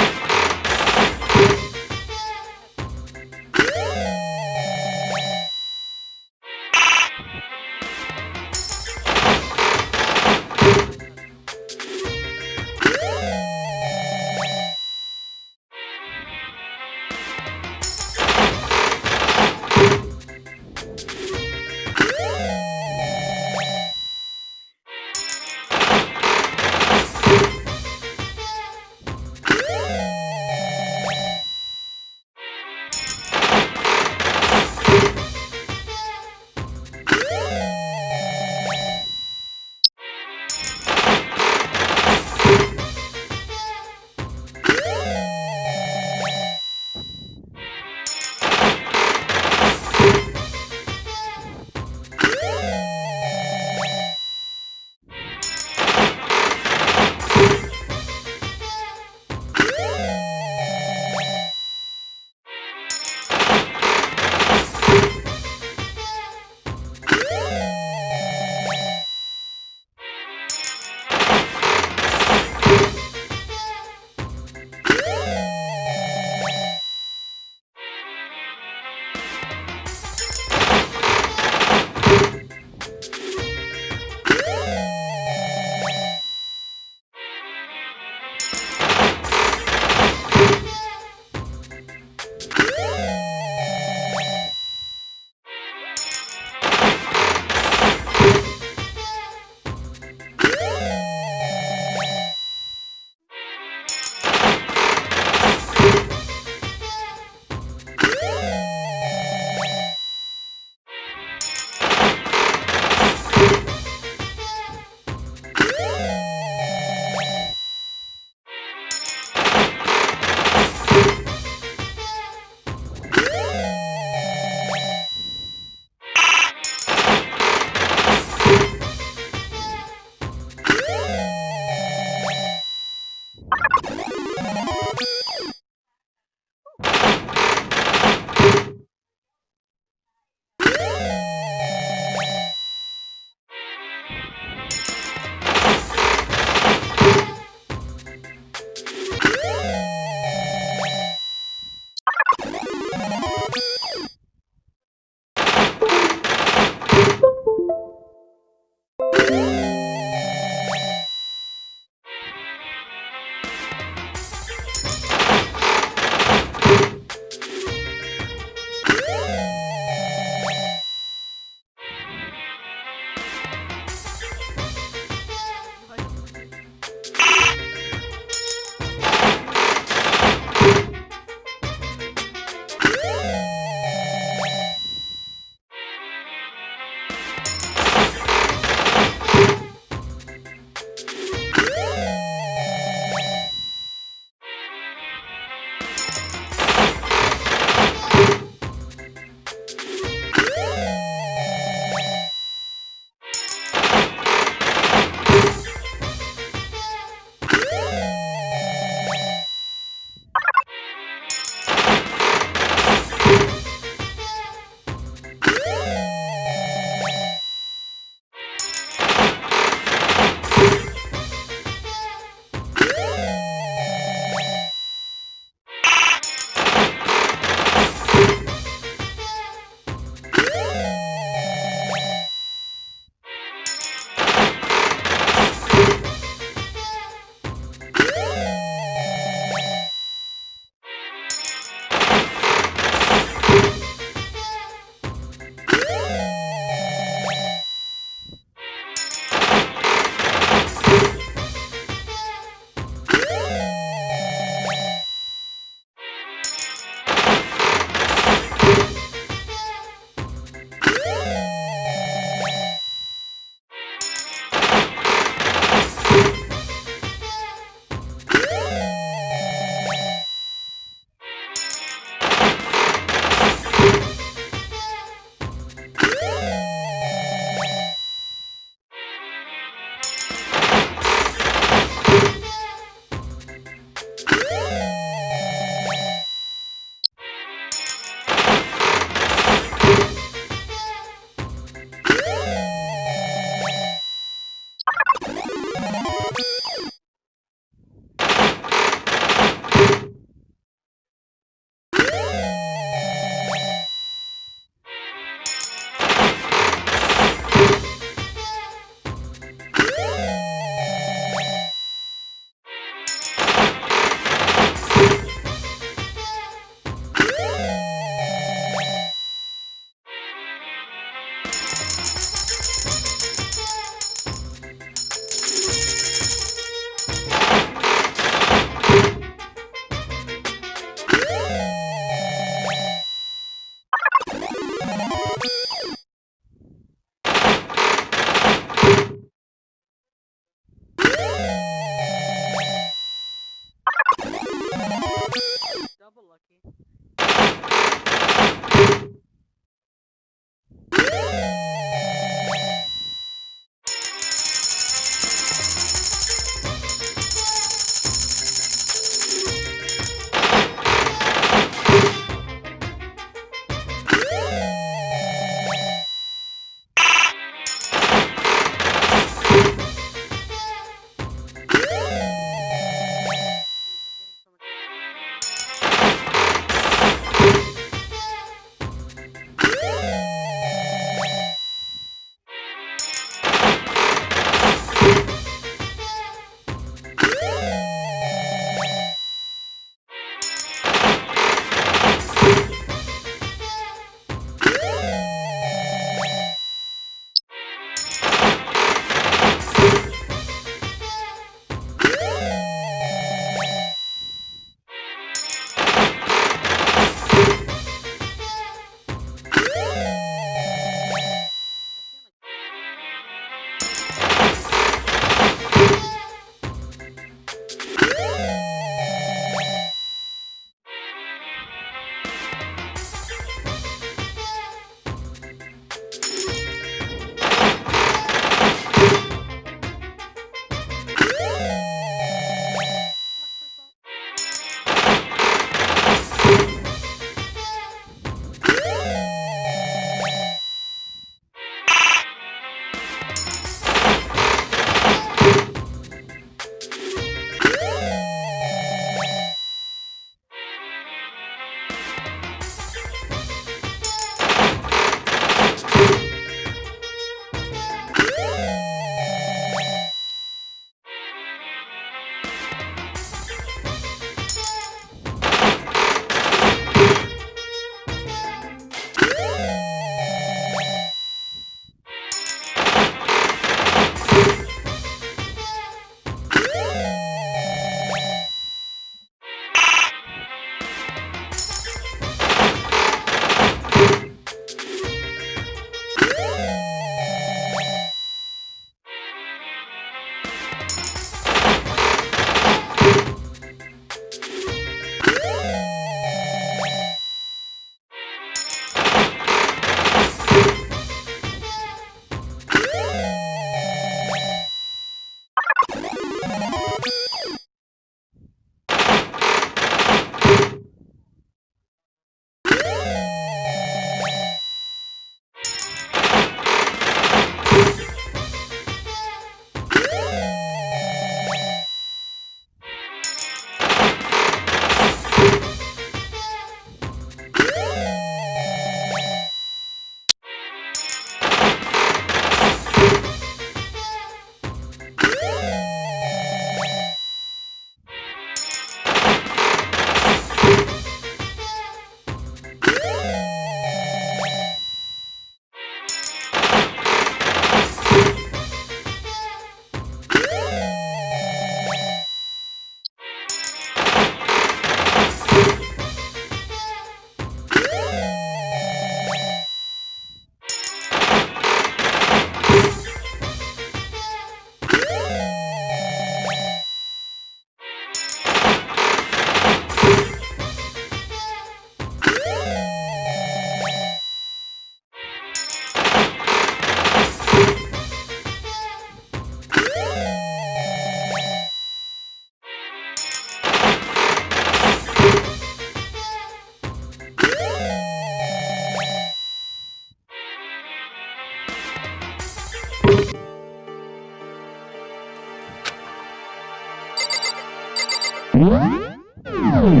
Hmm.